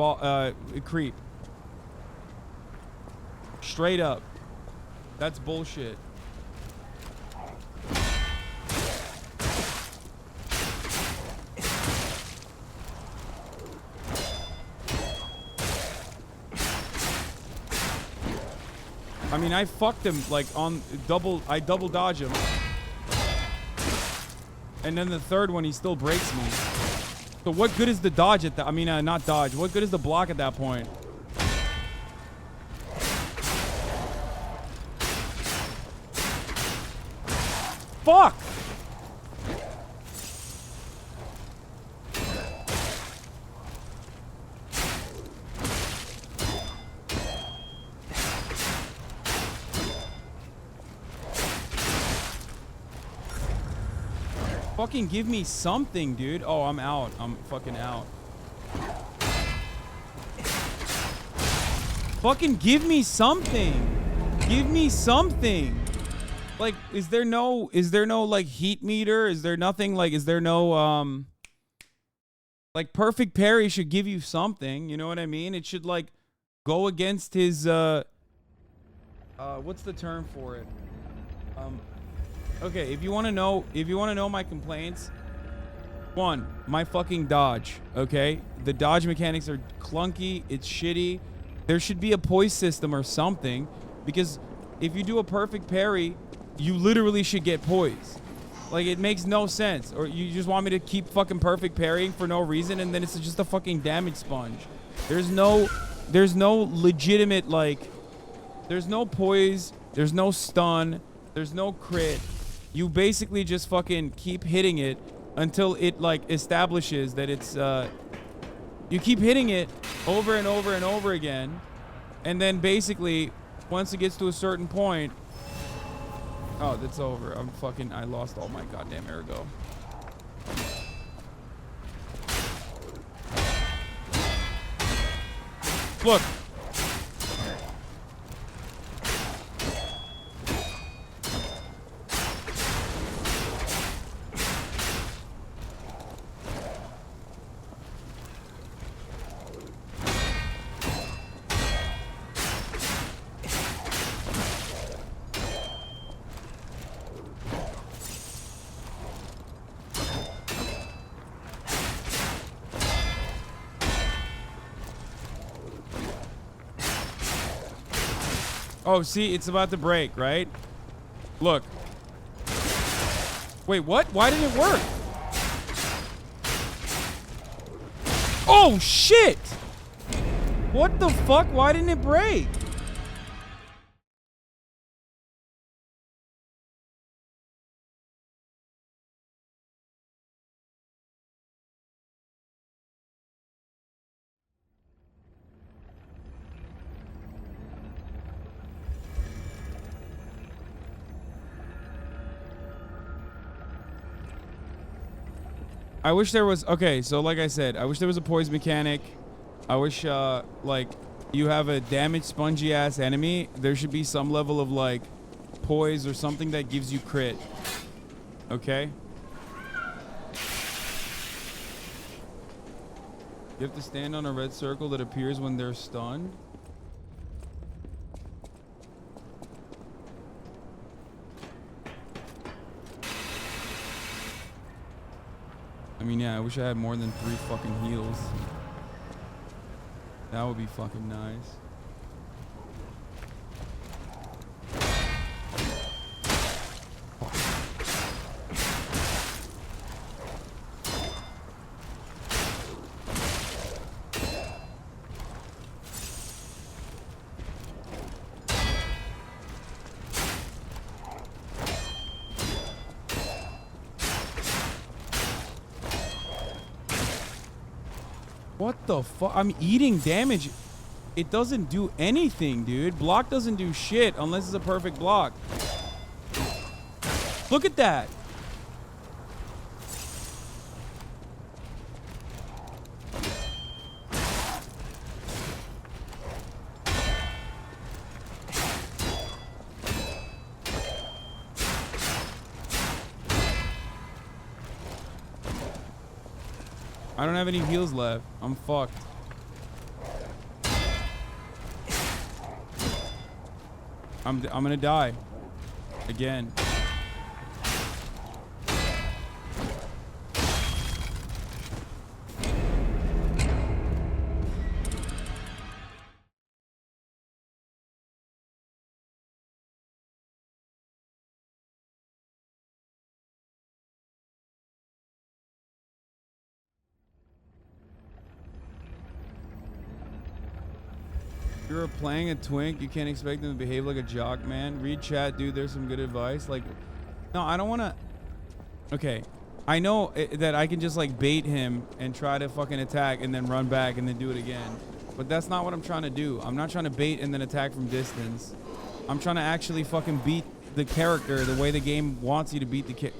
creep. Straight up. That's bullshit. I mean, I fucked him like on I double dodge him. And then the third one, he still breaks me. So what good is the dodge at that? I mean, not dodge. What good is the block at that point? Fuck! Fucking give me something, dude. Oh, I'm out. I'm fucking out. Fucking give me something. Give me something. Like, is there no like heat meter? Is there nothing like, is there no like perfect parry should give you something, you know what I mean? It should like go against his what's the term for it? Okay, if you want to know my complaints, one, my fucking dodge, okay? The dodge mechanics are clunky, it's shitty. There should be a poise system or something, because if you do a perfect parry, you literally should get poise. Like, it makes no sense. Or you just want me to keep fucking perfect parrying for no reason, and then it's just a fucking damage sponge. There's no legitimate, like, there's no poise, there's no stun, there's no crit. You basically just fucking keep hitting it until it like establishes that it's you keep hitting it over and over and over again, and then basically once it gets to a certain point, oh, that's over. I lost all my goddamn ergo. Look. Oh, see, it's about to break, right? Look. Wait, what? Why didn't it work? Oh, shit! What the fuck? Why didn't it break? I wish there was, okay, so like I said, I wish there was a poise mechanic. I wish, like, you have a damaged spongy ass enemy, there should be some level of, like, poise or something that gives you crit. Okay? You have to stand on a red circle that appears when they're stunned. I mean, yeah, I wish I had more than 3 fucking heals. That would be fucking nice. What the fuck? I'm eating damage. It doesn't do anything, dude. Block doesn't do shit unless it's a perfect block. Look at that. I don't have any heals left. I'm fucked. I'm gonna die. Again. If you're playing a twink, you can't expect them to behave like a jock, man. Read chat, dude. There's some good advice. Like, no, I don't want to. Okay. I know that I can just like bait him and try to fucking attack and then run back and then do it again. But that's not what I'm trying to do. I'm not trying to bait and then attack from distance. I'm trying to actually fucking beat the character the way the game wants you to beat the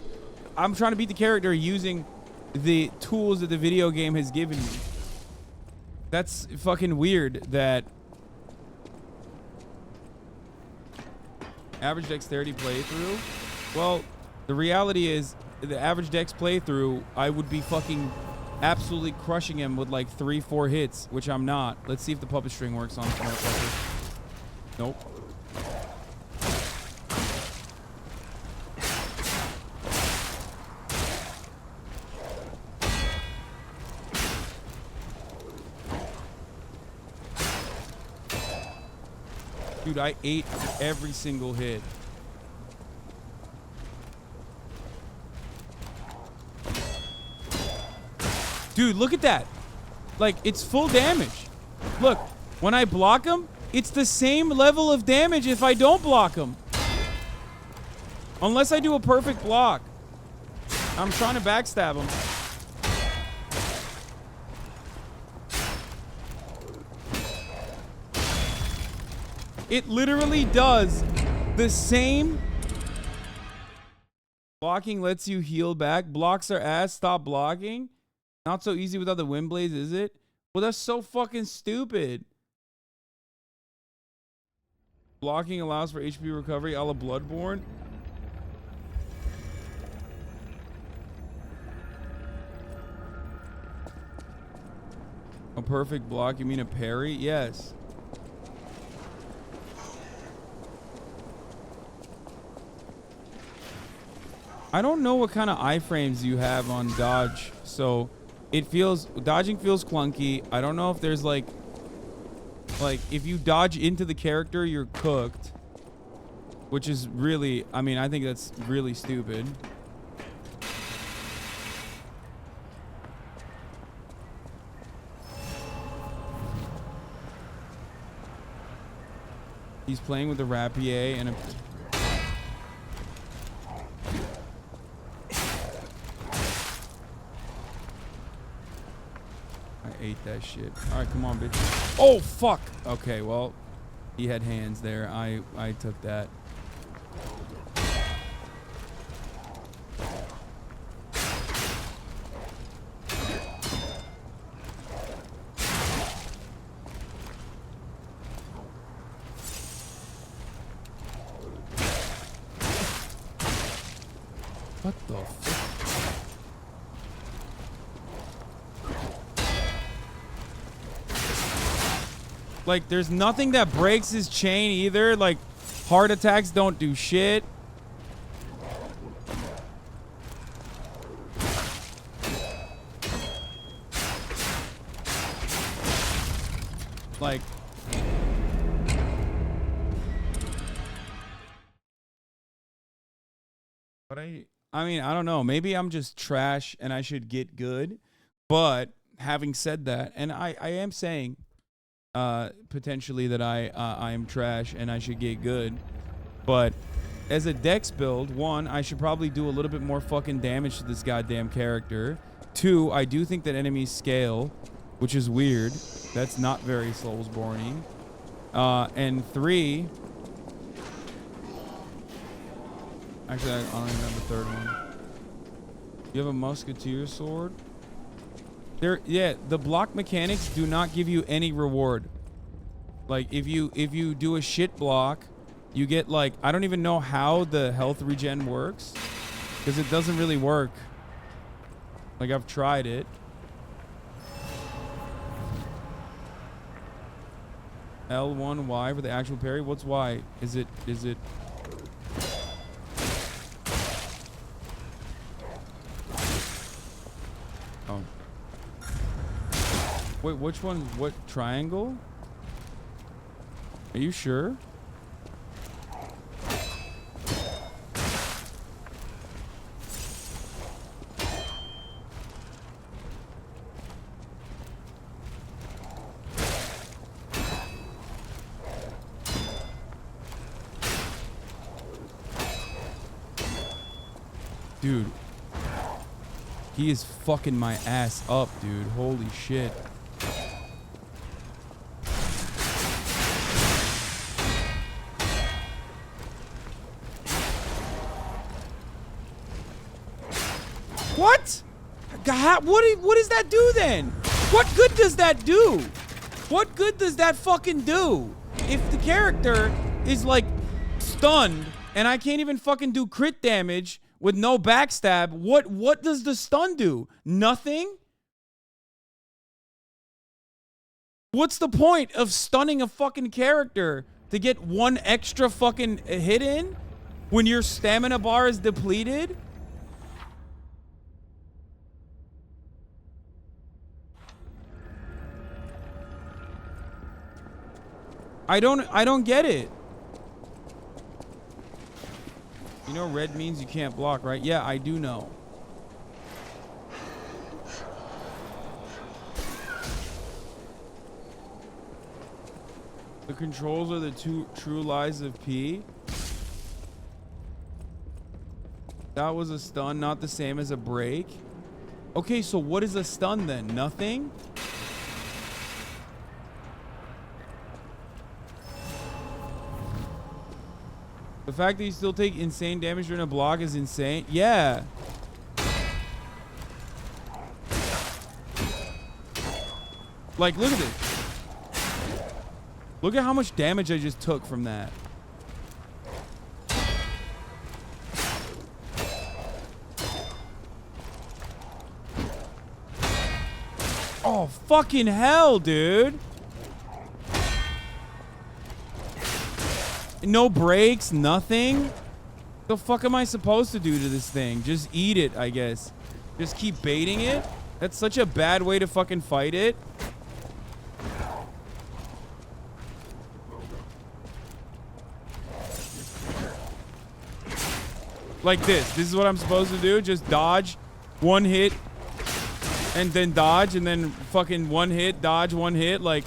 I'm trying to beat the character using the tools that the video game has given me. That's fucking weird that average dexterity playthrough. Well, the reality is the average dex playthrough, I would be fucking absolutely crushing him with like 3-4 hits, which I'm not. Let's see if the puppet string works on this motherfucker. Nope. Dude, I ate every single hit. Dude, look at that. Like, it's full damage. Look, when I block him, it's the same level of damage if I don't block him. Unless I do a perfect block. I'm trying to backstab him. It literally does the same. Blocking lets you heal back. Blocks are ass. Stop blocking. Not so easy without the wind blades, is it? Well, that's so fucking stupid. Blocking allows for HP recovery a la Bloodborne. A perfect block? You mean a parry? Yes. I don't know what kind of iframes you have on dodge, so dodging feels clunky. I don't know if there's like if you dodge into the character, you're cooked, which is really, I mean, I think that's really stupid. He's playing with a rapier and a... Ate that shit. All right, come on, bitch. Oh, fuck. Okay, well, he had hands there. I took that. What the fuck? Like, there's nothing that breaks his chain either. Like, heart attacks don't do shit. Like, but I mean, I don't know. Maybe I'm just trash and I should get good. But having said that, and I am saying potentially that I am trash and I should get good. But as a dex build, one, I should probably do a little bit more fucking damage to this goddamn character. Two, I do think that enemies scale, which is weird. That's not very Soulsborne-y. And three, actually, I don't even have the third one. You have a musketeer sword? Yeah, the block mechanics do not give you any reward. Like, if you do a shit block, you get, like, I don't even know how the health regen works, because it doesn't really work. Like, I've tried it. L1 Y for the actual parry. What's Y? Is it oh. Wait, which one? What triangle? Are you sure? Dude, he is fucking my ass up, dude. Holy shit. What? God, what does that do then? What good does that do? What good does that fucking do? If the character is like stunned and I can't even fucking do crit damage with no backstab, what does the stun do? Nothing? What's the point of stunning a fucking character to get one extra fucking hit in when your stamina bar is depleted? I don't get it. You know red means you can't block, right? Yeah, I do know. The controls are the two true lies of P. That was a stun, not the same as a break. Okay, so what is a stun then? Nothing? The fact that you still take insane damage during a block is insane. Yeah. Like, look at this. Look at how much damage I just took from that. Oh, fucking hell, dude. No breaks, nothing. The fuck am I supposed to do to this thing? Just eat it, I guess. Just keep baiting it? That's such a bad way to fucking fight it. Like this. This is what I'm supposed to do. Just dodge, one hit, and then dodge, and then fucking one hit, dodge, one hit, like...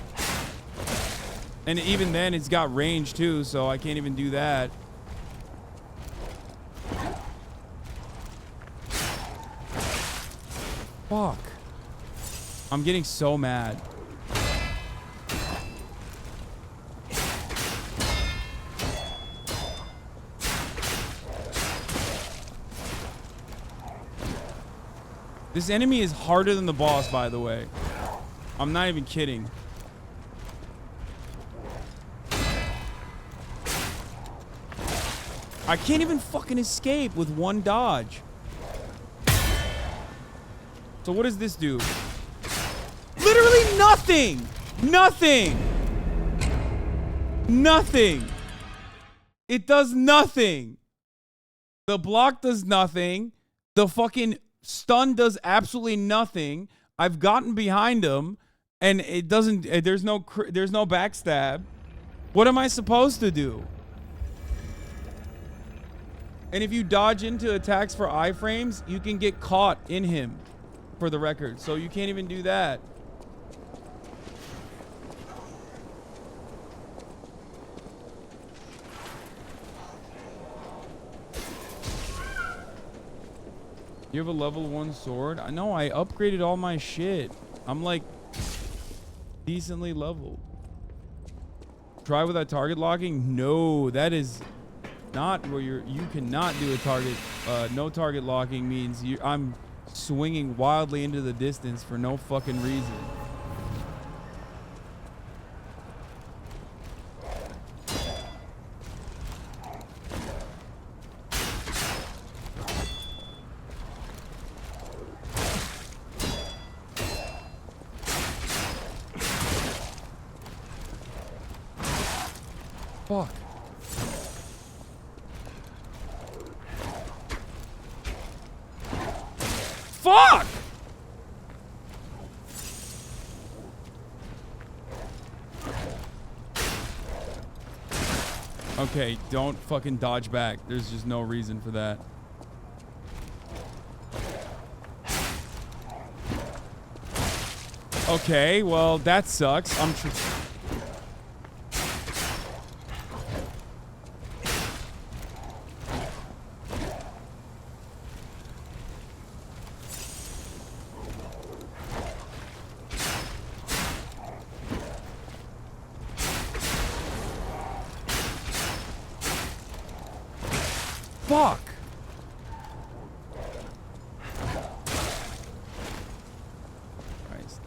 And even then, it's got range too, so I can't even do that. Fuck. I'm getting so mad. This enemy is harder than the boss, by the way. I'm not even kidding. I can't even fucking escape with one dodge. So what does this do? Literally nothing! Nothing! Nothing! It does nothing! The block does nothing. The fucking stun does absolutely nothing. I've gotten behind him, and it doesn't. There's no backstab. What am I supposed to do? And if you dodge into attacks for iframes, you can get caught in him, for the record. So you can't even do that. You have a level 1 sword? I know, I upgraded all my shit. I'm like decently leveled. Try without target locking? No, that is not where you cannot do a target. No target locking means I'm swinging wildly into the distance for no fucking reason. Fuck. Fuck! Okay, don't fucking dodge back. There's just no reason for that. Okay, well, that sucks. Fuck! Christ.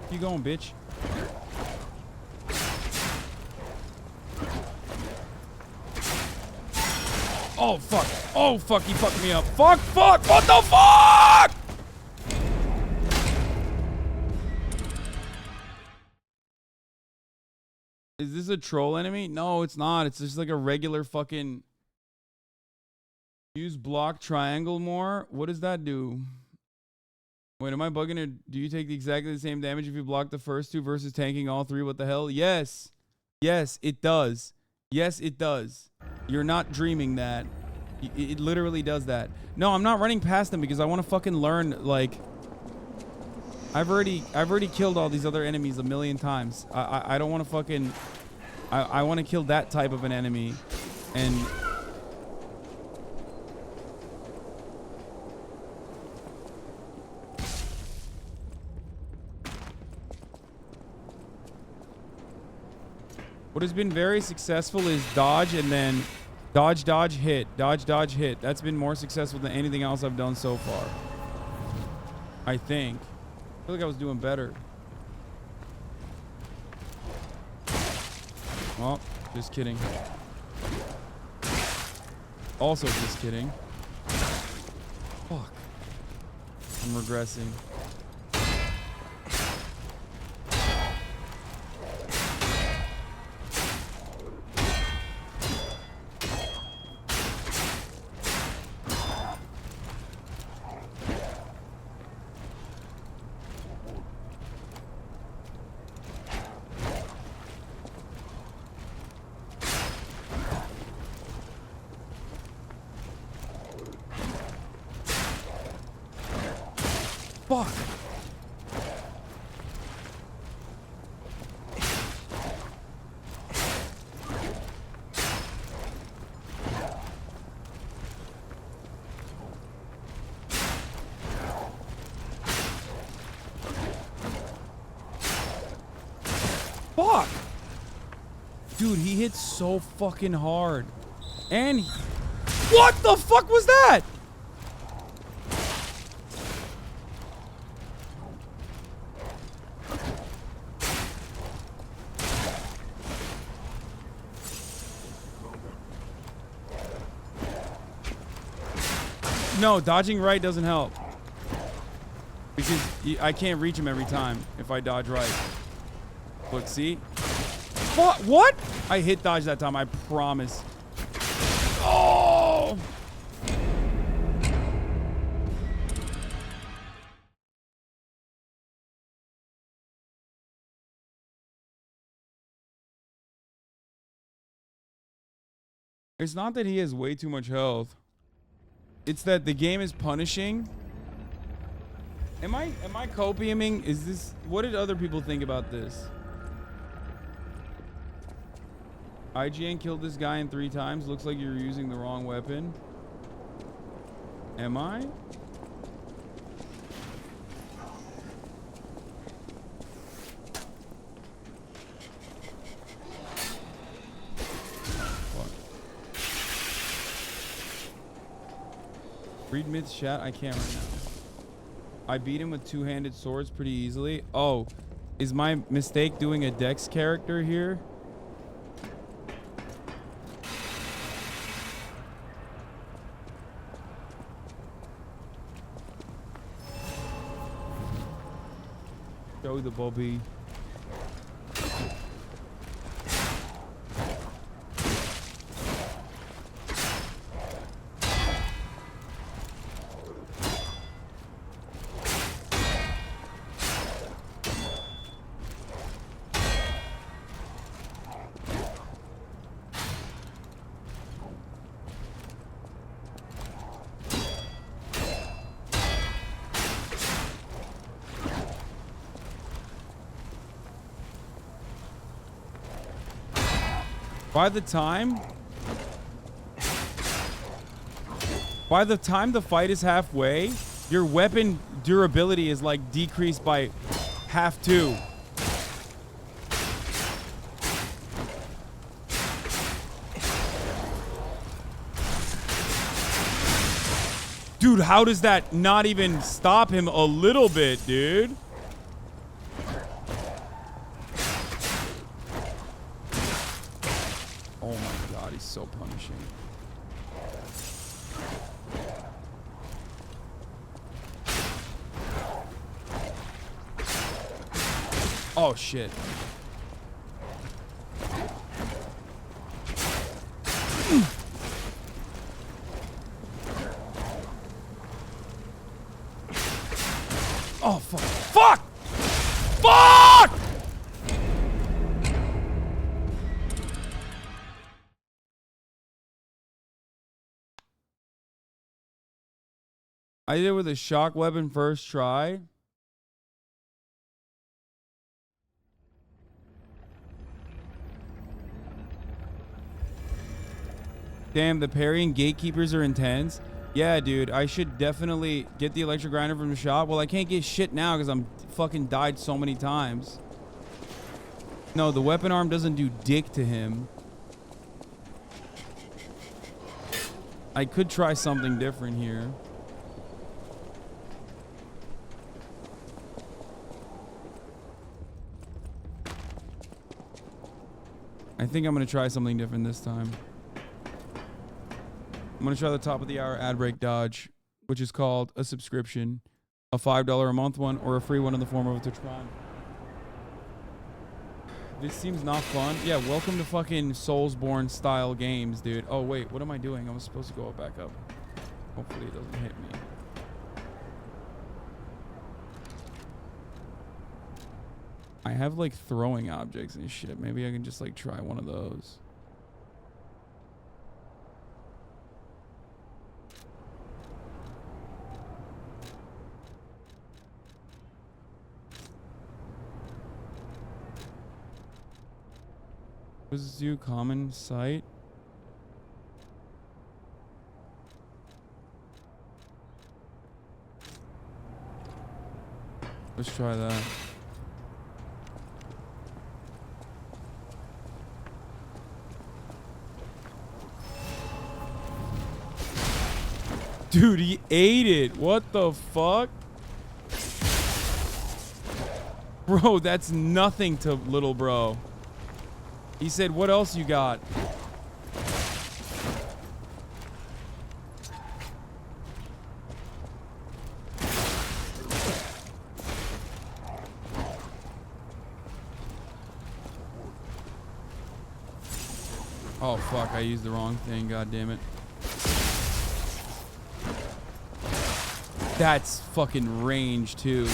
Keep going, bitch. Oh, fuck. Oh, fuck. He fucked me up. Fuck, fuck. What the fuck? Is this a troll enemy? No, it's not. It's just like a regular fucking... Use block triangle more? What does that do? Wait, am I bugging or do you take exactly the same damage if you block the first two versus tanking all three? What the hell? Yes. Yes, it does. Yes, it does. You're not dreaming that. It literally does that. No, I'm not running past them because I want to fucking learn, like... I've already killed all these other enemies a million times. I don't want to fucking... I want to kill that type of an enemy. And... What has been very successful is dodge and then dodge, dodge, hit. Dodge, dodge, hit. That's been more successful than anything else I've done so far. I think. I feel like I was doing better. Well, just kidding. Also just kidding. Fuck. I'm regressing. Fuck. Fuck. Dude, he hits so fucking hard. And what the fuck was that? No, dodging right doesn't help. Because I can't reach him every time if I dodge right. Look, see? What? I hit dodge that time, I promise. Oh! It's not that he has way too much health. It's that the game is punishing. Am I copiuming? Is this... What did other people think about this? IGN killed this guy in 3 times. Looks like you're using the wrong weapon. Am I? Read myths chat. I can't right now. I beat him with 2-handed swords pretty easily. Oh, is my mistake doing a Dex character here? Show the Bobby. By the time the fight is halfway, your weapon durability is like decreased by half 2. Dude, how does that not even stop him a little bit, dude? Oh my god, he's so punishing. Oh shit. Oh fuck. Fuck! Fuck! I did it with a shock weapon first try. Damn, the parrying gatekeepers are intense. Yeah, dude, I should definitely get the electric grinder from the shop. Well, I can't get shit now because I'm fucking died so many times. No, the weapon arm doesn't do dick to him. I could try something different here. I think I'm going to try something different this time. I'm going to try the top of the hour ad break dodge, which is called a subscription, a $5 a month one, or a free one in the form of a Twitch Prime. This seems not fun. Yeah, welcome to fucking Soulsborne style games, dude. Oh, wait, what am I doing? I was supposed to go back up. Hopefully it doesn't hit me. I have like throwing objects and shit. Maybe I can just like try one of those. Was this you common sight? Let's try that. Dude, he ate it. What the fuck? Bro, that's nothing to little bro. He said, what else you got? Oh fuck, I used the wrong thing, god damn it. That's fucking range too.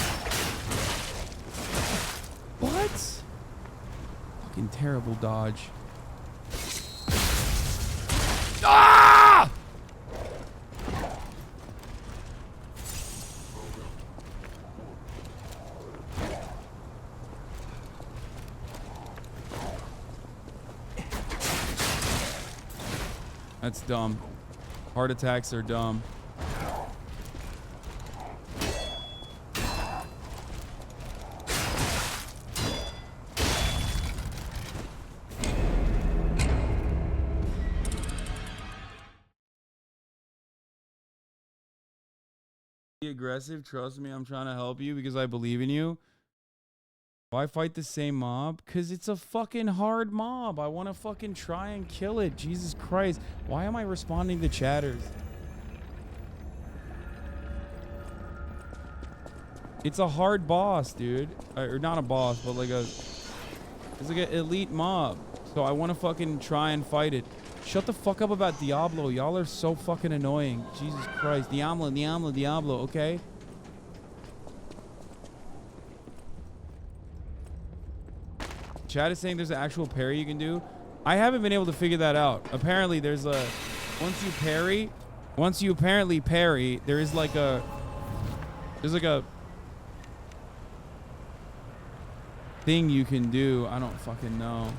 What? Fucking terrible dodge. Ah! That's dumb. Heart attacks are dumb. Be aggressive, trust me, I'm trying to help you because I believe in you. Why fight the same mob? Because it's a fucking hard mob. I want to fucking try and kill it. Jesus Christ. Why am I responding to chatters? It's a hard boss, dude. Or not a boss, but like it's like an elite mob. So I want to fucking try and fight it. Shut the fuck up about Diablo. Y'all are so fucking annoying. Jesus Christ. Diablo, okay? Chat is saying there's an actual parry you can do. I haven't been able to figure that out. Apparently there's a... Once you apparently parry, there is like a... There's like a... thing you can do. I don't fucking know.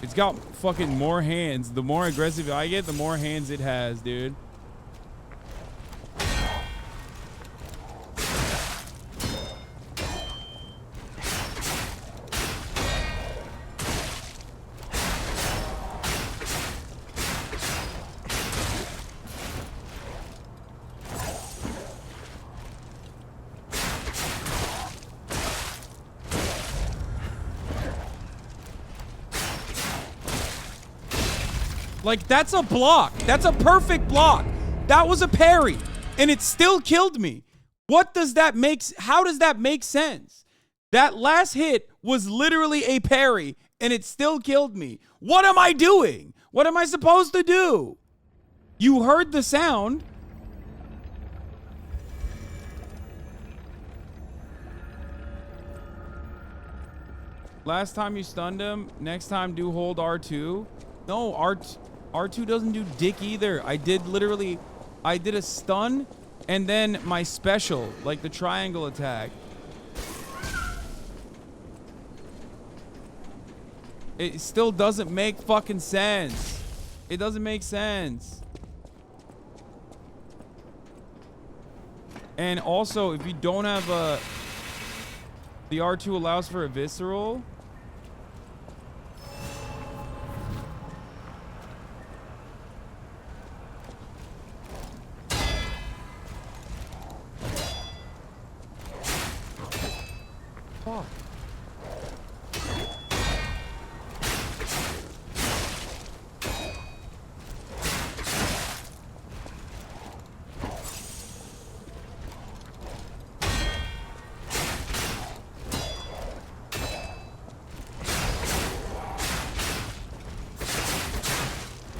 It's got fucking more hands. The more aggressive I get, the more hands it has, dude. Like, that's a block. That's a perfect block. That was a parry. And it still killed me. What does that make? How does that make sense? That last hit was literally a parry. And it still killed me. What am I doing? What am I supposed to do? You heard the sound. Last time you stunned him. Next time do hold R2. No, R2 doesn't do dick either. I did a stun and then my special, like the triangle attack. It still doesn't make fucking sense. It doesn't make sense. And also, if you don't have the R2 allows for a visceral. Fuck.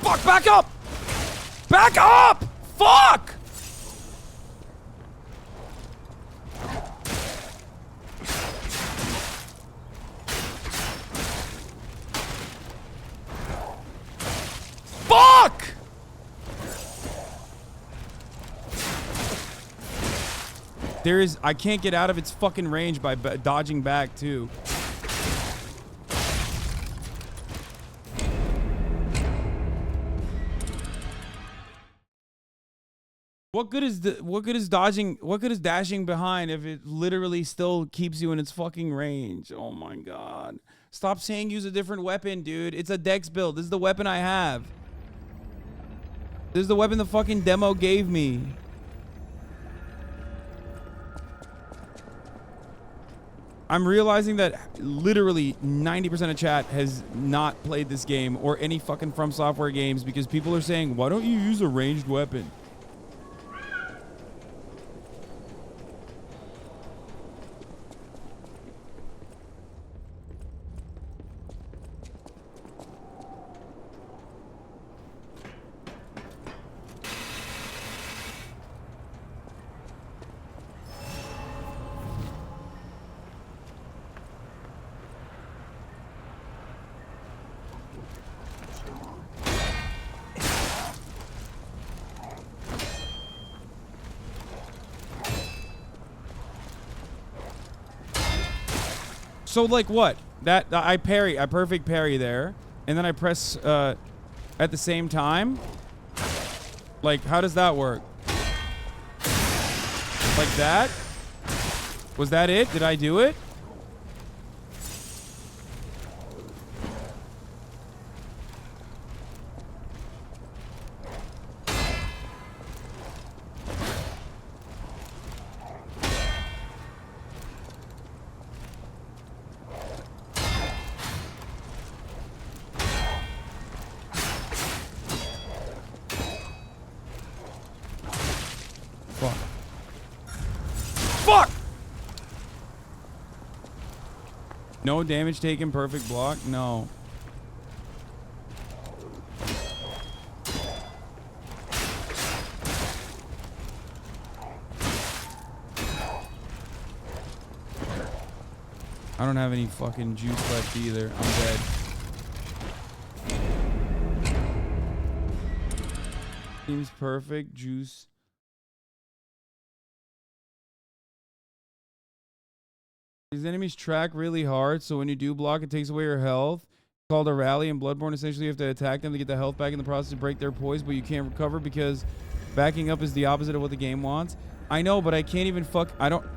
Fuck, back up! Back up! Fuck! Fuck! I can't get out of its fucking range by dodging back too. What good is dashing behind if it literally still keeps you in its fucking range? Oh my god. Stop saying use a different weapon, dude. It's a dex build. This is the weapon I have. This is the weapon the fucking demo gave me. I'm realizing that literally 90% of chat has not played this game or any fucking From Software games because people are saying, why don't you use a ranged weapon? So like what? That I perfect parry there, and then I press at the same time. Like, how does that work? Like that? Was that it? Did I do it? No damage taken, perfect block? No. I don't have any fucking juice left either. I'm dead. Seems perfect. Juice. These enemies track really hard, so when you do block, it takes away your health. It's called a rally in Bloodborne. Essentially, you have to attack them to get the health back in the process to break their poise, but you can't recover because backing up is the opposite of what the game wants. I know, but I can't even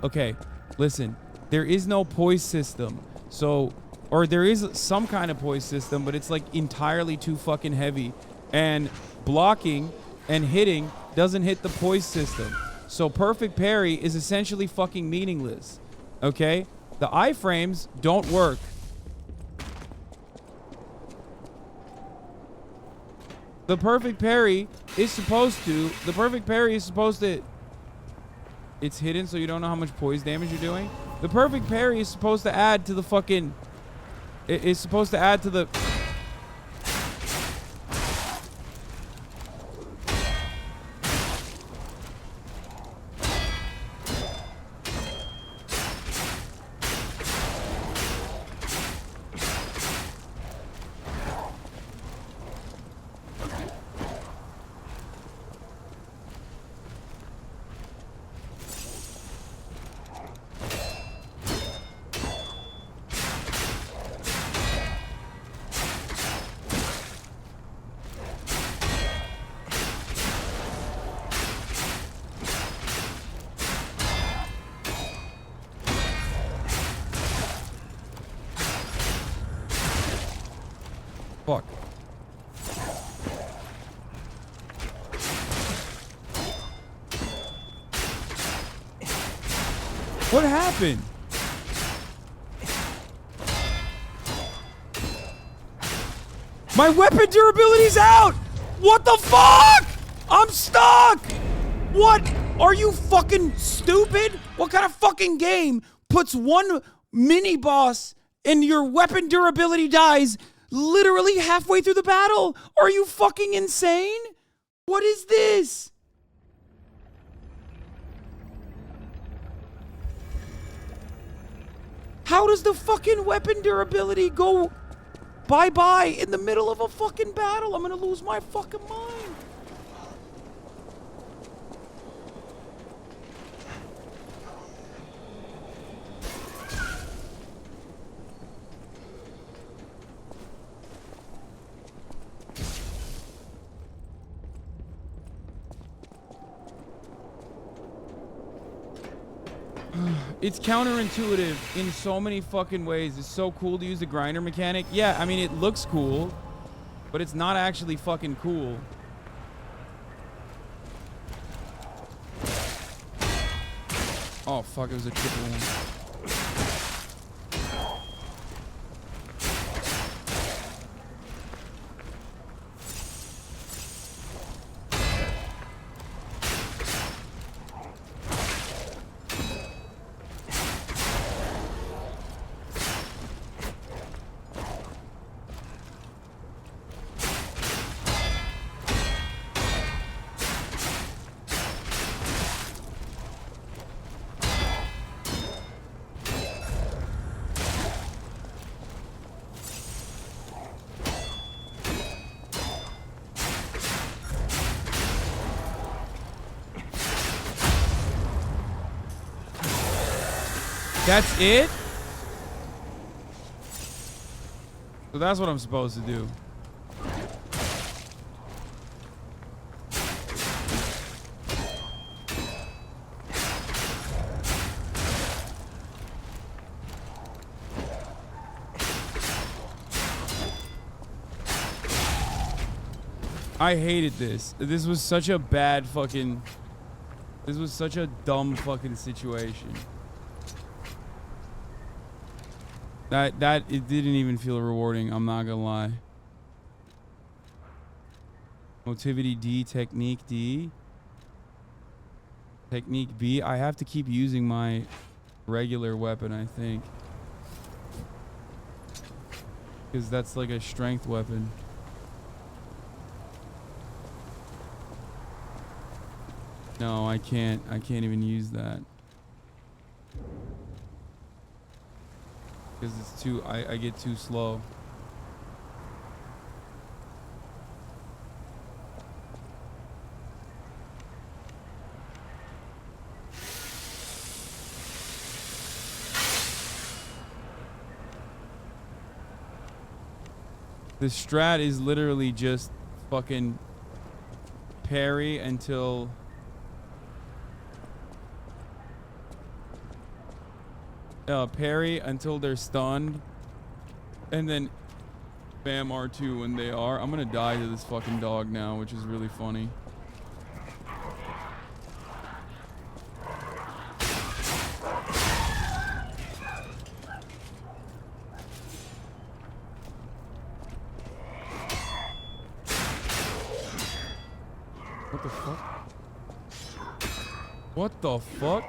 okay, listen. There is no poise system. So, or there is some kind of poise system, but it's like entirely too fucking heavy. And blocking and hitting doesn't hit the poise system. So perfect parry is essentially fucking meaningless. Okay? The iframes don't work. The perfect parry is supposed to... It's hidden so you don't know how much poise damage you're doing. The perfect parry is supposed to add to the fucking... It's supposed to add to the... Fuck. What happened? My weapon durability's out! What the fuck? I'm stuck! What? Are you fucking stupid? What kind of fucking game puts one mini boss and your weapon durability dies literally halfway through the battle? Are you fucking insane? What is this? How does the fucking weapon durability go bye-bye in the middle of a fucking battle? I'm gonna lose my fucking mind. It's counterintuitive in so many fucking ways. It's so cool to use the grinder mechanic. Yeah, I mean, it looks cool, but it's not actually fucking cool. Oh, fuck, it was a triple one. That's it? So that's what I'm supposed to do. I hated this. This was such a bad fucking... This was such a dumb fucking situation. It didn't even feel rewarding, I'm not gonna lie. Motivity D, technique D. Technique B. I have to keep using my regular weapon, I think. Because that's like a strength weapon. No, I can't even use that. Because it's too, I get too slow. The strat is literally just fucking parry until... parry until they're stunned, and then bam R2 when they are. I'm gonna die to this fucking dog now, which is really funny. What the fuck? What the fuck?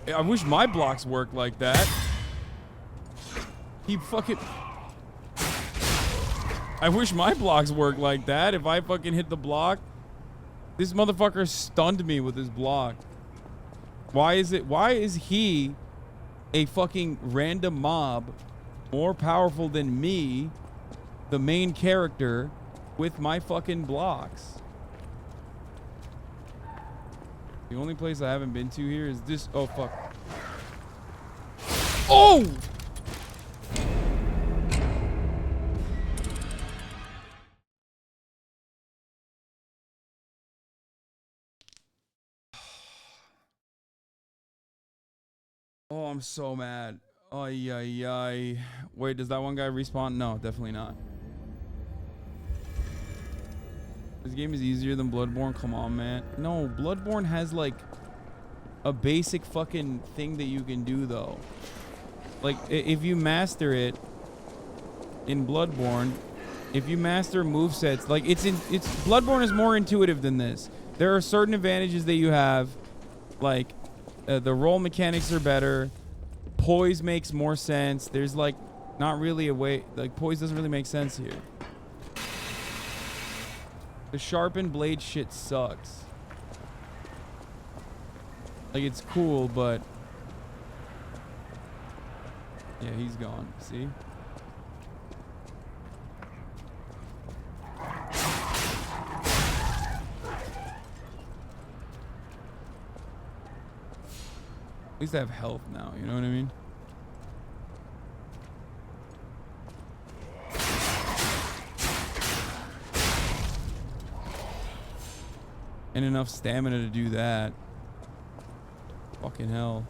I wish my blocks worked like that. He fucking... I wish my blocks worked like that. If I fucking hit the block. This motherfucker stunned me with his block. Why is he, a fucking random mob, more powerful than me, the main character, with my fucking blocks? The only place I haven't been to here is this. Oh, fuck. Oh! Oh, I'm so mad. Ay, ay, ay. Wait, does that one guy respawn? No, definitely not. This game is easier than Bloodborne. Come on, man. No, Bloodborne has like a basic fucking thing that you can do though. Like if you master it in Bloodborne, if you master movesets, like it's Bloodborne is more intuitive than this. There are certain advantages that you have, like the roll mechanics are better. Poise makes more sense. There's like not really a way, like poise doesn't really make sense here. The sharpened blade shit sucks. Like, it's cool, but... Yeah, he's gone. See? At least I have health now, you know what I mean? And enough stamina to do that. Fucking hell.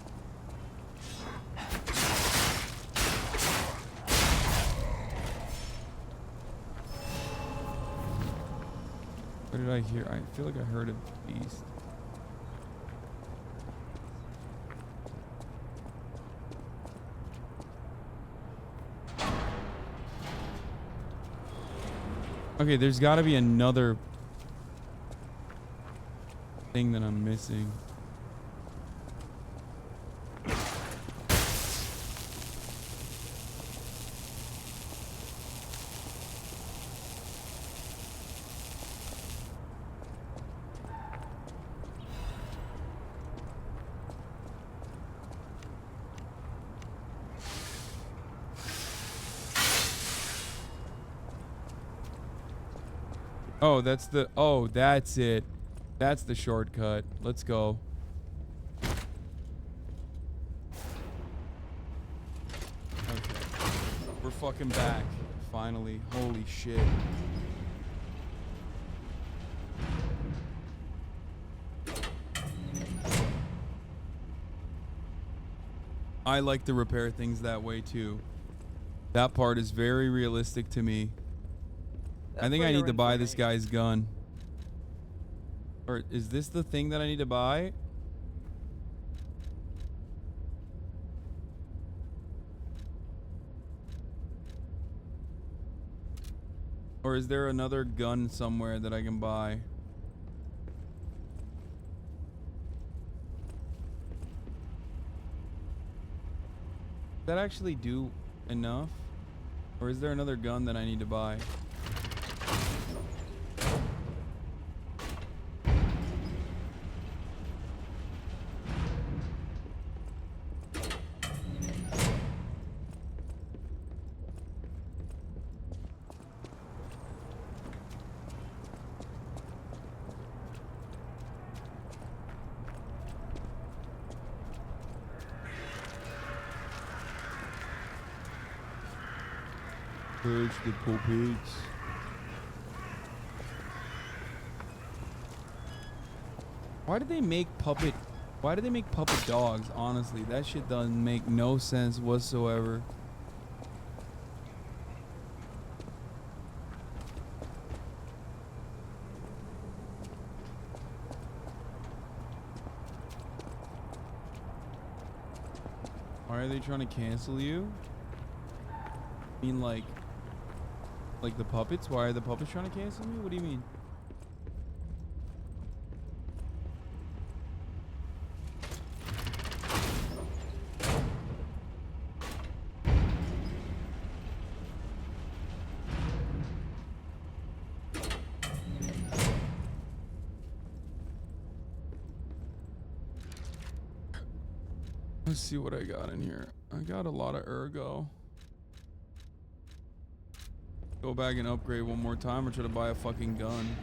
What did I hear? I feel like I heard a beast. Okay, there's got to be another thing that I'm missing. Oh, that's the... Oh, that's it. That's the shortcut. Let's go. fucking back. Finally. Holy shit. I like to repair things that way too. That part is very realistic to me. I think I need to buy this guy's gun. Or is this the thing that I need to buy? Or is there another gun somewhere that I can buy? Does that actually do enough? Or is there another gun that I need to buy? Purge the puppets. Why do they make puppet dogs? Honestly, that shit doesn't make no sense whatsoever. Why are they trying to cancel you? I mean, like the puppets? Why are the puppets trying to cancel me? What do you mean? Let's see what I got in here. I got a lot of ergo. Go back and upgrade one more time or try to buy a fucking gun.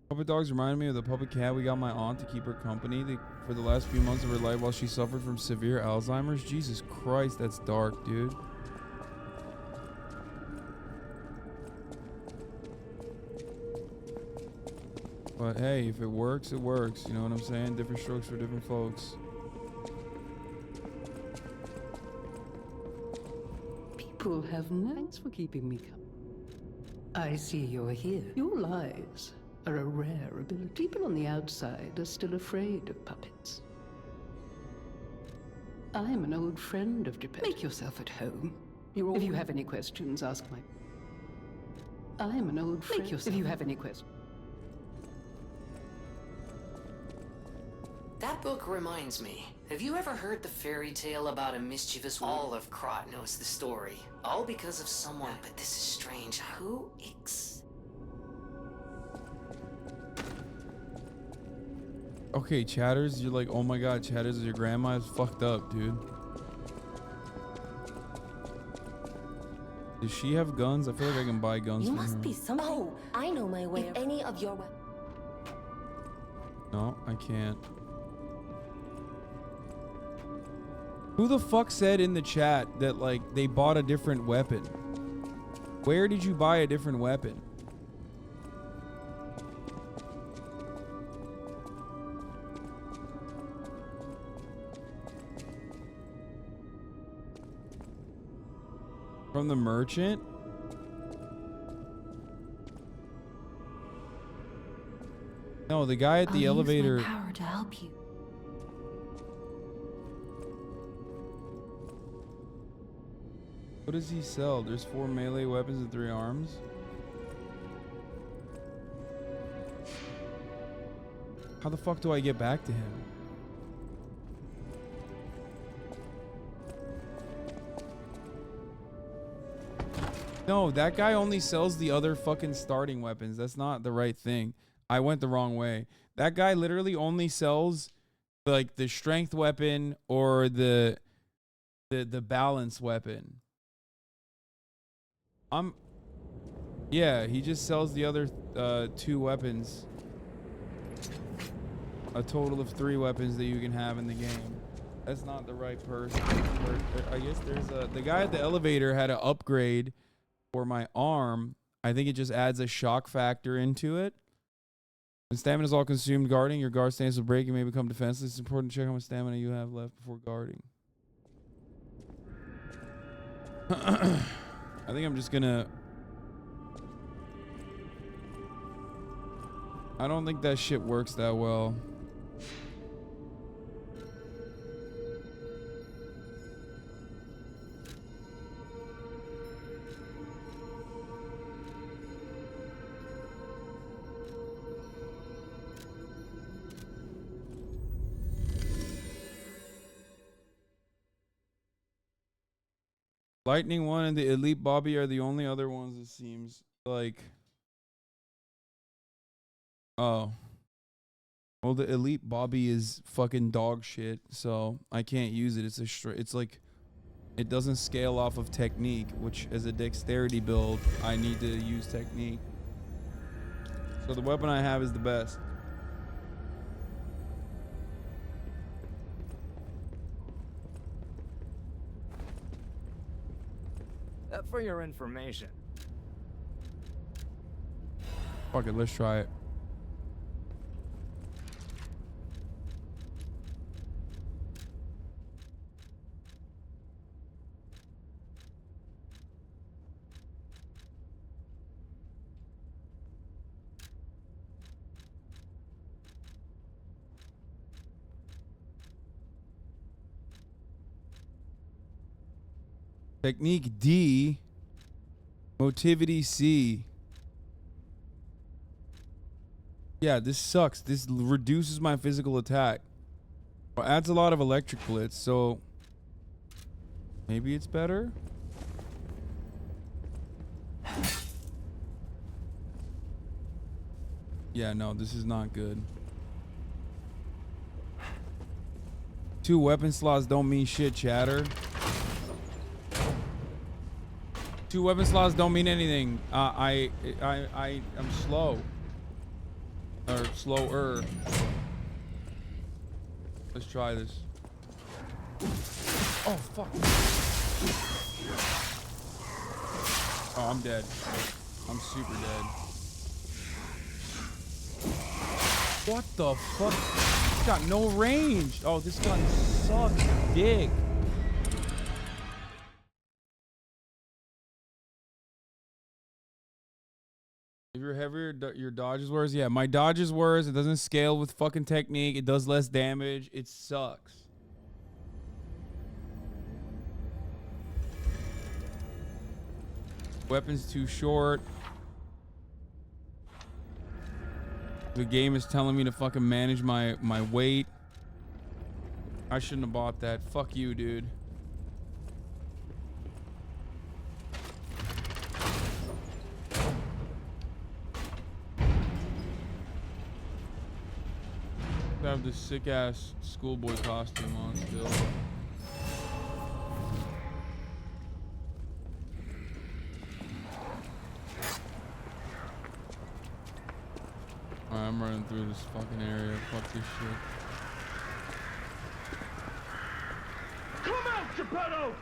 Puppet dogs remind me of the puppet cat we got my aunt to keep her company for the last few months of her life while she suffered from severe Alzheimer's. Jesus Christ, that's dark, dude. But hey, if it works, it works. You know what I'm saying? Different strokes for different folks. People have thanks for keeping me company. I see you're here. Your lies are a rare ability. People on the outside are still afraid of puppets. I'm an old friend of Japan. Make yourself at home. If you have any questions, ask my... I'm an old friend. Make yourself... If you have any questions... That book reminds me. Have you ever heard the fairy tale about a mischievous woman? All of Krot knows the story. All because of someone. But this is strange. Who Okay, Chatters, you're like, oh my god, Chatters, your grandma is fucked up, dude. Does she have guns? I feel like I can buy guns You from must her. be something. Oh, I know my way. If any of your No, I can't. Who the fuck said in the chat that, like, they bought a different weapon? Where did you buy a different weapon? From the merchant? No, the guy at the elevator. Use my power to help you. What does he sell? There's 4 melee weapons and 3 arms. How the fuck do I get back to him? No, that guy only sells the other fucking starting weapons. That's not the right thing. I went the wrong way. That guy literally only sells like the strength weapon or the balance weapon. Yeah, he just sells the other 2 weapons. A total of 3 weapons that you can have in the game. That's not the right person. I guess there's the guy at the elevator had an upgrade for my arm. I think it just adds a shock factor into it. When stamina is all consumed guarding, your guard stance will break and may become defenseless. It's important to check how much stamina you have left before guarding. I think I'm just gonna... I don't think that shit works that well. Lightning 1 and the Elite Bobby are the only other ones, it seems like. Oh. Well, the Elite Bobby is fucking dog shit, so I can't use it. It's like, it doesn't scale off of technique, which as a dexterity build, I need to use technique. So the weapon I have is the best. For your information. Fuck it, let's try it. Technique D, motivity C. Yeah, this sucks. This reduces my physical attack. Well, adds a lot of electric blitz, so maybe it's better. Yeah, no, this is not good. 2 weapon slots don't mean shit, chatter. 2 weapon slots don't mean anything. I'm slow. Or slower. Let's try this. Oh, fuck. Oh, I'm dead. I'm super dead. What the fuck? It's got no range. Oh, this gun sucks dick. If you're heavier, your dodge is worse. Yeah, my dodge is worse. It doesn't scale with fucking technique. It does less damage. It sucks. Weapon's too short. The game is telling me to fucking manage my weight. I shouldn't have bought that. Fuck you, dude. I have this sick ass schoolboy costume on still. Alright, I'm running through this fucking area. Fuck this shit. Come out, Shapiro!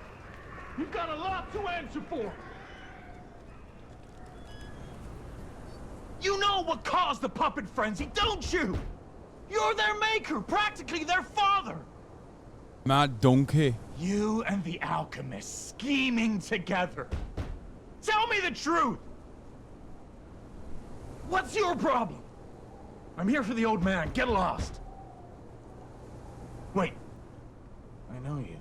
You've got a lot to answer for! You know what caused the puppet frenzy, don't you? You're their maker, practically their father! Matt Donkey. You and the alchemist scheming together. Tell me the truth! What's your problem? I'm here for the old man. Get lost. Wait. I know you.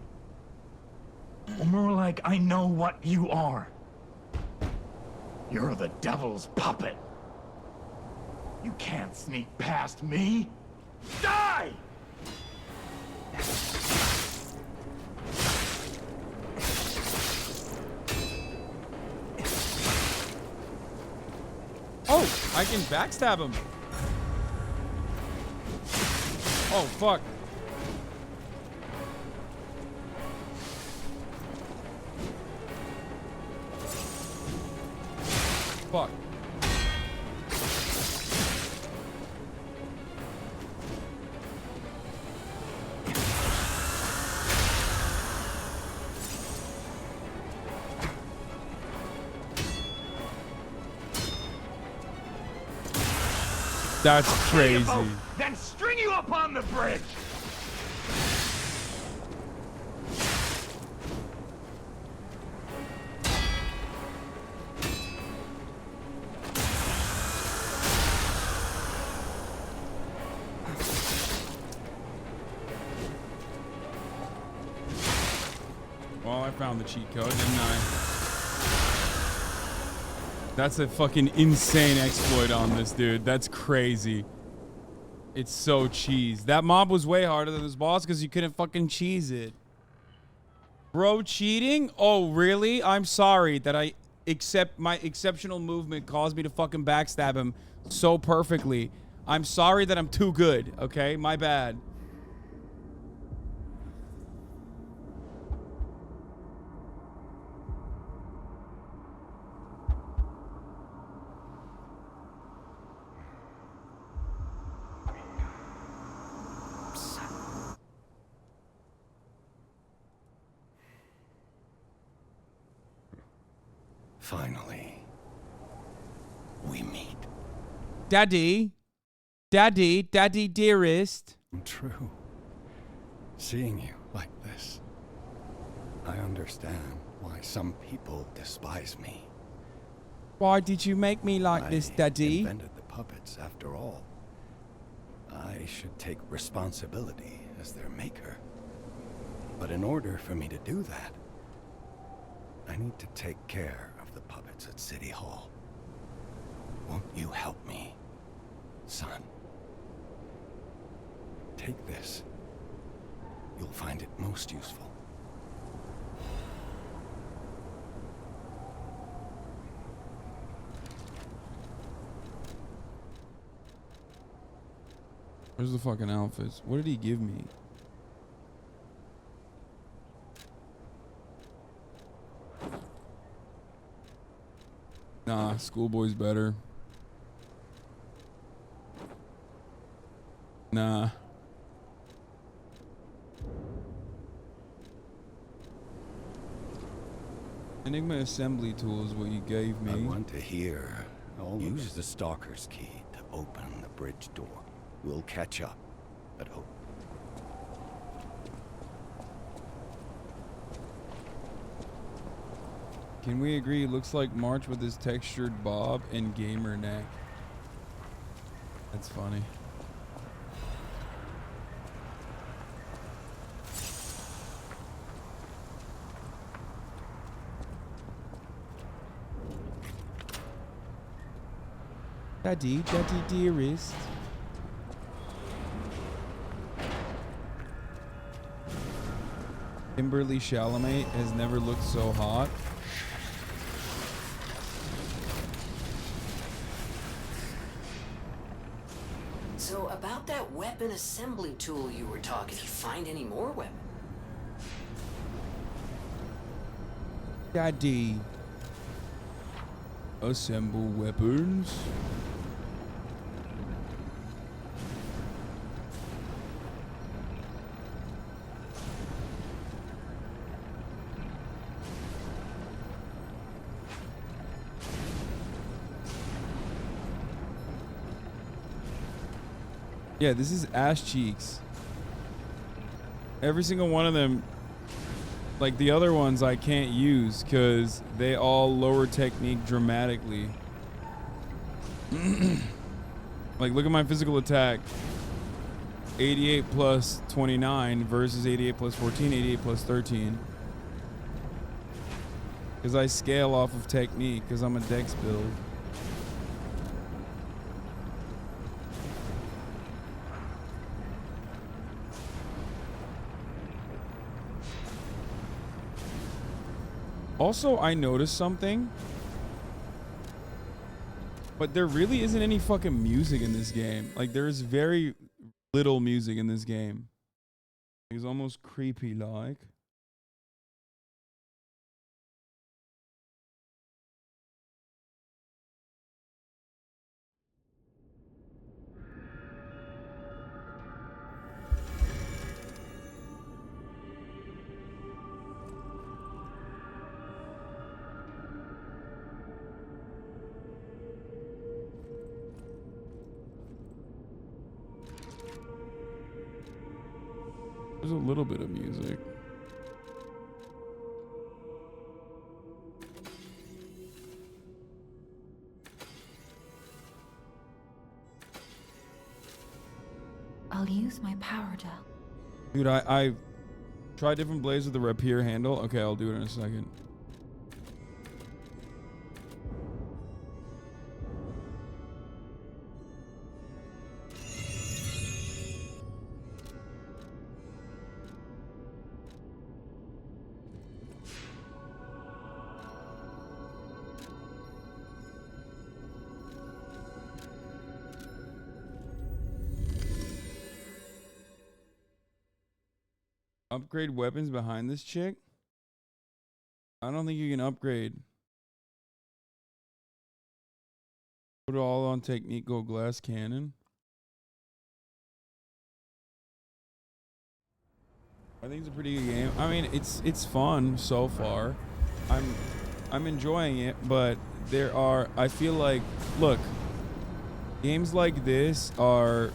Or more like, I know what you are. You're the devil's puppet. You can't sneak past me. Die! Oh, I can backstab him. Oh, fuck. Fuck. That's crazy. Then string you up on the bridge. Well, I found the cheat code, didn't I? That's a fucking insane exploit on this dude. That's crazy. It's so cheese. That mob was way harder than this boss because you couldn't fucking cheese it. Bro, cheating? Oh, really? I'm sorry that I accept my exceptional movement caused me to fucking backstab him so perfectly. I'm sorry that I'm too good, okay? My bad. Finally, we meet. Daddy. Daddy. Daddy dearest. True. Seeing you like this, I understand why some people despise me. Why did you make me like this, Daddy? I invented the puppets after all. I should take responsibility as their maker. But in order for me to do that, I need to take care of the puppets at City Hall. Won't you help me, son? Take this. You'll find it most useful. Where's the fucking outfits? What did he give me? Nah, schoolboy's better. Nah. Enigma assembly tool is what you gave me. I want to hear. Use the stalker's key to open the bridge door. We'll catch up at Hope. Can we agree it looks like March with his textured bob and gamer neck? That's funny. Daddy, Daddy dearest. Kimberly Chalamet has never looked so hot. So about that weapon assembly tool you were talking, did you find any more weapons? Daddy. Assemble weapons. Yeah, this is ass cheeks. Every single one of them, like the other ones I can't use because they all lower technique dramatically. Like, look at my physical attack. 88 plus 29 versus 88 plus 14, 88 plus 13. Because I scale off of technique because I'm a dex build. Also, I noticed something, but there really isn't any fucking music in this game. Like, there's very little music in this game. It's almost creepy like. There's a little bit of music. I'll use my power gel. Dude, I tried different blades with the rapier handle. Okay, I'll do it in a second. Upgrade weapons behind this chick? I don't think you can upgrade. Put it all on technique, go glass cannon. I think it's a pretty good game. I mean, it's fun so far. I'm enjoying it, but there are, I feel like, look, games like this are,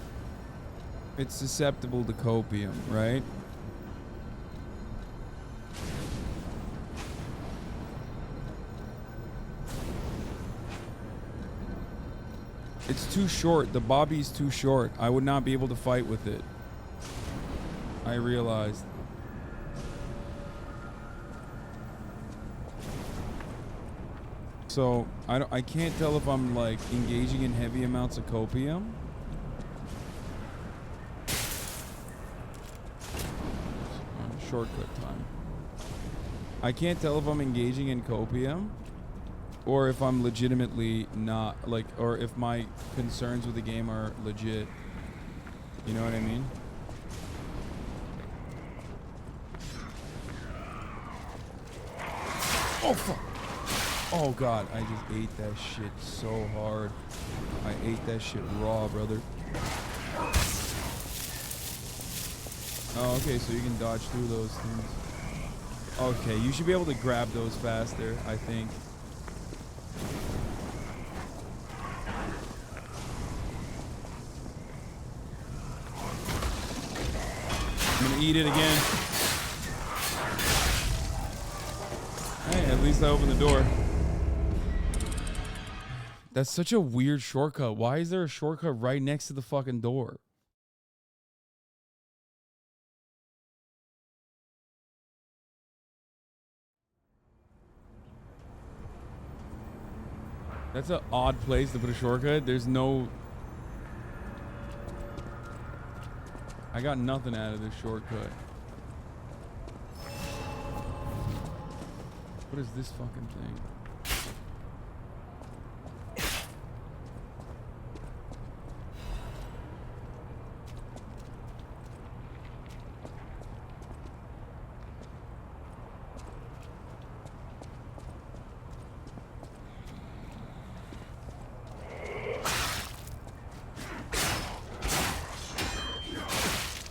it's susceptible to copium, right? It's too short. The Bobby's too short. I would not be able to fight with it. I realized. So I can't tell if I'm like engaging in heavy amounts of copium. Shortcut time. I can't tell if I'm engaging in copium or if I'm legitimately not, like, or if my concerns with the game are legit. You know what I mean? Oh, fuck. Oh, God. I just ate that shit so hard. I ate that shit raw, brother. Oh, okay, so you can dodge through those things. Okay, you should be able to grab those faster, I think. I'm gonna eat it again. Hey, at least I opened the door. That's such a weird shortcut. Why is there a shortcut right next to the fucking door? That's an odd place to put a shortcut. There's no... I got nothing out of this shortcut. What is this fucking thing?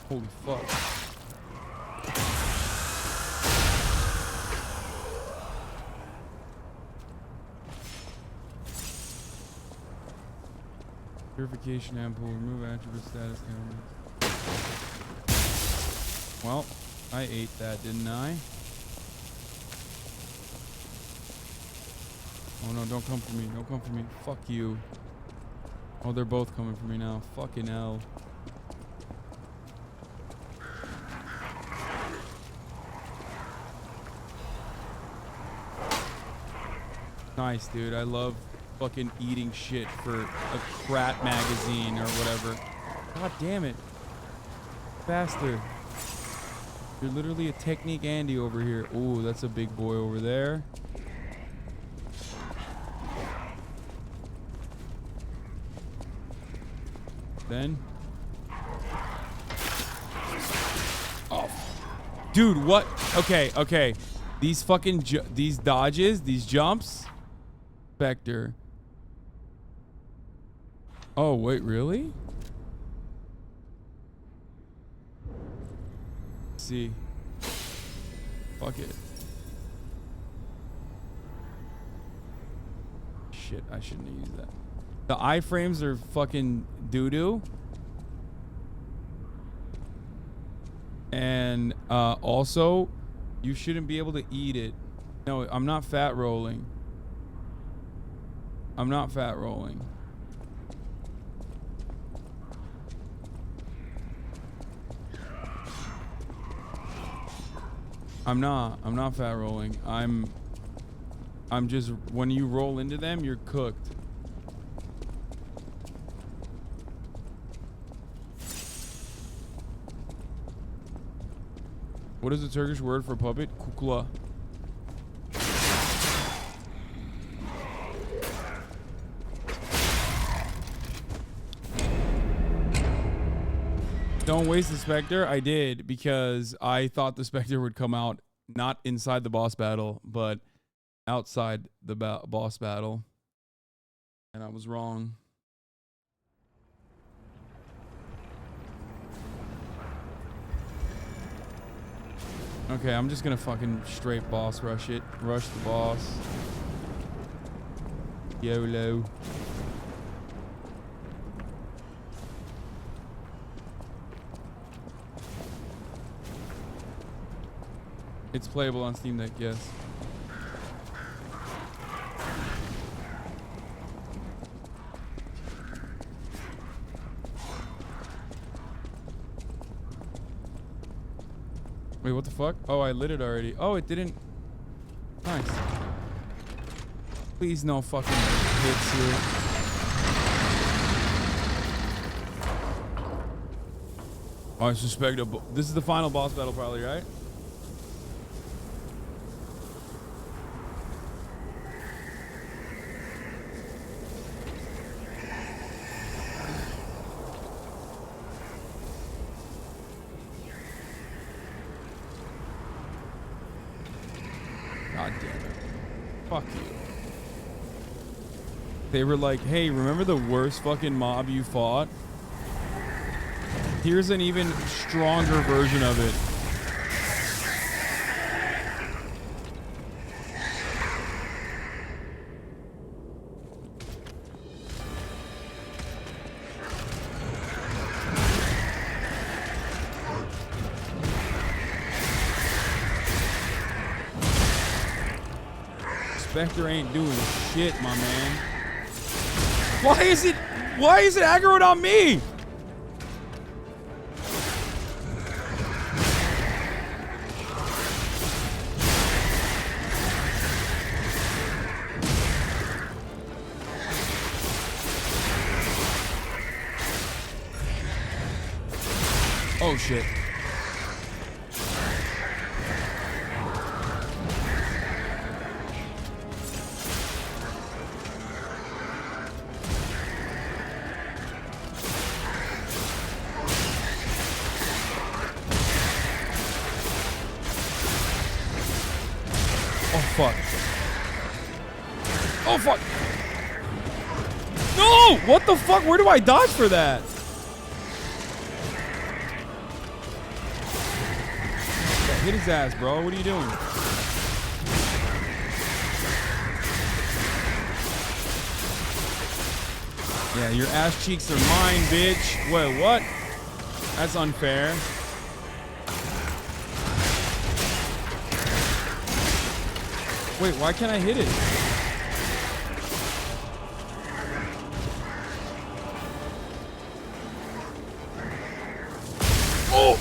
Holy fuck. Purification ampoule, remove attribute status elements. Well, I ate that, didn't I? Oh no, don't come for me, don't come for me. Fuck you. Oh, they're both coming for me now. Fucking hell. Nice, dude. I love fucking eating shit for a Krat magazine or whatever. God damn it. Faster. You're literally a Technique Andy over here. Ooh, that's a big boy over there. Then. Dude, what? Okay. These fucking these dodges, these jumps. Spectre. Oh, wait, really? Let's see. Fuck it. Shit, I shouldn't have used that. The iframes are fucking doo-doo. And also, you shouldn't be able to eat it. No, I'm not fat rolling. I'm not fat rolling. I'm not fat rolling. I'm just, when you roll into them, you're cooked. What is the Turkish word for puppet? Kukla. Don't waste the Spectre. I did, because I thought the Spectre would come out not inside the boss battle, but outside the boss battle. And I was wrong. Okay, I'm just gonna fucking straight boss rush it. Rush the boss. YOLO. It's playable on Steam Deck, yes. Wait, what the fuck? Oh, I lit it already. Oh, it didn't. Nice. Please no fucking hits here. Oh, I suspect this is the final boss battle probably, right? God damn it. Fuck you. They were like, hey, remember the worst fucking mob you fought? Here's an even stronger version of it. Spectre ain't doing shit, my man. Why is it aggroed on me? Oh shit. Fuck. Oh, fuck. No! What the fuck? Where do I dodge for that? Yeah, hit his ass, bro. What are you doing? Yeah, your ass cheeks are mine, bitch. Wait, what? That's unfair. Wait, why can't I hit it? Oh!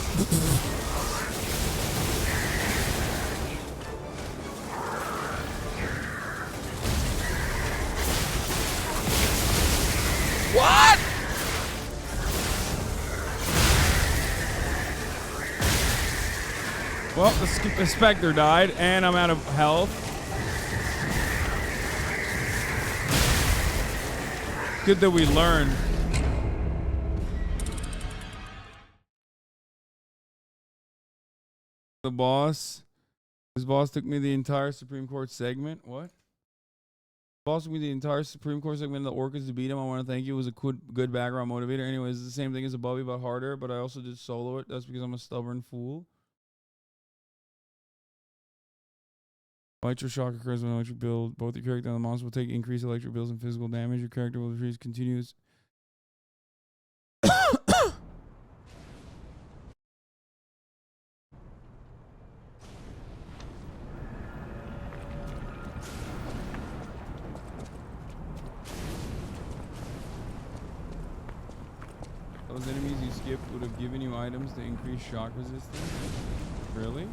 What? Well, the Spectre died, and I'm out of health. Good that we learned. The boss. His boss took me the entire Supreme Court segment. What? Boss took me the entire Supreme Court segment of the Orcas to beat him. I want to thank you. It was a good background motivator. Anyways, it's the same thing as a Bubby, but harder. But I also did solo it. That's because I'm a stubborn fool. Electric shock occurs when electric build. Both your character and the monster will take increased electric bills and physical damage. Your character will increase continuous. Those enemies you skipped would have given you items to increase shock resistance. Really?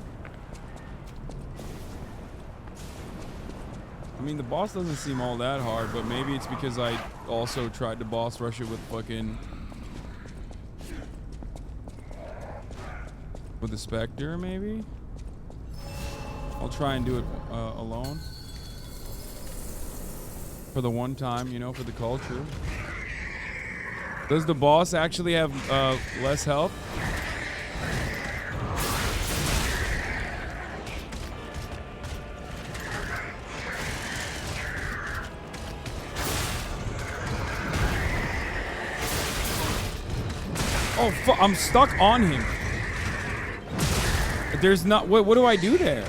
I mean, the boss doesn't seem all that hard, but maybe it's because I also tried to boss rush it with fucking... with the Spectre, maybe? I'll try and do it alone. For the one time, you know, for the culture. Does the boss actually have less health? Oh, I'm stuck on him. There's not... What do I do there?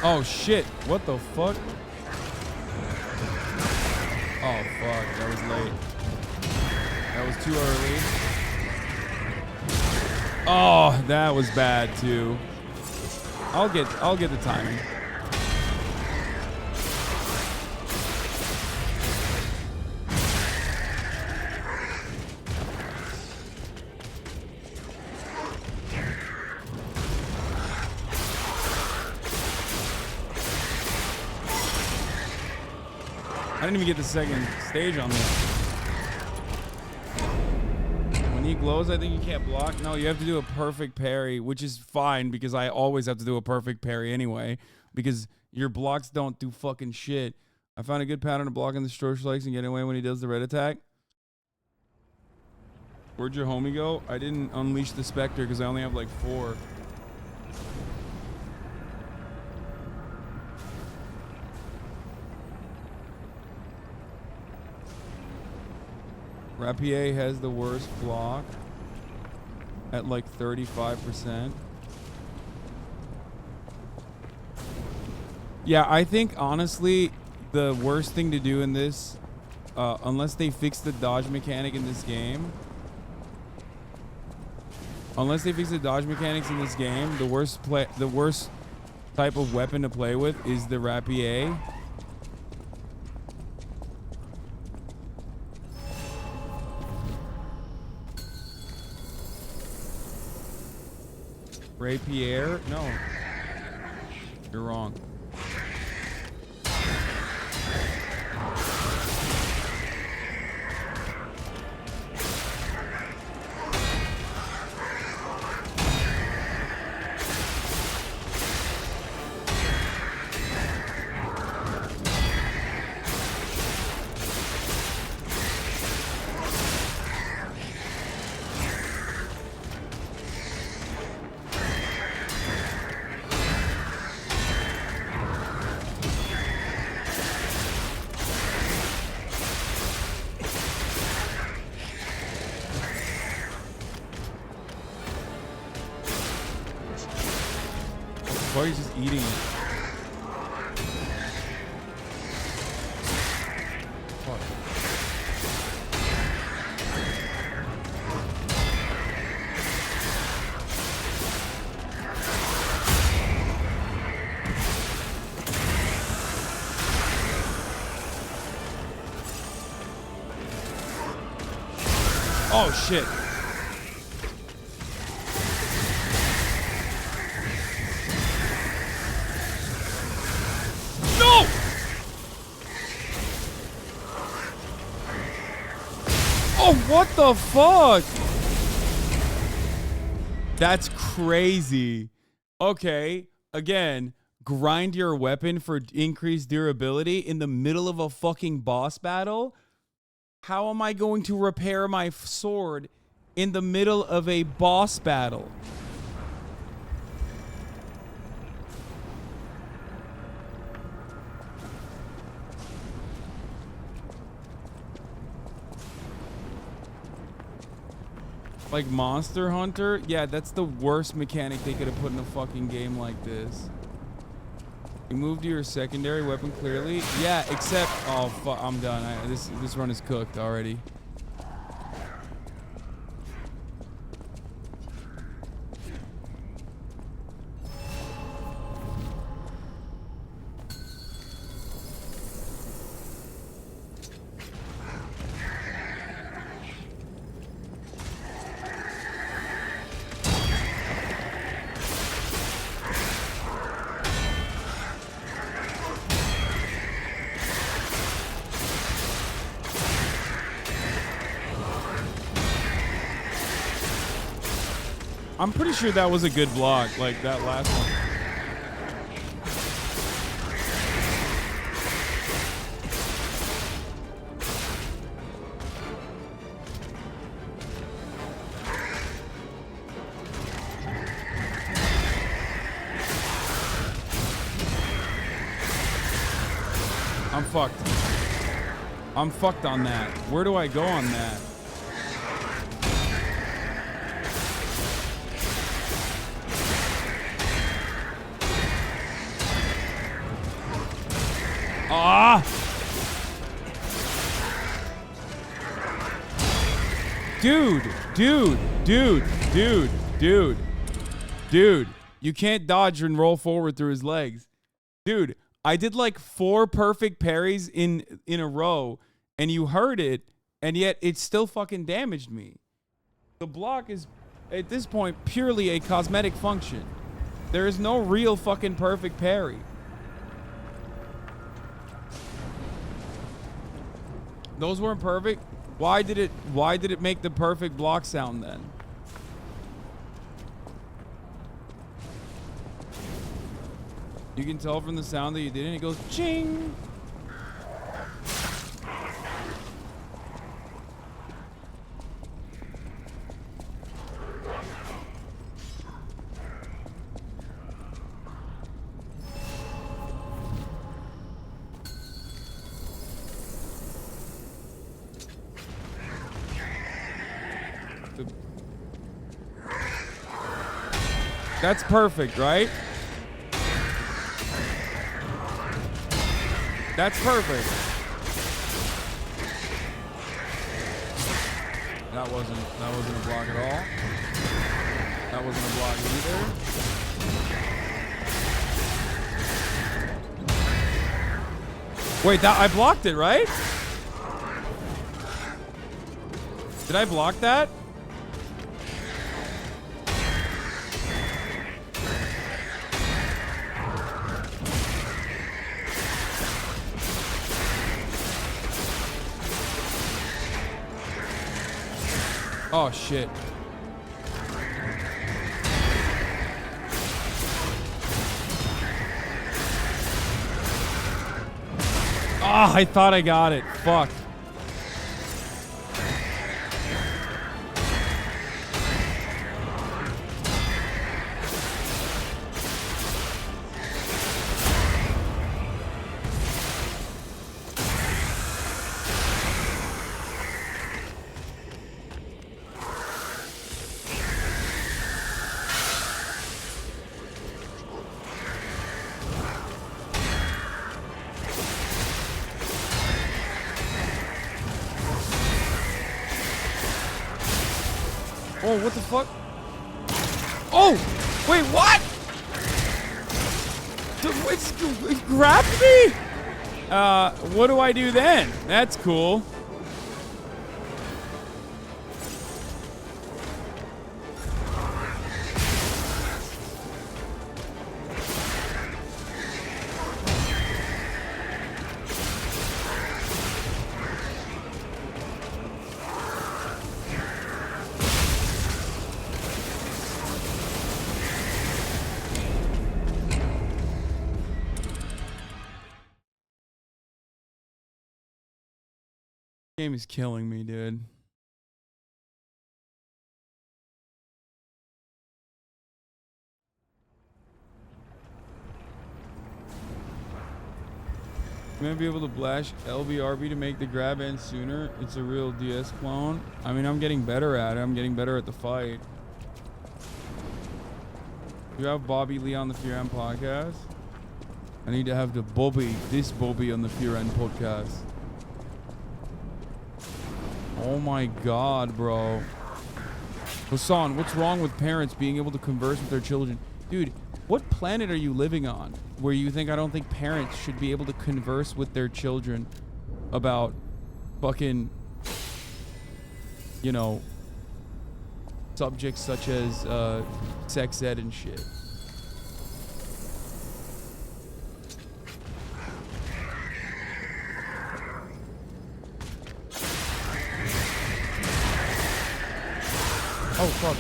Oh shit, what the fuck? Oh fuck, that was late. That was too early. Oh, that was bad too. I'll get the timing. I didn't even get the second stage on this. When he glows, I think you can't block. No, you have to do a perfect parry, which is fine because I always have to do a perfect parry anyway because your blocks don't do fucking shit. I found a good pattern of blocking the destroyer strikes and getting away when he does the red attack. Where'd your homie go? I didn't unleash the Spectre because I only have like 4. Rapier has the worst block at like 35%. Yeah, I think honestly the worst thing to do in this, unless they fix the dodge mechanic in this game, the worst type of weapon to play with is the Rapier. Rapier? No. You're wrong. Or he's just eating it. Fuck. Oh shit. Oh, what the fuck? That's crazy. Okay, again, grind your weapon for increased durability in the middle of a fucking boss battle? How am I going to repair my sword in the middle of a boss battle? Like Monster Hunter? Yeah, that's the worst mechanic they could have put in a fucking game like this. You move to your secondary weapon clearly? Yeah, except... Oh, fuck, I'm done. This run is cooked already. I'm pretty sure that was a good block, like that last one. I'm fucked. I'm fucked on that. Where do I go on that? Ah! Dude, you can't dodge and roll forward through his legs. Dude, I did like 4 perfect parries in a row, and you heard it, and yet it still fucking damaged me. The block is, at this point, purely a cosmetic function. There is no real fucking perfect parry. Those weren't perfect. Why did it make the perfect block sound then? You can tell from the sound that you did it. It goes ching. That's perfect, right? That's perfect. That wasn't a block at all. That wasn't a block either. Wait, I blocked it, right? Did I block that? Oh, shit. Oh, I thought I got it. Fuck. Oh, what the fuck? Oh! Wait, what? It grabbed me? What do I do then? That's cool. Game is killing me, dude. You might be able to blash LBRB to make the grab end sooner. It's a real DS clone. I mean, I'm getting better at it. I'm getting better at the fight. You have Bobby Lee on the Fear End podcast. I need to have this Bobby on the Fear End podcast. Oh my god, bro. Hasan, what's wrong with parents being able to converse with their children? Dude, what planet are you living on where you think I don't think parents should be able to converse with their children about fucking, you know, subjects such as sex ed and shit? Oh, fuck.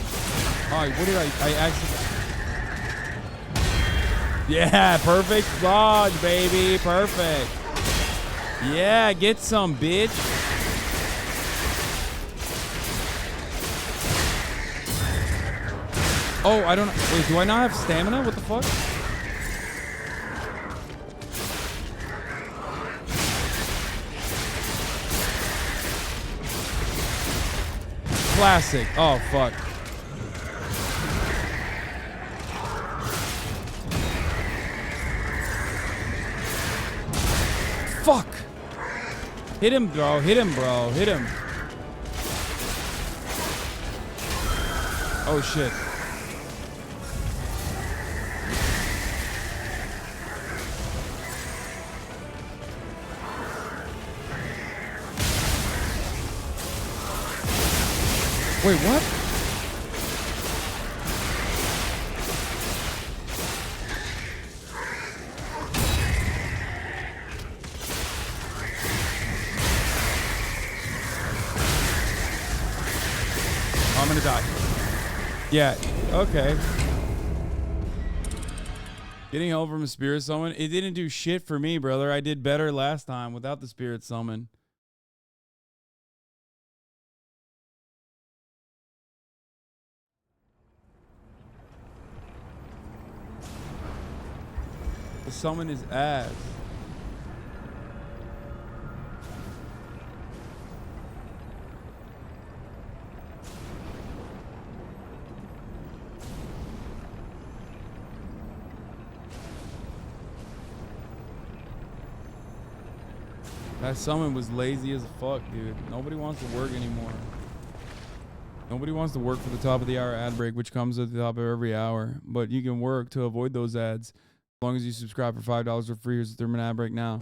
Alright, what did I accidentally... Yeah, perfect dodge, baby. Perfect. Yeah, get some, bitch. Oh, I don't know. Wait, do I not have stamina? What the fuck? Classic. Oh, fuck. Fuck. Hit him, bro. Hit him, bro. Hit him. Oh, shit. Wait, what? Oh, I'm gonna die. Yeah, okay. Getting help from a spirit summon. It didn't do shit for me, brother. I did better last time without the spirit summon. The summon is ass. That summon was lazy as fuck, dude. Nobody wants to work anymore. Nobody wants to work for the top of the hour ad break, which comes at the top of every hour. But you can work to avoid those ads. As long as you subscribe for $5 for free. Here's the Thurman ad break now.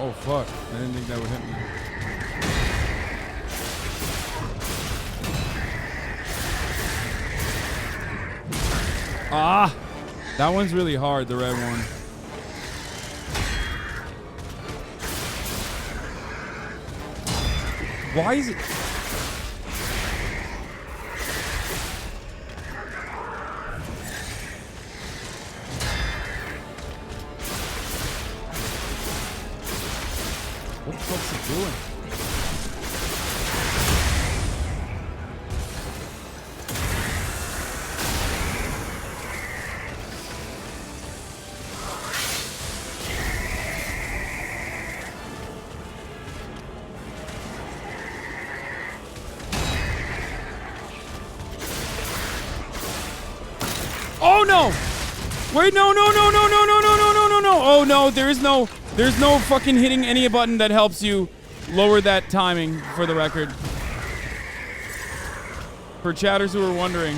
Oh fuck, I didn't think that would hit me. Ah! That one's really hard, the red one. Why is it... What the fuck's it doing? Oh no! Wait, no, no, no, no, no, no, no, no, no, no, no. Oh no, there's no fucking hitting any button that helps you lower that timing, for the record. For chatters who are wondering.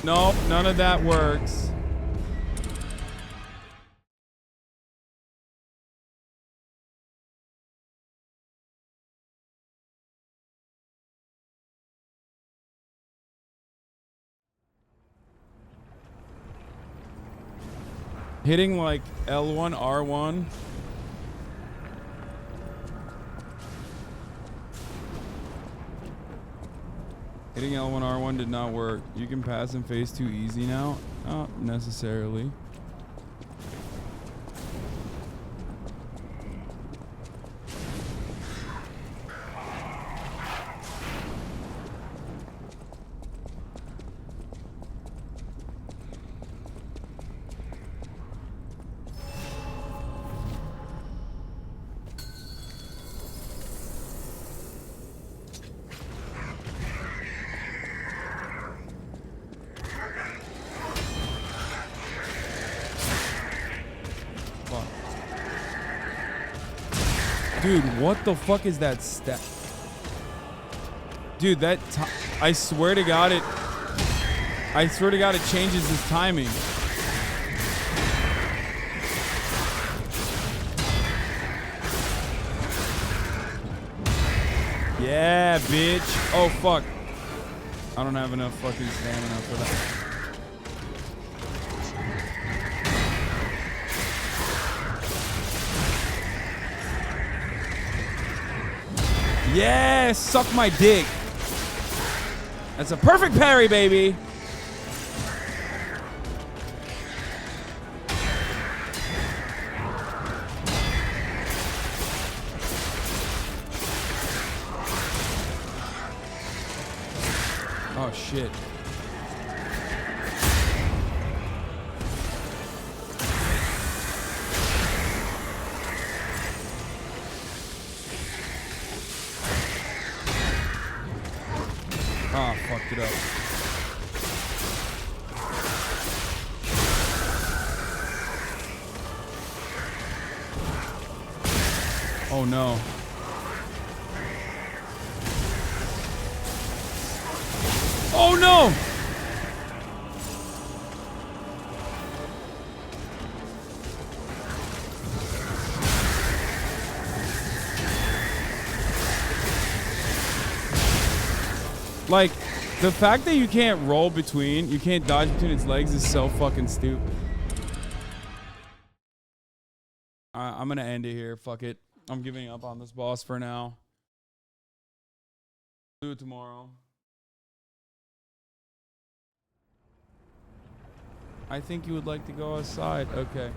Nope, none of that works. Hitting like L1, R1. Hitting L1, R1 did not work. You can pass in phase 2 easy now? Not necessarily. Dude, what the fuck is that step? Dude, that I swear to God it changes his timing. Yeah, bitch. Oh, fuck. I don't have enough fucking stamina for that. Yeah, suck my dick. That's a perfect parry, baby. Oh, shit. Ah, fucked it up. Oh no. Oh no! Like, the fact that you can't roll between, you can't dodge between its legs is so fucking stupid. I'm gonna end it here. Fuck it. I'm giving up on this boss for now. Do it tomorrow. I think you would like to go outside. Okay.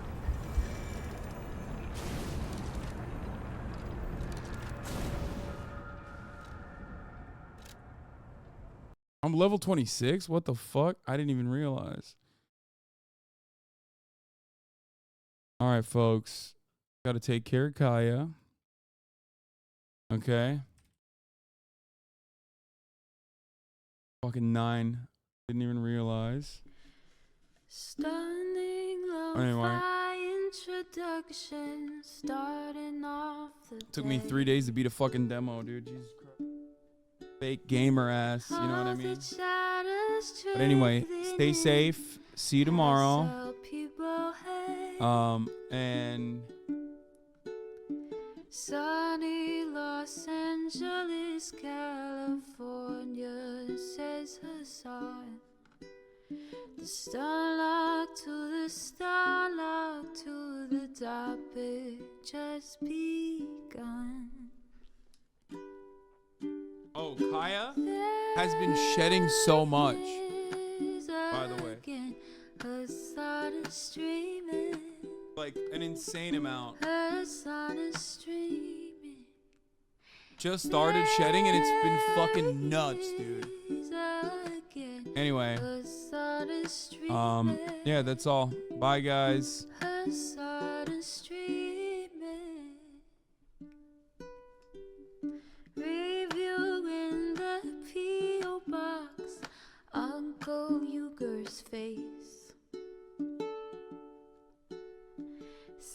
I'm level 26? What the fuck? I didn't even realize. All right, folks. Got to take care of Kaya. Okay. Fucking 9. Didn't even realize. Stunning Anyway. introduction, starting off the Took me 3 days to beat a fucking demo, dude. Jesus Christ. Fake gamer ass, you know what I mean? But anyway, stay safe. See you tomorrow. And sunny Los Angeles, California, says Hasan. The starlock to the starlock to the topic just begun. oh, Kaya has been shedding so much. By the way. Like an insane amount. Just started shedding and it's been fucking nuts, dude. Anyway. Yeah, that's all. Bye, guys.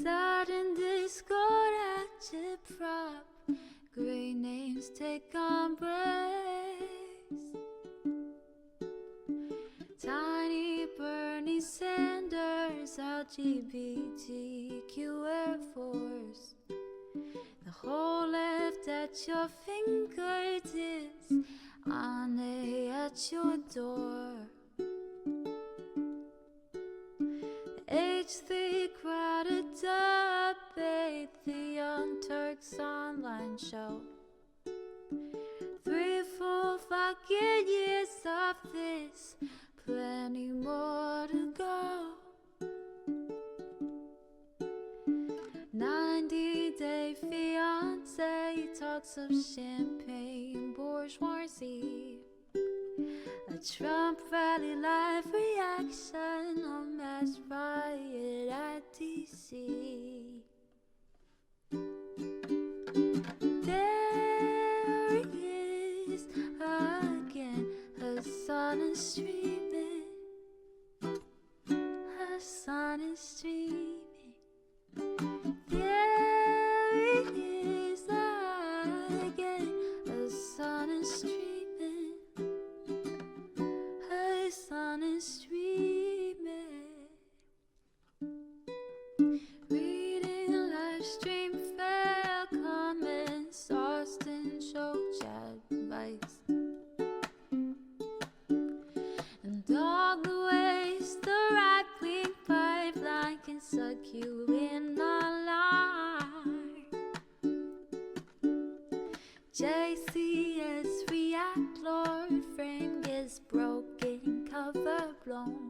Sudden discord agitprop. Great names take embrace. Tiny Bernie Sanders, LGBTQ Air Force. The whole left at your fingertips, on at your door. H3 crowded debate, the Young Turks online show. 3 full fucking years of this, plenty more to go. 90-day fiance talks of champagne bourgeoisie. A Trump rally live reaction, a mass riot at DC. There he is again, Hasan is streaming. Hasan is streaming. There he is again, Hasan is streaming. Hasan is streaming. Reading live stream fair comments, Austin show chat advice. And all the ways the right-wing pipeline can suck you in online. JCS react, Lord frame gets broken, cover blown.